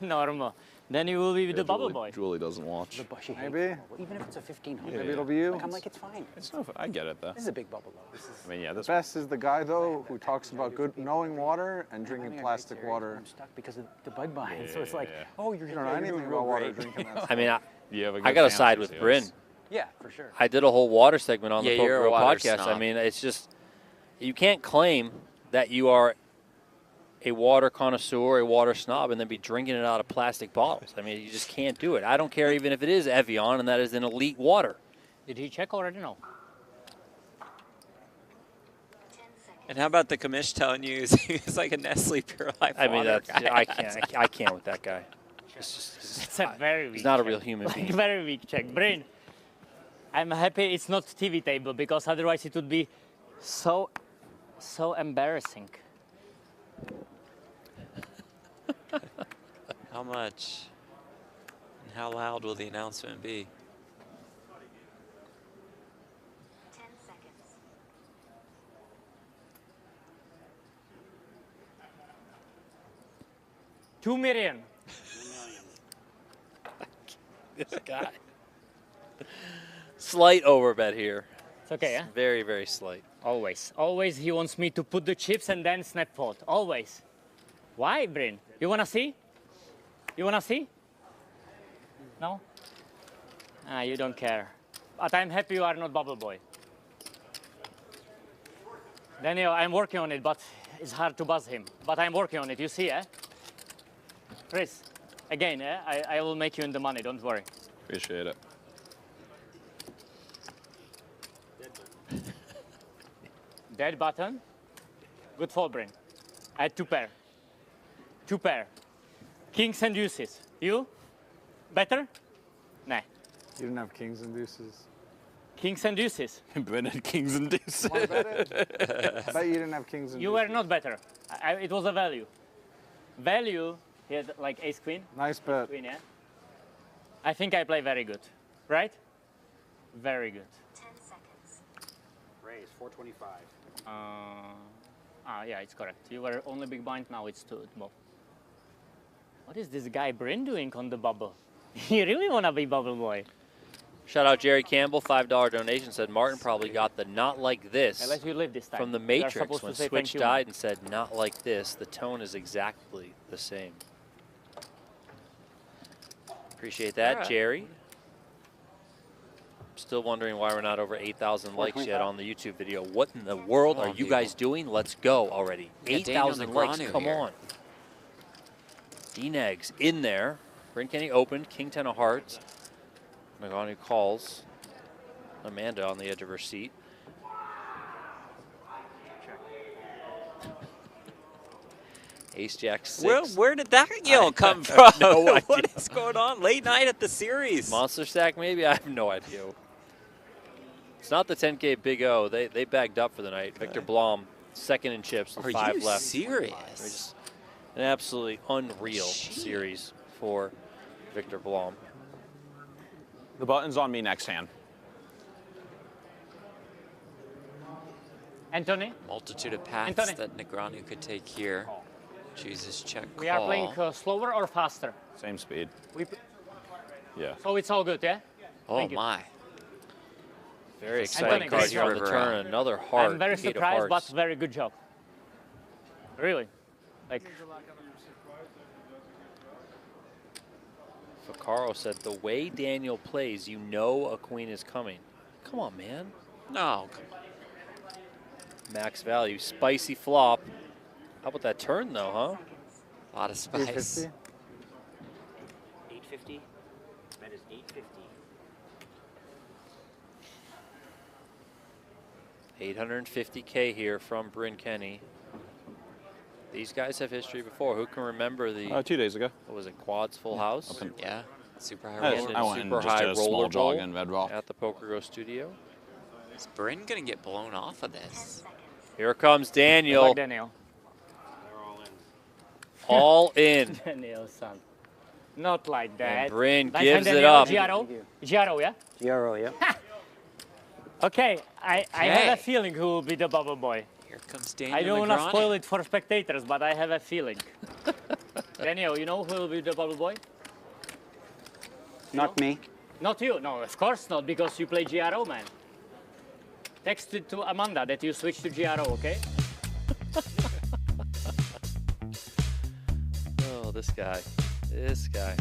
Normal. Then you will be with the bubble boy. Julie doesn't watch. Maybe. Even if it's a 1500. Maybe it'll be you. Like, I'm like, it's fine. It's no, I get it though. This is a big bubble though. This is, I mean, yeah, The this best is the guy though who talks about good knowing water and I'm drinking having a plastic great series, water. but I'm stuck because of the bug behind. So it's Yeah, like, yeah. oh, you're You don't know you're anything doing about real water great. drinking that I mean, you have a I good got to fantasy, side with so Bryn. Yeah, for sure. I did a whole water segment on the Yeah, Poker you're a Girl water podcast. I snob. mean, it's just, you can't claim that you are a water connoisseur, a water snob, and then be drinking it out of plastic bottles. I mean, you just can't do it. I don't care even if it is Evian and that is an elite water. Did he check already? No. And how about the commish telling you he's like a Nestle Pure Life I mean, water that's, guy? I can't with that guy. It's a very weak He's not a check. real human Like, being. very weak check. Brain, I'm happy it's not TV table because otherwise it would be so embarrassing. How much and how loud will the announcement be? 10 seconds. $2 million. This guy. Slight overbet here. It's okay, yeah? Very, very slight. Always. Always he wants me to put the chips and then snap fold. Always. Why, Brain? You wanna see? You wanna see? No? Ah, you don't care. But I'm happy you are not bubble boy. Daniel, I'm working on it, but it's hard to buzz him. But I'm working on it, you see, eh? Chris, again, eh? I will make you in the money, don't worry. Appreciate it. Dead button. Good fold, Brain. I had 2 pair. 2 pair. Kings and deuces. You? Better? Nah. You didn't have kings and deuces. Kings and deuces. Bryn had kings and deuces. I bet you didn't have kings and You deuces. were not better. It was a value. Value, he had like ace queen. Nice bet. Queen, yeah? I think I play very good. Right? Very good. 10 seconds. Raise 425. Yeah, it's correct. You were only big blind, now it's 2 both. What is this guy Bryn doing on the bubble? You really want to be bubble boy? Shout out Jerry Campbell, $5 donation, said Martin probably got the not like this I let you live this time. from the You are Matrix supposed when to say Switch thank you. died and said not like this. The tone is exactly the same. Appreciate that, Alright. Jerry. Still wondering why we're not over 8,000 likes yet on the YouTube video. What in the world Come are on, you people. guys doing? Let's go already. We got Daniel 8,000 likes, Negreanu come here. on. D-Negs in there. Bryn Kenny opened, King 10 of hearts. Negreanu calls. Amanda on the edge of her seat. Ace Jack 6. Where did that yell come from? No idea. What is going on? Late night at the series. Monster Stack maybe? I have no idea. It's not the 10K Big O. They bagged up for the night. Victor Blom, second in chips with Are 5 you left. serious? Just an absolutely unreal series for Victor Blom. The button's on me next hand. Anthony? Multitude of paths Anthony. that Negreanu could take here. Chooses check We are playing call. slower or faster? Same speed. We, Yeah. so it's all good, yeah? Oh Thank you. my. Very Anthony, exciting card great here on the job. turn. Another heart. I'm very 8 of surprised, but hearts. very good job. Really. Like, Ficaro said, the way Daniel plays, you know a queen is coming. Come on, man. No, come on. Max value. Spicy flop. How about that turn, though, huh? A lot of spice. 850. That is 850. 850K here from Bryn Kenny. These guys have history before. Who can remember the 2 days ago. What was it? Quads Full House? Yeah. Super high I roller. went and Super just high did a small roller jog bowl in Vedval. at the Poker Go studio. Is Bryn gonna get blown off of this? Here comes Daniel. like Daniel. All in. Daniel, son. Not like that. And Bryn Nice gives hand, it Daniel. up. Giaro? Giaro, yeah? Giaro, yeah. Okay, I have a feeling who will be the bubble boy. Here comes Daniel I don't want to Negreanu. spoil it for spectators, but I have a feeling. Daniel, you know who will be the bubble boy? Not me. Not you. No, of course not, because you play GRO, man. Text it to Amanda that you switch to GRO, okay? Oh, this guy. This guy.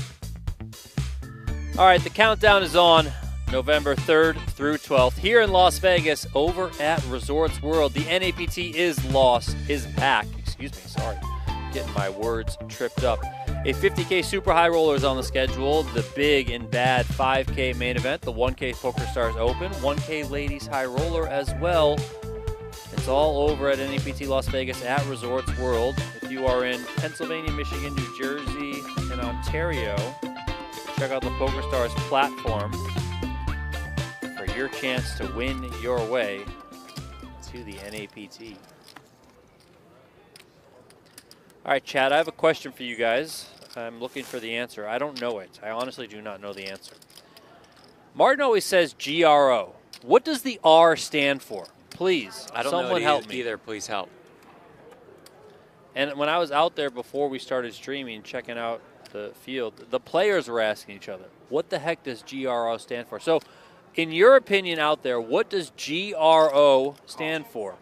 All right, the countdown is on. November 3rd through 12th here in Las Vegas over at Resorts World. The NAPT is back. Excuse me, sorry. Getting my words tripped up. A 50K Super High Roller is on the schedule. The big and bad 5K main event. The 1K Poker Stars Open. 1K Ladies High Roller as well. It's all over at NAPT Las Vegas at Resorts World. If you are in Pennsylvania, Michigan, New Jersey, and Ontario, check out the Poker Stars platform for your chance to win your way to the NAPT. All right, Chad, I have a question for you guys. I'm looking for the answer. I don't know it. I honestly do not know the answer. Martin always says GRO. What does the R stand for? Please, I don't someone know help me. either. Please help. And when I was out there before we started streaming, checking out the field, the players were asking each other, what the heck does GRO stand for? So, in your opinion out there, what does GRO stand for?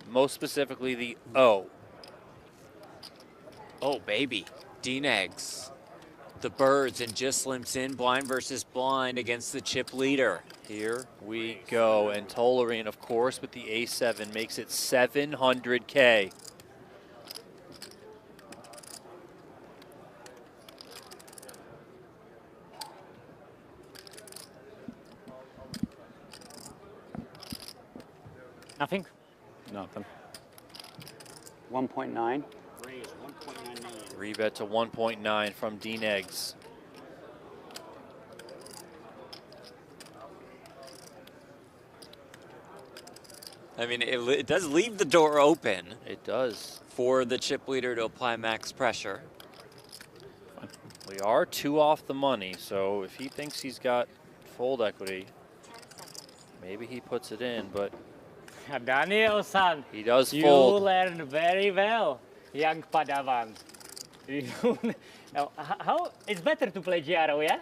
Most specifically, the O. Oh, baby. D-Negs. The birds and just limps in blind versus blind against the chip leader. Here we go. And Tollerine, of course, with the A7 makes it 700K. Nothing? Nothing. 1.9. Raise 1.9 million. Rebet to 1.9 from D-Negs. I mean, it does leave the door open. It does. For the chip leader to apply max pressure. We are 2 off the money, so if he thinks he's got fold equity, maybe he puts it in, but Daniel-san, he does you fold. learned very well, young Padawan. How? It's better to play Giaro, yeah?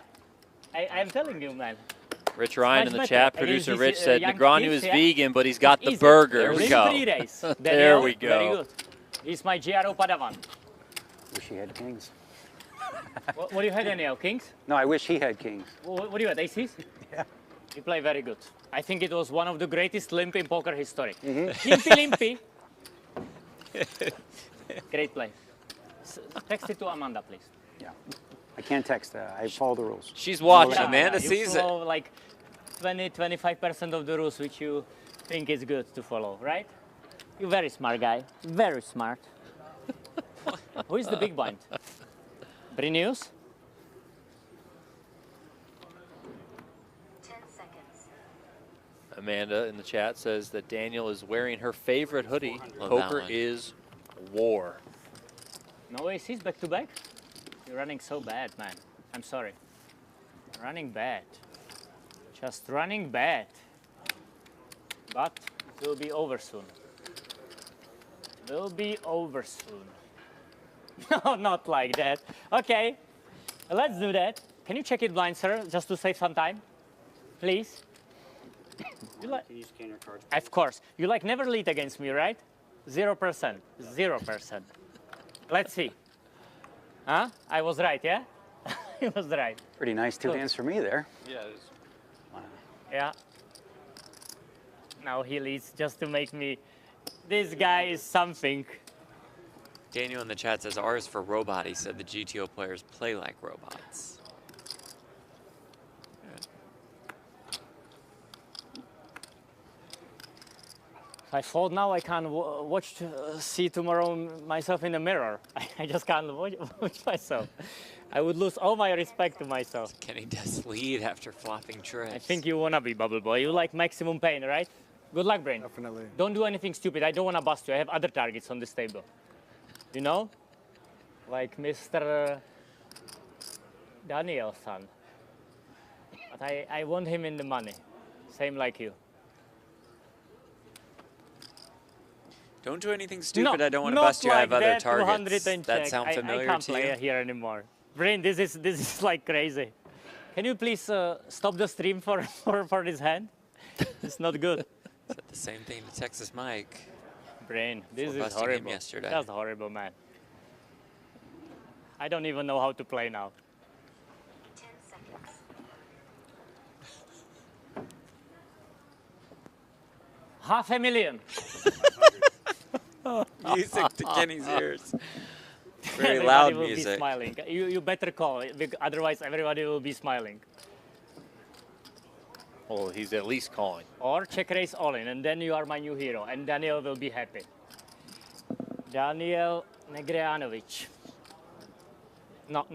I'm telling you, man. Rich Ryan in the chat, producer Rich said young Negreanu kids, is yeah? vegan, but he's got the Easy. burger. There we go. Race. There we Very go. good. He's my Giaro Padawan. Wish he had kings. What do you have, Daniel? Kings? No, I wish he had kings. What do you have, aces? Yeah. You play very good. I think it was one of the greatest limp in poker history. Mm-hmm. Limpy. Great play. Text it to Amanda, please. Yeah. I can't text. I follow the rules. She's watching. Yeah, Amanda you sees it. follow like 20-25% of the rules which you think is good to follow, right? You're very smart guy. Very smart. Who is the big blind? Brinius? 10 seconds. Amanda in the chat says that Daniel is wearing her favorite hoodie. Love that Poker one. is war. No aces back to back? You're running so bad, man. I'm sorry. Running bad. Just running bad. But it will be over soon. Will be over soon. No, not like that. Okay, let's do that. Can you check it blind, sir, just to save some time? Please? You like, Can you scan your cards? of course. You like never lead against me, right? 0%. 0%. Let's see. Huh? I was right, yeah? I was right. Pretty nice two hands for me there. Yeah, it is. Yeah. Now he leads just to make me... This guy is something. Daniel in the chat says R is for robot. He said the GTO players play like robots. If I fold now, I can't see tomorrow myself in the mirror. I just can't watch myself. I would lose all my respect to myself. Kenny does lead after flopping trips. I think you wanna be Bubble Boy. You like maximum pain, right? Good luck, Brain. Definitely. Don't do anything stupid. I don't wanna bust you. I have other targets on this table. You know? Like Mr. Danielson. But I want him in the money. Same like you. Don't do anything stupid. No, I don't want to not bust you. I have like other that, 200 targets. and That check. sound familiar I can't to play you? here anymore. Brain, this is like crazy. Can you please stop the stream for this hand? It's not good. Said the same thing to Texas Mike. Brain, this For is busting him horrible. yesterday. That's horrible, man. I don't even know how to play now. 10 seconds. $500,000. Music to Kenny's ears. Very Everybody loud will music. Be smiling. You better call, otherwise everybody will be smiling. Well, he's at least calling. Or check raise all in, and then you are my new hero, and Daniel will be happy. Daniel Negreanovic. No,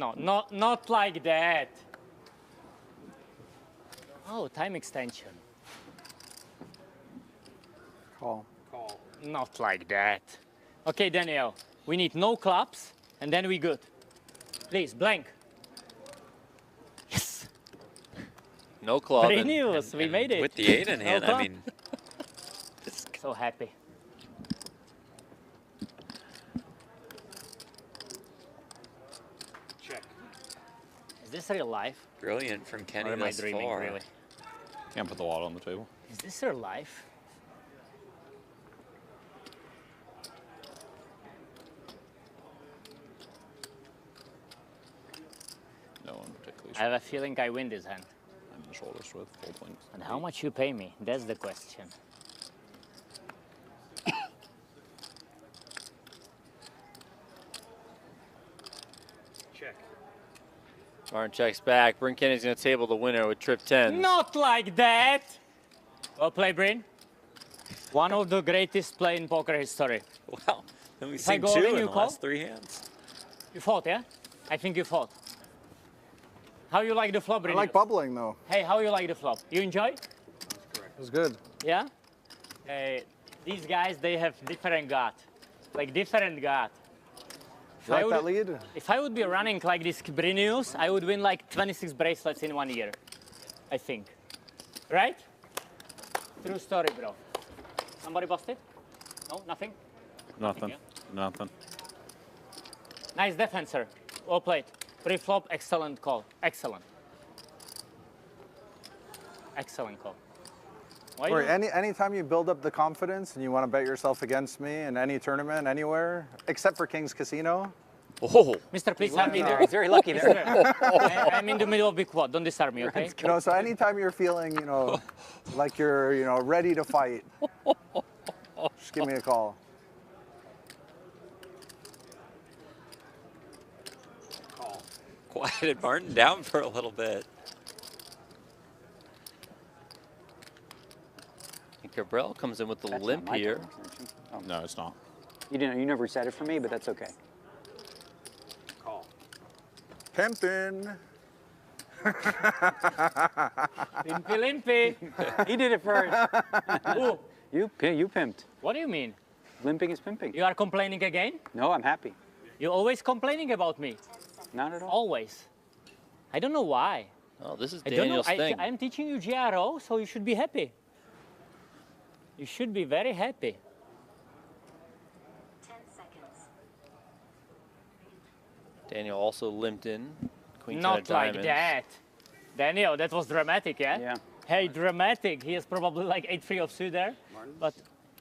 not like that. Oh, time extension. Call. Call. Not like that. Okay, Daniel, we need no clubs, and then we good. Please, blank. Yes. No club. Great and- news, and- we and made it. With the 8 in No hand, I club. mean, So happy. Check. Is this real life? brilliant from Kenny Or am I thus dreaming, far. really? Can't put the wallet on the table. Is this real life? No one particularly. I have a feeling I win this hand. I'm in the shoulders with full points. And how much you pay me? That's the question. Check. Martin checks back. Bryn Kenny's going to table the winner with trip 10. Not like that! Well played, Brain. One of the greatest play in poker history. Wow. Then we've If I seen go two all in, in you the call? last 3 hands. You fought, yeah? I think you fought. How you like the flop, I Brain? like bubbling though. Hey, how you like the flop? You enjoy? It was good. Yeah? Hey, these guys, they have different gut. Like different gut. You like that lead? If I would be running like this Brinius, I would win like 26 bracelets in 1 year. I think. Right? True story, bro. Somebody busted? No, nothing? Nothing. Nothing. Nice defense, sir. Well played. Pre-flop, excellent call. Excellent. Excellent call. Why Or you- anytime you build up the confidence and you want to bet yourself against me in any tournament, anywhere, except for King's Casino. Oh. Mister, please He's help lucky me there. He's very lucky there. I'm in the middle of big quad. Don't disturb me, okay? You know, so anytime you're feeling, you know, like you're, you know, ready to fight, just give me a call. Quieted Martin down for a little bit. And Cabral comes in with the That's not limp my here. turn, actually. Oh. No, it's not. You didn't. You never said it for me, but that's okay. Call. Pimpin'. Limpy, limpy. He did it first. Ooh. You pimped. What do you mean? Limping is pimping. You are complaining again? No, I'm happy. You're always complaining about me. Not at all. Always. I don't know why. Oh, this is I don't know. Daniel's thing. I'm teaching you GRO, so you should be happy. You should be very happy. 10 seconds. Daniel also limped in. Queen 10 Not of like diamonds. that. Daniel, that was dramatic, yeah? Yeah. Hey, dramatic. He has probably like 8-3 of suit there. But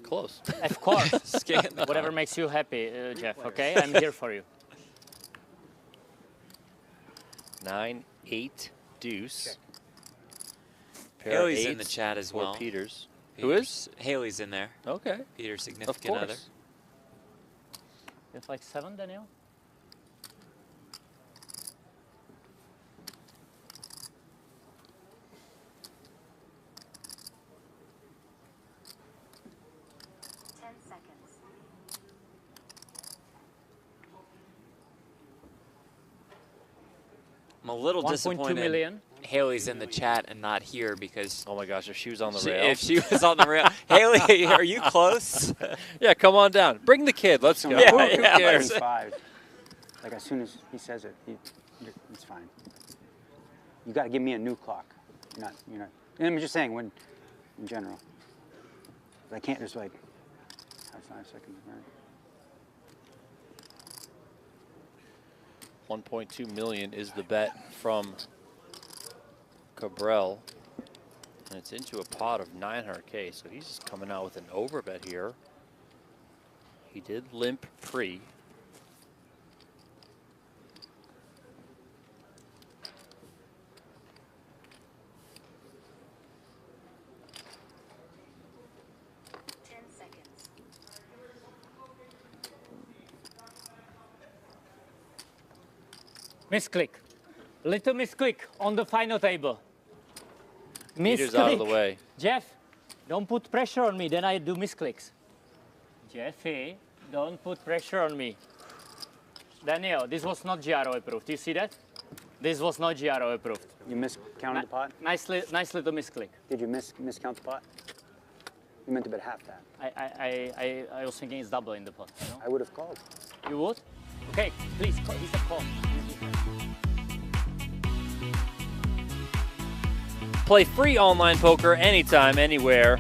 Close. of course, Scan the whatever bottom. makes you happy, Jeff, okay? I'm here for you. 9-8 deuce. Pair of Haley's in the eights chat as for well. Peters. Who is? Haley's in there. Okay. Peter's Of significant other. course. You have like 7, Daniel? I'm a little 1.2 disappointed million. Haley's in the chat and not here because Oh my gosh, if she was on the she- rail. if she was on the rail. Haley, are you close? Yeah, come on down. Bring the kid. Let's go. Yeah, Who yeah, cares? let's- 5. Like as soon as he says it, it's fine. You got to give me a new clock. You're not. And I'm just saying when, in general. I can't just like have 5 seconds. Right? 1.2 million is the bet from Cabral. And it's into a pot of 900K. So he's just coming out with an overbet here. He did limp pre. Misclick. Little misclick on the final table. Peter's out of the way. Jeff, don't put pressure on me, then I do misclicks. Jeffy, don't put pressure on me. Daniel, this was not GRO approved. You see that? This was not GRO approved. You miscounted the pot? Nice little misclick. Did you miscount the pot? You meant to bet half that. I was thinking it's double in the pot. You know? I would have called. You would? Okay, please, call. He said call. Play free online poker anytime, anywhere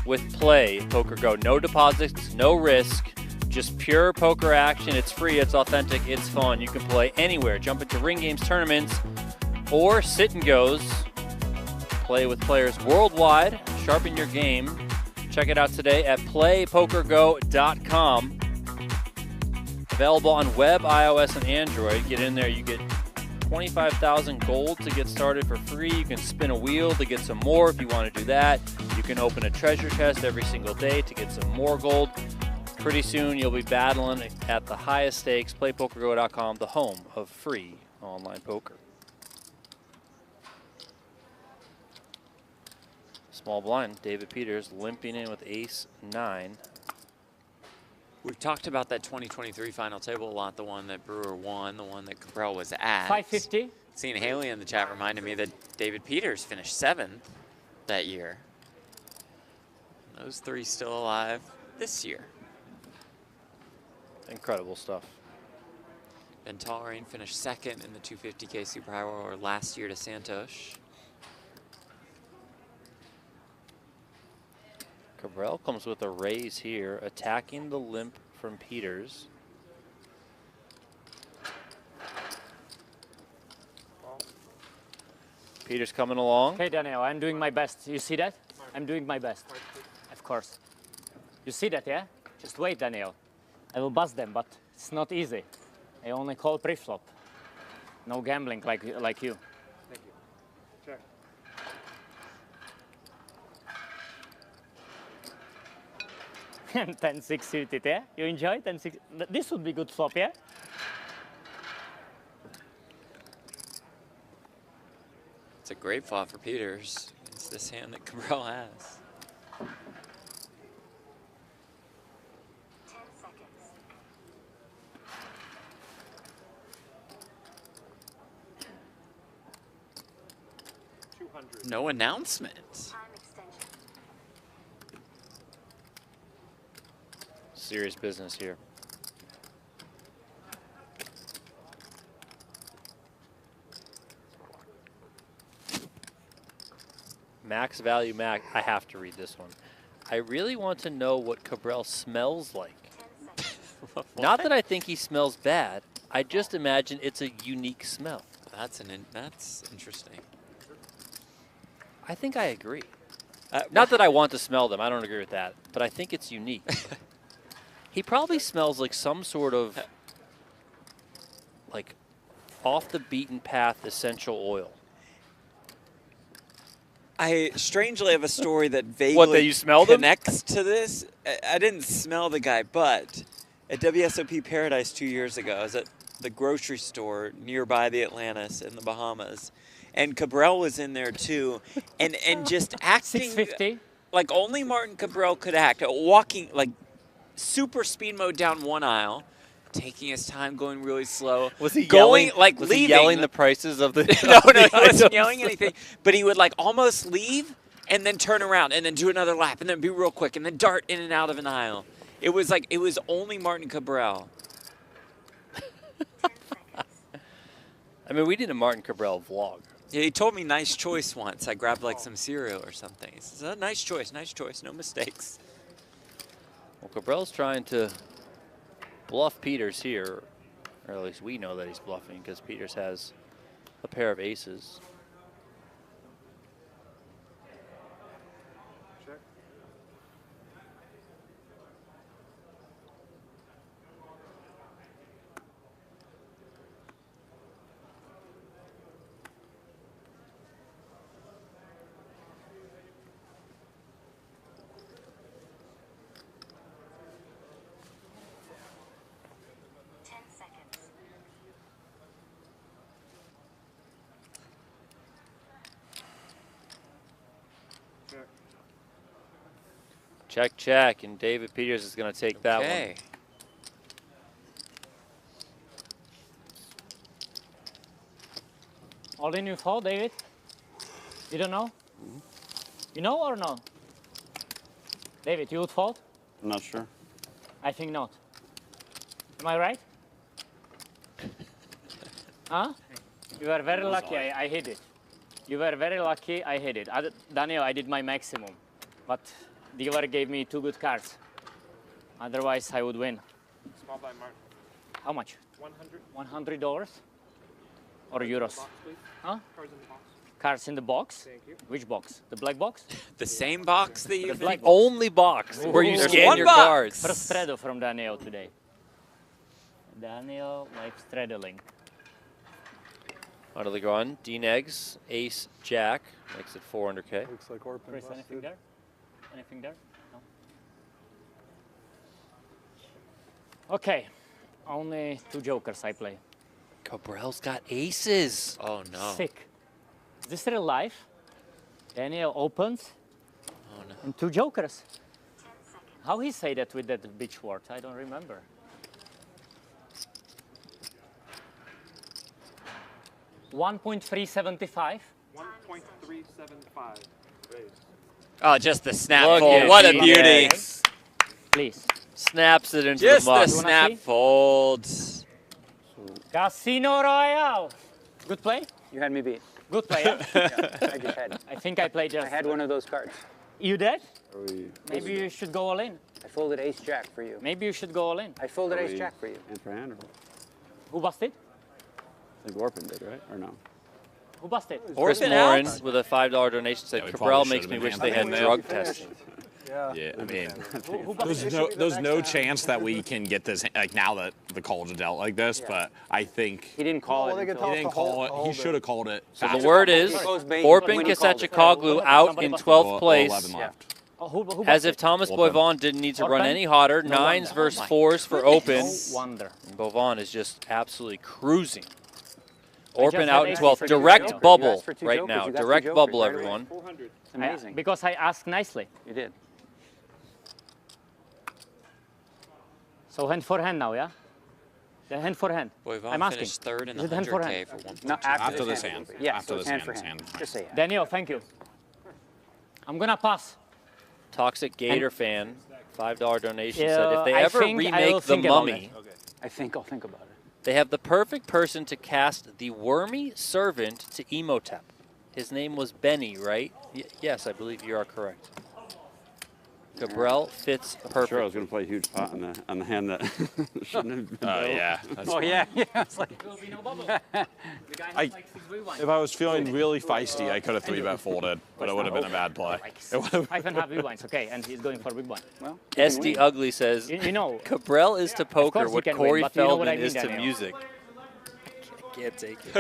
with Play Poker Go. No deposits, no risk, just pure poker action. It's free, it's authentic, it's fun. You can play anywhere. Jump into Ring Games tournaments or sit and goes. Play with players worldwide. Sharpen your game. Check it out today at playpokergo.com. Available on web, iOS, and Android. Get in there, you get 25,000 gold to get started for free. You can spin a wheel to get some more if you want to do that. You can open a treasure chest every single day to get some more gold. Pretty soon you'll be battling at the highest stakes. PlayPokerGo.com, the home of free online poker. Small blind, David Peters limping in with ace-9. We've talked about that 2023 final table a lot, the one that Brewer won, the one that Cabral was at. 550. Seeing Haley in the chat reminded me that David Peters finished 7th that year. Those 3 still alive this year. Incredible stuff. Ben Tollerine finished 2nd in the 250K Super High Roller last year to Santosh. Cabral comes with a raise here, attacking the limp from Peters. Peter's coming along. Okay, Daniel, I'm doing my best. You see that? I'm doing my best. Of course. You see that, yeah? Just wait, Daniel. I will bust them, but it's not easy. I only call pre-flop. No gambling like you. Thank you. Check. And 10-6 suited, yeah? You enjoy 10-6? This would be good flop, yeah? It's a great flop for Peters. It's this hand that Cabral has. 10 seconds. No announcement. Time extension. Serious business here. Max value Mac. I have to read this one. I really want to know what Cabral smells like. Not that I think he smells bad. I just imagine it's a unique smell. That's interesting. I think I agree. Not that I want to smell them. I don't agree with that. But I think it's unique. He probably smells like some sort of like off the beaten path essential oil. I strangely have a story that vaguely connects to this. I didn't smell the guy, but at WSOP Paradise 2 years ago, I was at the grocery store nearby the Atlantis in the Bahamas, and Cabral was in there too, and just acting 650. like only Martin Cabral could act, walking like super speed mode down one aisle, taking his time, going really slow. Was he going yelling, like was leaving? He yelling the prices of the? No, of the he wasn't items? yelling anything. But he would like almost leave and then turn around and then do another lap and then be real quick and then dart in and out of an aisle. It was only Martin Cabral. I mean, we did a Martin Cabral vlog. Yeah, he told me nice choice once. I grabbed like some cereal or something. He says, oh, nice choice, no mistakes. Well, Cabral's trying to bluff Peters here, or at least we know that he's bluffing because Peters has a pair of aces. Check. Check, check, and David Peters is going to take that one. All in you fold, David? You don't know? You know or no? David, you would fold? I'm not sure. I think not. Am I right? Huh? You were very lucky I hit it. You were very lucky I hit it. Daniel, I did my maximum. But dealer gave me 2 good cards. Otherwise, I would win. Small blind Martin. How much? 100. $100? Or euros? Box, please. Huh? Cards in the box. Cards in the box? Thank you. Which box? The black box? The same box that you... The black box. Only box where you scan your cards. First straddle from Daniel today. Daniel likes straddling. Out of the gun, Dean eggs, ace, jack, makes it 400K. Looks like Orpin Chris, busted. anything there? Anything there? No. Okay, only 2 jokers I play. Cabral's got aces. Oh no. Sick. Is this real life? Daniel opens. Oh no. And 2 jokers. How he say that with that bitch word? I don't remember. $1.375. 1.375. Raise. Oh, just the snap Look fold. at What a Dean beauty. eggs. Please. Snaps it into Just the muck. the snap fold. Casino Royale. Good play? You had me beat. Good play, yeah? I just had. I think I played just... I had one of those cards. You did? Maybe you should go all in. I folded ace jack for you. Maybe you should go all in. I folded ace jack for you. In for hand or Who busted? I think Orpin did, right? Or no? Who busted? Chris Morin with a $5 donation said, Yeah, we Cabral probably makes should've me been wish they had handling drug that. testing. Yeah, I mean, there's no chance that we can get this like now that the calls are dealt like this. But I think he didn't call it. He didn't call it. He should have called it. So the faster. word is Orpin Kasechikoglu out in 12th place. 11 left. As if Thomas Boivin didn't need to run any hotter. 9s versus 4s for Open. And Boivin is just absolutely cruising. Orpin out in 12th. Direct bubble right now. Direct bubble, everyone. Amazing. Because I asked nicely. You did. So hand for hand now, yeah? The hand for hand. Boivin I'm asking. finished third in the Is it hand for 100K hand? for 1.2. No, After this hand. Yeah, After so this hand hand, for it's hand. hand. Just say yeah. Daniel, thank you. I'm gonna pass. Toxic Gator fan, $5 donation Yeah, said if they I ever think I will remake The think about Mummy, I think I'll think about it. they have the perfect person to cast the wormy servant to Emotep. His name was Benny, right? Yes, I believe you are correct. Cabral fits perfect. Sure, I was going to play a huge pot on the hand that shouldn't have been. Oh yeah. Oh yeah, yeah. It's like, If I was feeling really feisty, I could have 3-bet folded, but it would have been a bad play. It would have. 5.5 big blinds, okay, and he's going for big blind. Well, SD Ugly says, You know, Cabral is to poker course you what can win, Corey but you know what Feldman I mean, is to Daniel. music. I can't take it. 2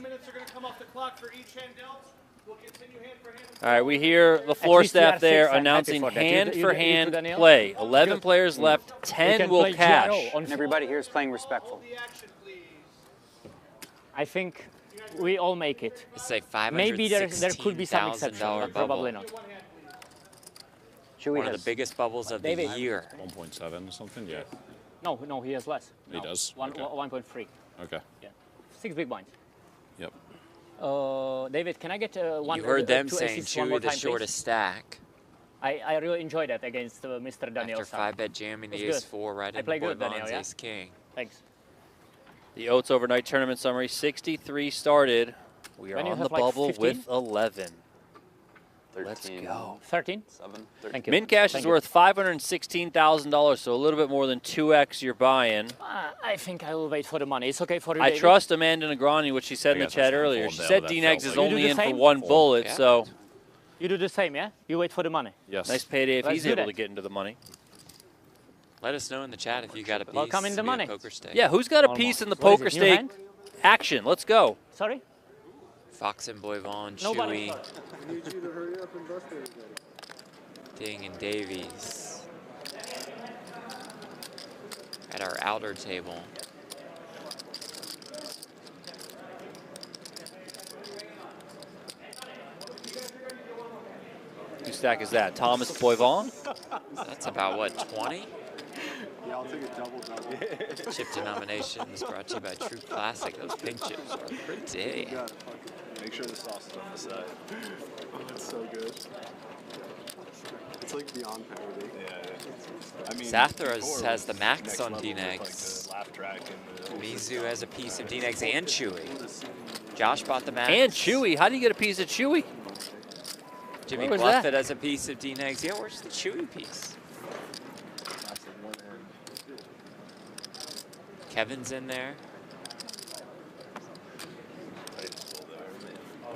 minutes are going to come off the clock for each hand dealt. We'll continue hand for hand. All right, we hear the floor least we are staff there 6, I'm happy announcing for that. hand You for do, hand Daniel? play. 11 Good. players left, 10 can will play cash. GRO on and everybody here is playing respectful. I think we all make it. Let's say Maybe there could be some exception, $516,000 but bubble. probably not. Chewy One of has the biggest bubbles of David. the year. 1.7 or something. Yeah. No, he has less. He does? One, Okay. 1.3. Okay. Yeah. 6 big blinds. Yep. David, can I get one? You heard them 2 saying assists one more Chewy the time, shortest stack. I really enjoyed that against Mr. Daniel. After 5-bet jamming the It's ace good. 4 right I into play good, Daniel, Boivon's yeah? ace king. Thanks. The Oats Overnight Tournament Summary, 63 started. We are When you on the have, like, bubble 15? with 11. 13. Let's go. 13? 7. 13. Thank you. Min cash Thank is you. worth $516,000, so a little bit more than 2x your buy-in. I think I will wait for the money. It's okay for you, I David? trust Amanda Negroni, what she said I in the guess chat that's not earlier. fold She down, said that D-Negs felt is like- You do only the in for same? one bullet, Yeah. so You do the same, yeah? You wait for the money. Yes. nice payday if Let's he's do able that. to get into the money. Let us know in the chat if you got a piece. Well, come in the via money. Poker stick. Yeah, who's got a Almost. piece in the What is poker it, new stake hand? action? Let's go. Sorry? Fox and Boivin, Nobody. Chewy, I need you to hurry up and bust everybody. Ding, and Davies. At our outer table. Whose stack is that? Thomas Boivin? That's about, what, 20? Yeah, I'll take a double. Chip denominations brought to you by True Classic. Those pink chips are pretty. You gotta make sure the sauce is on the side. Oh, it's so good. It's like beyond parody. Yeah. I mean, Zathras has the max next on level with, D-Negs. like, the laugh track and the Mizu has a piece of D-Negs and Chewy. Josh bought the max. And Chewy. How do you get a piece of Chewy? Jimmy Where was Bluffett that? has a piece of D-Negs. Yeah, where's the Chewy piece? Kevin's in there.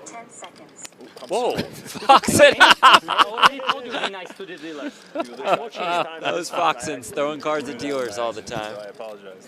10 seconds. Whoa, Foxen! I already told you be nice to the dealers. Those Foxens throwing cards at dealers all the time. I apologize.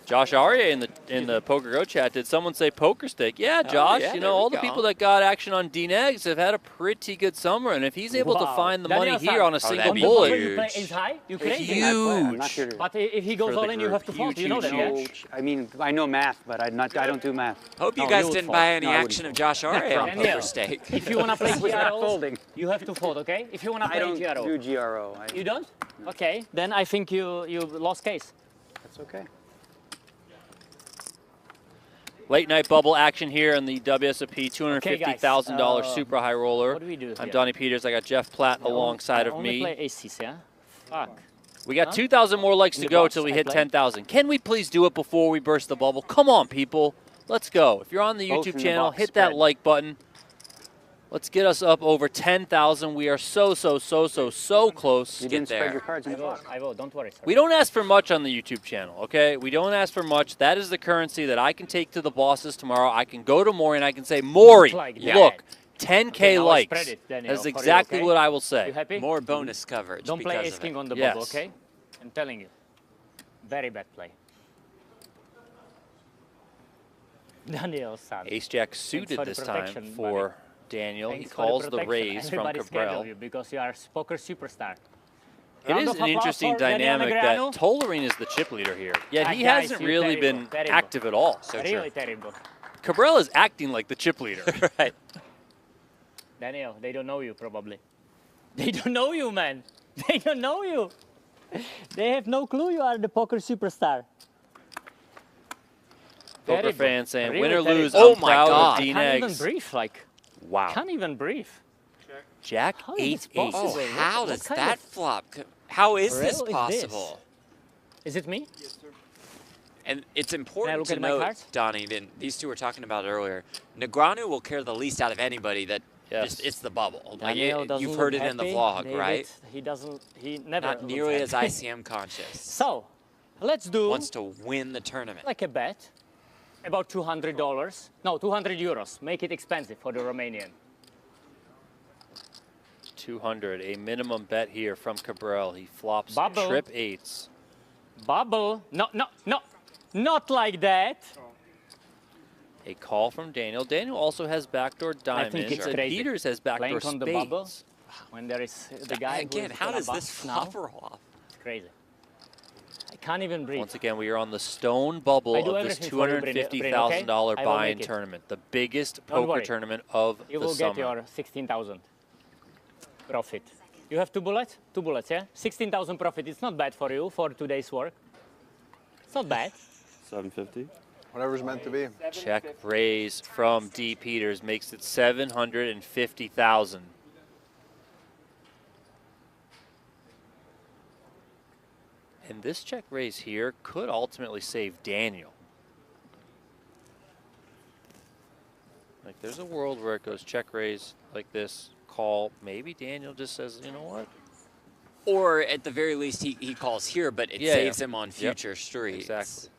Josh Aria in the Poker Go chat. Did someone say poker stick? Yeah, Oh, Josh. yeah, you there know, we all the go. people that got action on D-Negs have had a pretty good summer, and if he's able to Wow. find the Daniel money here on a San, single that'd be bullet, You play huge. ace high? You It's crazy? I'm not here to- But if he goes For the all in, you group. have to fold. Huge, You know huge, that, yeah? huge. I mean, I know math, but I don't do math. Hope you No, guys you would didn't fold. buy any No, I wouldn't action of fold. Josh Aria on Daniel, Poker Stake. If you want to play We're not GRO, folding. you have to fold, okay? If you want to I play don't GRO. do GRO. You don't? Okay, then I think you lost case. That's okay. late night bubble action here in the WSOP Okay, guys, $250,000 super high roller. what do we do I'm here? Donnie Peters. I got Jeff Platt alongside I of only me. play aces, yeah? Fuck. We got Huh? 2,000 more likes In to the go box, till we I hit play. 10,000. Can we please do it before we burst the bubble? Come on, people. Let's go. If you're on the Both YouTube in the channel, box hit that spread. like button. Let's get us up over 10,000. We are so close. You didn't spread your cards in the box. I will. Don't worry, sir. We don't ask for much on the YouTube channel, okay? We don't ask for much. That is the currency that I can take to the bosses tomorrow. I can go to Maury and I can say, Maury, look, 10K Okay, now I likes. spread it, Daniel, That's for you, exactly okay? what I will say. You happy? More bonus coverage. Don't play because ace of king it. on the Yes. bubble, okay? I'm telling you. Very bad play. Daniel son. Ace Jack Thanks suited for the this time protection, for buddy. Daniel. Thanks He for calls the protection. raise from Everybody's scared Cabral. of you because you are poker superstar. It Round is of an applause interesting for Daniel dynamic that Negreanu. Tolerine is the chip leader here. Yet he Guys, hasn't you really terrible, been terrible. active at all. Really terrible. Cabral is acting like the chip leader. Right. Daniel, they don't know you probably. They don't know you, man. They don't know you. They have no clue you are the poker superstar. Poker Terrible. fans saying, Really win or lose, terrible. I'm proud of Dean I can't even Eggs. breathe, like. Wow. Can't even breathe. Jack How is this 8-8. possible? Oh, how What does kind that of flop? How is real this is this? possible? Is it me? And it's important look to at my note, cards? Donnie, and these two were talking about it earlier, Negreanu will care the least out of anybody that just, it's the bubble. Like Daniel doesn't you've heard look it in the happy, vlog, David. right? He doesn't, he never Not looks nearly as happy. ICM conscious. So, let's do Wants to win the tournament. like a bet. About $200. No, 200 euros. Make it expensive for the Romanian. 200, a minimum bet here from Cabral. He flops Bubble. trip 8s. Bubble. No, no, no. Not like that. A call from Daniel. Daniel also has backdoor I think diamonds, it's and crazy. Peters has backdoor Playing on the bubble spades. when there is the guy who Again, is how gonna does this bust now. flop roll off? It's crazy. I can't even breathe. Once again, we are on the stone bubble I do of this everything for you, Bryn, $250,000 okay? I will buy-in make it. tournament, the biggest Don't poker worry. tournament of You the will summer. get your 16,000 profit. You have 2 bullets? 2 bullets, yeah? 16,000 profit. It's not bad for you for today's work. It's not bad. 750. Whatever's meant to be. Check raise from D. Peters makes it 750,000. And this check raise here could ultimately save Daniel. Like there's a world where it goes check raise like this, call. Maybe Daniel just says, you know what? Or at the very least, he calls here, but it saves him on future streets. Exactly.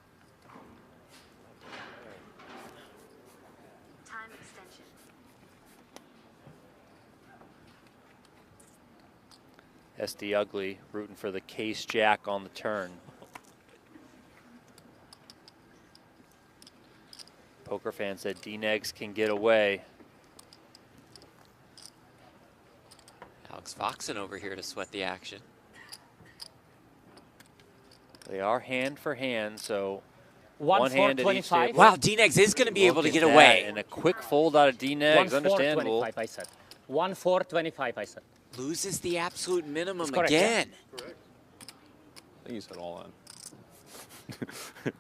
Time extension. SD Ugly rooting for the case jack on the turn. Poker fan said D-Negs can get away. Alex Foxen over here to sweat the action. They are hand for hand, so One one hand at each 425. table. Wow, D-Negs is going to be able to Look get at away. that, and a quick fold out of D-Negs, understandable. 1-4-25, I said. 1-4-25, I said. Loses the absolute minimum That's correct, yeah. again. I think you said all in. I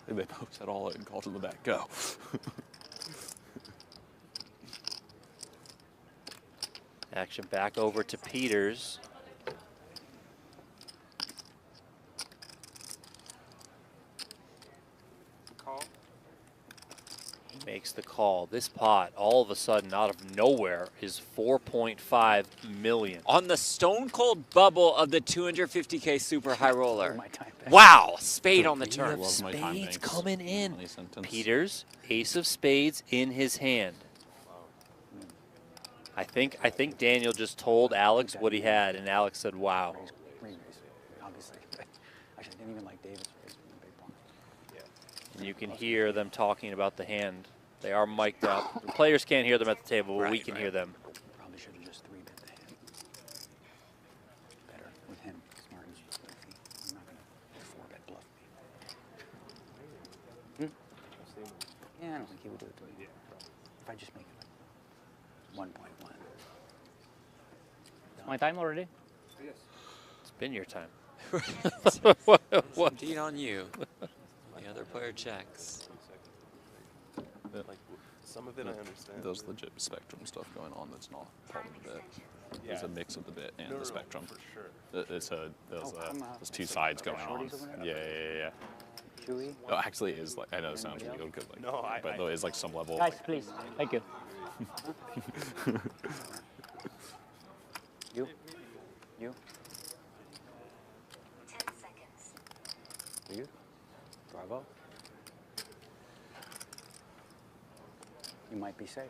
think they both said all in, called to the back, go. Action back over to Peters. Call. He makes the call. This pot, all of a sudden, out of nowhere, is 4.5 million. On the stone cold bubble of the 250K super high roller. Oh Wow, spade on the Three turn. of spades coming in. Peters, ace of spades in his hand. I think Daniel just told Alex what he had, and Alex said, wow. Obviously. Actually, I didn't even like David's raise in the big blind. And you can hear them talking about the hand. They are mic'd up. The players can't hear them at the table, but we can hear them. Probably should have just 3-bet the hand. Better with him. Smart and just play feet. I'm not going to 4-bet bluff me. Yeah, I don't think he would do it to me. If I just make it 1.1. My time already? It's been your time. What? Indeed on you. The other player checks. Like, some of it I understand. There's legit spectrum stuff going on that's not part of the bit. There's a mix of the bit and the spectrum. For sure. There's two sides going on. Yeah. chewy. Oh, actually, it is like I know it sounds weird, because like, No, but there is like some level. Guys, please. Thank you. You? 10 seconds. You? Bravo. You might be safe.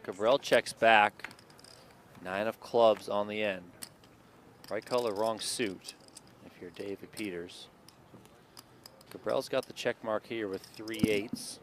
Cabral checks back. 9 of clubs on the end. Right color, wrong suit, if you're David Peters. Cabral's got the check mark here with 3 8s.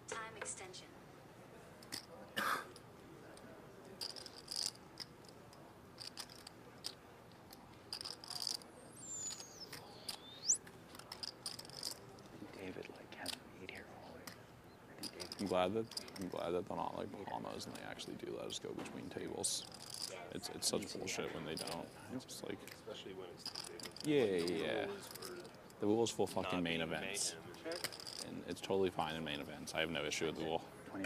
Time extension. David like has a 8 here always. I think David. I'm glad that they're not like Bahamas and they actually do let us go between tables. It's such bullshit when they don't. It's just like, Especially when it's yeah. The rules for fucking main events, and it's totally fine in main events. I have no issue with the rule. I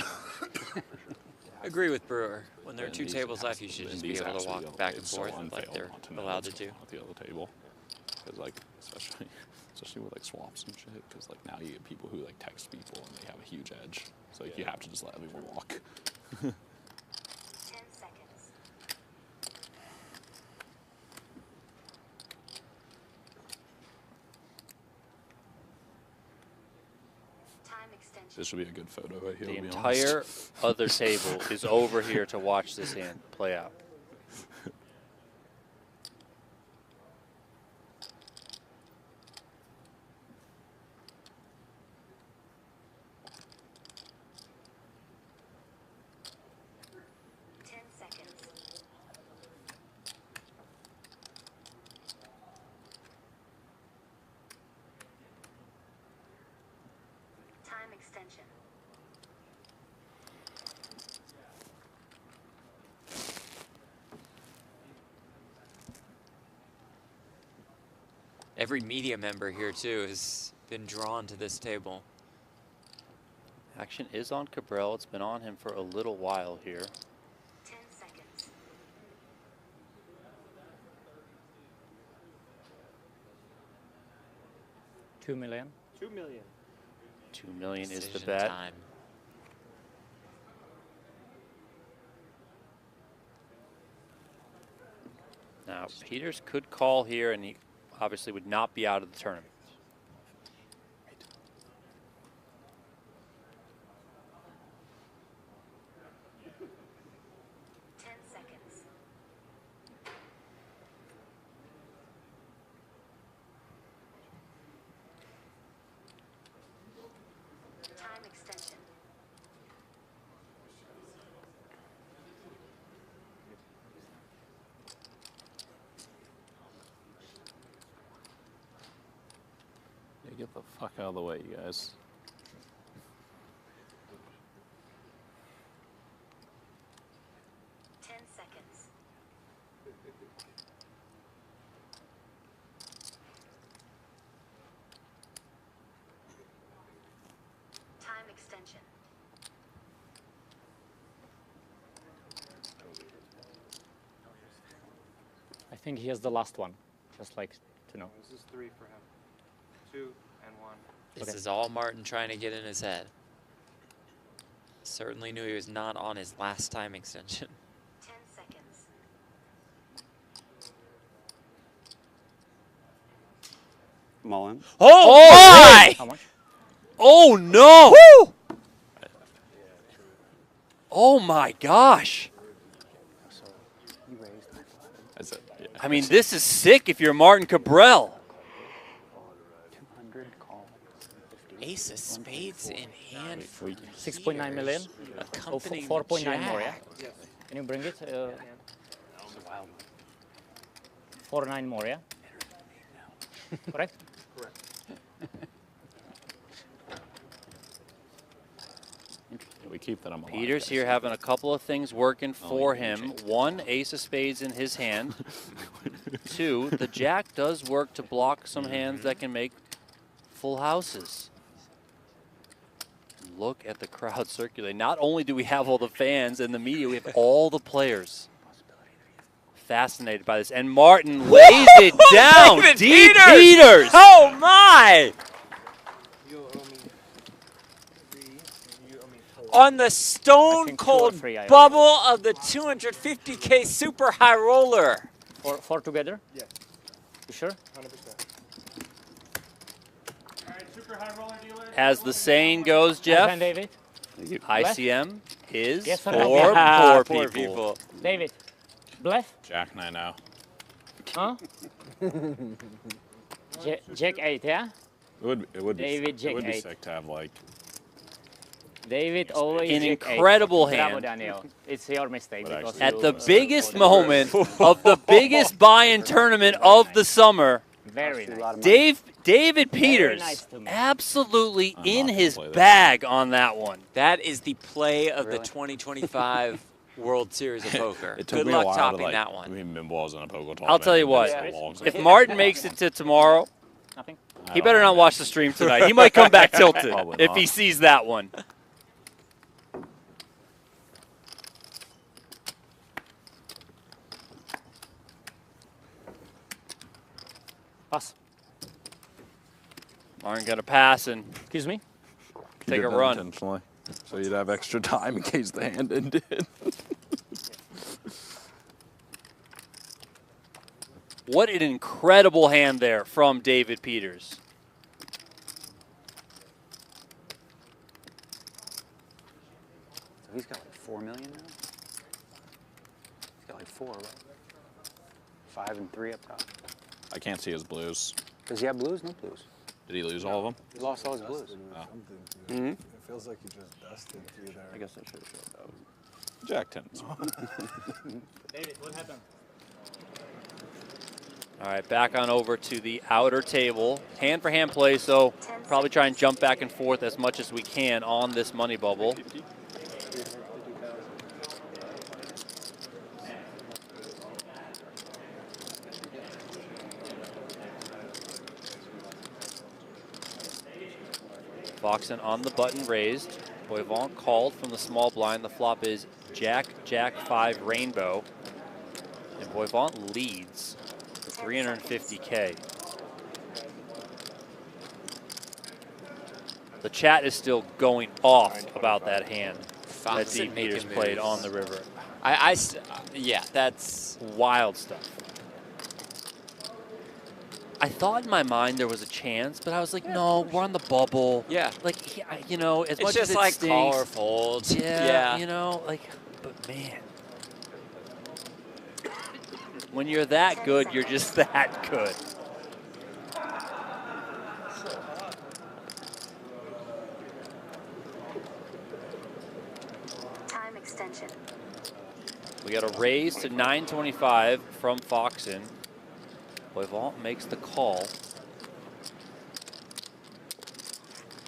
agree with Brewer. When there are And 2 these tables has left, you should and just be these able to actually walk don't- back and it's so forth unfair like they're not to know allowed to what's do. going on at the other table. Because like, especially with like swaps and shit. Because like now you get people who like text people and they have a huge edge. So like you have to just let everyone walk. 10 seconds. Time extension. This should be a good photo right here. The to be entire honest. other table is over here to watch this hand play out. Time extension. Every media member here too has been drawn to this table. Action is on Cabral. It's been on him for a little while here. 10 seconds. $2 million. 2 million. 2 million is the Decision bet. time. Now, Peters could call here, and he obviously would not be out of the tournament. Time extension. Yeah, get the fuck out of the way, you guys. Seconds. Time extension. I think he has the last one, just like to know. This is 3 for him. 2 and 1. This is all Martin trying to get in his head. Certainly knew he was not on his last time extension. 10 seconds. Mullen. Oh, my! How much? Oh, no! Oh, my gosh. That's it. Yeah. I mean, this is sick if you're Martin Cabral. 200 call. Ace of spades in hand for 6.9 million. Oh, accompanying 4.9 more, yeah? jack. Can you bring it? 4.9 more, yeah? Correct? Correct. We keep that on my Peters here having a couple of things working for him. One, ace of spades in his hand. Two, the jack does work to block some hands that can make full houses. Look at the crowd circulating. Not only do we have all the fans and the media, we have all the players fascinated by this. And Martin lays it down. David Deep Peters! Oh my! On the stone cold bubble of the 250K super high roller. Four together? Yeah. You sure? 100%. As the saying goes, Jeff, And David? ICM is Yes or for no? poor people. David, bluff? Jack 9 now. Huh? Jack 8, yeah? It would David, be Jack it would be 8. sick to have like David always An Jack 8. incredible Bravo, hand. Daniel. It's your mistake. Because At you- the biggest moment of the biggest buy-in tournament of the summer, Very nice. David Peters nice to me. absolutely in his bag on that one. That is the play of the 2025 World Series of Poker. it took Good me a luck while topping to like that one. win pinballs in a poker tournament. I'll tell you what, and so long, so- if Martin makes it to tomorrow, Nothing? he better not watch the stream tonight. He might come back tilted Probably if not. he sees that one. Pass. Martin got a pass and Excuse me? take did a that run. intentionally, so you'd have extra time in case the hand ended. What an incredible hand there from David Peters. So he's got like 4 million now? He's got like 4, right? 5 and 3 up top. I can't see his blues. Does he have blues? No blues. Did he lose all of them? He lost all his blues. Mm-hmm. It feels like you just dusted through there. I guess I should have showed that. Jack 10s. David, what happened? All right, back on over to the outer table. Hand-for-hand play, so probably try and jump back and forth as much as we can on this money bubble. Foxen on the button raised. Boivant called from the small blind. The flop is Jack, Jack 5 Rainbow. And Boivant leads for 350K. The chat is still going off about that hand that Foxen Deep Peters making played moves. on the river. Yeah, that's wild stuff. I thought in my mind there was a chance, but I was like, no, we're on the bubble. Yeah. Like, you know, as It's much just as it like stinks, call or fold. Yeah, you know, like, but man, when you're that good, you're just that good. Time extension. We got a raise to 925 from Foxen. Boivant makes the call.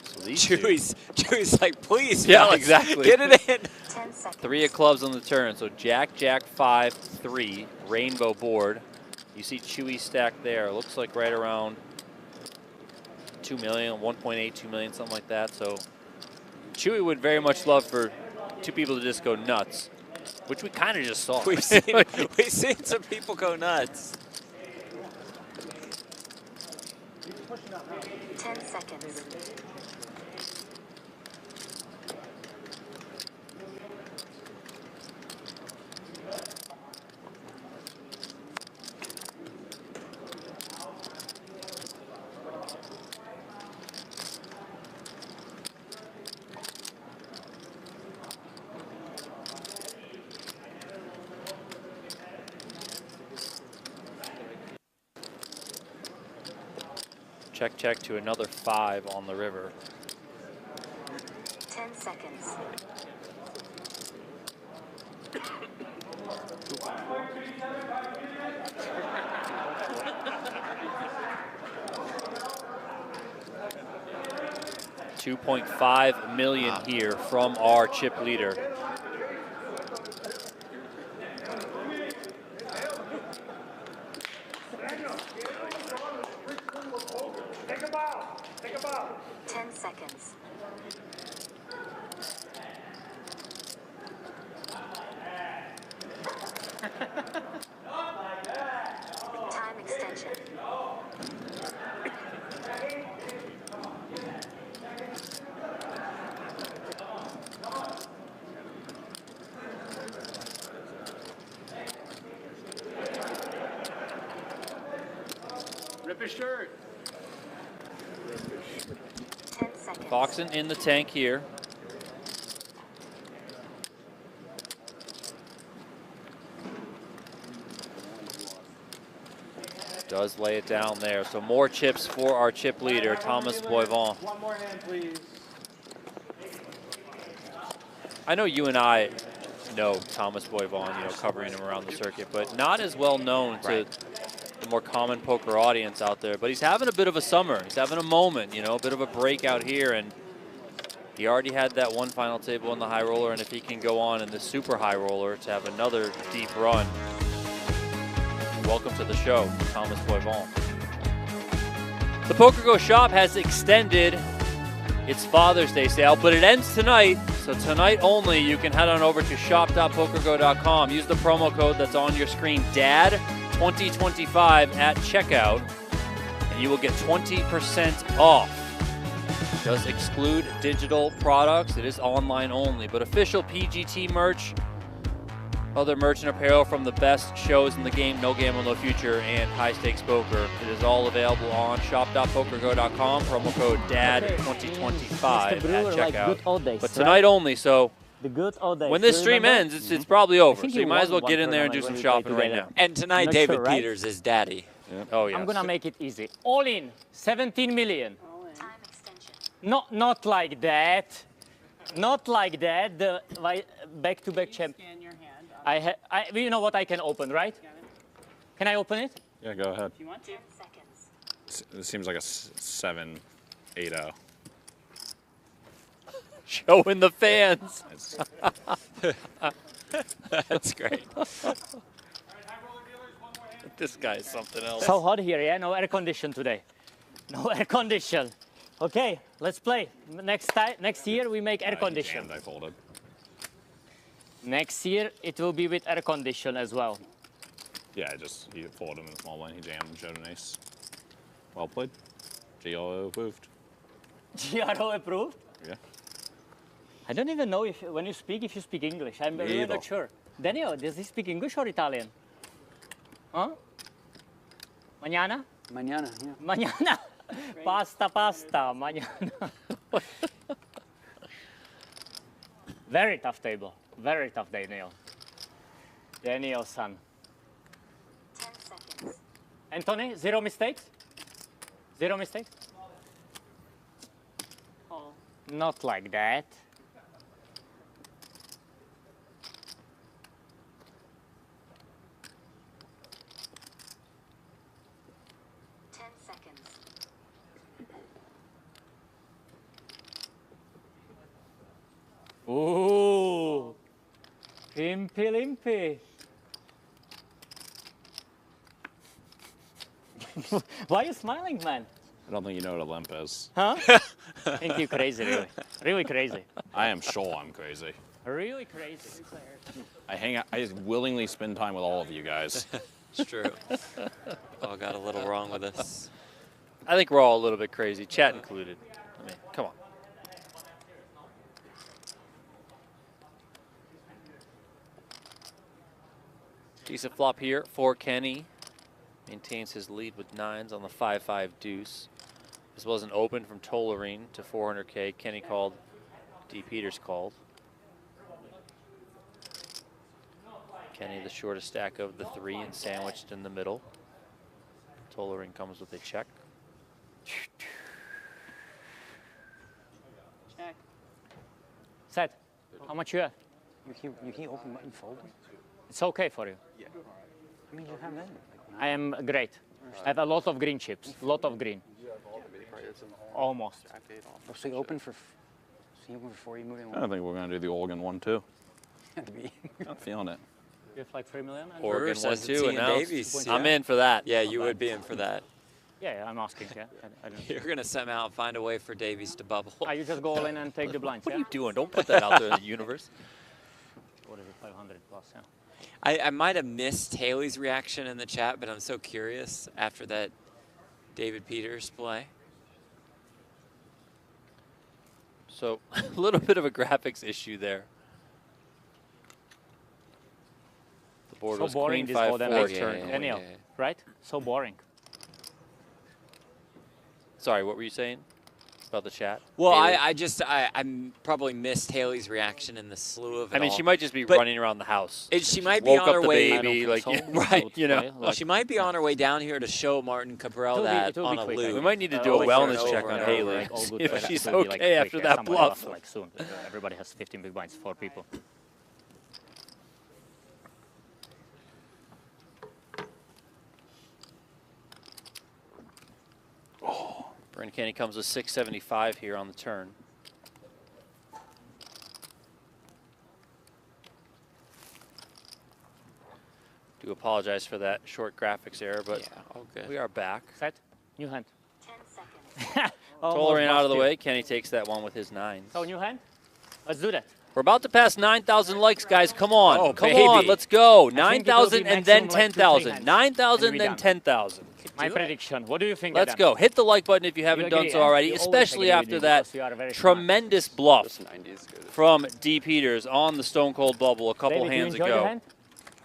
So these Chewy's like, please, yeah, fellas, exactly. get it in. 10 seconds. 3 of clubs on the turn. So Jack, Jack, 5, 3, rainbow board. You see Chewy stacked there. Looks like right around 2 million, 1.8, 2 million, something like that. So Chewy would very much love for two people to just go nuts, which we kind of just saw. We've seen some people go nuts. 10 seconds. Check, check to another 5 on the river. 10 seconds. 2.5 million here from our chip leader. Take a bow. Take a bow. 10 seconds. Time extension. Rip his shirt. 10 seconds. Foxen in the tank here. Does lay it down there. So more chips for our chip leader, Thomas Boivin. One more hand, please. I know you and I know Thomas Boivin, you know, covering him around the circuit, but not as well known to the more common poker audience out there. But he's having a bit of a summer. He's having a moment, you know, a bit of a breakout here, and he already had that one final table in the high roller, and if he can go on in the super high roller to have another deep run. Welcome to the show, Thomas Boivin. The PokerGo shop has extended its Father's Day sale, but it ends tonight. So tonight only, you can head on over to shop.pokergo.com. Use the promo code that's on your screen, DAD2025 at checkout, and you will get 20% off. It does exclude digital products. It is online only, but official PGT merch, other merch and apparel from the best shows in the game, No Gamble, No Future, and High Stakes Poker. It is all available on shop.pokergo.com. Promo code DAD2025 at checkout. But tonight only, so the good old days. when this stream ends, it's probably over. So you might as well get in there and do some shopping right now. And tonight, Not David sure, right? Peters is daddy. Oh, yeah. I'm gonna make it easy. All in, 17 million. Not like that. Not like that. The back-to-back champ. You know what I can open, right? Can I open it? Yeah, go ahead. If you want to. It seems like a 7-8-0. Showing the fans. That's great. This guy is something else. So hot here, yeah? No air condition today. No air condition. Okay, let's play. Next year we make air condition. I folded. Next year it will be with air condition as well. Yeah, he folded him in the small line. He jammed and showed an ace. Well played. GRO approved. GRO approved? Yeah. I don't even know if when you speak English. I'm really not sure. Daniel, does he speak English or Italian? Huh? Mañana? Mañana, yeah. Mañana. Pasta, mañana. Very tough table. Very tough day, Neil. Daniel-san. 10 seconds. Anthony, 0 mistakes? 0 mistakes? Call. Not like that. Ooh, limpy, limpy. Why are you smiling, man? I don't think you know what a limp is. Huh? I think you're crazy, really. Really crazy. I am sure I'm crazy. Really crazy. I just willingly spend time with all of you guys. It's true. All got a little wrong with us. I think we're all a little bit crazy, chat included. I mean, come on. Decent flop here for Kenny. Maintains his lead with 9s on the 5-5 deuce. This wasn't open from Tollerine to 400K. Kenny called, D. Peters called. Kenny the shortest stack of the 3 and sandwiched in the middle. Tollerine comes with a check. Check. Set. How much you have? You can open button fold? It's okay for you. Yeah. I mean, you have that. I am great. I have a lot of green chips. A lot of green. Almost. Oh, so you open for 4, you moving I don't think we're going to do the Oregon one, too. I'm feeling it. You have like 3 million? Oregon Brewer says 1-2 it's Ian announced. Davies. I'm in for that. Yeah, you would be in for that. Yeah, I'm asking. Yeah, I don't. You're going to somehow find a way for Davies to bubble. You just go all in and take the blinds. What are you doing? Don't put that out there in the universe. What is it, 500 plus? Yeah. I might have missed Haley's reaction in the chat, but I'm so curious after that David Peters play. So a little bit of a graphics issue there. The board So was boring queen this 5-4 golden age turn. Daniel, right? So boring. Sorry, what were you saying about the chat? Well, Haley? I probably missed Haley's reaction in the slew of it I mean, all. she might just be But running around the house. she might be Woke on up her the way. baby, like, right, you know. Well, she might be on her way down here to show Martin Cabrel that on a loop. We might need to do a wellness check on Haley. See if she's okay after that bluff. Like soon. Everybody has 15 big blinds, 4 people. Bryn Kenny comes with 675 here on the turn. Do apologize for that short graphics error, but all good. we are back. Set. New hand. 10 seconds. Toller out of the way. Kenny takes that one with his 9s. So new hand. Let's do that. We're about to pass 9,000 likes, guys. Come on. Oh, Come baby. on. Let's go. I think it will 9,000 be and then maximum like 2-3 10,000. hands. 9,000 And then we're done. 10,000. My prediction. What do you think? Let's Adam? go. Hit the like button if you haven't You done agree, so yeah? already, You always especially agree with after me that because you are very smart. tremendous bluff This 90 is good. from D. Peters on the Stone Cold Bubble a couple David, hands you enjoyed ago. the hand?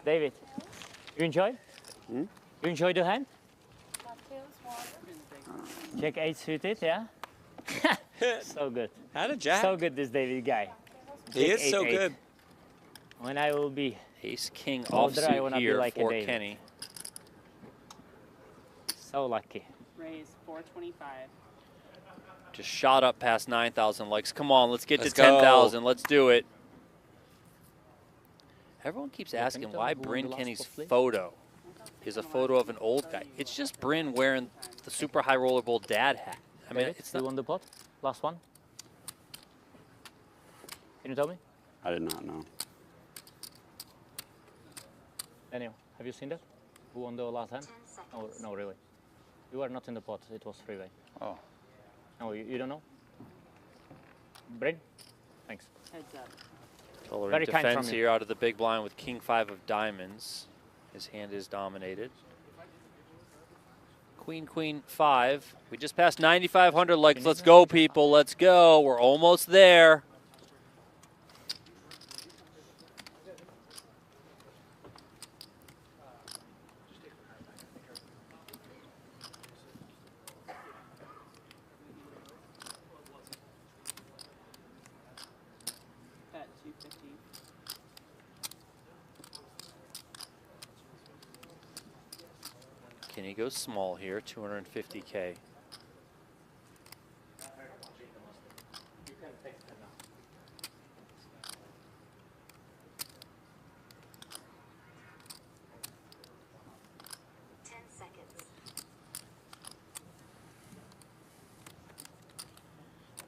David, you enjoyed? You enjoyed the hand? Jack 8 suited, yeah? So good. How did Jack? So good, this David guy. He Jack is so 8-8. good. When I will be Ace King older, I offsuit wanna be here like a for David. Kenny. So lucky. Raise 425. Just shot up past 9,000 likes. Come on, let's get Let's to go. 10,000. Let's do it. Everyone keeps Yeah, asking can you why tell me who won Bryn the last Kenny's split? photo is a photo of an old guy. It's just Bryn wearing the Super High Roller Bowl dad hat. I mean, David, it's who not. won the pot? Last one? Can you tell me? I did not know. Daniel, have you seen that? Who won the last hand? No, really. You are not in the pot. It was freeway. Oh. No, you don't know? Bryn? Thanks. Heads up. Toller Very kind defends from you. here out of the big blind with King 5 of diamonds. His hand is dominated. Queen, Queen 5. We just passed 9,500 likes. Let's go, people. Let's go. We're almost there. Bet 250. Kenny goes small here, 250K.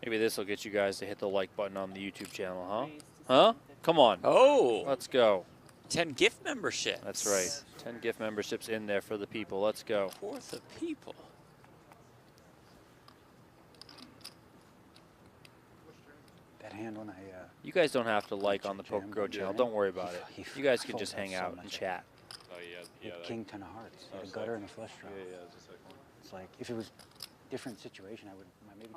Maybe this will get you guys to hit the like button on the YouTube channel, huh? Huh? Come on. Oh. Let's go. 10 gift memberships. That's right. 10 gift memberships in there for the people. Let's go. Fourth of people. That hand when I. You guys don't have to like on the Poker Grow channel. Don't worry about it. He You guys can folds just out hang so out much. and chat. Oh, yeah. With King 10 of hearts, a gutter and a flush draw. Yeah, just like one. It's like if it was different situation, I would maybe.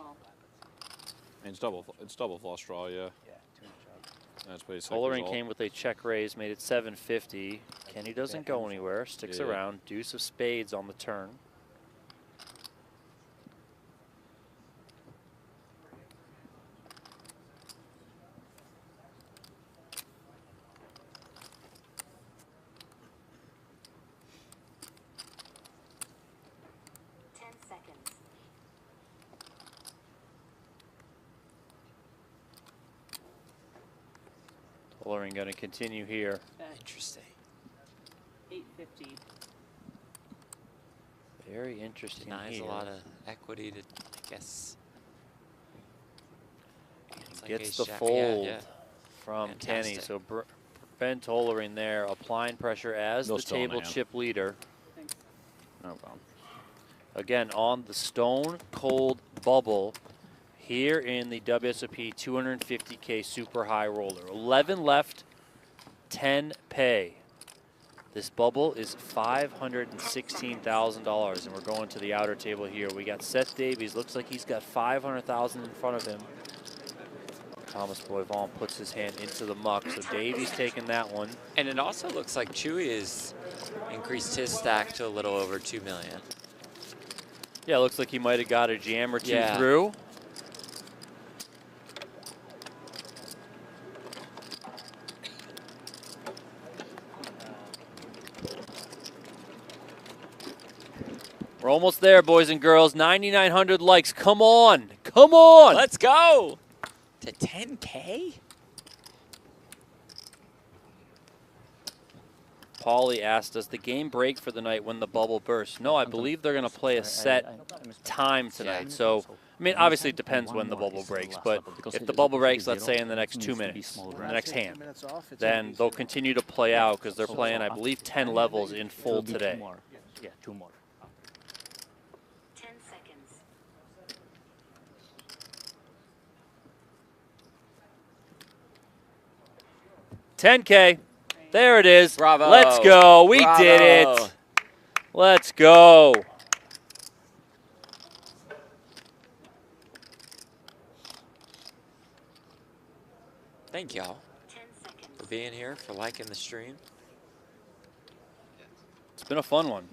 It's double flush draw, yeah. Yeah, too much up. That's pretty sick Tollering result. came with a check raise, made it 750. Kenny doesn't go anywhere, sticks Yeah. around. Deuce of spades on the turn. Tollering going to continue here. Interesting. 850. Very interesting Denies here. a lot of equity to guess. It's like Gets ace the jack. fold Yeah, yeah. from Fantastic. Kenny. So Ben Tollering there applying pressure as They'll the still in table hand. chip leader. No problem. Again, on the stone cold bubble here in the WSOP 250K super high roller. 11 left, 10 pay. This bubble is $516,000, and we're going to the outer table here. We got Seth Davies. Looks like he's got $500,000 in front of him. Thomas Boivon puts his hand into the muck, so Davies taking that one. And it also looks like Chewy has increased his stack to a little over 2 million. Yeah, looks like he might have got a jam or two Yeah. through. We're almost there, boys and girls. 9,900 likes. Come on. Come on. Let's go. To 10K? Paulie asked, does the game break for the night when the bubble bursts? No, I believe they're going to play a set time tonight. So, I mean, obviously it depends when the bubble breaks, but if the bubble breaks, let's say in the next 2 minutes, in the next hand, then they'll continue to play out because they're playing, I believe, 10 levels in full today. Yeah, 2 more. 10 seconds. $10K. There it is. Bravo. Let's go. We did Bravo. it. Let's go. Thank y'all for being here, for liking the stream. It's been a fun one.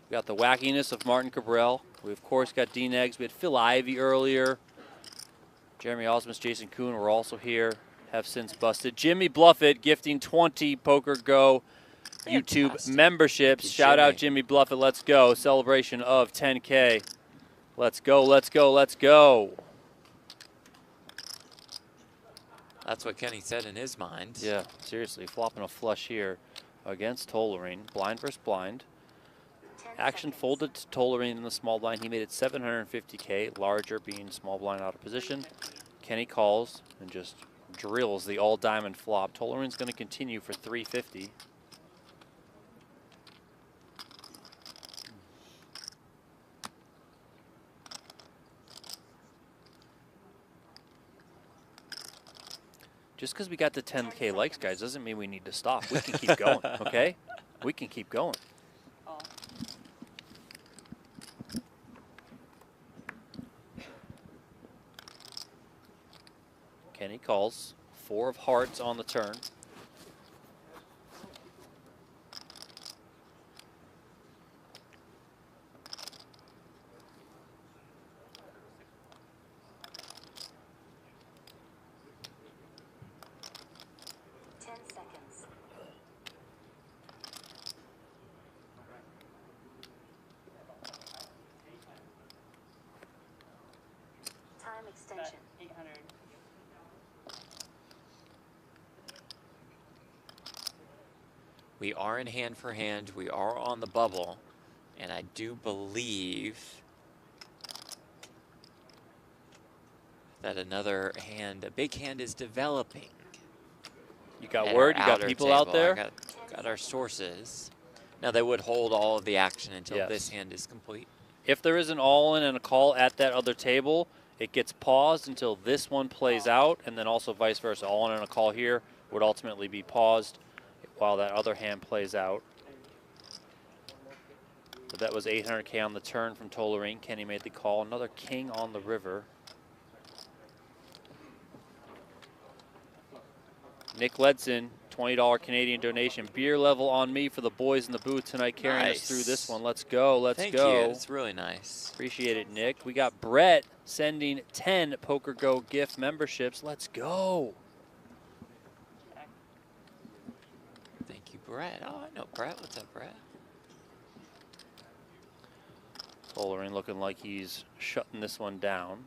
We got the wackiness of Martin Cabral. We, of course, got Dean Eggs. We had Phil Ivey earlier. Jeremy Osmus, Jason Kuhn were also here, have since busted. Jimmy Bluffett gifting 20 Poker Go YouTube memberships. Shout out Jimmy Bluffett. Let's go. Celebration of 10K. Let's go, let's go, let's go. That's what Kenny said in his mind. Yeah, seriously, flopping a flush here against Tollering. Blind versus blind. Action folded to Tollering in the small blind. He made it 750K, larger being small blind out of position. Kenny calls and just drills the all diamond flop. Tollering's going to continue for 350. Just because we got to 10K likes, guys, doesn't mean we need to stop. We can keep going, okay? We can keep going. Kenny calls. 4 of hearts on the turn. Time extension. 800. We are in hand for hand. We are on the bubble. And I do believe that another hand, a big hand, is developing. You got at word? our You got outer people out table. there? I got our sources. Now, they would hold all of the action until Yes. this hand is complete. If there is an all-in and a call at that other table, it gets paused until this one plays out, and then also vice versa. All-in and a call here would ultimately be paused while that other hand plays out. But that was 800K on the turn from Tollering. Kenny made the call. Another king on the river. Nick Ledson, $20 Canadian donation. Beer level on me for the boys in the booth tonight, carrying us through this one. Let's go, let's Thank go. you. It's really nice. Appreciate it, Nick. We got Brett sending 10 Poker Go gift memberships. Let's go. Thank you, Brett. Oh, I know Brett. What's up, Brett? Tollering looking like he's shutting this one down.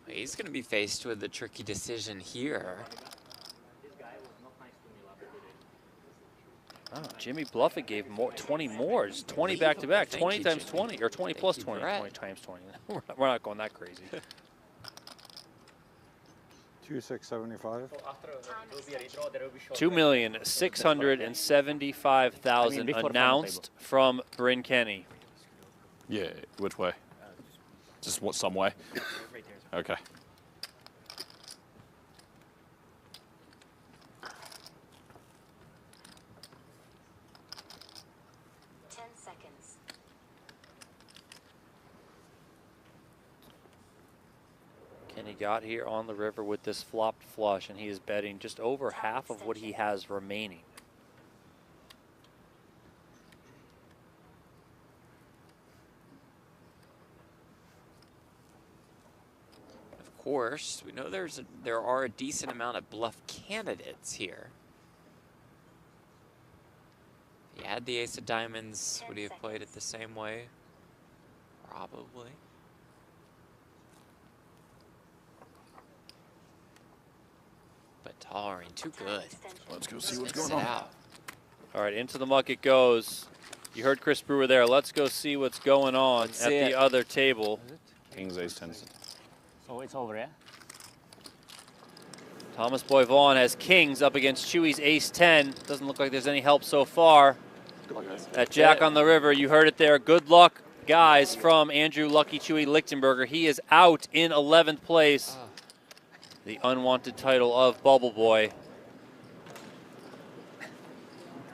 He's going to be faced with a tricky decision here. Oh, Jimmy Bluffett gave more, 20 more. It's 20 back-to-back. 20 times 20, or 20 plus 20. 20 times 20. We're not going that crazy. 2,675. $2,675,000 announced from Bryn Kenny. Yeah, which way? Just what, some way? Okay. Kenny got here on the river with this flopped flush, and he is betting just over half of what he has remaining. Of course, we know there are a decent amount of bluff candidates here. If he had the ace of diamonds, would he have played it the same way? Probably. But Tollering, too good. Let's go see what's going on. All right, into the muck it goes. You heard Chris Brewer there. Let's go see what's going on at the other table. King's ace 10. So it's over, yeah? Thomas Boy Vaughn has kings up against Chewy's ace 10. Doesn't look like there's any help so far. At Jack on the river, you heard it there. Good luck, guys, from Andrew Lucky Chewy Lichtenberger. He is out in 11th place. The unwanted title of Bubble Boy.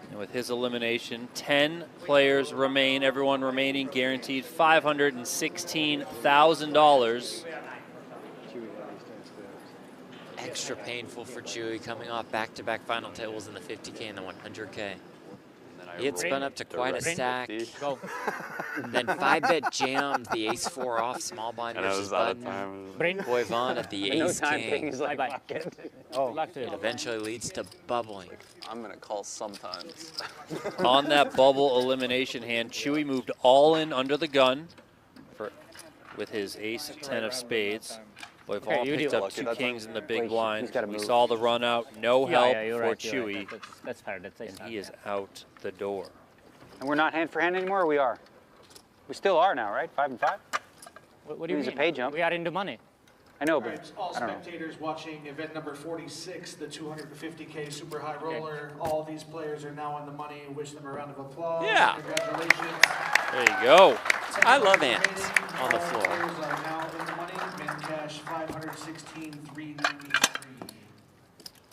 And with his elimination, 10 players remain, everyone remaining guaranteed $516,000. Extra painful for Chewy coming off back-to-back final tables in the 50K and the 100K. He had spun up to quite a stack. Then 5-bet jammed the ace-4 off small blind versus button. Boy Vaughn at the ace-king. It eventually leads to bubbling. I'm going to call sometimes. On that bubble elimination hand, Chewy moved all in under the gun with his ace 10 of spades. Boy Vaughn picked up 2 kings in the big blind. We saw the run out, no help for Chewy. That's fair. And he is out the door. And we're not hand for hand anymore, or we are? We still are now, right? 5 and 5? What do you mean? It's a pay jump. We are in the money. I know, but All I don't know. spectators watching event number 46, the 250K Super High Roller. All these players are now in the money. Wish them a round of applause. Yeah. Congratulations. There you go. I love ants on the floor. Players are now in the money. Men cash 516,393.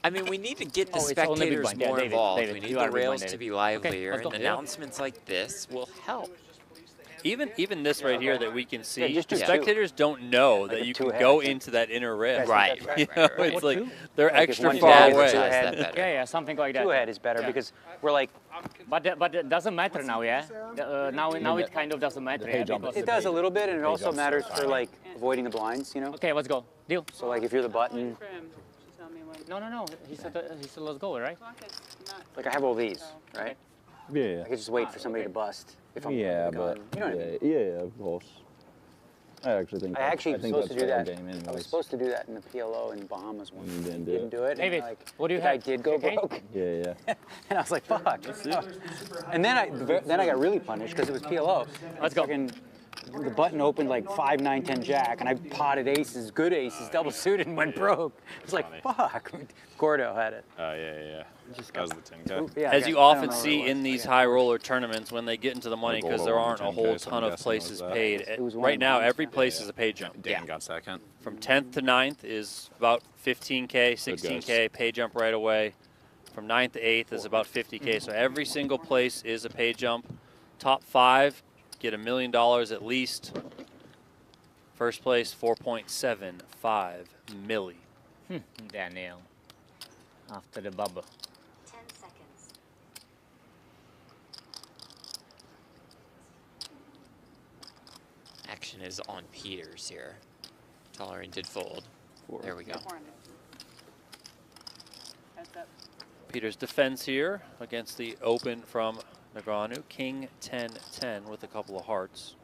I mean, we need to get the Oh, it's only big spectators blind. Yeah, more David, involved. David, We need you the are big blind, rails to David. be livelier, Okay, let's and go. announcements like this will help. Even this right here that we can see, just do spectators don't know Like that a you two can head, go I think. into that inner rim. Right. You know, it's like they're Like if extra one far guy away. Yeah, something like that. Two ahead is better because we're like. But it doesn't matter now, yeah? Now it kind of doesn't matter, yeah? Because It does a little bit, and it also matters for like avoiding the blinds, you know? Okay, let's go. Deal. So like if you're the button, No. He said let's go, right? like I have all these, right? Yeah. I could just wait for somebody to bust if I'm Yeah, the gun. but You know what I mean? yeah, of course. I actually think I actually was think supposed that's to do fair that. game I was anyways. supposed to do that in the PLO in Bahamas once. You didn't do Didn't it. do it. and, David, like, what do you the guy have? did go Okay. broke. Yeah. And I was like, fuck. And then I got really punished because it was PLO. Let's go. The button opened like 5, 9, 10 jack, and I potted aces, good aces, double suited, and went broke. It's like, fuck. Gordo had it. Oh, yeah. That was the 10K. Yeah, As I you don't often know what see it in was. these high roller tournaments, when they get into the money, because there Gold aren't a over whole 10K, so ton I'm of guessing places it was paid. It was Right now, one every bounce. place is a pay jump. Dan got second. From 10th to 9th is about 15K, 16K, pay jump right away. From 9th to 8th is about 50K. So every single place is a pay jump. Top 5 get $1 million at least. First place, 4.75 milli. Daniel. After the bubble. 10 seconds. Action is on Peters here. Tollering did fold. There we go. Peters defends here against the open from Negreanu. King 10-10 with a couple of hearts.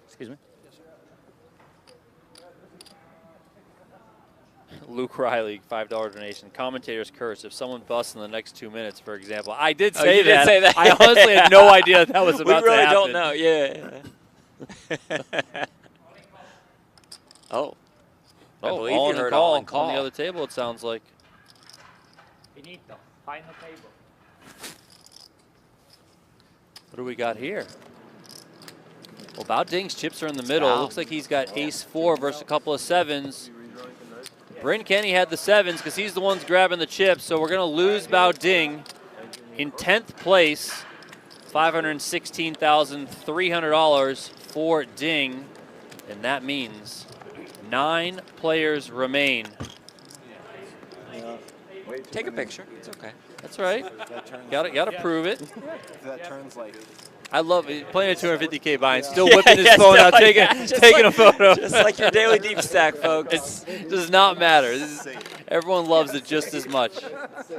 Excuse me. Luke Riley, $5 donation. Commentators curse if someone busts in the next 2 minutes, for example. I did Oh, say, you that. did say that. I honestly had no idea that was about we really to happen. don't know. Yeah. Oh. I believe all you in heard call all in call. on the other table, it sounds like. Finito. Final table. What do we got here? Well, Bao Ding's chips are in the middle. Wow. Looks like he's got ace-4 versus a couple of 7s. Bryn Kenny had the 7s because he's the one's grabbing the chips, so we're going to lose Bao Ding in 10th place. $516,300 for Ding, and that means 9 players remain. Take a picture. It's okay. That's right. Gotta prove it. If that turns like. I love it. Playing a 250K buy-in, still whipping his phone out, taking like, a photo. Just like your daily deep stack, folks. It does not matter. Everyone loves it just as much. Pass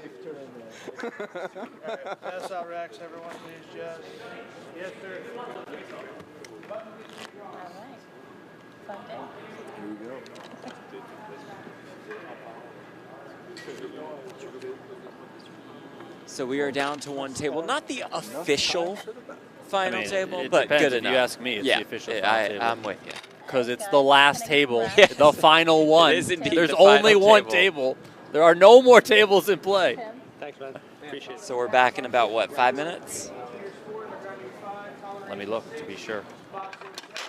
out racks, everyone, please, Jess. Yes, sir. Here we go. So we are down to one table. Not the official final table, it but depends. good If enough. you ask me, it's yeah, the official final table. I'm with you. Because it's the last table, the final one. It is indeed There's the only final one table. There are no more tables in play. Thanks, man. Appreciate it. So we're back in about, what, 5 minutes? Let me look to be sure.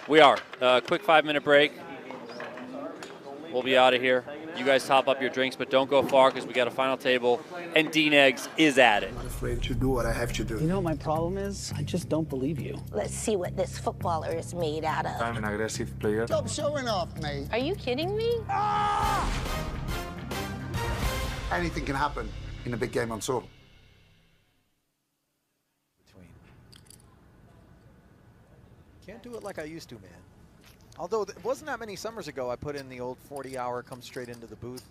We are. Quick 5-minute break. We'll be out of here. You guys top up your drinks, but don't go far because we got a final table, and Dean Eggs is at it. I'm not afraid to do what I have to do. You know what my problem is? I just don't believe you. Let's see what this footballer is made out of. I'm an aggressive player. Stop showing off, mate. Are you kidding me? Anything can happen in a big game on tour. Can't do it like I used to, man. Although it wasn't that many summers ago I put in the old 40-hour come straight into the booth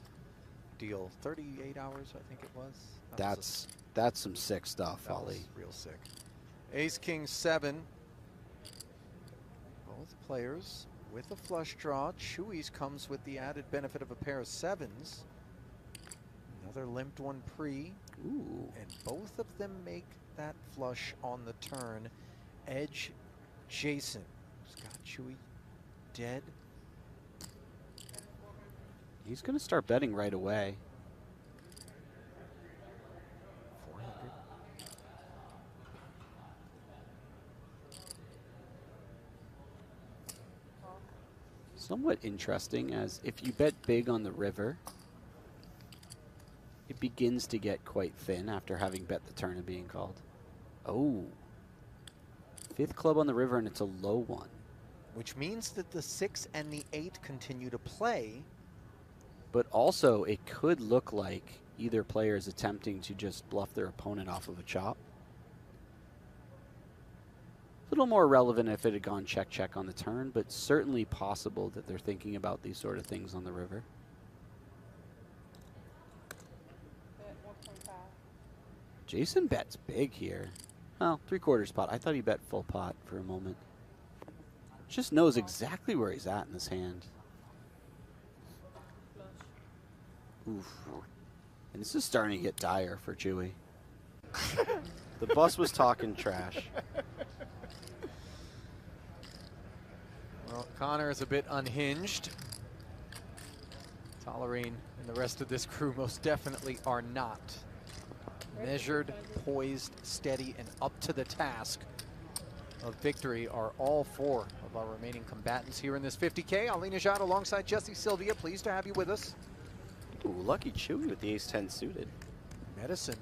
deal. 38 hours, I think it was. That's some sick stuff, Ollie. Real sick. Ace, King, 7. Both players with a flush draw. Chewy's comes with the added benefit of a pair of 7s. Another limped one pre. Ooh. And both of them make that flush on the turn. Edge Jason. Who's got Chewy dead. He's going to start betting right away. 400. Somewhat interesting, as if you bet big on the river, it begins to get quite thin after having bet the turn and being called. Oh. 5th club on the river, and it's a low one. Which means that the 6 and the 8 continue to play. But also, it could look like either player is attempting to just bluff their opponent off of a chop. A little more relevant if it had gone check-check on the turn, but certainly possible that they're thinking about these sort of things on the river. Jason bets big here. Well, 3/4 pot. I thought he bet full pot for a moment. Just knows exactly where he's at in this hand. Oof. And this is starting to get dire for Chewy. The bus was talking trash. Well, Connor is a bit unhinged. Tolerine and the rest of this crew most definitely are not. Measured, poised, steady, and up to the task of victory are all 4 of our remaining combatants here in this 50K. Alina Jad alongside Jesse Sylvia. Pleased to have you with us. Ooh, lucky Chewy with the ace-10 suited. Medicine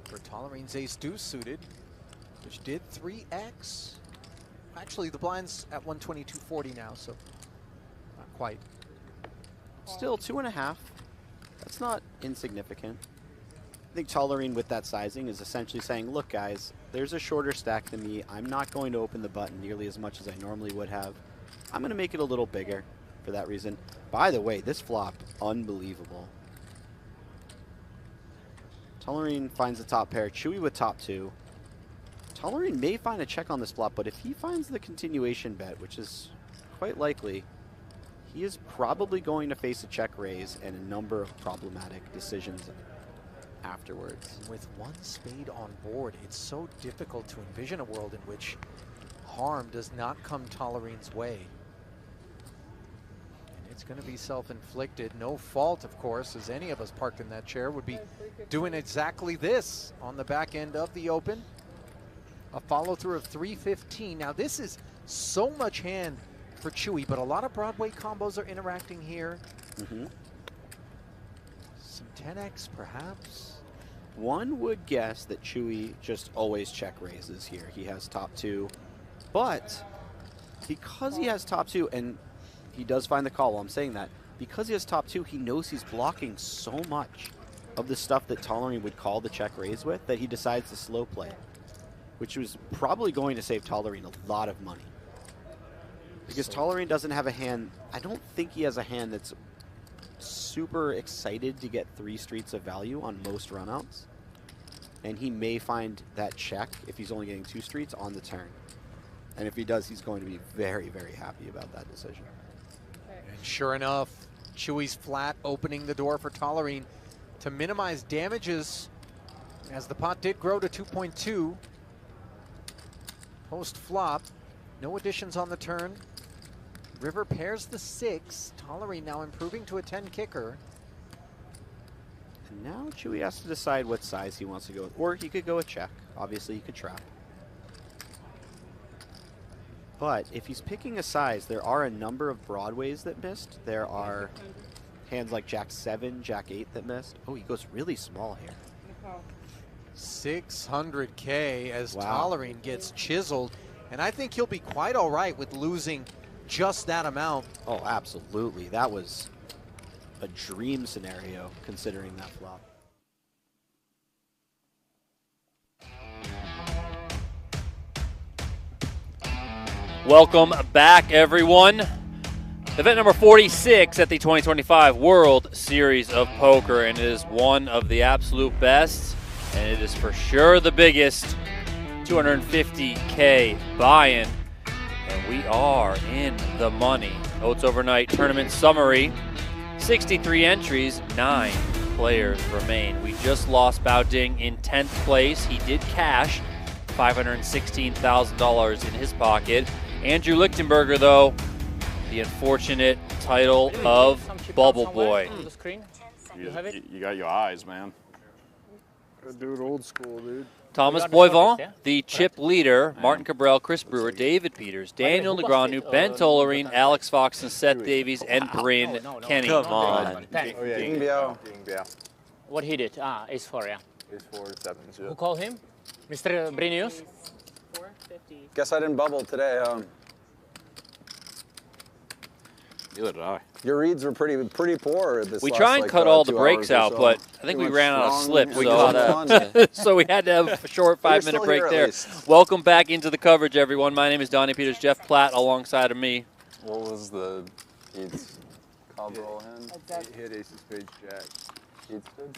for Tolerine's ace-deuce suited, which did 3x. Actually, the blind's at 122.40 now, so not quite. Still 2.5. That's not insignificant. I think Tolerine with that sizing is essentially saying, look guys, there's a shorter stack than me. I'm not going to open the button nearly as much as I normally would have. I'm going to make it a little bigger for that reason. By the way, this flop, unbelievable. Tolerine finds the top pair. Chewy with top 2. Tolerine may find a check on this flop, but if he finds the continuation bet, which is quite likely, he is probably going to face a check raise and a number of problematic decisions afterwards. With one spade on board, it's so difficult to envision a world in which harm does not come Tollerine's way. And it's going to be self-inflicted. No fault, of course, as any of us parked in that chair would be doing exactly this on the back end of the Open. A follow-through of 315. Now, this is so much hand for Chewy, but a lot of Broadway combos are interacting here. Some 10x, perhaps. One would guess that Chewy just always check raises here. He has top 2, but because he has top 2, and he does find the call while I'm saying that, because he has top 2, he knows he's blocking so much of the stuff that Tollerene would call the check raise with that he decides to slow play, which was probably going to save Tollerene a lot of money. Because Tollerene doesn't have a hand, I don't think he has a hand that's super excited to get 3 streets of value on most runouts. And he may find that check, if he's only getting 2 streets, on the turn. And if he does, he's going to be very, very happy about that decision. And sure enough, Chewy's flat opening the door for Tollerene to minimize damages as the pot did grow to 2.2. Post flop, no additions on the turn. River pairs the 6. Tollerene now improving to a 10 kicker. And now Chewy has to decide what size he wants to go with. Or he could go with check. Obviously, he could trap. But if he's picking a size, there are a number of Broadways that missed. There are hands like Jack 7, Jack 8 that missed. Oh, he goes really small here. 600K as Tollerene gets chiseled. And I think he'll be quite all right with losing just that amount. Oh, absolutely. That was a dream scenario considering that flop. Welcome back, everyone. Event number 46 at the 2025 World Series of Poker, and it is one of the absolute best, and it is for sure the biggest 250K buy-in. And we are in the money. Oats Overnight Tournament Summary. 63 entries, 9 players remain. We just lost Bao Ding in 10th place. He did cash $516,000 in his pocket. Andrew Lichtenberger, though, the unfortunate title of Bubble Boy. You got your eyes, man. Good dude, old school, dude. Thomas Boivin, the chip leader, Martin Cabral, Chris Brewer, David Peters, Daniel Negreanu, Ben Tollerene, Alex Fox, and Seth Davies, and Bryn Kenny. Come on. What he did? Ace 4, yeah. Ace 4, 7. Who called him? Mr. Brinius? Guess I didn't bubble today, huh? Neither did I. Your reads were pretty poor this We last, try and cut all the 2 breaks hours out, or so. but I think we ran out of slip, so, so we had to have a short 5-minute break there. Welcome back into the coverage, everyone. My name is Donnie Peters, Jeff Platt alongside of me. What was the Keats Cabral hand? He hit ace of spades, jack. Keats did?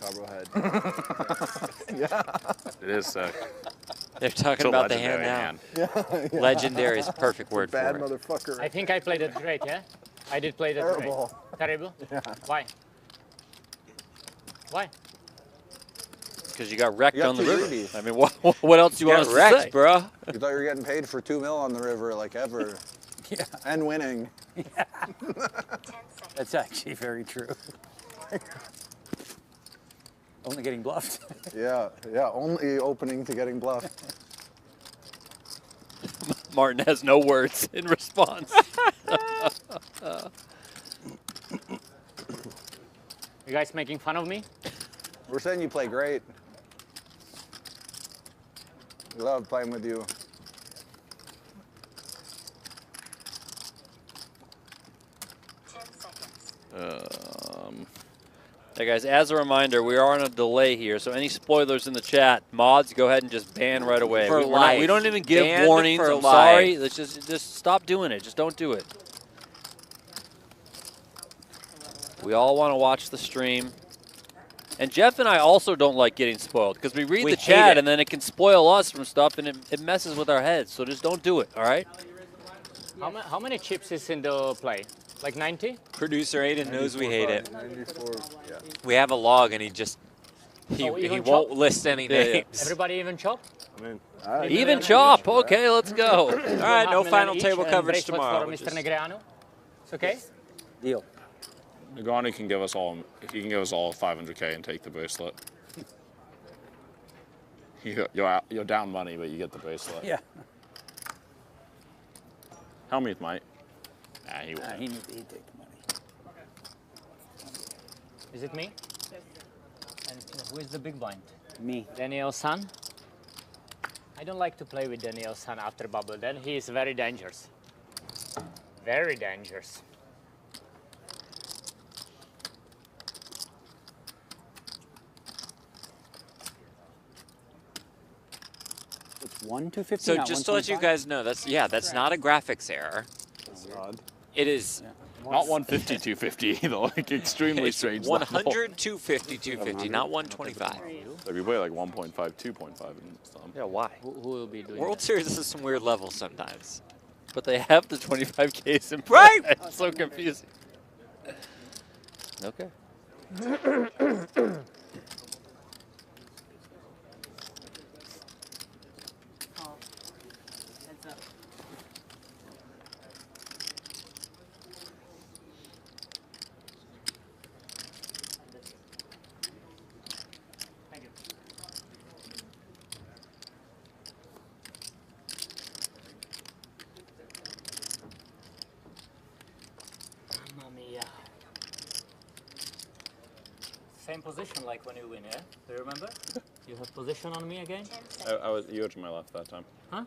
Cabral head. Yeah. It is sick. They're talking about the hand now. Yeah. Legendary is a perfect word for Bad it. motherfucker. I think I played it great, yeah? I did play that Terrible. great. Terrible? Yeah. Why? Why? Because you got wrecked You got on the too river. greedy. I mean, what else do you want us to say? bro. You thought you were getting paid for 2 mil on the river, like ever. Yeah. And winning. Yeah. That's actually very true. Only getting bluffed. Yeah, only opening to getting bluffed. Martin has no words in response. You guys making fun of me? We're saying you play great. We love playing with you. Hey guys, as a reminder, we are on a delay here, so any spoilers in the chat, mods, go ahead and just ban right away. For We're not- life. we don't even give Banned warnings. for I'm life. sorry. Let's just stop doing it. Just don't do it. We all want to watch the stream. And Jeff and I also don't like getting spoiled because we read the hate chat it. and then it can spoil us from stuff and it messes with our heads. So just don't do it, all right? How many chips is in the play? Like 90? Producer Aiden knows we hate it. 94, yeah. We have a log, and he Oh, he even won't chop? list any names. Everybody even chop? I mean, Even chop. Okay, let's go. All right, no final table coverage bracelet tomorrow. for which Mr. is- Negreanu. It's okay? Deal. Negreanu can give us all. He can give us all 500K and take the bracelet. You're down money, but you get the bracelet. Yeah. Helmuth might. Nah, he won't. He'd take the money. Is it me? And who is the big blind? Me. Daniel San? I don't like to play with Daniel San after bubble. Then he is very dangerous. Very dangerous. It's 1/250. So not just to let you 125? guys know, that's not a graphics error. It is Not 150, 250 either. Like extremely it's strange. 100, 250, 250, not 125. So if you play like 1.5, 2.5 and stuff. Yeah, why? Who will be doing World that? Series is some weird levels sometimes. But they have the 25Ks in play. Right! It's so confusing. Okay. Heads up. Thank you. Mamma mia. Same position like when you win, yeah? Do you remember? You have position on me again? You were to my left that time. Huh?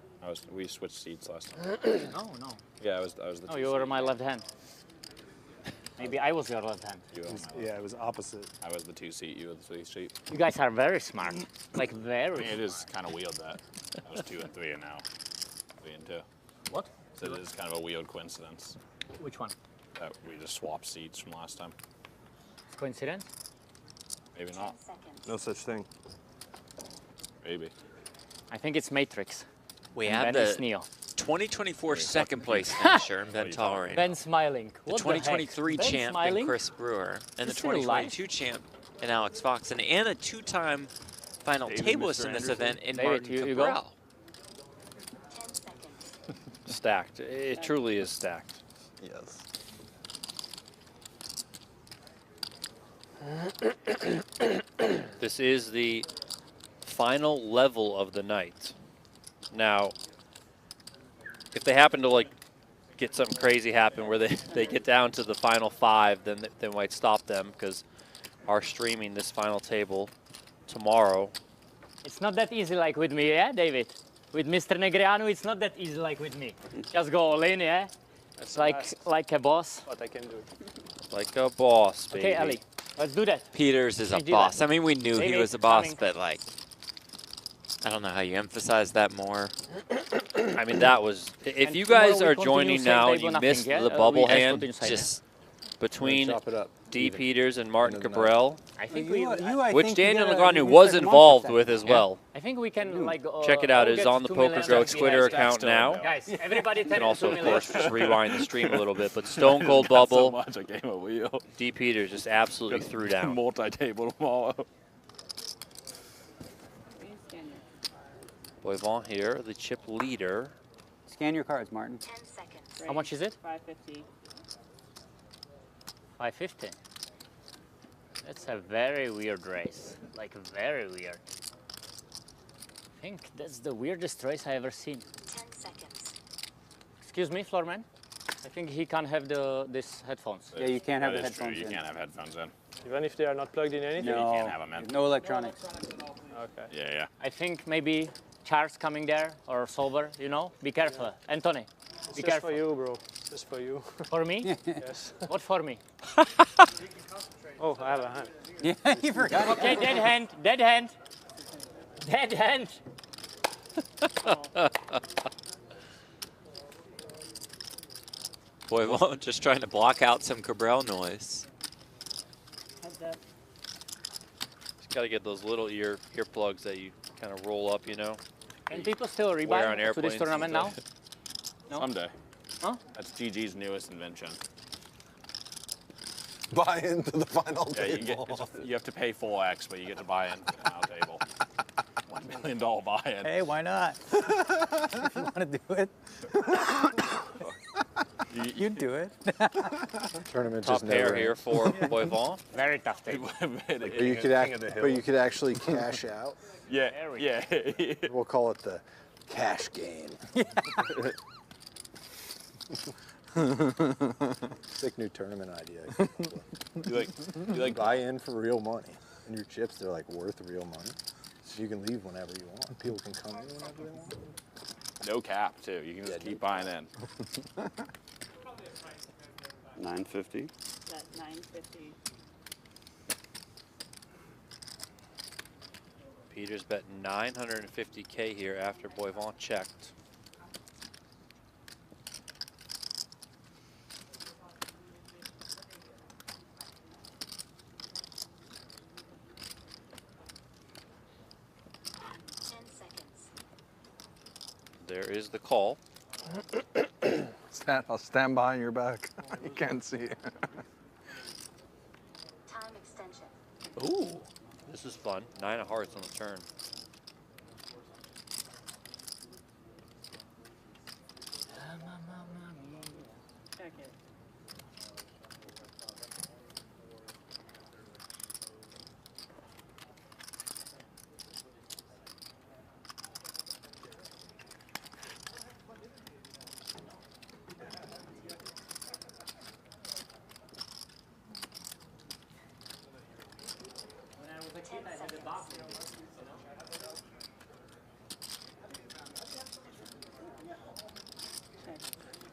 We switched seats last time. No, no. Yeah, I was the. No, you were my left hand. Maybe I was your left hand. You were on my left. yeah, it was opposite. I was the 2 seat. You were the 3 seat. You guys are very smart. Like I very. mean, it is kind of weird that I was 2 and 3 and now 3 and 2. What? So it is kind of a weird coincidence Which one? that we just swapped seats from last time. Coincidence? Maybe not. No such thing. Maybe. I think it's Matrix. We And have Ben is the Neo. 2024 second place finisher, Ben Tollering. Ben smiling. The What the heck? 2023 Ben champ smiling? in Chris Brewer, and the Is he alive? 2022 champ in Alex Fox, and a two-time final David, tableist Mr. in this Anderson. event in David, Martin you go? Cabral. Stacked. It truly is stacked. Yes. This is the final level of the night. Now, if they happen to like get something crazy happen where they get down to the final 5, then they might stop them because are streaming this final table tomorrow. It's not that easy like with me, yeah, David? With Mr. Negreanu, it's not that easy like with me. Just go all in, yeah? It's like a boss. What I can do. Like a boss, baby. Okay, Ali, let's do that. Peters is a Can you do boss. that? I mean, we knew he David, was a boss, coming. but like, I don't know how you emphasize that more. I mean, that was. If And you guys tomorrow we are continue joining same now day and you for nothing, missed yeah? the We bubble just put hand, inside just between Chop it up. D. Even. Peters and Martin Even Cabral, I think which Daniel Negreanu was involved with as well. I think we can like Check it out. It's on the Poker Groats Twitter account now. Guys, everybody You can 10 also, to of 2 course, million. just rewind the stream a little bit. But Stone Cold Got so Bubble, much, I gave a wheel. D. Peters just absolutely threw down. Multi-table tomorrow. Boivant here, the chip leader. Scan your cards, Martin. 10 seconds. How much is it? 550. 550. That's a very weird race. Like very weird. I think that's the weirdest race I ever seen. 10 seconds. Excuse me, Floorman. I think he can't have this headphones. Yeah, you can't have the That is true. headphones You in. can't have headphones in. Even if they are not plugged in anything? No, You can't have them in. no electronics. Okay. Yeah, yeah. I think maybe Charles coming there or Solver, you know? Be careful. Anthony, It's be just careful. for you, bro. Just for you. For me? Yes. What for me? Oh, I have a hand. Yeah, you forgot. Okay, dead hand, dead hand. Dead hand. Boivant just trying to block out some Cabral noise. Heads up. Just got to get those little earplugs that you kind of roll up, you know. Can people still Wear on rebuy to airplanes this tournament now? and No? Someday. Huh? That's GG's newest invention. buy into the final Yeah, table. you have to pay full X, but you get to buy into the final table. $1 million buy-in. Hey, why not? If you want to do it. You'd do it. Tournament Top just never pair here ends. for Boivin. Very tough table. But you could actually cash out. Yeah, yeah. We'll call it the cash game. Sick new tournament idea. You like buy in for real money, and your chips they're like worth real money, so you can leave whenever you want. People can come in whenever they want. No cap too. You can just keep buying in. 950. That 950. Peter's bet 950K here after Boivin checked. There is the call. I'll stand behind your back. You can't see it. Time extension. Ooh, this is fun. 9 of hearts on the turn. Check it. When I was a kid, I had a box.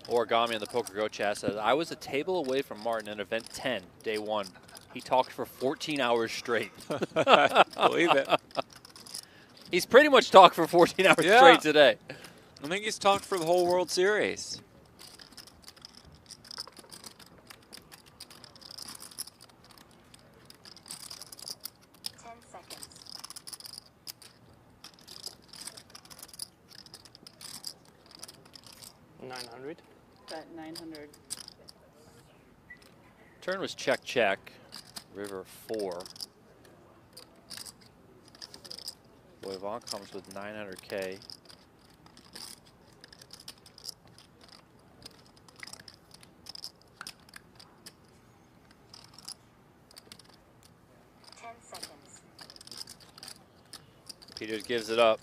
Origami on the Poker Go chat says, I was a table away from Martin at event 10, day 1. He talked for 14 hours straight. Believe it. He's pretty much talked for 14 hours straight today. I think he's talked for the whole World Series. Bet 900. Turn was check, check. River 4. Boivin comes with 900K. Peters gives it up.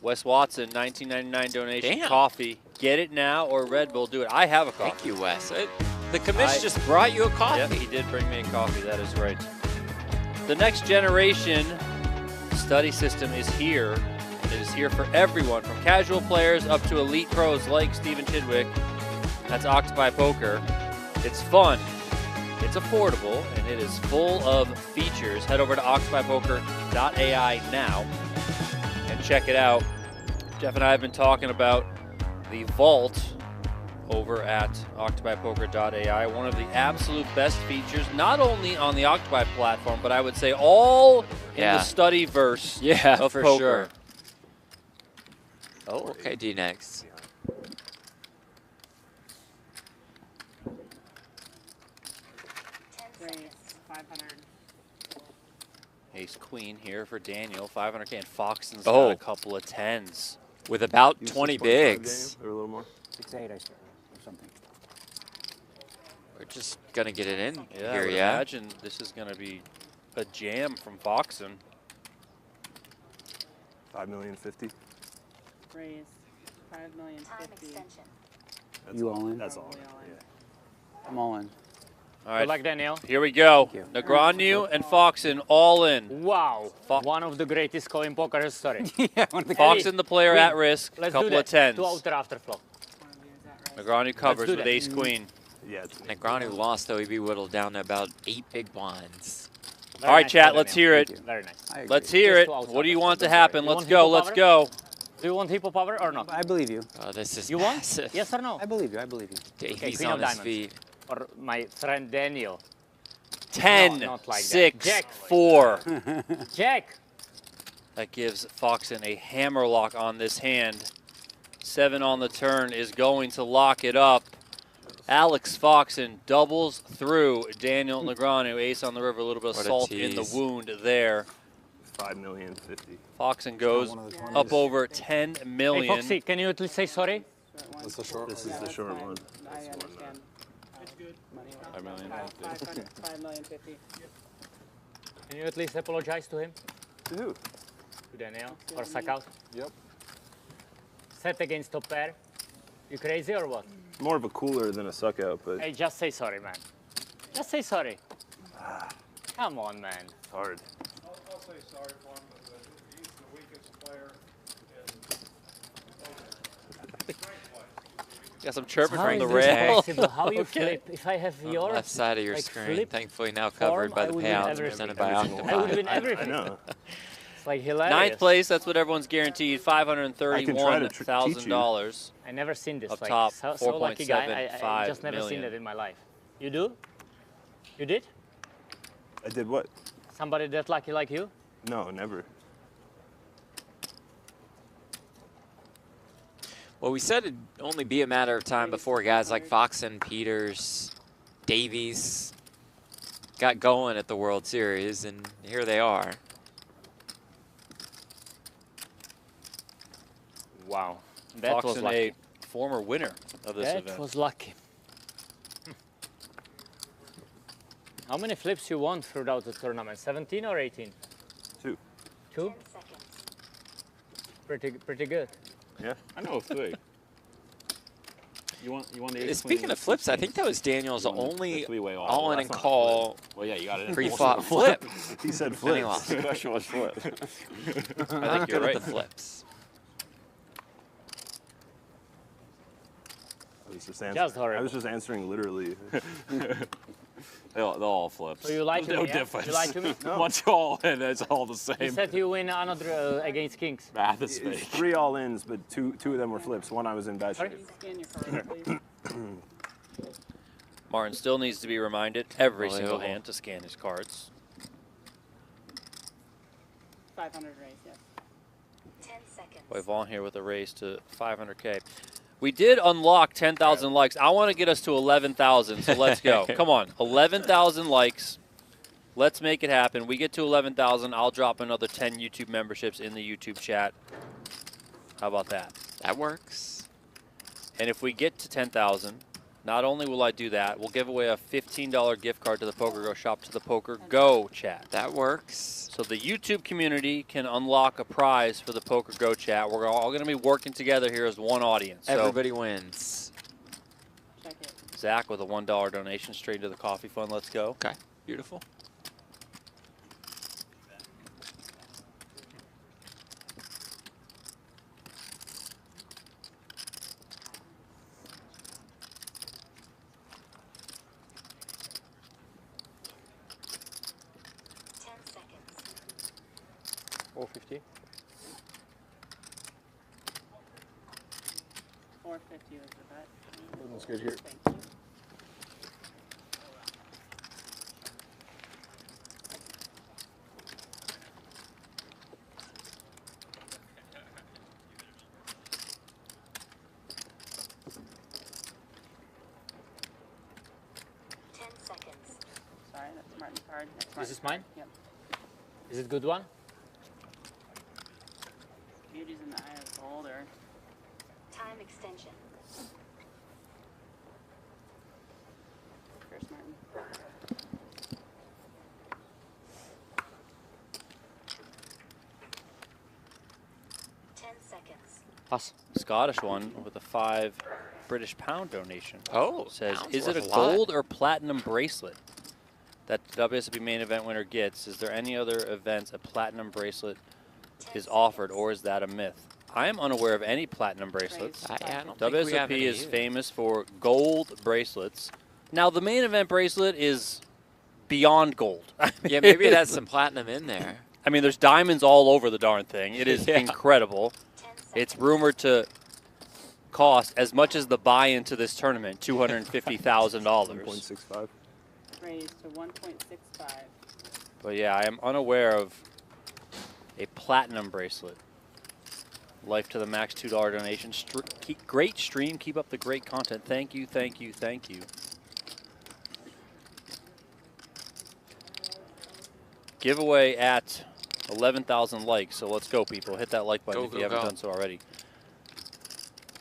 Wes Watson, 1999 donation. Damn. Coffee. Get it now or Red Bull. Do it. I have a coffee. Thank you, Wes. The commission just brought you a coffee. Yep, he did bring me a coffee. That is right. The next generation study system is here. And it is here for everyone, from casual players up to elite pros like Stephen Chidwick. That's Octopi Poker. It's fun. It's affordable, and it is full of features. Head over to octopipoker.ai now and check it out. Jeff and I have been talking about the vault over at octopipoker.ai, one of the absolute best features, not only on the Octopi platform, but I would say all in the study verse of for poker. sure. Oh, okay, D next. Raise 500. Ace Queen here for Daniel, 500K, and Foxton's Oh. got a couple of 10s. With about 20 bigs. Or a little more. 6-8, I start, or something. We're just going to get it in Yeah, I here, would yeah? imagine this is going to be a jam from Foxton. 5,050,000. Raise 5,050,000. Time extension. You all in? That's all. I'm all in. All right, Good luck, Daniel. here we go. Thank you. Negreanu and Foxton all in. Wow. One of the greatest call in poker history. Yeah, one of the Foxton, the player, Queen. at risk, Let's couple do of that. 10s. 2 outer after flop. Negreanu covers do with that. Ace Queen. Yeah. Negreanu lost, though. He'd be whittled down to about 8 big blinds. Very All right, nice chat, call, let's Daniel. hear it. Thank you. Very nice. I agree. Let's hear Just it. 2 outs What do you after want to flop. happen? You Let's want go, hippo let's power? go. Do you want hippo power or not? I believe you. Oh, this is You want? massive. Yes or no? I believe you. I believe you. Davey's Queen on of his diamonds. feet. Or my friend Daniel. 10, No, not like that. 6, Jack. 4. Jack. That gives Foxen a hammerlock on this hand. 7 on the turn is going to lock it up. Alex Foxen doubles through Daniel Negreanu. Ace on the river, a little bit of What a salt in the tease. wound there. 5,050,000. Foxen goes up over 10 Hey, million. Foxy, can you at least say sorry? That's the short This is the short one. I understand. It's good. 5 million. 5,050,000. Can you at least apologize to him? To who? To Daniel or suck out? Yep. Set against top pair. You crazy or what? More of a cooler than a suck out, but Hey, just say sorry, man. Just say sorry. Come on, man. it's hard. I'll say sorry for him, but he's the weakest player in Got some chirping How from is the this rail. possible? How you Okay. flip? If I have your Left side of your like, screen, flip thankfully now form, covered by I the would win payouts everything. presented by I would Octopus. win everything. I know. It's like hilarious. Ninth place, that's what everyone's guaranteed. $531,000. I never seen this. Up like, top, so lucky guy. I 4.75 just never seen million. that in my life. You do? You did? I did what? Somebody that lucky like you? No, never. Well, we said it'd only be a matter of time before guys like Foxen, Peters, Davies got going at the World Series, and here they are. Wow. That was Foxen, lucky. a former winner of this That event. was lucky. How many flips you won throughout the tournament? 17 or 18? 2. 2? Pretty good. Yeah. I know of 3. You want the ace Speaking queen of flips, I 16? think that was Daniel's You want only the three-way all. all-in That's and not a call flip. Well, yeah, you got it in. pre-flop flip. He said And he flip. lost. The question was flip. I think I'm you're good right. with the flips. I was just answering literally. They'll all flip. So you lied to no me, yeah? difference. You lied to me? No. Once you're all in, it's all the same. You said you win another against Kings. Math is It's fake. 3 all-ins, but two of them were flips. One I was in bad shape. Scan your card, please. Martin still needs to be reminded every Oh, single yeah. hand to scan his cards. 500 raise, yes. 10 seconds. Boy, Vaughn here with a raise to 500K. We did unlock 10,000 likes. I want to get us to 11,000, so let's go. Come on, 11,000 likes. Let's make it happen. We get to 11,000, I'll drop another 10 YouTube memberships in the YouTube chat. How about that? That works. And if we get to 10,000, not only will I do that, we'll give away a $15 gift card to the Poker Go shop to the Poker Go chat. That works. So the YouTube community can unlock a prize for the Poker Go chat. We're all going to be working together here as one audience. Everybody wins. Check it. So Zach with a $1 donation straight to the coffee fund. Let's go. Okay, beautiful. $450. 450 was the bet. That's good here. Thank you. Sorry, that's Martin's card. That's This Martin's is mine? card. Yep. Is it good one? Beauty's in the eye of the beholder. Time extension. First, Martin. Plus, Scottish one with a 5 British pound donation. Oh, says, pound's is it a worth a lot." gold or platinum bracelet that the WSOP main event winner gets? Is there any other events a platinum bracelet is offered, or is that a myth? I am unaware of any platinum bracelets. I don't think we have WSOP any is either. famous for gold bracelets. Now, the main event bracelet is beyond gold. Yeah, maybe it has some platinum in there. I mean, there's diamonds all over the darn thing. It is Yeah. incredible. It's rumored to cost as much as the buy-in to this tournament, $250,000. 1.65. Raised to 1.65. But yeah, I am unaware of a platinum bracelet. Life to the Max $2 donation. Great stream. Keep up the great content. Thank you, thank you, thank you. Giveaway at 11,000 likes. So let's go, people. Hit that like button if you haven't done so already.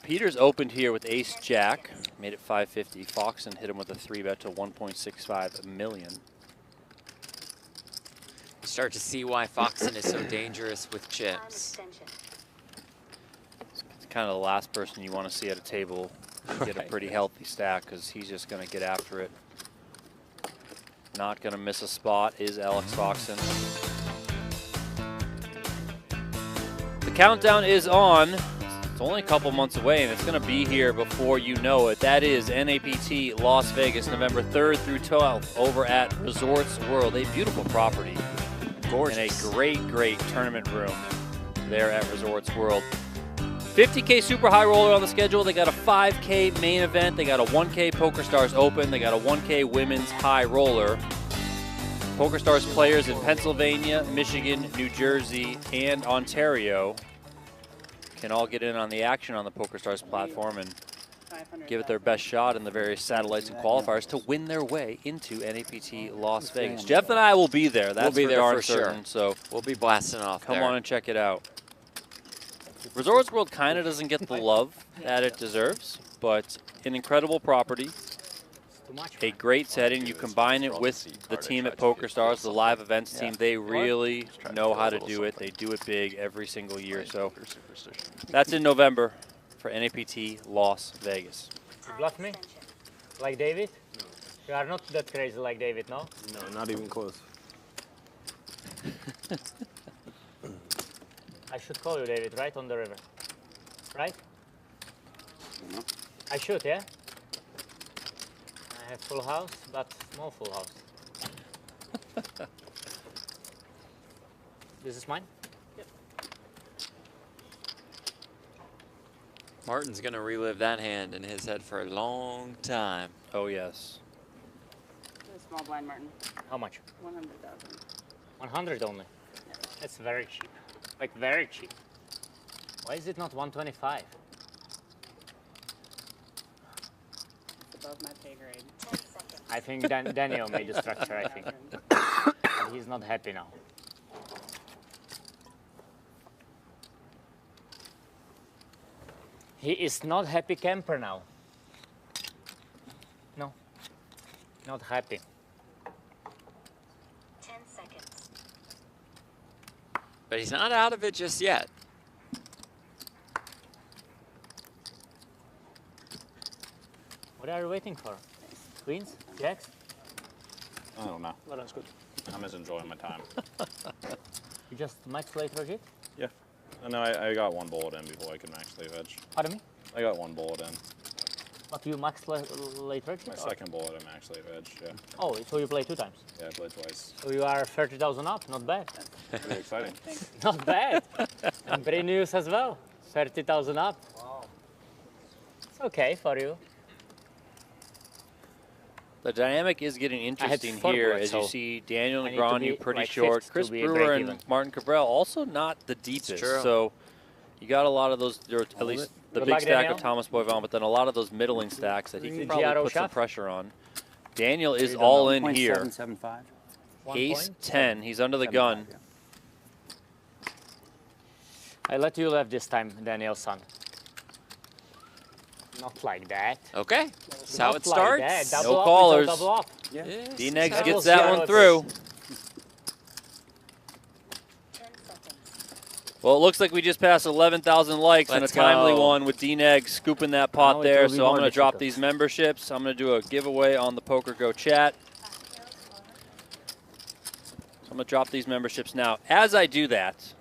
Peters opened here with Ace Jack. Made it 550. Foxen hit him with a 3-bet to 1.65 million. You start to see why Foxen is so dangerous with chips. It's kind of the last person you want to see at a table get a pretty healthy stack because he's just going to get after it. Not going to miss a spot is Alex Foxen. The countdown is on. It's only a couple months away, and it's going to be here before you know it. That is NAPT Las Vegas, November 3rd through 12th over at Resorts World, a beautiful property. Gorgeous. And a great, great tournament room there at Resorts World. 50K Super High Roller on the schedule. They got a 5K main event. They got a 1K PokerStars Open. They got a 1K Women's High Roller. PokerStars players in Pennsylvania, Michigan, New Jersey, and Ontario can all get in on the action on the PokerStars platform and give it their best shot in the various satellites and qualifiers to win their way into NAPT Las Vegas. Jeff and I will be there. That's we'll be there darn for certain. sure. So we'll be blasting off Come there. on and check it out. Resorts World kind of doesn't get the love that it deserves, but an incredible property, a great setting. You combine it with the team at PokerStars, the live events team. They really know how to do it. They do it big every single year. So that's in November for NAPT Las Vegas. You bluff me? Like David? You are not that crazy like David, no? No, not even close. I should call you David, right? On the river. Right? No. I should, yeah? I have full house, but small full house. This is mine? Yep. Martin's going to relive that hand in his head for a long time. Oh, yes. Small blind, Martin. How much? 100,000. 100 only? Yeah. That's very cheap. Like, very cheap. Why is it not 125? It's above my pay grade. I think Daniel made the structure, I think. And he's not happy now. He is not happy camper now. No. Not happy. 10 seconds. But he's not out of it just yet. What are you waiting for? Queens? Jacks? I don't know. Well, that's good. I'm just enjoying my time. You just max late legit? Yeah. No, I got one bullet in before I could max late veg. Pardon me? I got one bullet in. But you max late legit? My second bullet in max late veg, yeah. Oh, so you play 2 times? Yeah, I played twice. So you are 30,000 up, not bad. Pretty exciting. Not bad. And great news as well. 30,000 up. Wow. It's okay for you. The dynamic is getting interesting here as you see Daniel Negreanu pretty like short. Chris Brewer and even. Martin Cabral also not the deepest. So you got a lot of those, at least the Good big luck, stack Daniel. of Thomas Boivin, but then a lot of those middling stacks that he can probably Giaro put some shot? pressure on. Daniel is all in here. 0.775. Ace 10, he's under the gun. I let you left this time, Daniel's son. Not like that. Okay. That's how Not it like starts. that. Double No up callers. without double up. Yeah. Yes. D-Negs Double gets that zero one through. 10 seconds. Well, it looks like we just passed 11,000 likes and a Let's timely go. one with D-Neg scooping that pot Now it there. will be So I'm more going to drop difficult. these memberships. I'm going to do a giveaway on the PokerGo chat. So I'm going to drop these memberships now. As I do that,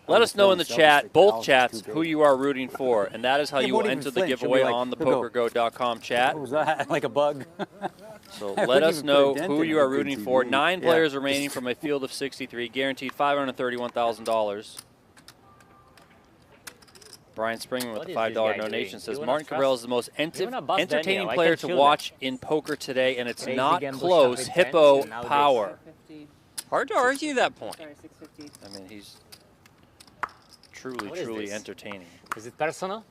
let us know in the chat, both chats, who you are rooting for. And that is how He you will won't even enter the flinch. He'll be giveaway like, on the he'll go, PokerGo.com chat. What was that? Like a bug? So I let wouldn't us even know put a dent who in you it. are rooting for. 9 Yeah. players remaining from a field of 63, guaranteed $531,000. Brian Springman with What the is $5 this guy donation doing? says You wanna Martin trust- Cabral is the most you wanna bust entertaining Daniel, I player can to feel watch in poker today, and it's Crazy not gamble close. stuff in Hippo tents, and now this. Power. 50. Hard to argue that point. Sorry, 650. I mean, he's truly, What is truly this? entertaining. Is it personal?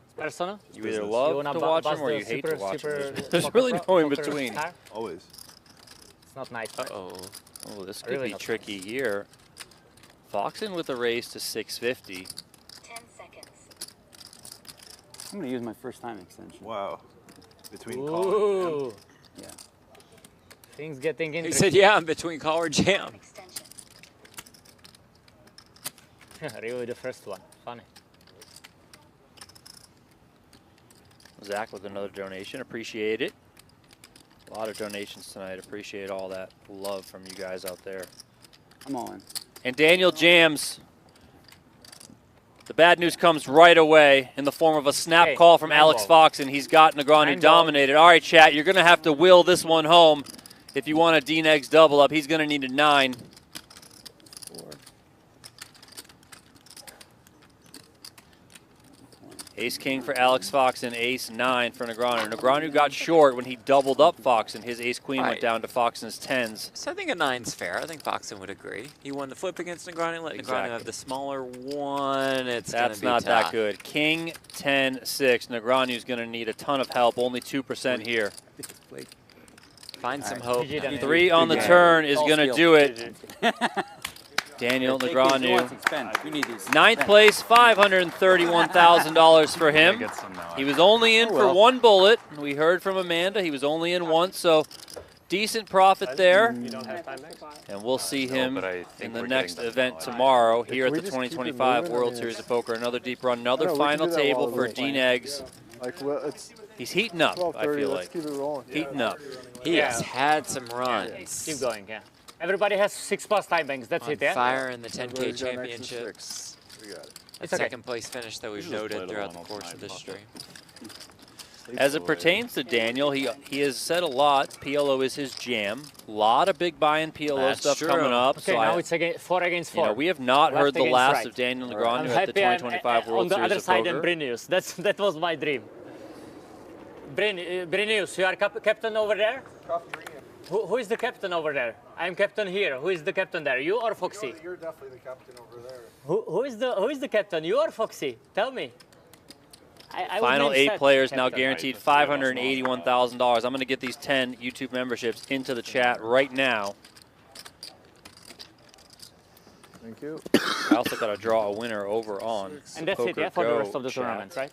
It's personal? You either love wanna to watch bust him or the you hate to watch him. super There's poker really no in poker between. star? Always. It's not nice. Right? Uh-oh. Oh, this could Really be not tricky here. Foxen with a raise to 650. 10 seconds. I'm gonna use my first time extension. Wow. Between call and Ooh. Yeah. Things getting He interesting. said, yeah, I'm between call or jam. Extension. Really the first one. Funny. Zach with another donation. Appreciate it. A lot of donations tonight. Appreciate all that love from you guys out there. I'm all in. And Daniel jams. The bad news comes right away in the form of a snap Okay, call from 9 Alex ball. Fox, and he's got Negreanu 9 ball. dominated. All right, chat, you're going to have to will this one home if you want a D-Negs double up. He's going to need a 9. Ace-King for Alex Fox and Ace-9 for Negreanu. Negreanu got short when he doubled up Fox, and his Ace-Queen went Right. down to Foxen's 10s. So I think a 9's fair. I think Foxen would agree. He won the flip against Negreanu. Let Negreanu have the smaller one. It's gonna That's be not tough. that good. King 10-6. Negreanu's going to need a ton of help. Only 2% here. Find some hope. GG, Daniel. 3 on the Good turn game. is All going to skill. do it. Daniel Take these, who wants Negreanu. them? Spend. You need these. Ninth Spend. place, $531,000 for him. Get some now. He was only in Oh, for well. 1 bullet. We heard from Amanda. He was only in once, so decent profit there. You don't have time next? And we'll see him but I in think the we're next getting event better. tomorrow here at we the just keep it 2025 moving? I World mean, Series it's- of Poker. Another deep run, another I don't know, we can final do that table while for we're playing. D-Negs. Like, well, it's He's heating up, I 12:30. feel Let's like. keep it rolling. Heating up. He Yeah. has had some runs. Keep going, yeah. Everybody has 6+ time banks. That's On it, yeah? fire in the 10K Everybody's got an extra championships. 6. We got it. That It's okay. second place finish that we've should just play noted the throughout the one course on of this tonight, stream. As it pertains to Daniel, he has said a lot. PLO is his jam. A lot of big buy-in PLO That's stuff true. coming up. Okay, so now I, it's again 4 against 4. you know, we have not Left heard the against last right. of Daniel I'm Negreanu at the happy I'm 2025 World on the Series other of side Poker. than Brinius. That was my dream. Brinius, you are captain over there? Who is the captain over there? I'm captain here. Who is the captain there? You or Foxy? You're definitely the captain over there. Who is the captain? You or Foxy? Tell me. I would Final name 8 Seth players now captain. guaranteed $581,000. I'm going to get these 10 YouTube memberships into the chat right now. Thank you. I also got to draw a winner over on And that's it, yeah, for the rest of the tournament, right?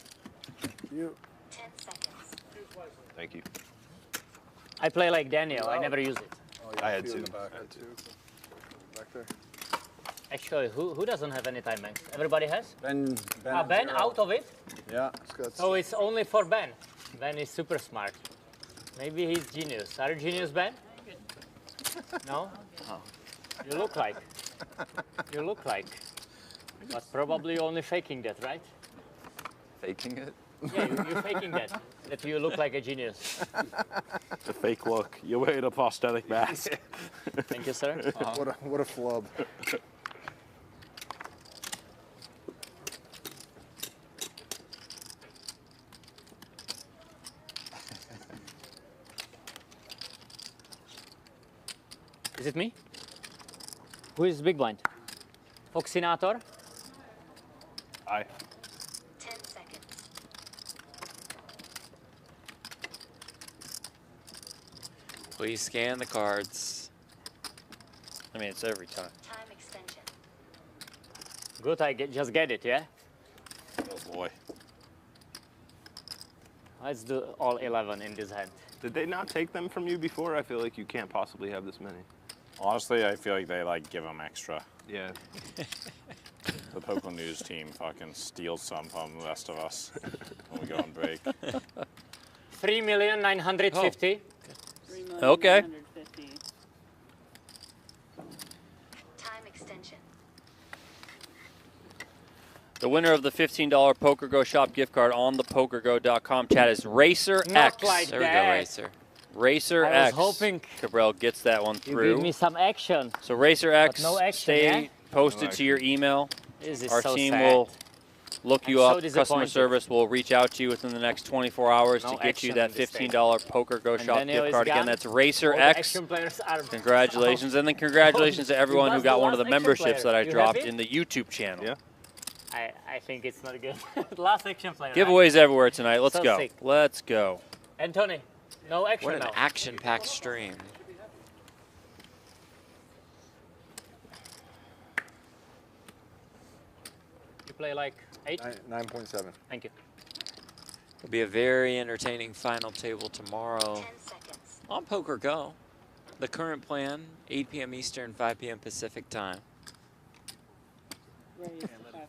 You. 10 seconds. Thank you. I play like Daniel. I never use it. Oh, yeah, I had few in two. the back. Back there. Actually, who doesn't have any time banks? Everybody has? Ben. Ben out of it? Yeah. It's got So it's only for Ben. Ben is super smart. Maybe he's genius. Are you genius, Ben? No? Oh. You look like. You look like. But probably only faking that, right? Faking it? Yeah, you're faking that. That you look like a genius. The fake look. You wear a prosthetic mask. Thank you, sir. What a flub. Is it me? Who is big blind? Foxinator? Aye. 10 seconds. Please scan the cards. I mean, it's every time. Time extension. Good, just get it, yeah? Oh boy. Let's do all 11 in this hand. Did they not take them from you before? I feel like you can't possibly have this many. Honestly, I feel like they like give them extra. Yeah. The Poker News team fucking steals some from the rest of us when we go on break. 3,950,000. Okay. 3,950,000. Time extension. The winner of the $15 PokerGo shop gift card on the PokerGo.com chat is Racer Not X. like There we go, that. Racer. Racer I was X. hoping Cabral gets that one You through. give me some action. So Racer X, no action, stay yeah? posted to your email. This is Our so team sad. will look you I'm up. so Customer disappointed. service will reach out to you within the next 24 hours No to get you action that in this thing. $15 Poker Go And Shop Daniel gift is card. Again, gone. that's Racer All the X. action players are Congratulations. And then congratulations to everyone who was got the one of the last action memberships player. that I You dropped happy? in the YouTube channel. Yeah. I think it's not good. Last action player. Giveaways everywhere tonight. Let's So go. sick. Let's go. And Tony, no action What an now. action-packed stream. You play like 8? 9.7. Thank you. It'll be a very entertaining final table tomorrow on Poker Go. The current plan, 8 p.m. Eastern, 5 p.m. Pacific time.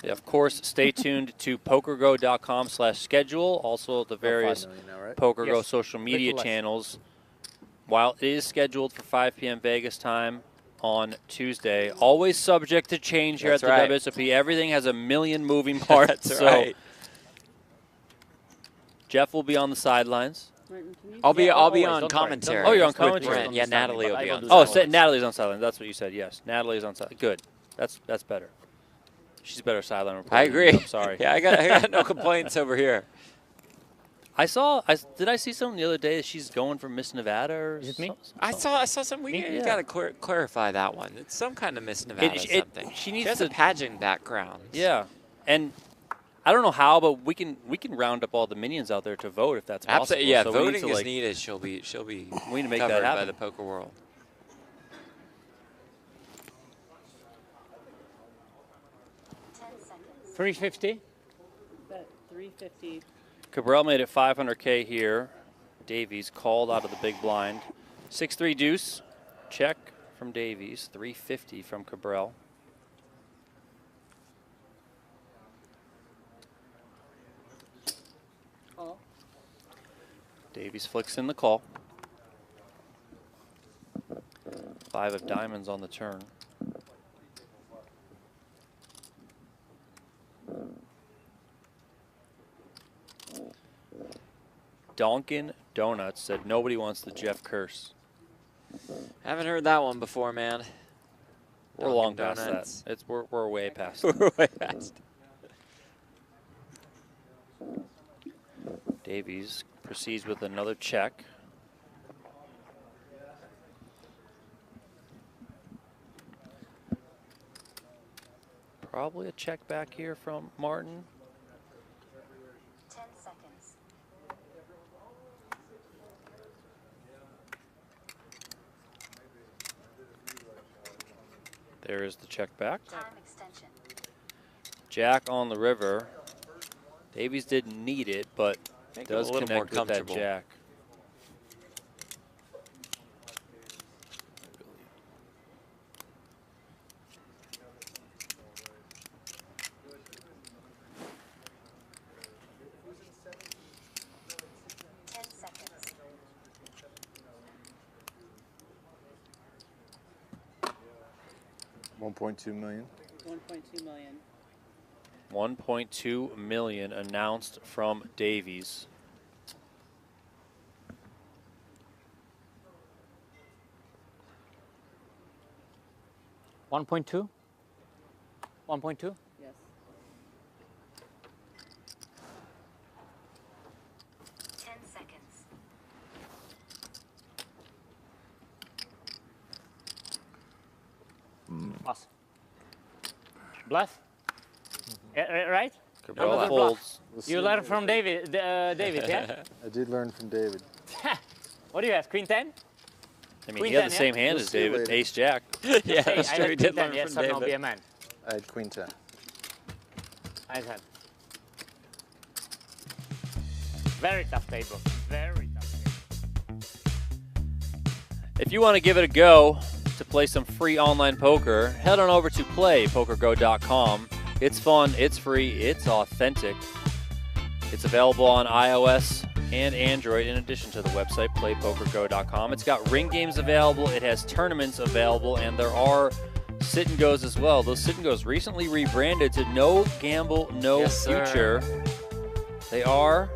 Yeah, of course, stay tuned to pokergo.com/schedule. Also, the various million now, right? PokerGo Yes. social media Little less. channels. While it is scheduled for 5 p.m. Vegas time on Tuesday, always subject to change here That's at the right. WSOP. Everything has a million moving parts. That's so right. Jeff will be on the sidelines. I'll be always, on don't worry. commentary. Oh, you're on with commentary. Brent. Yeah, Natalie will be on. Oh, sidelines. Natalie's on sideline. That's what you said. Yes, Natalie's on sideline. Good. That's better. She's a better sideline reporter. I agree. I'm sorry. Yeah, I got no complaints over here. Did I see something the other day that she's going for Miss Nevada or Is it me? I saw some. You Yeah. got to clarify that one. It's some kind of Miss Nevada something. She needs has to a pageant background. Yeah, and I don't know how, but we can round up all the minions out there to vote if that's possible. Absolutely. Yeah, So we need voting to, is like, needed. She'll be we need to make covered that by happen. the poker world. $350. But 350. Cabral made it 500K here. Davies called out of the big blind. 6-3 deuce, check from Davies. 350 from Cabral. Call. Davies flicks in the call. 5 of diamonds on the turn. Donkin Donuts said nobody wants the Jeff curse. Haven't heard that one before, man. We're long Dunkin' past Donuts. that. We're way past. We're way past. Davies proceeds with another check. Probably a check back here from Martin. 10 seconds. There is the check back. Time extension. Jack on the river. Davies didn't need it, but Make it does a little more connect with that comfortable. jack. $1.2 million. 1.2 million. 1.2 million announced from Davies. $1.2? 1.2? Yes. Pass. Bluff? Right? Cabral Another folds. bluff. You learned from David, David, yeah? I did learn from David. What do you have? Queen 10? I mean, Queen he had 10, the same yeah? hand We'll as see David, later. ace jack. Yeah, Hey, that's I true. had He Queen did 10, learn yes from or no, David. be a man. I had Queen 10. Nice hand. Very tough table. Very tough table. If you want to give it a go to play some free online poker, head on over to playpokergo.com. It's fun, it's free, it's authentic. It's available on iOS and Android in addition to the website playpokergo.com. It's got ring games available, it has tournaments available, and there are sit and goes as well. Those sit and goes recently rebranded to No Gamble, No Yes, sir. Future. They are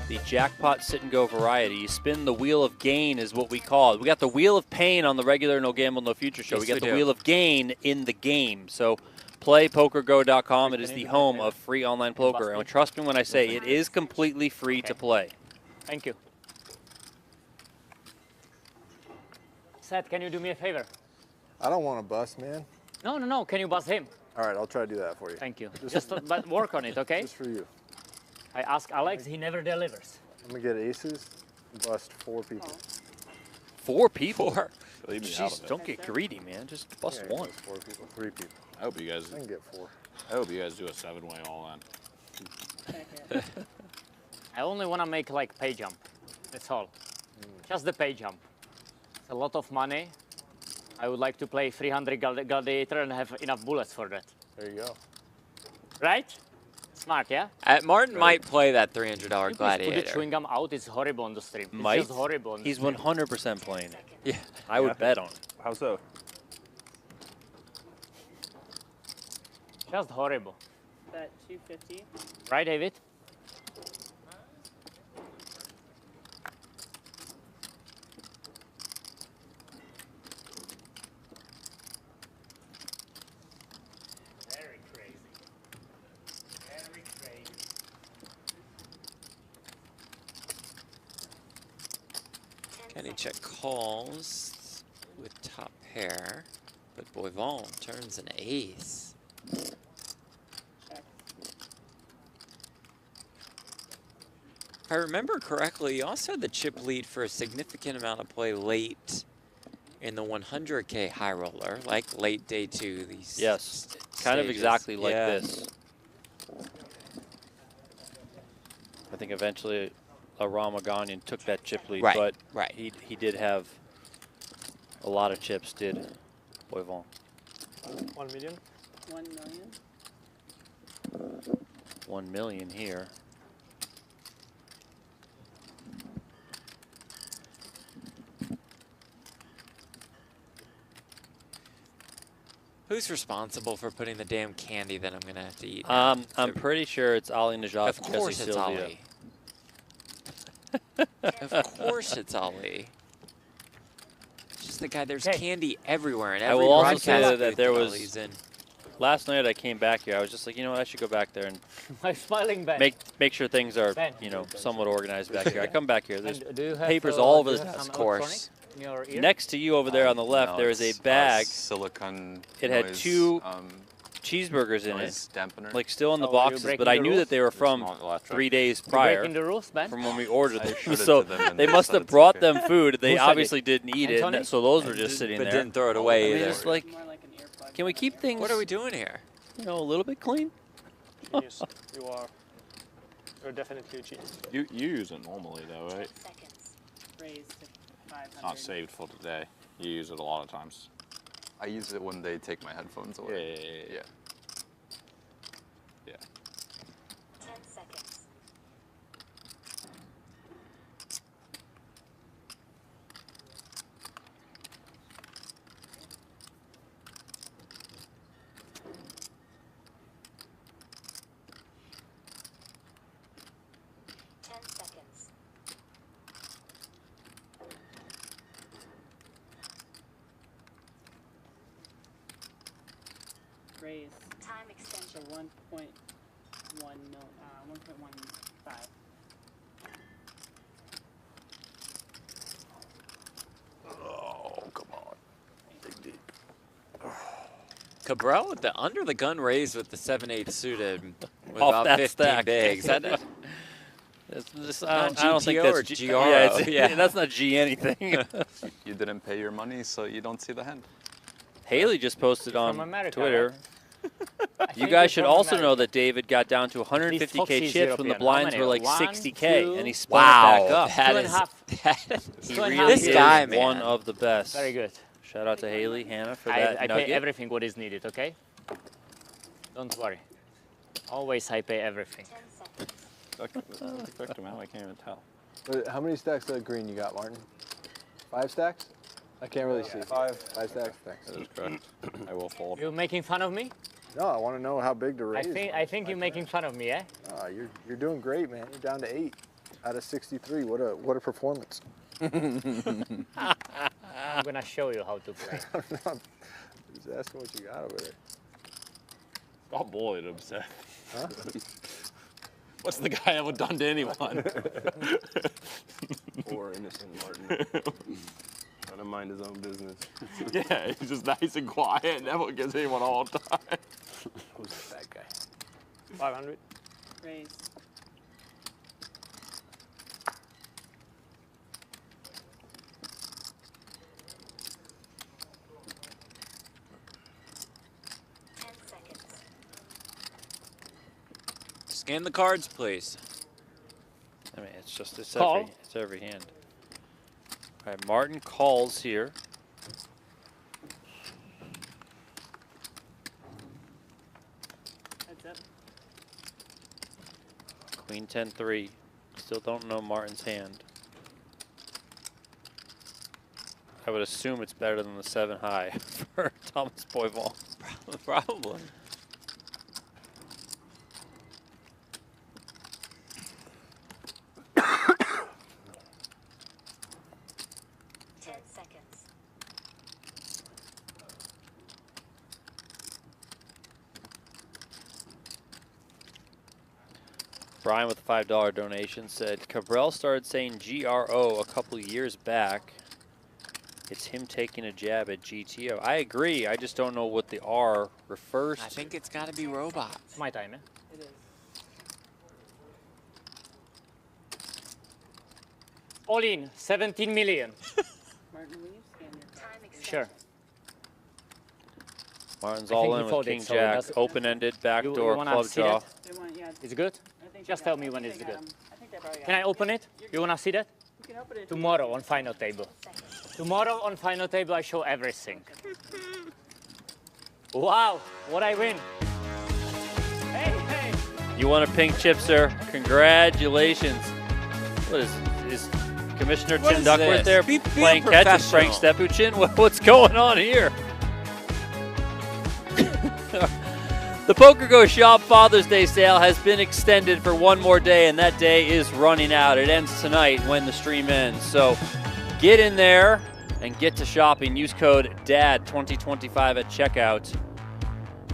the jackpot sit and go variety. You spin the wheel of gain is what we call it. We got the wheel of pain on the regular No Gamble No Future show. Yes, we got the do. wheel of gain in the game. So playpokergo.com. It is the home of free online poker. And trust me when I say it is completely free to play. Thank you. Seth, can you do me a favor? I don't want to bust, man. No. Can you bust him? All right, I'll try to do that for you. Thank you. Just but work on it, okay? Just for you. I ask Alex, he never delivers. I'm gonna get aces and bust 4 people. 4 people? Leave me out Jeez, of it. don't get greedy, man. Just bust Yeah, one. bust 4 people, 3 people. I hope you guys. I can get 4. I hope you guys do a 7-way all in. I only want to make like pay jump. That's all. Just the pay jump. It's a lot of money. I would like to play 300 Gladiator and have enough bullets for that. There you go. Right? Smart, yeah? Martin might play that $300 Please put the Gladiator. chewing gum out. It's horrible on the stream. Might? It's just horrible. On the He's stream. 100% playing it. Yeah. I would bet on it. How so? Just horrible. Bet 250. Right, David? Very crazy. Very crazy. Kenny check calls with top pair, but Boivon turns an ace. If I remember correctly, you also had the chip lead for a significant amount of play late in the 100K high roller, like late day 2. These Yes, kind of stages. exactly like Yeah. this. I think eventually Ramaganian took that chip lead, Right, but right. he did have a lot of chips, did Boivon. 1 million? 1 million. 1 million here. Who's responsible for putting the damn candy that I'm going to have to eat? I'm pretty sure it's Ali Najaf Of and course Jesse it's Sylvia. Ali. Of course it's Ali. It's just the guy, there's candy everywhere. And I every will also say broadcast that booth there Ali's was, in. last night I came back here, I was just like, you know what, I should go back there and My smiling Ben. make sure things are, Ben. you know, somewhat organized back here. I come back here, there's And do you have, papers all over do the you have desk. some electronic in your ear? Next to you over there on the left, No, there is a it's, bag. silicone It had noise, 2 cheeseburgers in noise it, dampener. like still in the Oh, were you boxes, breaking but I the knew rules? that they were from 3 days You prior breaking the rules, Ben? from when we ordered I them. showed it So to them and they they must said have it's brought okay. them food. They Who said obviously it? didn't eat it, Anthony? and so those were just sitting But there. didn't throw it away I mean, either. it's like, can we keep things, What are we doing here? you know, a little bit clean? Genius. You're definitely a genius. You use it normally though, right? Raise to 500. Not saved for today. You use it a lot of times. I use it when they take my headphones away. Yeah. 10 seconds. Raise Time extension. to 1.15. Oh, come on. Dig deep. Cabral with the under the gun raise with the 7-8 suited with Off about that 15 stack. bigs. That, It's just, Not I don't think GTO that's or G- GRO, Yeah, it's, yeah. that's not G anything. You didn't pay your money, so you don't see the hand. Haley just posted You're on from America, Twitter. I You think guys you're should from also America. know that David got down to Foxy's 150K chips when the European. How blinds many? were like 1, 60K, 2, and he spun wow, it back up. that Two and is a half. He Two and a really half This is years. guy, one man. of the best. Very good. Shout out to Haley, Hannah for that I pay nugget. everything what is needed, okay? Don't worry. Always I pay everything. Affect him out, I can't even tell. How many stacks of green you got, Martin? 5 stacks? I can't really see. 5 stacks. Thanks. That is correct. I will fold. You making fun of me? No, I want to know how big the raise I think you're making fun of me, eh? You're doing great, man. You're down to 8. Out of 63, what a performance. I'm gonna show you how to play. Just asking what you got over there. Stop bullying him, Seth. Huh? What's the guy ever done to anyone? Or innocent Martin. Trying to mind his own business. Yeah, he's just nice and quiet, never gives anyone a hard time. Who's that guy? 500. Raise. Scan the cards, please. I mean, it's Call. every hand. All right, Martin calls here. Heads up. Queen 10-3. Still don't know Martin's hand. I would assume it's better than the 7 high for Thomas Boivall. Probably. Brian with a $5 donation said, Cabral started saying GRO a couple years back. It's him taking a jab at GTO. I agree. I just don't know what the R refers to. I think it's got to be robots. It's my time, eh? It is. All in, 17 million. Martin, will you scan your time? Sure. Martin's I think all he in with folded, King so Jack, that's- open-ended, backdoor, wanna club see draw. that? They want, yeah, Is it good? I think Just they tell got- me I when think it's they good. got 'em. I think they probably got Can I 'em. open it? You wanna see that? You can open it. Tomorrow on final table. Tomorrow on final table I show everything. Wow, what I win. Hey, hey. You won a pink chip, sir. Congratulations. What is Commissioner What Tim is Duckworth this? there Be playing catch with Frank Stepuchin? What's going on here? The PokerGo Shop Father's Day sale has been extended for one more day, and that day is running out. It ends tonight when the stream ends. So get in there and get to shopping. Use code DAD2025 at checkout.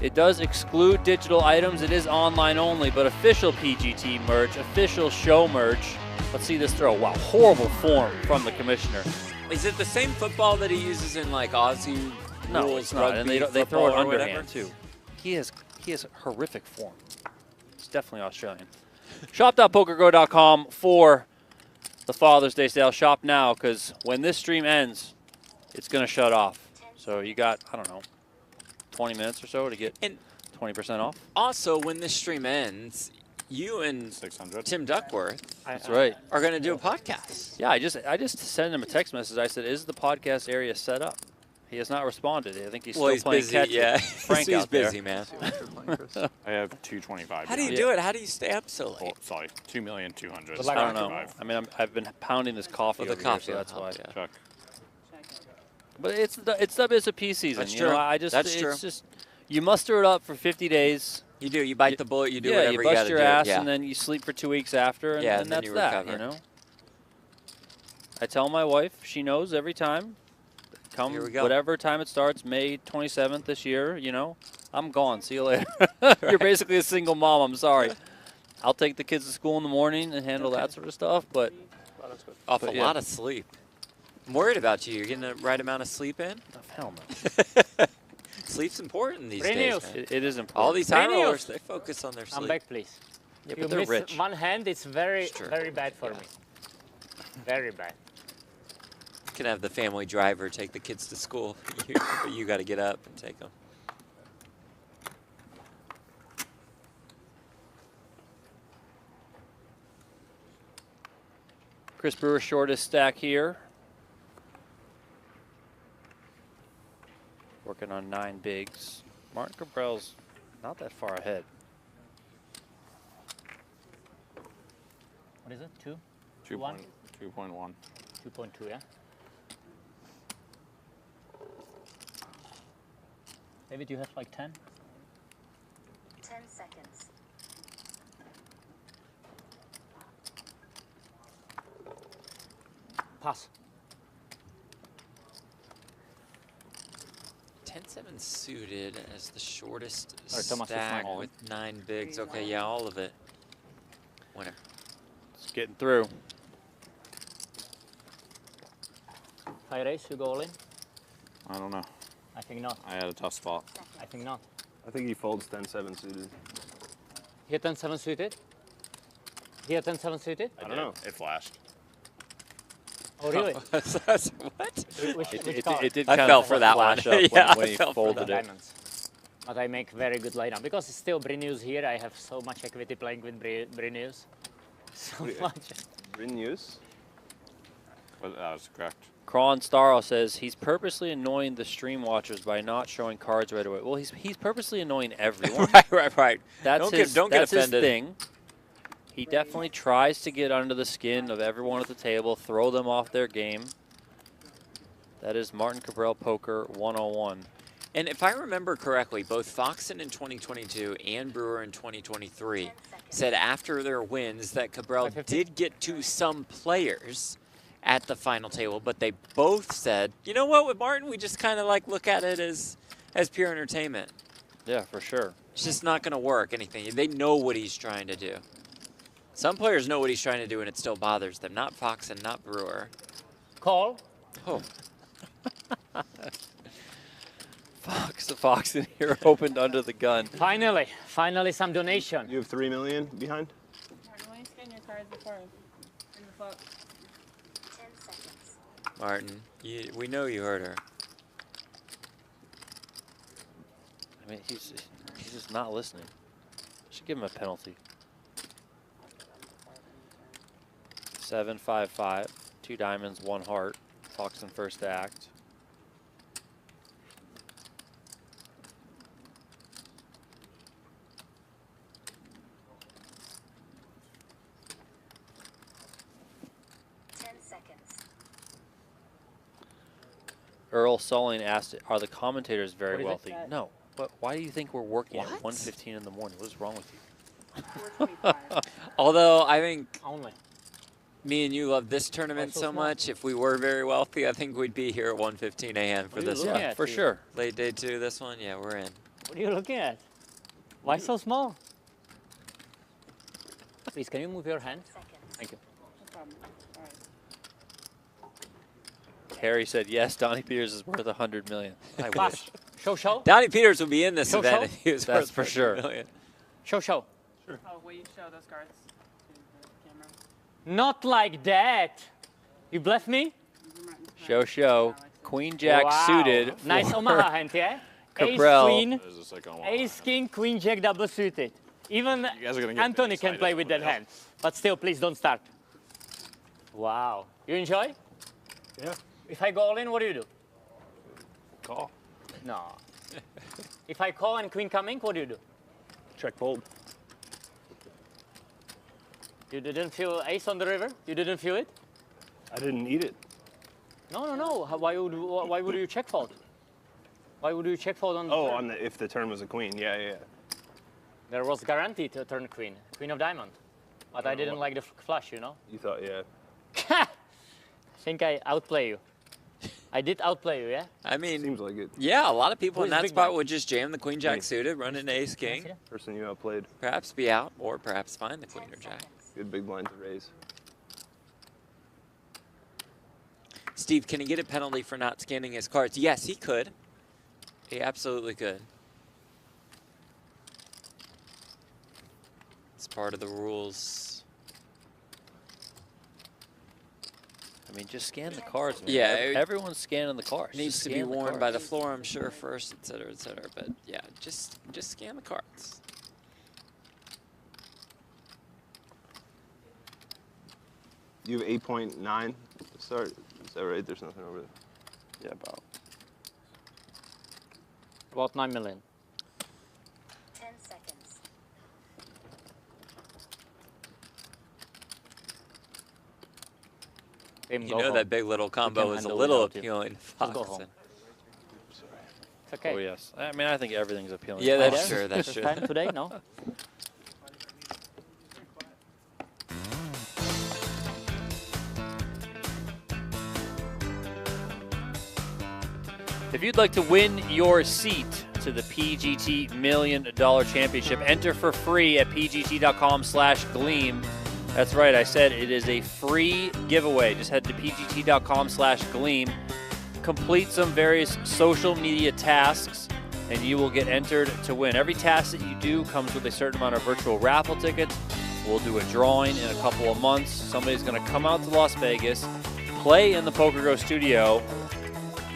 It does exclude digital items. It is online only, but official PGT merch, official show merch. Let's see this throw. Wow, horrible form from the commissioner. Is it the same football that he uses in like Aussie No, rules it's not, and they rugby throw it football or underhand whatever? too. He has horrific form. It's definitely Australian. Shop.pokergo.com for the Father's Day sale. Shop now, because when this stream ends, it's going to shut off. So you got, I don't know, 20 minutes or so to get 20% off. Also, when this stream ends, you and Tim Duckworth That's right. are going to do a podcast. Yeah, I just sent him a text message. I said, "Is the podcast area set up?" He has not responded. I think he's Well, still he's playing busy, catch yeah. with Frank He's out there. busy, man. I have 225. How do you do it? How do you stay up so late? Oh, sorry, 2,200,000. I don't know. I mean, I've been pounding this coffee. Oh, the over coffee here, so will that's why. help, Check. But it's the P season. That's you true. know, I just That's it's true. just you muster it up for 50 days. You do. You bite the bullet. You do yeah, whatever you you bust gotta your do. ass, Yeah. and then you sleep for 2 weeks after, and, Yeah, and and then that's you that. recover. You know. I tell my wife, she knows every time. Come Here we go. whatever time it starts, May 27th this year. You know, I'm gone. See you later. You're basically a single mom. I'm sorry. I'll take the kids to school in the morning and handle that sort of stuff, but Off but a yeah. lot of sleep. I'm worried about you. You're getting the right amount of sleep in? Hell no. Sleep's important these Great days, news. man. It is important. All these high Great news. rollers, they focus on their sleep. I'm back, please. Yeah, If but you they're miss rich. one hand, it's very, true. very bad for me. Very bad. You can have the family driver take the kids to school, but you got to get up and take them. Chris Brewer shortest stack here. Working on 9 bigs. Martin Cabral's not that far ahead. What is it? 2? 2.1. 2.2, yeah? David, you have like 10? 10 seconds. pass. 10-7 suited as the shortest Sorry, Thomas, it's stack mine. with 9 bigs. Okay, yeah, all of it. Winner. It's getting through. High raise, you go all in? I don't know. I think not. I had a tough spot. I think not. I think he folds 10-7 suited. Here 10-7 suited. Here 10-7 suited. I don't know. It flashed. Oh really? What? It did I kind fell of for that flash one. up Yeah, when I he fell for folded that. it. Diamonds. But I make very good laydown because it's still Brinius here. I have so much equity playing with Brinius. So much. Brinius? Well, that was correct. Kron Starro says he's purposely annoying the stream watchers by not showing cards right away. Well, he's purposely annoying everyone. Right. That's Don't his, get that's his offended. thing. He definitely tries to get under the skin of everyone at the table, throw them off their game. That is Martin Cabral Poker 101. And if I remember correctly, both Foxen in 2022 and Brewer in 2023 said after their wins that Cabral did get to some players at the final table, but they both said, you know what, with Martin, we just kind of like look at it as pure entertainment. Yeah, for sure. It's just not going to work, anything. They know what he's trying to do. Some players know what he's trying to do, and it still bothers them. Not Foxen, not Brewer. Call. Oh. Fox in here opened under the gun. Finally some donation. You have 3 million behind? Why you scan your cards before? Bring the flop. 10 seconds. Martin, we know you heard her. I mean, he's just not listening. Should give him a penalty. 7-5-5, 2 diamonds, 1 heart. Fox in first act. Earl Sulling asked, are the commentators very What is it? wealthy? No. But why do you think we're working at What? 1:15 in the morning? What is wrong with you? Although I think Only. me and you love this tournament so much, if we were very wealthy, I think we'd be here at 1:15 a.m. for What are you this looking one. at, For dude? sure. Late day 2, this one, yeah, we're in. What are you looking at? Why so small? Please, can you move your hand? Thank you. No problem. All right. Harry said, yes, Donnie Peters is worth 100 million. I Flash. wish. Show. Donnie Peters will be in this Show, event show. if he was That's worth for sure. 100 million. Show. Oh, will you show those cards to the camera? Not like that. You bluff me? Show. Queen Jack Wow. suited. Nice for Omaha hand, yeah? Cabral. Ace, Queen, There's a second one. Ace, King, Queen, Jack, double suited. Even guys are gonna get Anthony can excited play with over that there. hand. But still, please don't start. Wow. You enjoy? Yeah. If I go all in, what do you do? Call. No. If I call and Queen coming, what do you do? Check fold. You didn't feel Ace on the river? You didn't feel it? I didn't eat it. No. Why would you check fold? Why would you check fold on the Oh, turn? on the if the turn was a queen. Yeah. There was guaranteed to turn Queen. Queen of Diamond. But I didn't like the flush, you know? You thought, yeah. I think I outplay you. I did outplay you, yeah? I mean, Seems like it. yeah, a lot of people Who in is that Big spot Mike? would just jam the Queen Jack Thanks. suited, run into Ace King, Person you outplayed. perhaps be out, or perhaps find the Queen or Jack. Good big blind to raise. Steve, can he get a penalty for not scanning his cards? Yes, he could. He absolutely could. It's part of the rules. I mean, just scan the cards, man. Yeah, Everyone's scanning the cards. Needs Just to be scan the worn by the cards. floor, I'm sure, first, et cetera, et cetera. But yeah, just scan the cards. You have 8.9 to start. Is that right? There's nothing over there. Yeah, about. About 9 million. 10 seconds. Him You go know home. that big little combo can is a handle little without you. appealing to Just go home. Foxen. It's okay. Oh, yes. I mean, I think everything's appealing. Yeah, to that's Fox. true. That's First true. time today, no? If you'd like to win your seat to the PGT $1 Million Championship, enter for free at pgt.com/gleam. That's right, I said it is a free giveaway. Just head to pgt.com/gleam, complete some various social media tasks, and you will get entered to win. Every task that you do comes with a certain amount of virtual raffle tickets. We'll do a drawing in a couple of months. Somebody's going to come out to Las Vegas, play in the PokerGo studio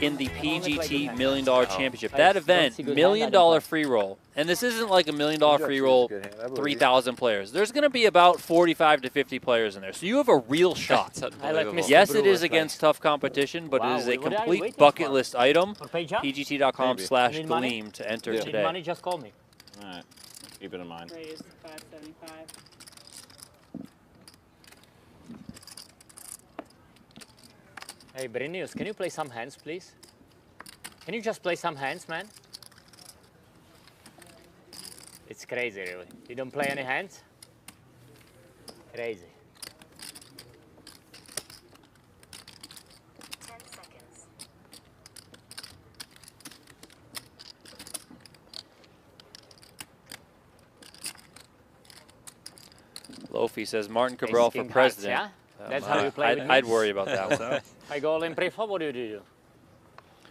in the PGT $1 Million Championship. That event, $1 million free roll. And this isn't like a $1 million free roll, 3,000 players. There's going to be about 45 to 50 players in there. So you have a real shot. Yes, it is against tough competition, but it is a complete bucket list item. PGT.com/gleam to enter Need today. money, just call me. All right. Keep it in mind. Raise 575. Hey, Brinius, can you play some hands, please? Can you just play some hands, man? It's crazy, really. You don't play any hands? Crazy. 10 seconds. Lofi says Martin Cabral for Ace-king president. hearts, yeah? That's how you play with I'd me? worry about that one. I go all in pre-flop, what do you do?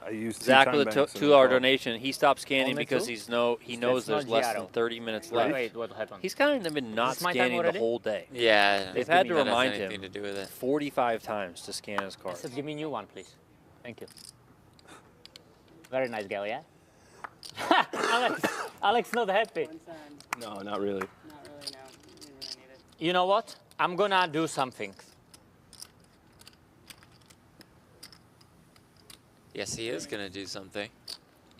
I used Zach with a $2 donation. He stopped scanning Only because two? he knows That's there's not less Giaro. than 30 minutes left. Wait, what happened? He's kind of been not Is this my time scanning the already? whole day. Yeah. They've had to That has remind anything him to do with it. 45 times to scan his I card. said, give me a new one, please. Thank you. Very nice girl, yeah? Alex not happy. No, not really. Not really, no. You really need it. You know what? I'm gonna do something. Yes, he is going to do something.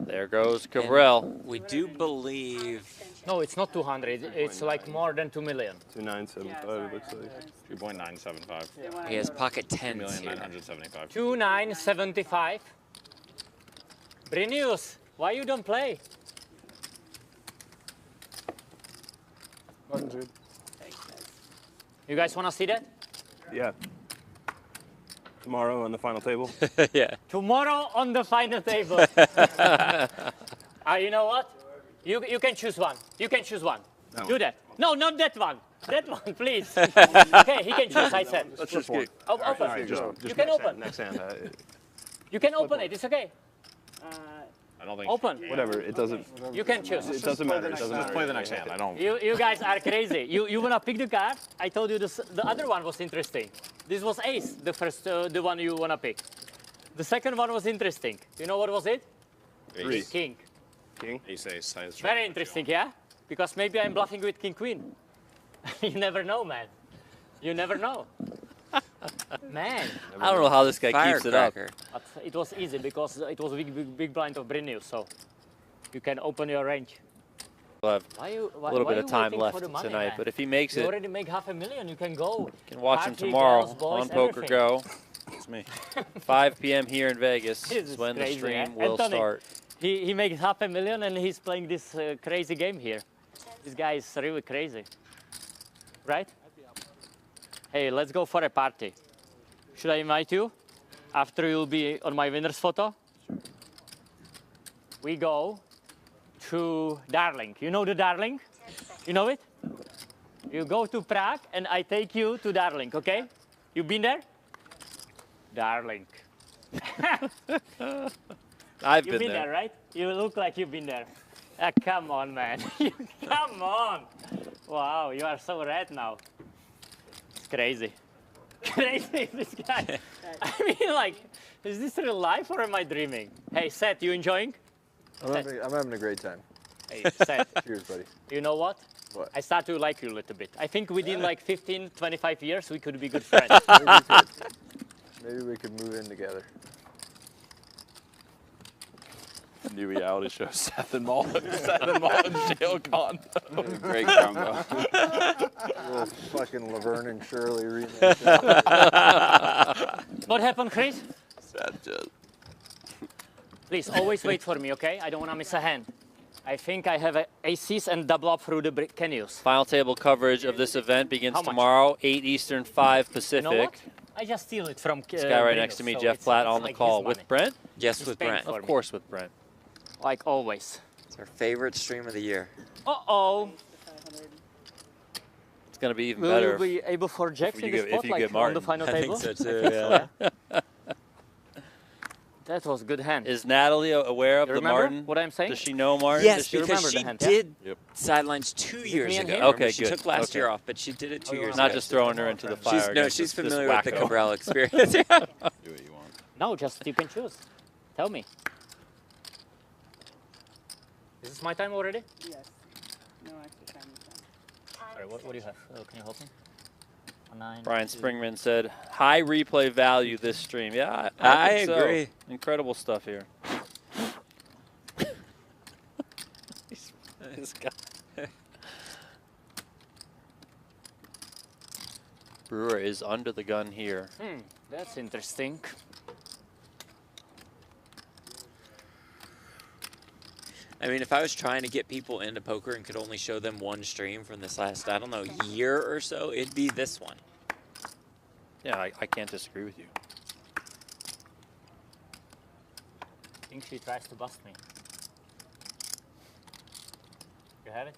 There goes Cabral. We do believe... No, it's not 200. It's like more than 2 million. 2975 it looks like. 2.975. He has pocket 10s here. 2,975. 2975. Brinius, why you don't play? 100. You guys wanna see that? Yeah. Tomorrow on the final table. Yeah. Tomorrow on the final table. You know what? You can choose one. You can choose one. No. Do that. No, not that one. That one, please. Okay, he can choose, I said. Let's just get. Open. All right, just You can next open. Hand, next hand. You can open it. It's okay. I don't think. Open. Whatever. It doesn't. You can choose. It doesn't matter. It doesn't Let's matter. play the next hand. I don't. You guys are crazy. You wanna pick the card? I told you the other one was interesting. This was ace, the first, the one you wanna pick. The second one was interesting. You know what was it? Ace. King. King. Ace, ace. Size Very interesting, yeah? Because maybe I'm bluffing with king queen. You never know, man. You never know. Man. I don't know how this guy keeps it up. But it was easy because it was a big blind of Brinius, so you can open your range. We'll have Why a little bit of time waiting left for the money, tonight, man? but if he makes You it, already make $500,000. You can go. you can watch him Party, tomorrow girls, boys, on Poker everything. Go. It's me. 5 p.m. here in Vegas This is is when the crazy, stream eh? will Anthony, start. He makes $500,000 and he's playing this crazy game here. This guy is really crazy, right? Hey, let's go for a party. Should I invite you? After you'll be on my winner's photo? We go to Darling. You know the Darling? You know it? You go to Prague and I take you to Darling, okay? You been there? Darling. I've You've been been there. there, right? You look like you've been there. Come on, man. Come on. Wow, you are so red now. It's crazy. Crazy, this guy. I mean, like, is this real life or am I dreaming? Hey, Seth, you enjoying? I'm having a great time. Hey, Seth. Cheers, buddy. You know what? What? I start to like you a little bit. I think within like 15, 25 years, we could be good friends. Maybe we could move in together. New reality show, Seth and Mullen. Seth and Mullen jail con. Great combo. Little fucking Laverne and Shirley remake. What happened, Chris? Seth just. Please, always wait for me, okay? I don't want to miss a hand. I think I have aces and double up through the brick. Can use. Final table coverage of this event begins How much? tomorrow, 8 Eastern, 5 Pacific. You know what? I just steal it from This guy right next to me, so Jeff it's Platt, on the like call his with money. Brent. Yes, He's with paying Brent. for Of me. course, with Brent. Like always. It's our favorite stream of the year. Uh-oh. It's gonna be even Will better. you be able for Jax in the if spot, you like get on Martin. the final I table? think so I too, think yeah. yeah. That was a good hand. Is Natalie aware of You the remember Martin? what I'm saying? Does she know Martin? Yes, Does she because remember she the hand, yeah? did Yep. sidelines 2 years me and ago. him? Okay, Remember, she good. took last Okay. year off, but she did it 2 years Not ago. just throwing her into the fire. She's, no, against she's this familiar with the wacko. Cabral experience. Yeah. Do what you want. No, just you can choose. Tell me. Is this my time already? Yes. No extra time. Sorry, what do you have? Can you help me? A 9. Brian Springman said, high replay value this stream. Yeah, I think so. agree. Incredible stuff here. This guy. Brewer is under the gun here. That's interesting. I mean, if I was trying to get people into poker and could only show them one stream from this last, I don't know, year or so, it'd be this one. Yeah, I can't disagree with you. I think she tries to bust me. You have it?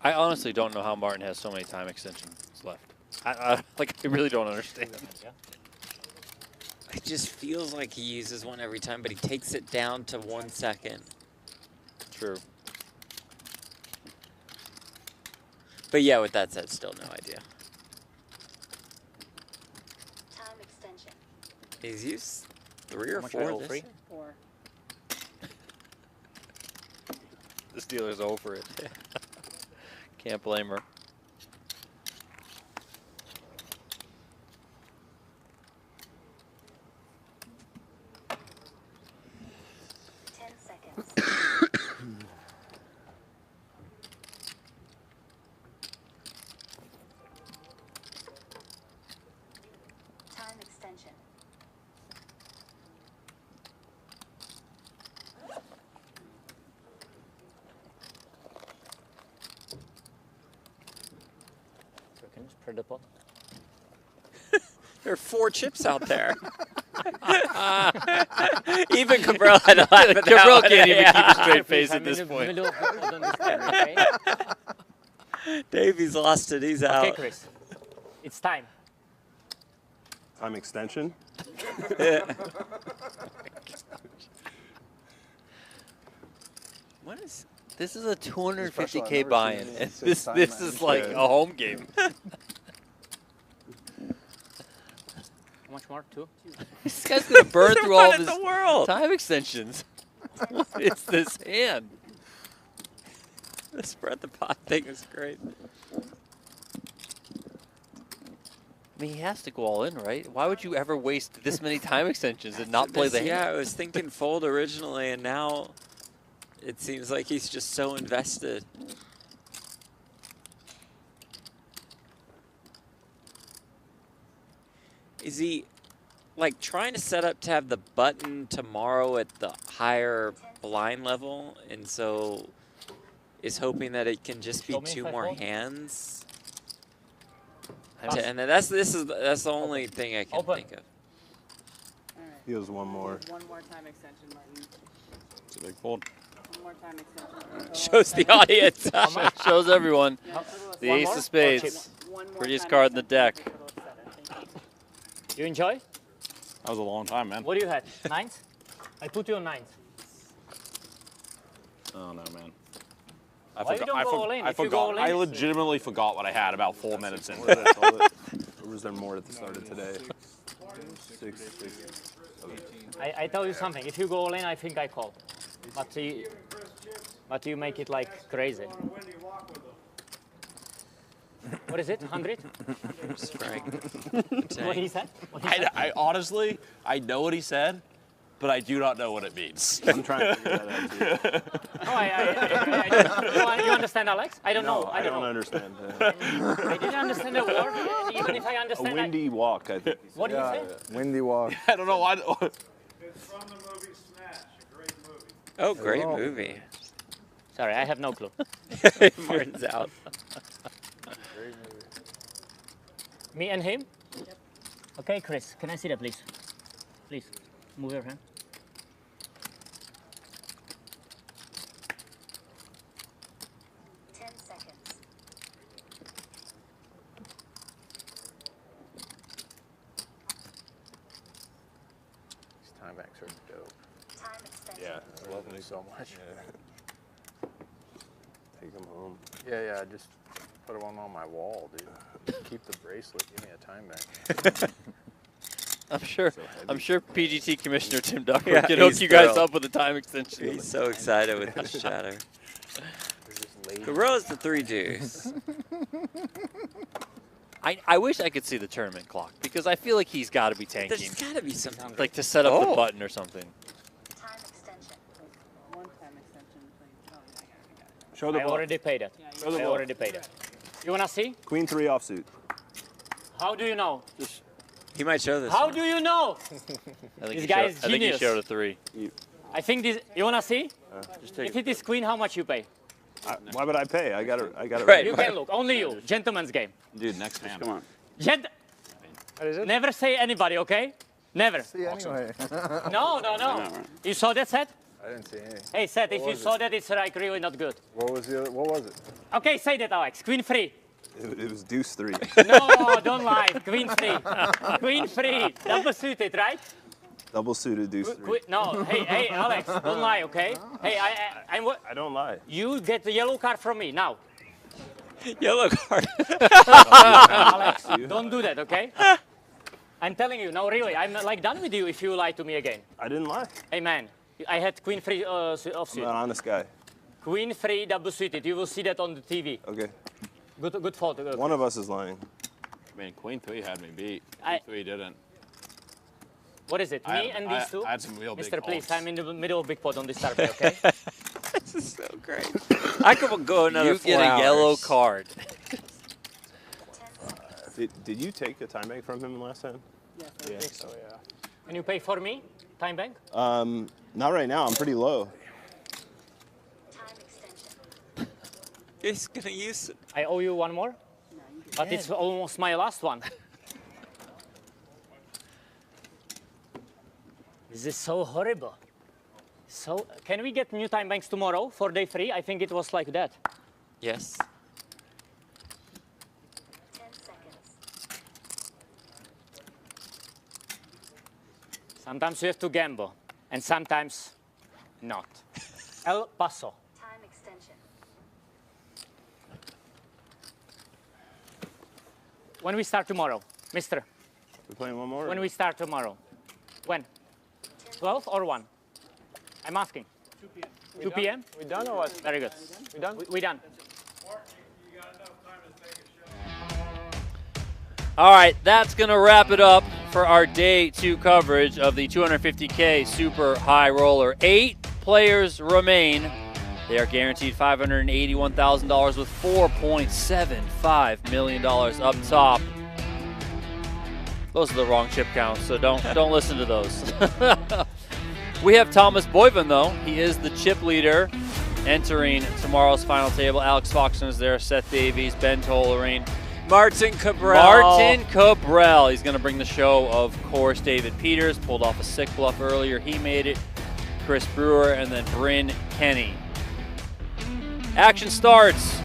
I honestly don't know how Martin has so many time extensions left. I really don't understand. It just feels like he uses one every time, but he takes it down to 1 second. True. But yeah, with that said, still no idea. Time extension. He's used 3 or much 4 are this free? year. 4. This dealer's over it. Can't blame her. Time extension. So can you spread the pot? There are 4 chips out there. Even Cabral had to laugh at that Cabral one. can't even keep a Yeah. straight face at this point. Middle of the pot on this camera, okay? Davey's lost it. He's out. Okay, Chris. It's time. Time extension. What is? This is a Special, I've 250K never buy-in, seen and it this since this time is like management. a home game. How much more? 2? This guy's gonna burn through all of in his the world? time extensions. It's this hand. The spread the pot thing is great. I mean, he has to go all in, right? Why would you ever waste this many time extensions and not play the hand? Yeah, I was thinking fold originally, and now it seems like he's just so invested. Is he like trying to set up to have the button tomorrow at the higher blind level, and so is hoping that it can just be Show me 2 if I more fold. hands? Pass. And then that's the only thing I can Open. think of. All right. He has one more. One more time extension, Martin. It's a big fold. One more time extension. Shows the audience. Shows everyone Yeah, the One ace more? of spades. one more Prettiest time card in the extension. deck. You enjoy? That was a long time, man. What do you have? 9s? I put you on 9s. Oh no, man. Why you don't go all in? If you go all in, I it's- legitimately forgot what I had about 4 minutes in. Or was there more at the start of today? 6, 6, 7. I tell you something. If you go all in, I think I call. But you make it like crazy. What is it? 100? Strike. What he said? What he said? I honestly, I know what he said, but I do not know what it means. I'm trying to figure that out too. No, you understand, Alex? I don't know. I don't know. understand. I didn't understand the word, even if I A understand. windy walk, I think. What do you say? Windy walk. I don't know why. It's from the movie Snatch, a great movie. Oh, great movie. Sorry, I have no clue. Martin's out. Me and him? Yep. Okay, Chris, can I see that, please? Please, move your hand. These time backs are dope. Time extension. Yeah, I love them so much. Take them home. Yeah, just put one on my wall, dude. Keep the bracelet. Give me a time back. I'm sure PGT Commissioner Tim Duckworth Yeah, can hook he's you guys thrilled. up with a time extension. He's so excited with this chatter. Gorillas to 3 deuce. I wish I could see the tournament clock because I feel like he's got to be tanking. There's got to be some. Like to set up the button or something. Time extension. One time extension. Oh, yeah, I got it. Show the I ball. already paid it. Show the I ball. already paid it. You wanna see? Queen 3 offsuit. How do you know? He might show this. How do you know? This guy is I think he genius. showed a 3. I think this. You wanna see? Just take If it is queen, how much you pay? Why would I pay? I got it. Right. You can look. Only you. Gentleman's game. Dude, next hand. Come on. Never say anybody, okay? Never. See anyway. No. You saw that, Seth? I didn't see anything. Hey, Seth, if What you was saw that, it's like really not good. What was the other, what was it? Okay, say that, Alex. Queen 3. It was deuce 3. No, don't lie. Queen 3. Queen 3. Double suited, right? Double suited deuce 3. No, hey, Alex, don't lie, okay? Hey, I don't lie. You get the yellow card from me now. Yellow card. Alex, don't do that, okay? I'm telling you, no, really, I'm like done with you if you lie to me again. I didn't lie. Hey, man, I had Queen 3 I'm offsuit. an honest guy. Queen 3 double suited. You will see that on the TV. Okay. Good fault. One of us is lying. I mean, Queen 3 had me beat. Queen 3 didn't. What is it? Me and these two? I had some real big Mr. Please, calls. I'm in the middle of big pot on this survey, okay? This is so great. I could go another 4 You get a yellow hours. card. Did you take a time bank from him last time? Yes, I think so, yeah. Can you pay for me? Time bank? Not right now. I'm pretty low. He's gonna use it. I owe you one more, but it's almost my last one. This is so horrible. So, can we get new time banks tomorrow for day 3? I think it was like that. Yes. 10 seconds. Sometimes you have to gamble, and sometimes not. El Paso. Time extension. When we start tomorrow, mister? We're playing one more? When we start tomorrow. When? 12 or 1? I'm asking. 2 p.m. 2 p.m.? We done or what? Very good. We done? We done. All right, that's going to wrap it up for our day 2 coverage of the 250K Super High Roller. 8 players remain. They are guaranteed $581,000 with $4.75 million up top. Those are the wrong chip counts, so don't listen to those. We have Thomas Boyven, though. He is the chip leader entering tomorrow's final table. Alex Foxton is there, Seth Davies, Ben Tollering. Martin Cabral. Martin Cabral. He's going to bring the show, of course. David Peters pulled off a sick bluff earlier. He made it. Chris Brewer, and then Bryn Kenny. Action starts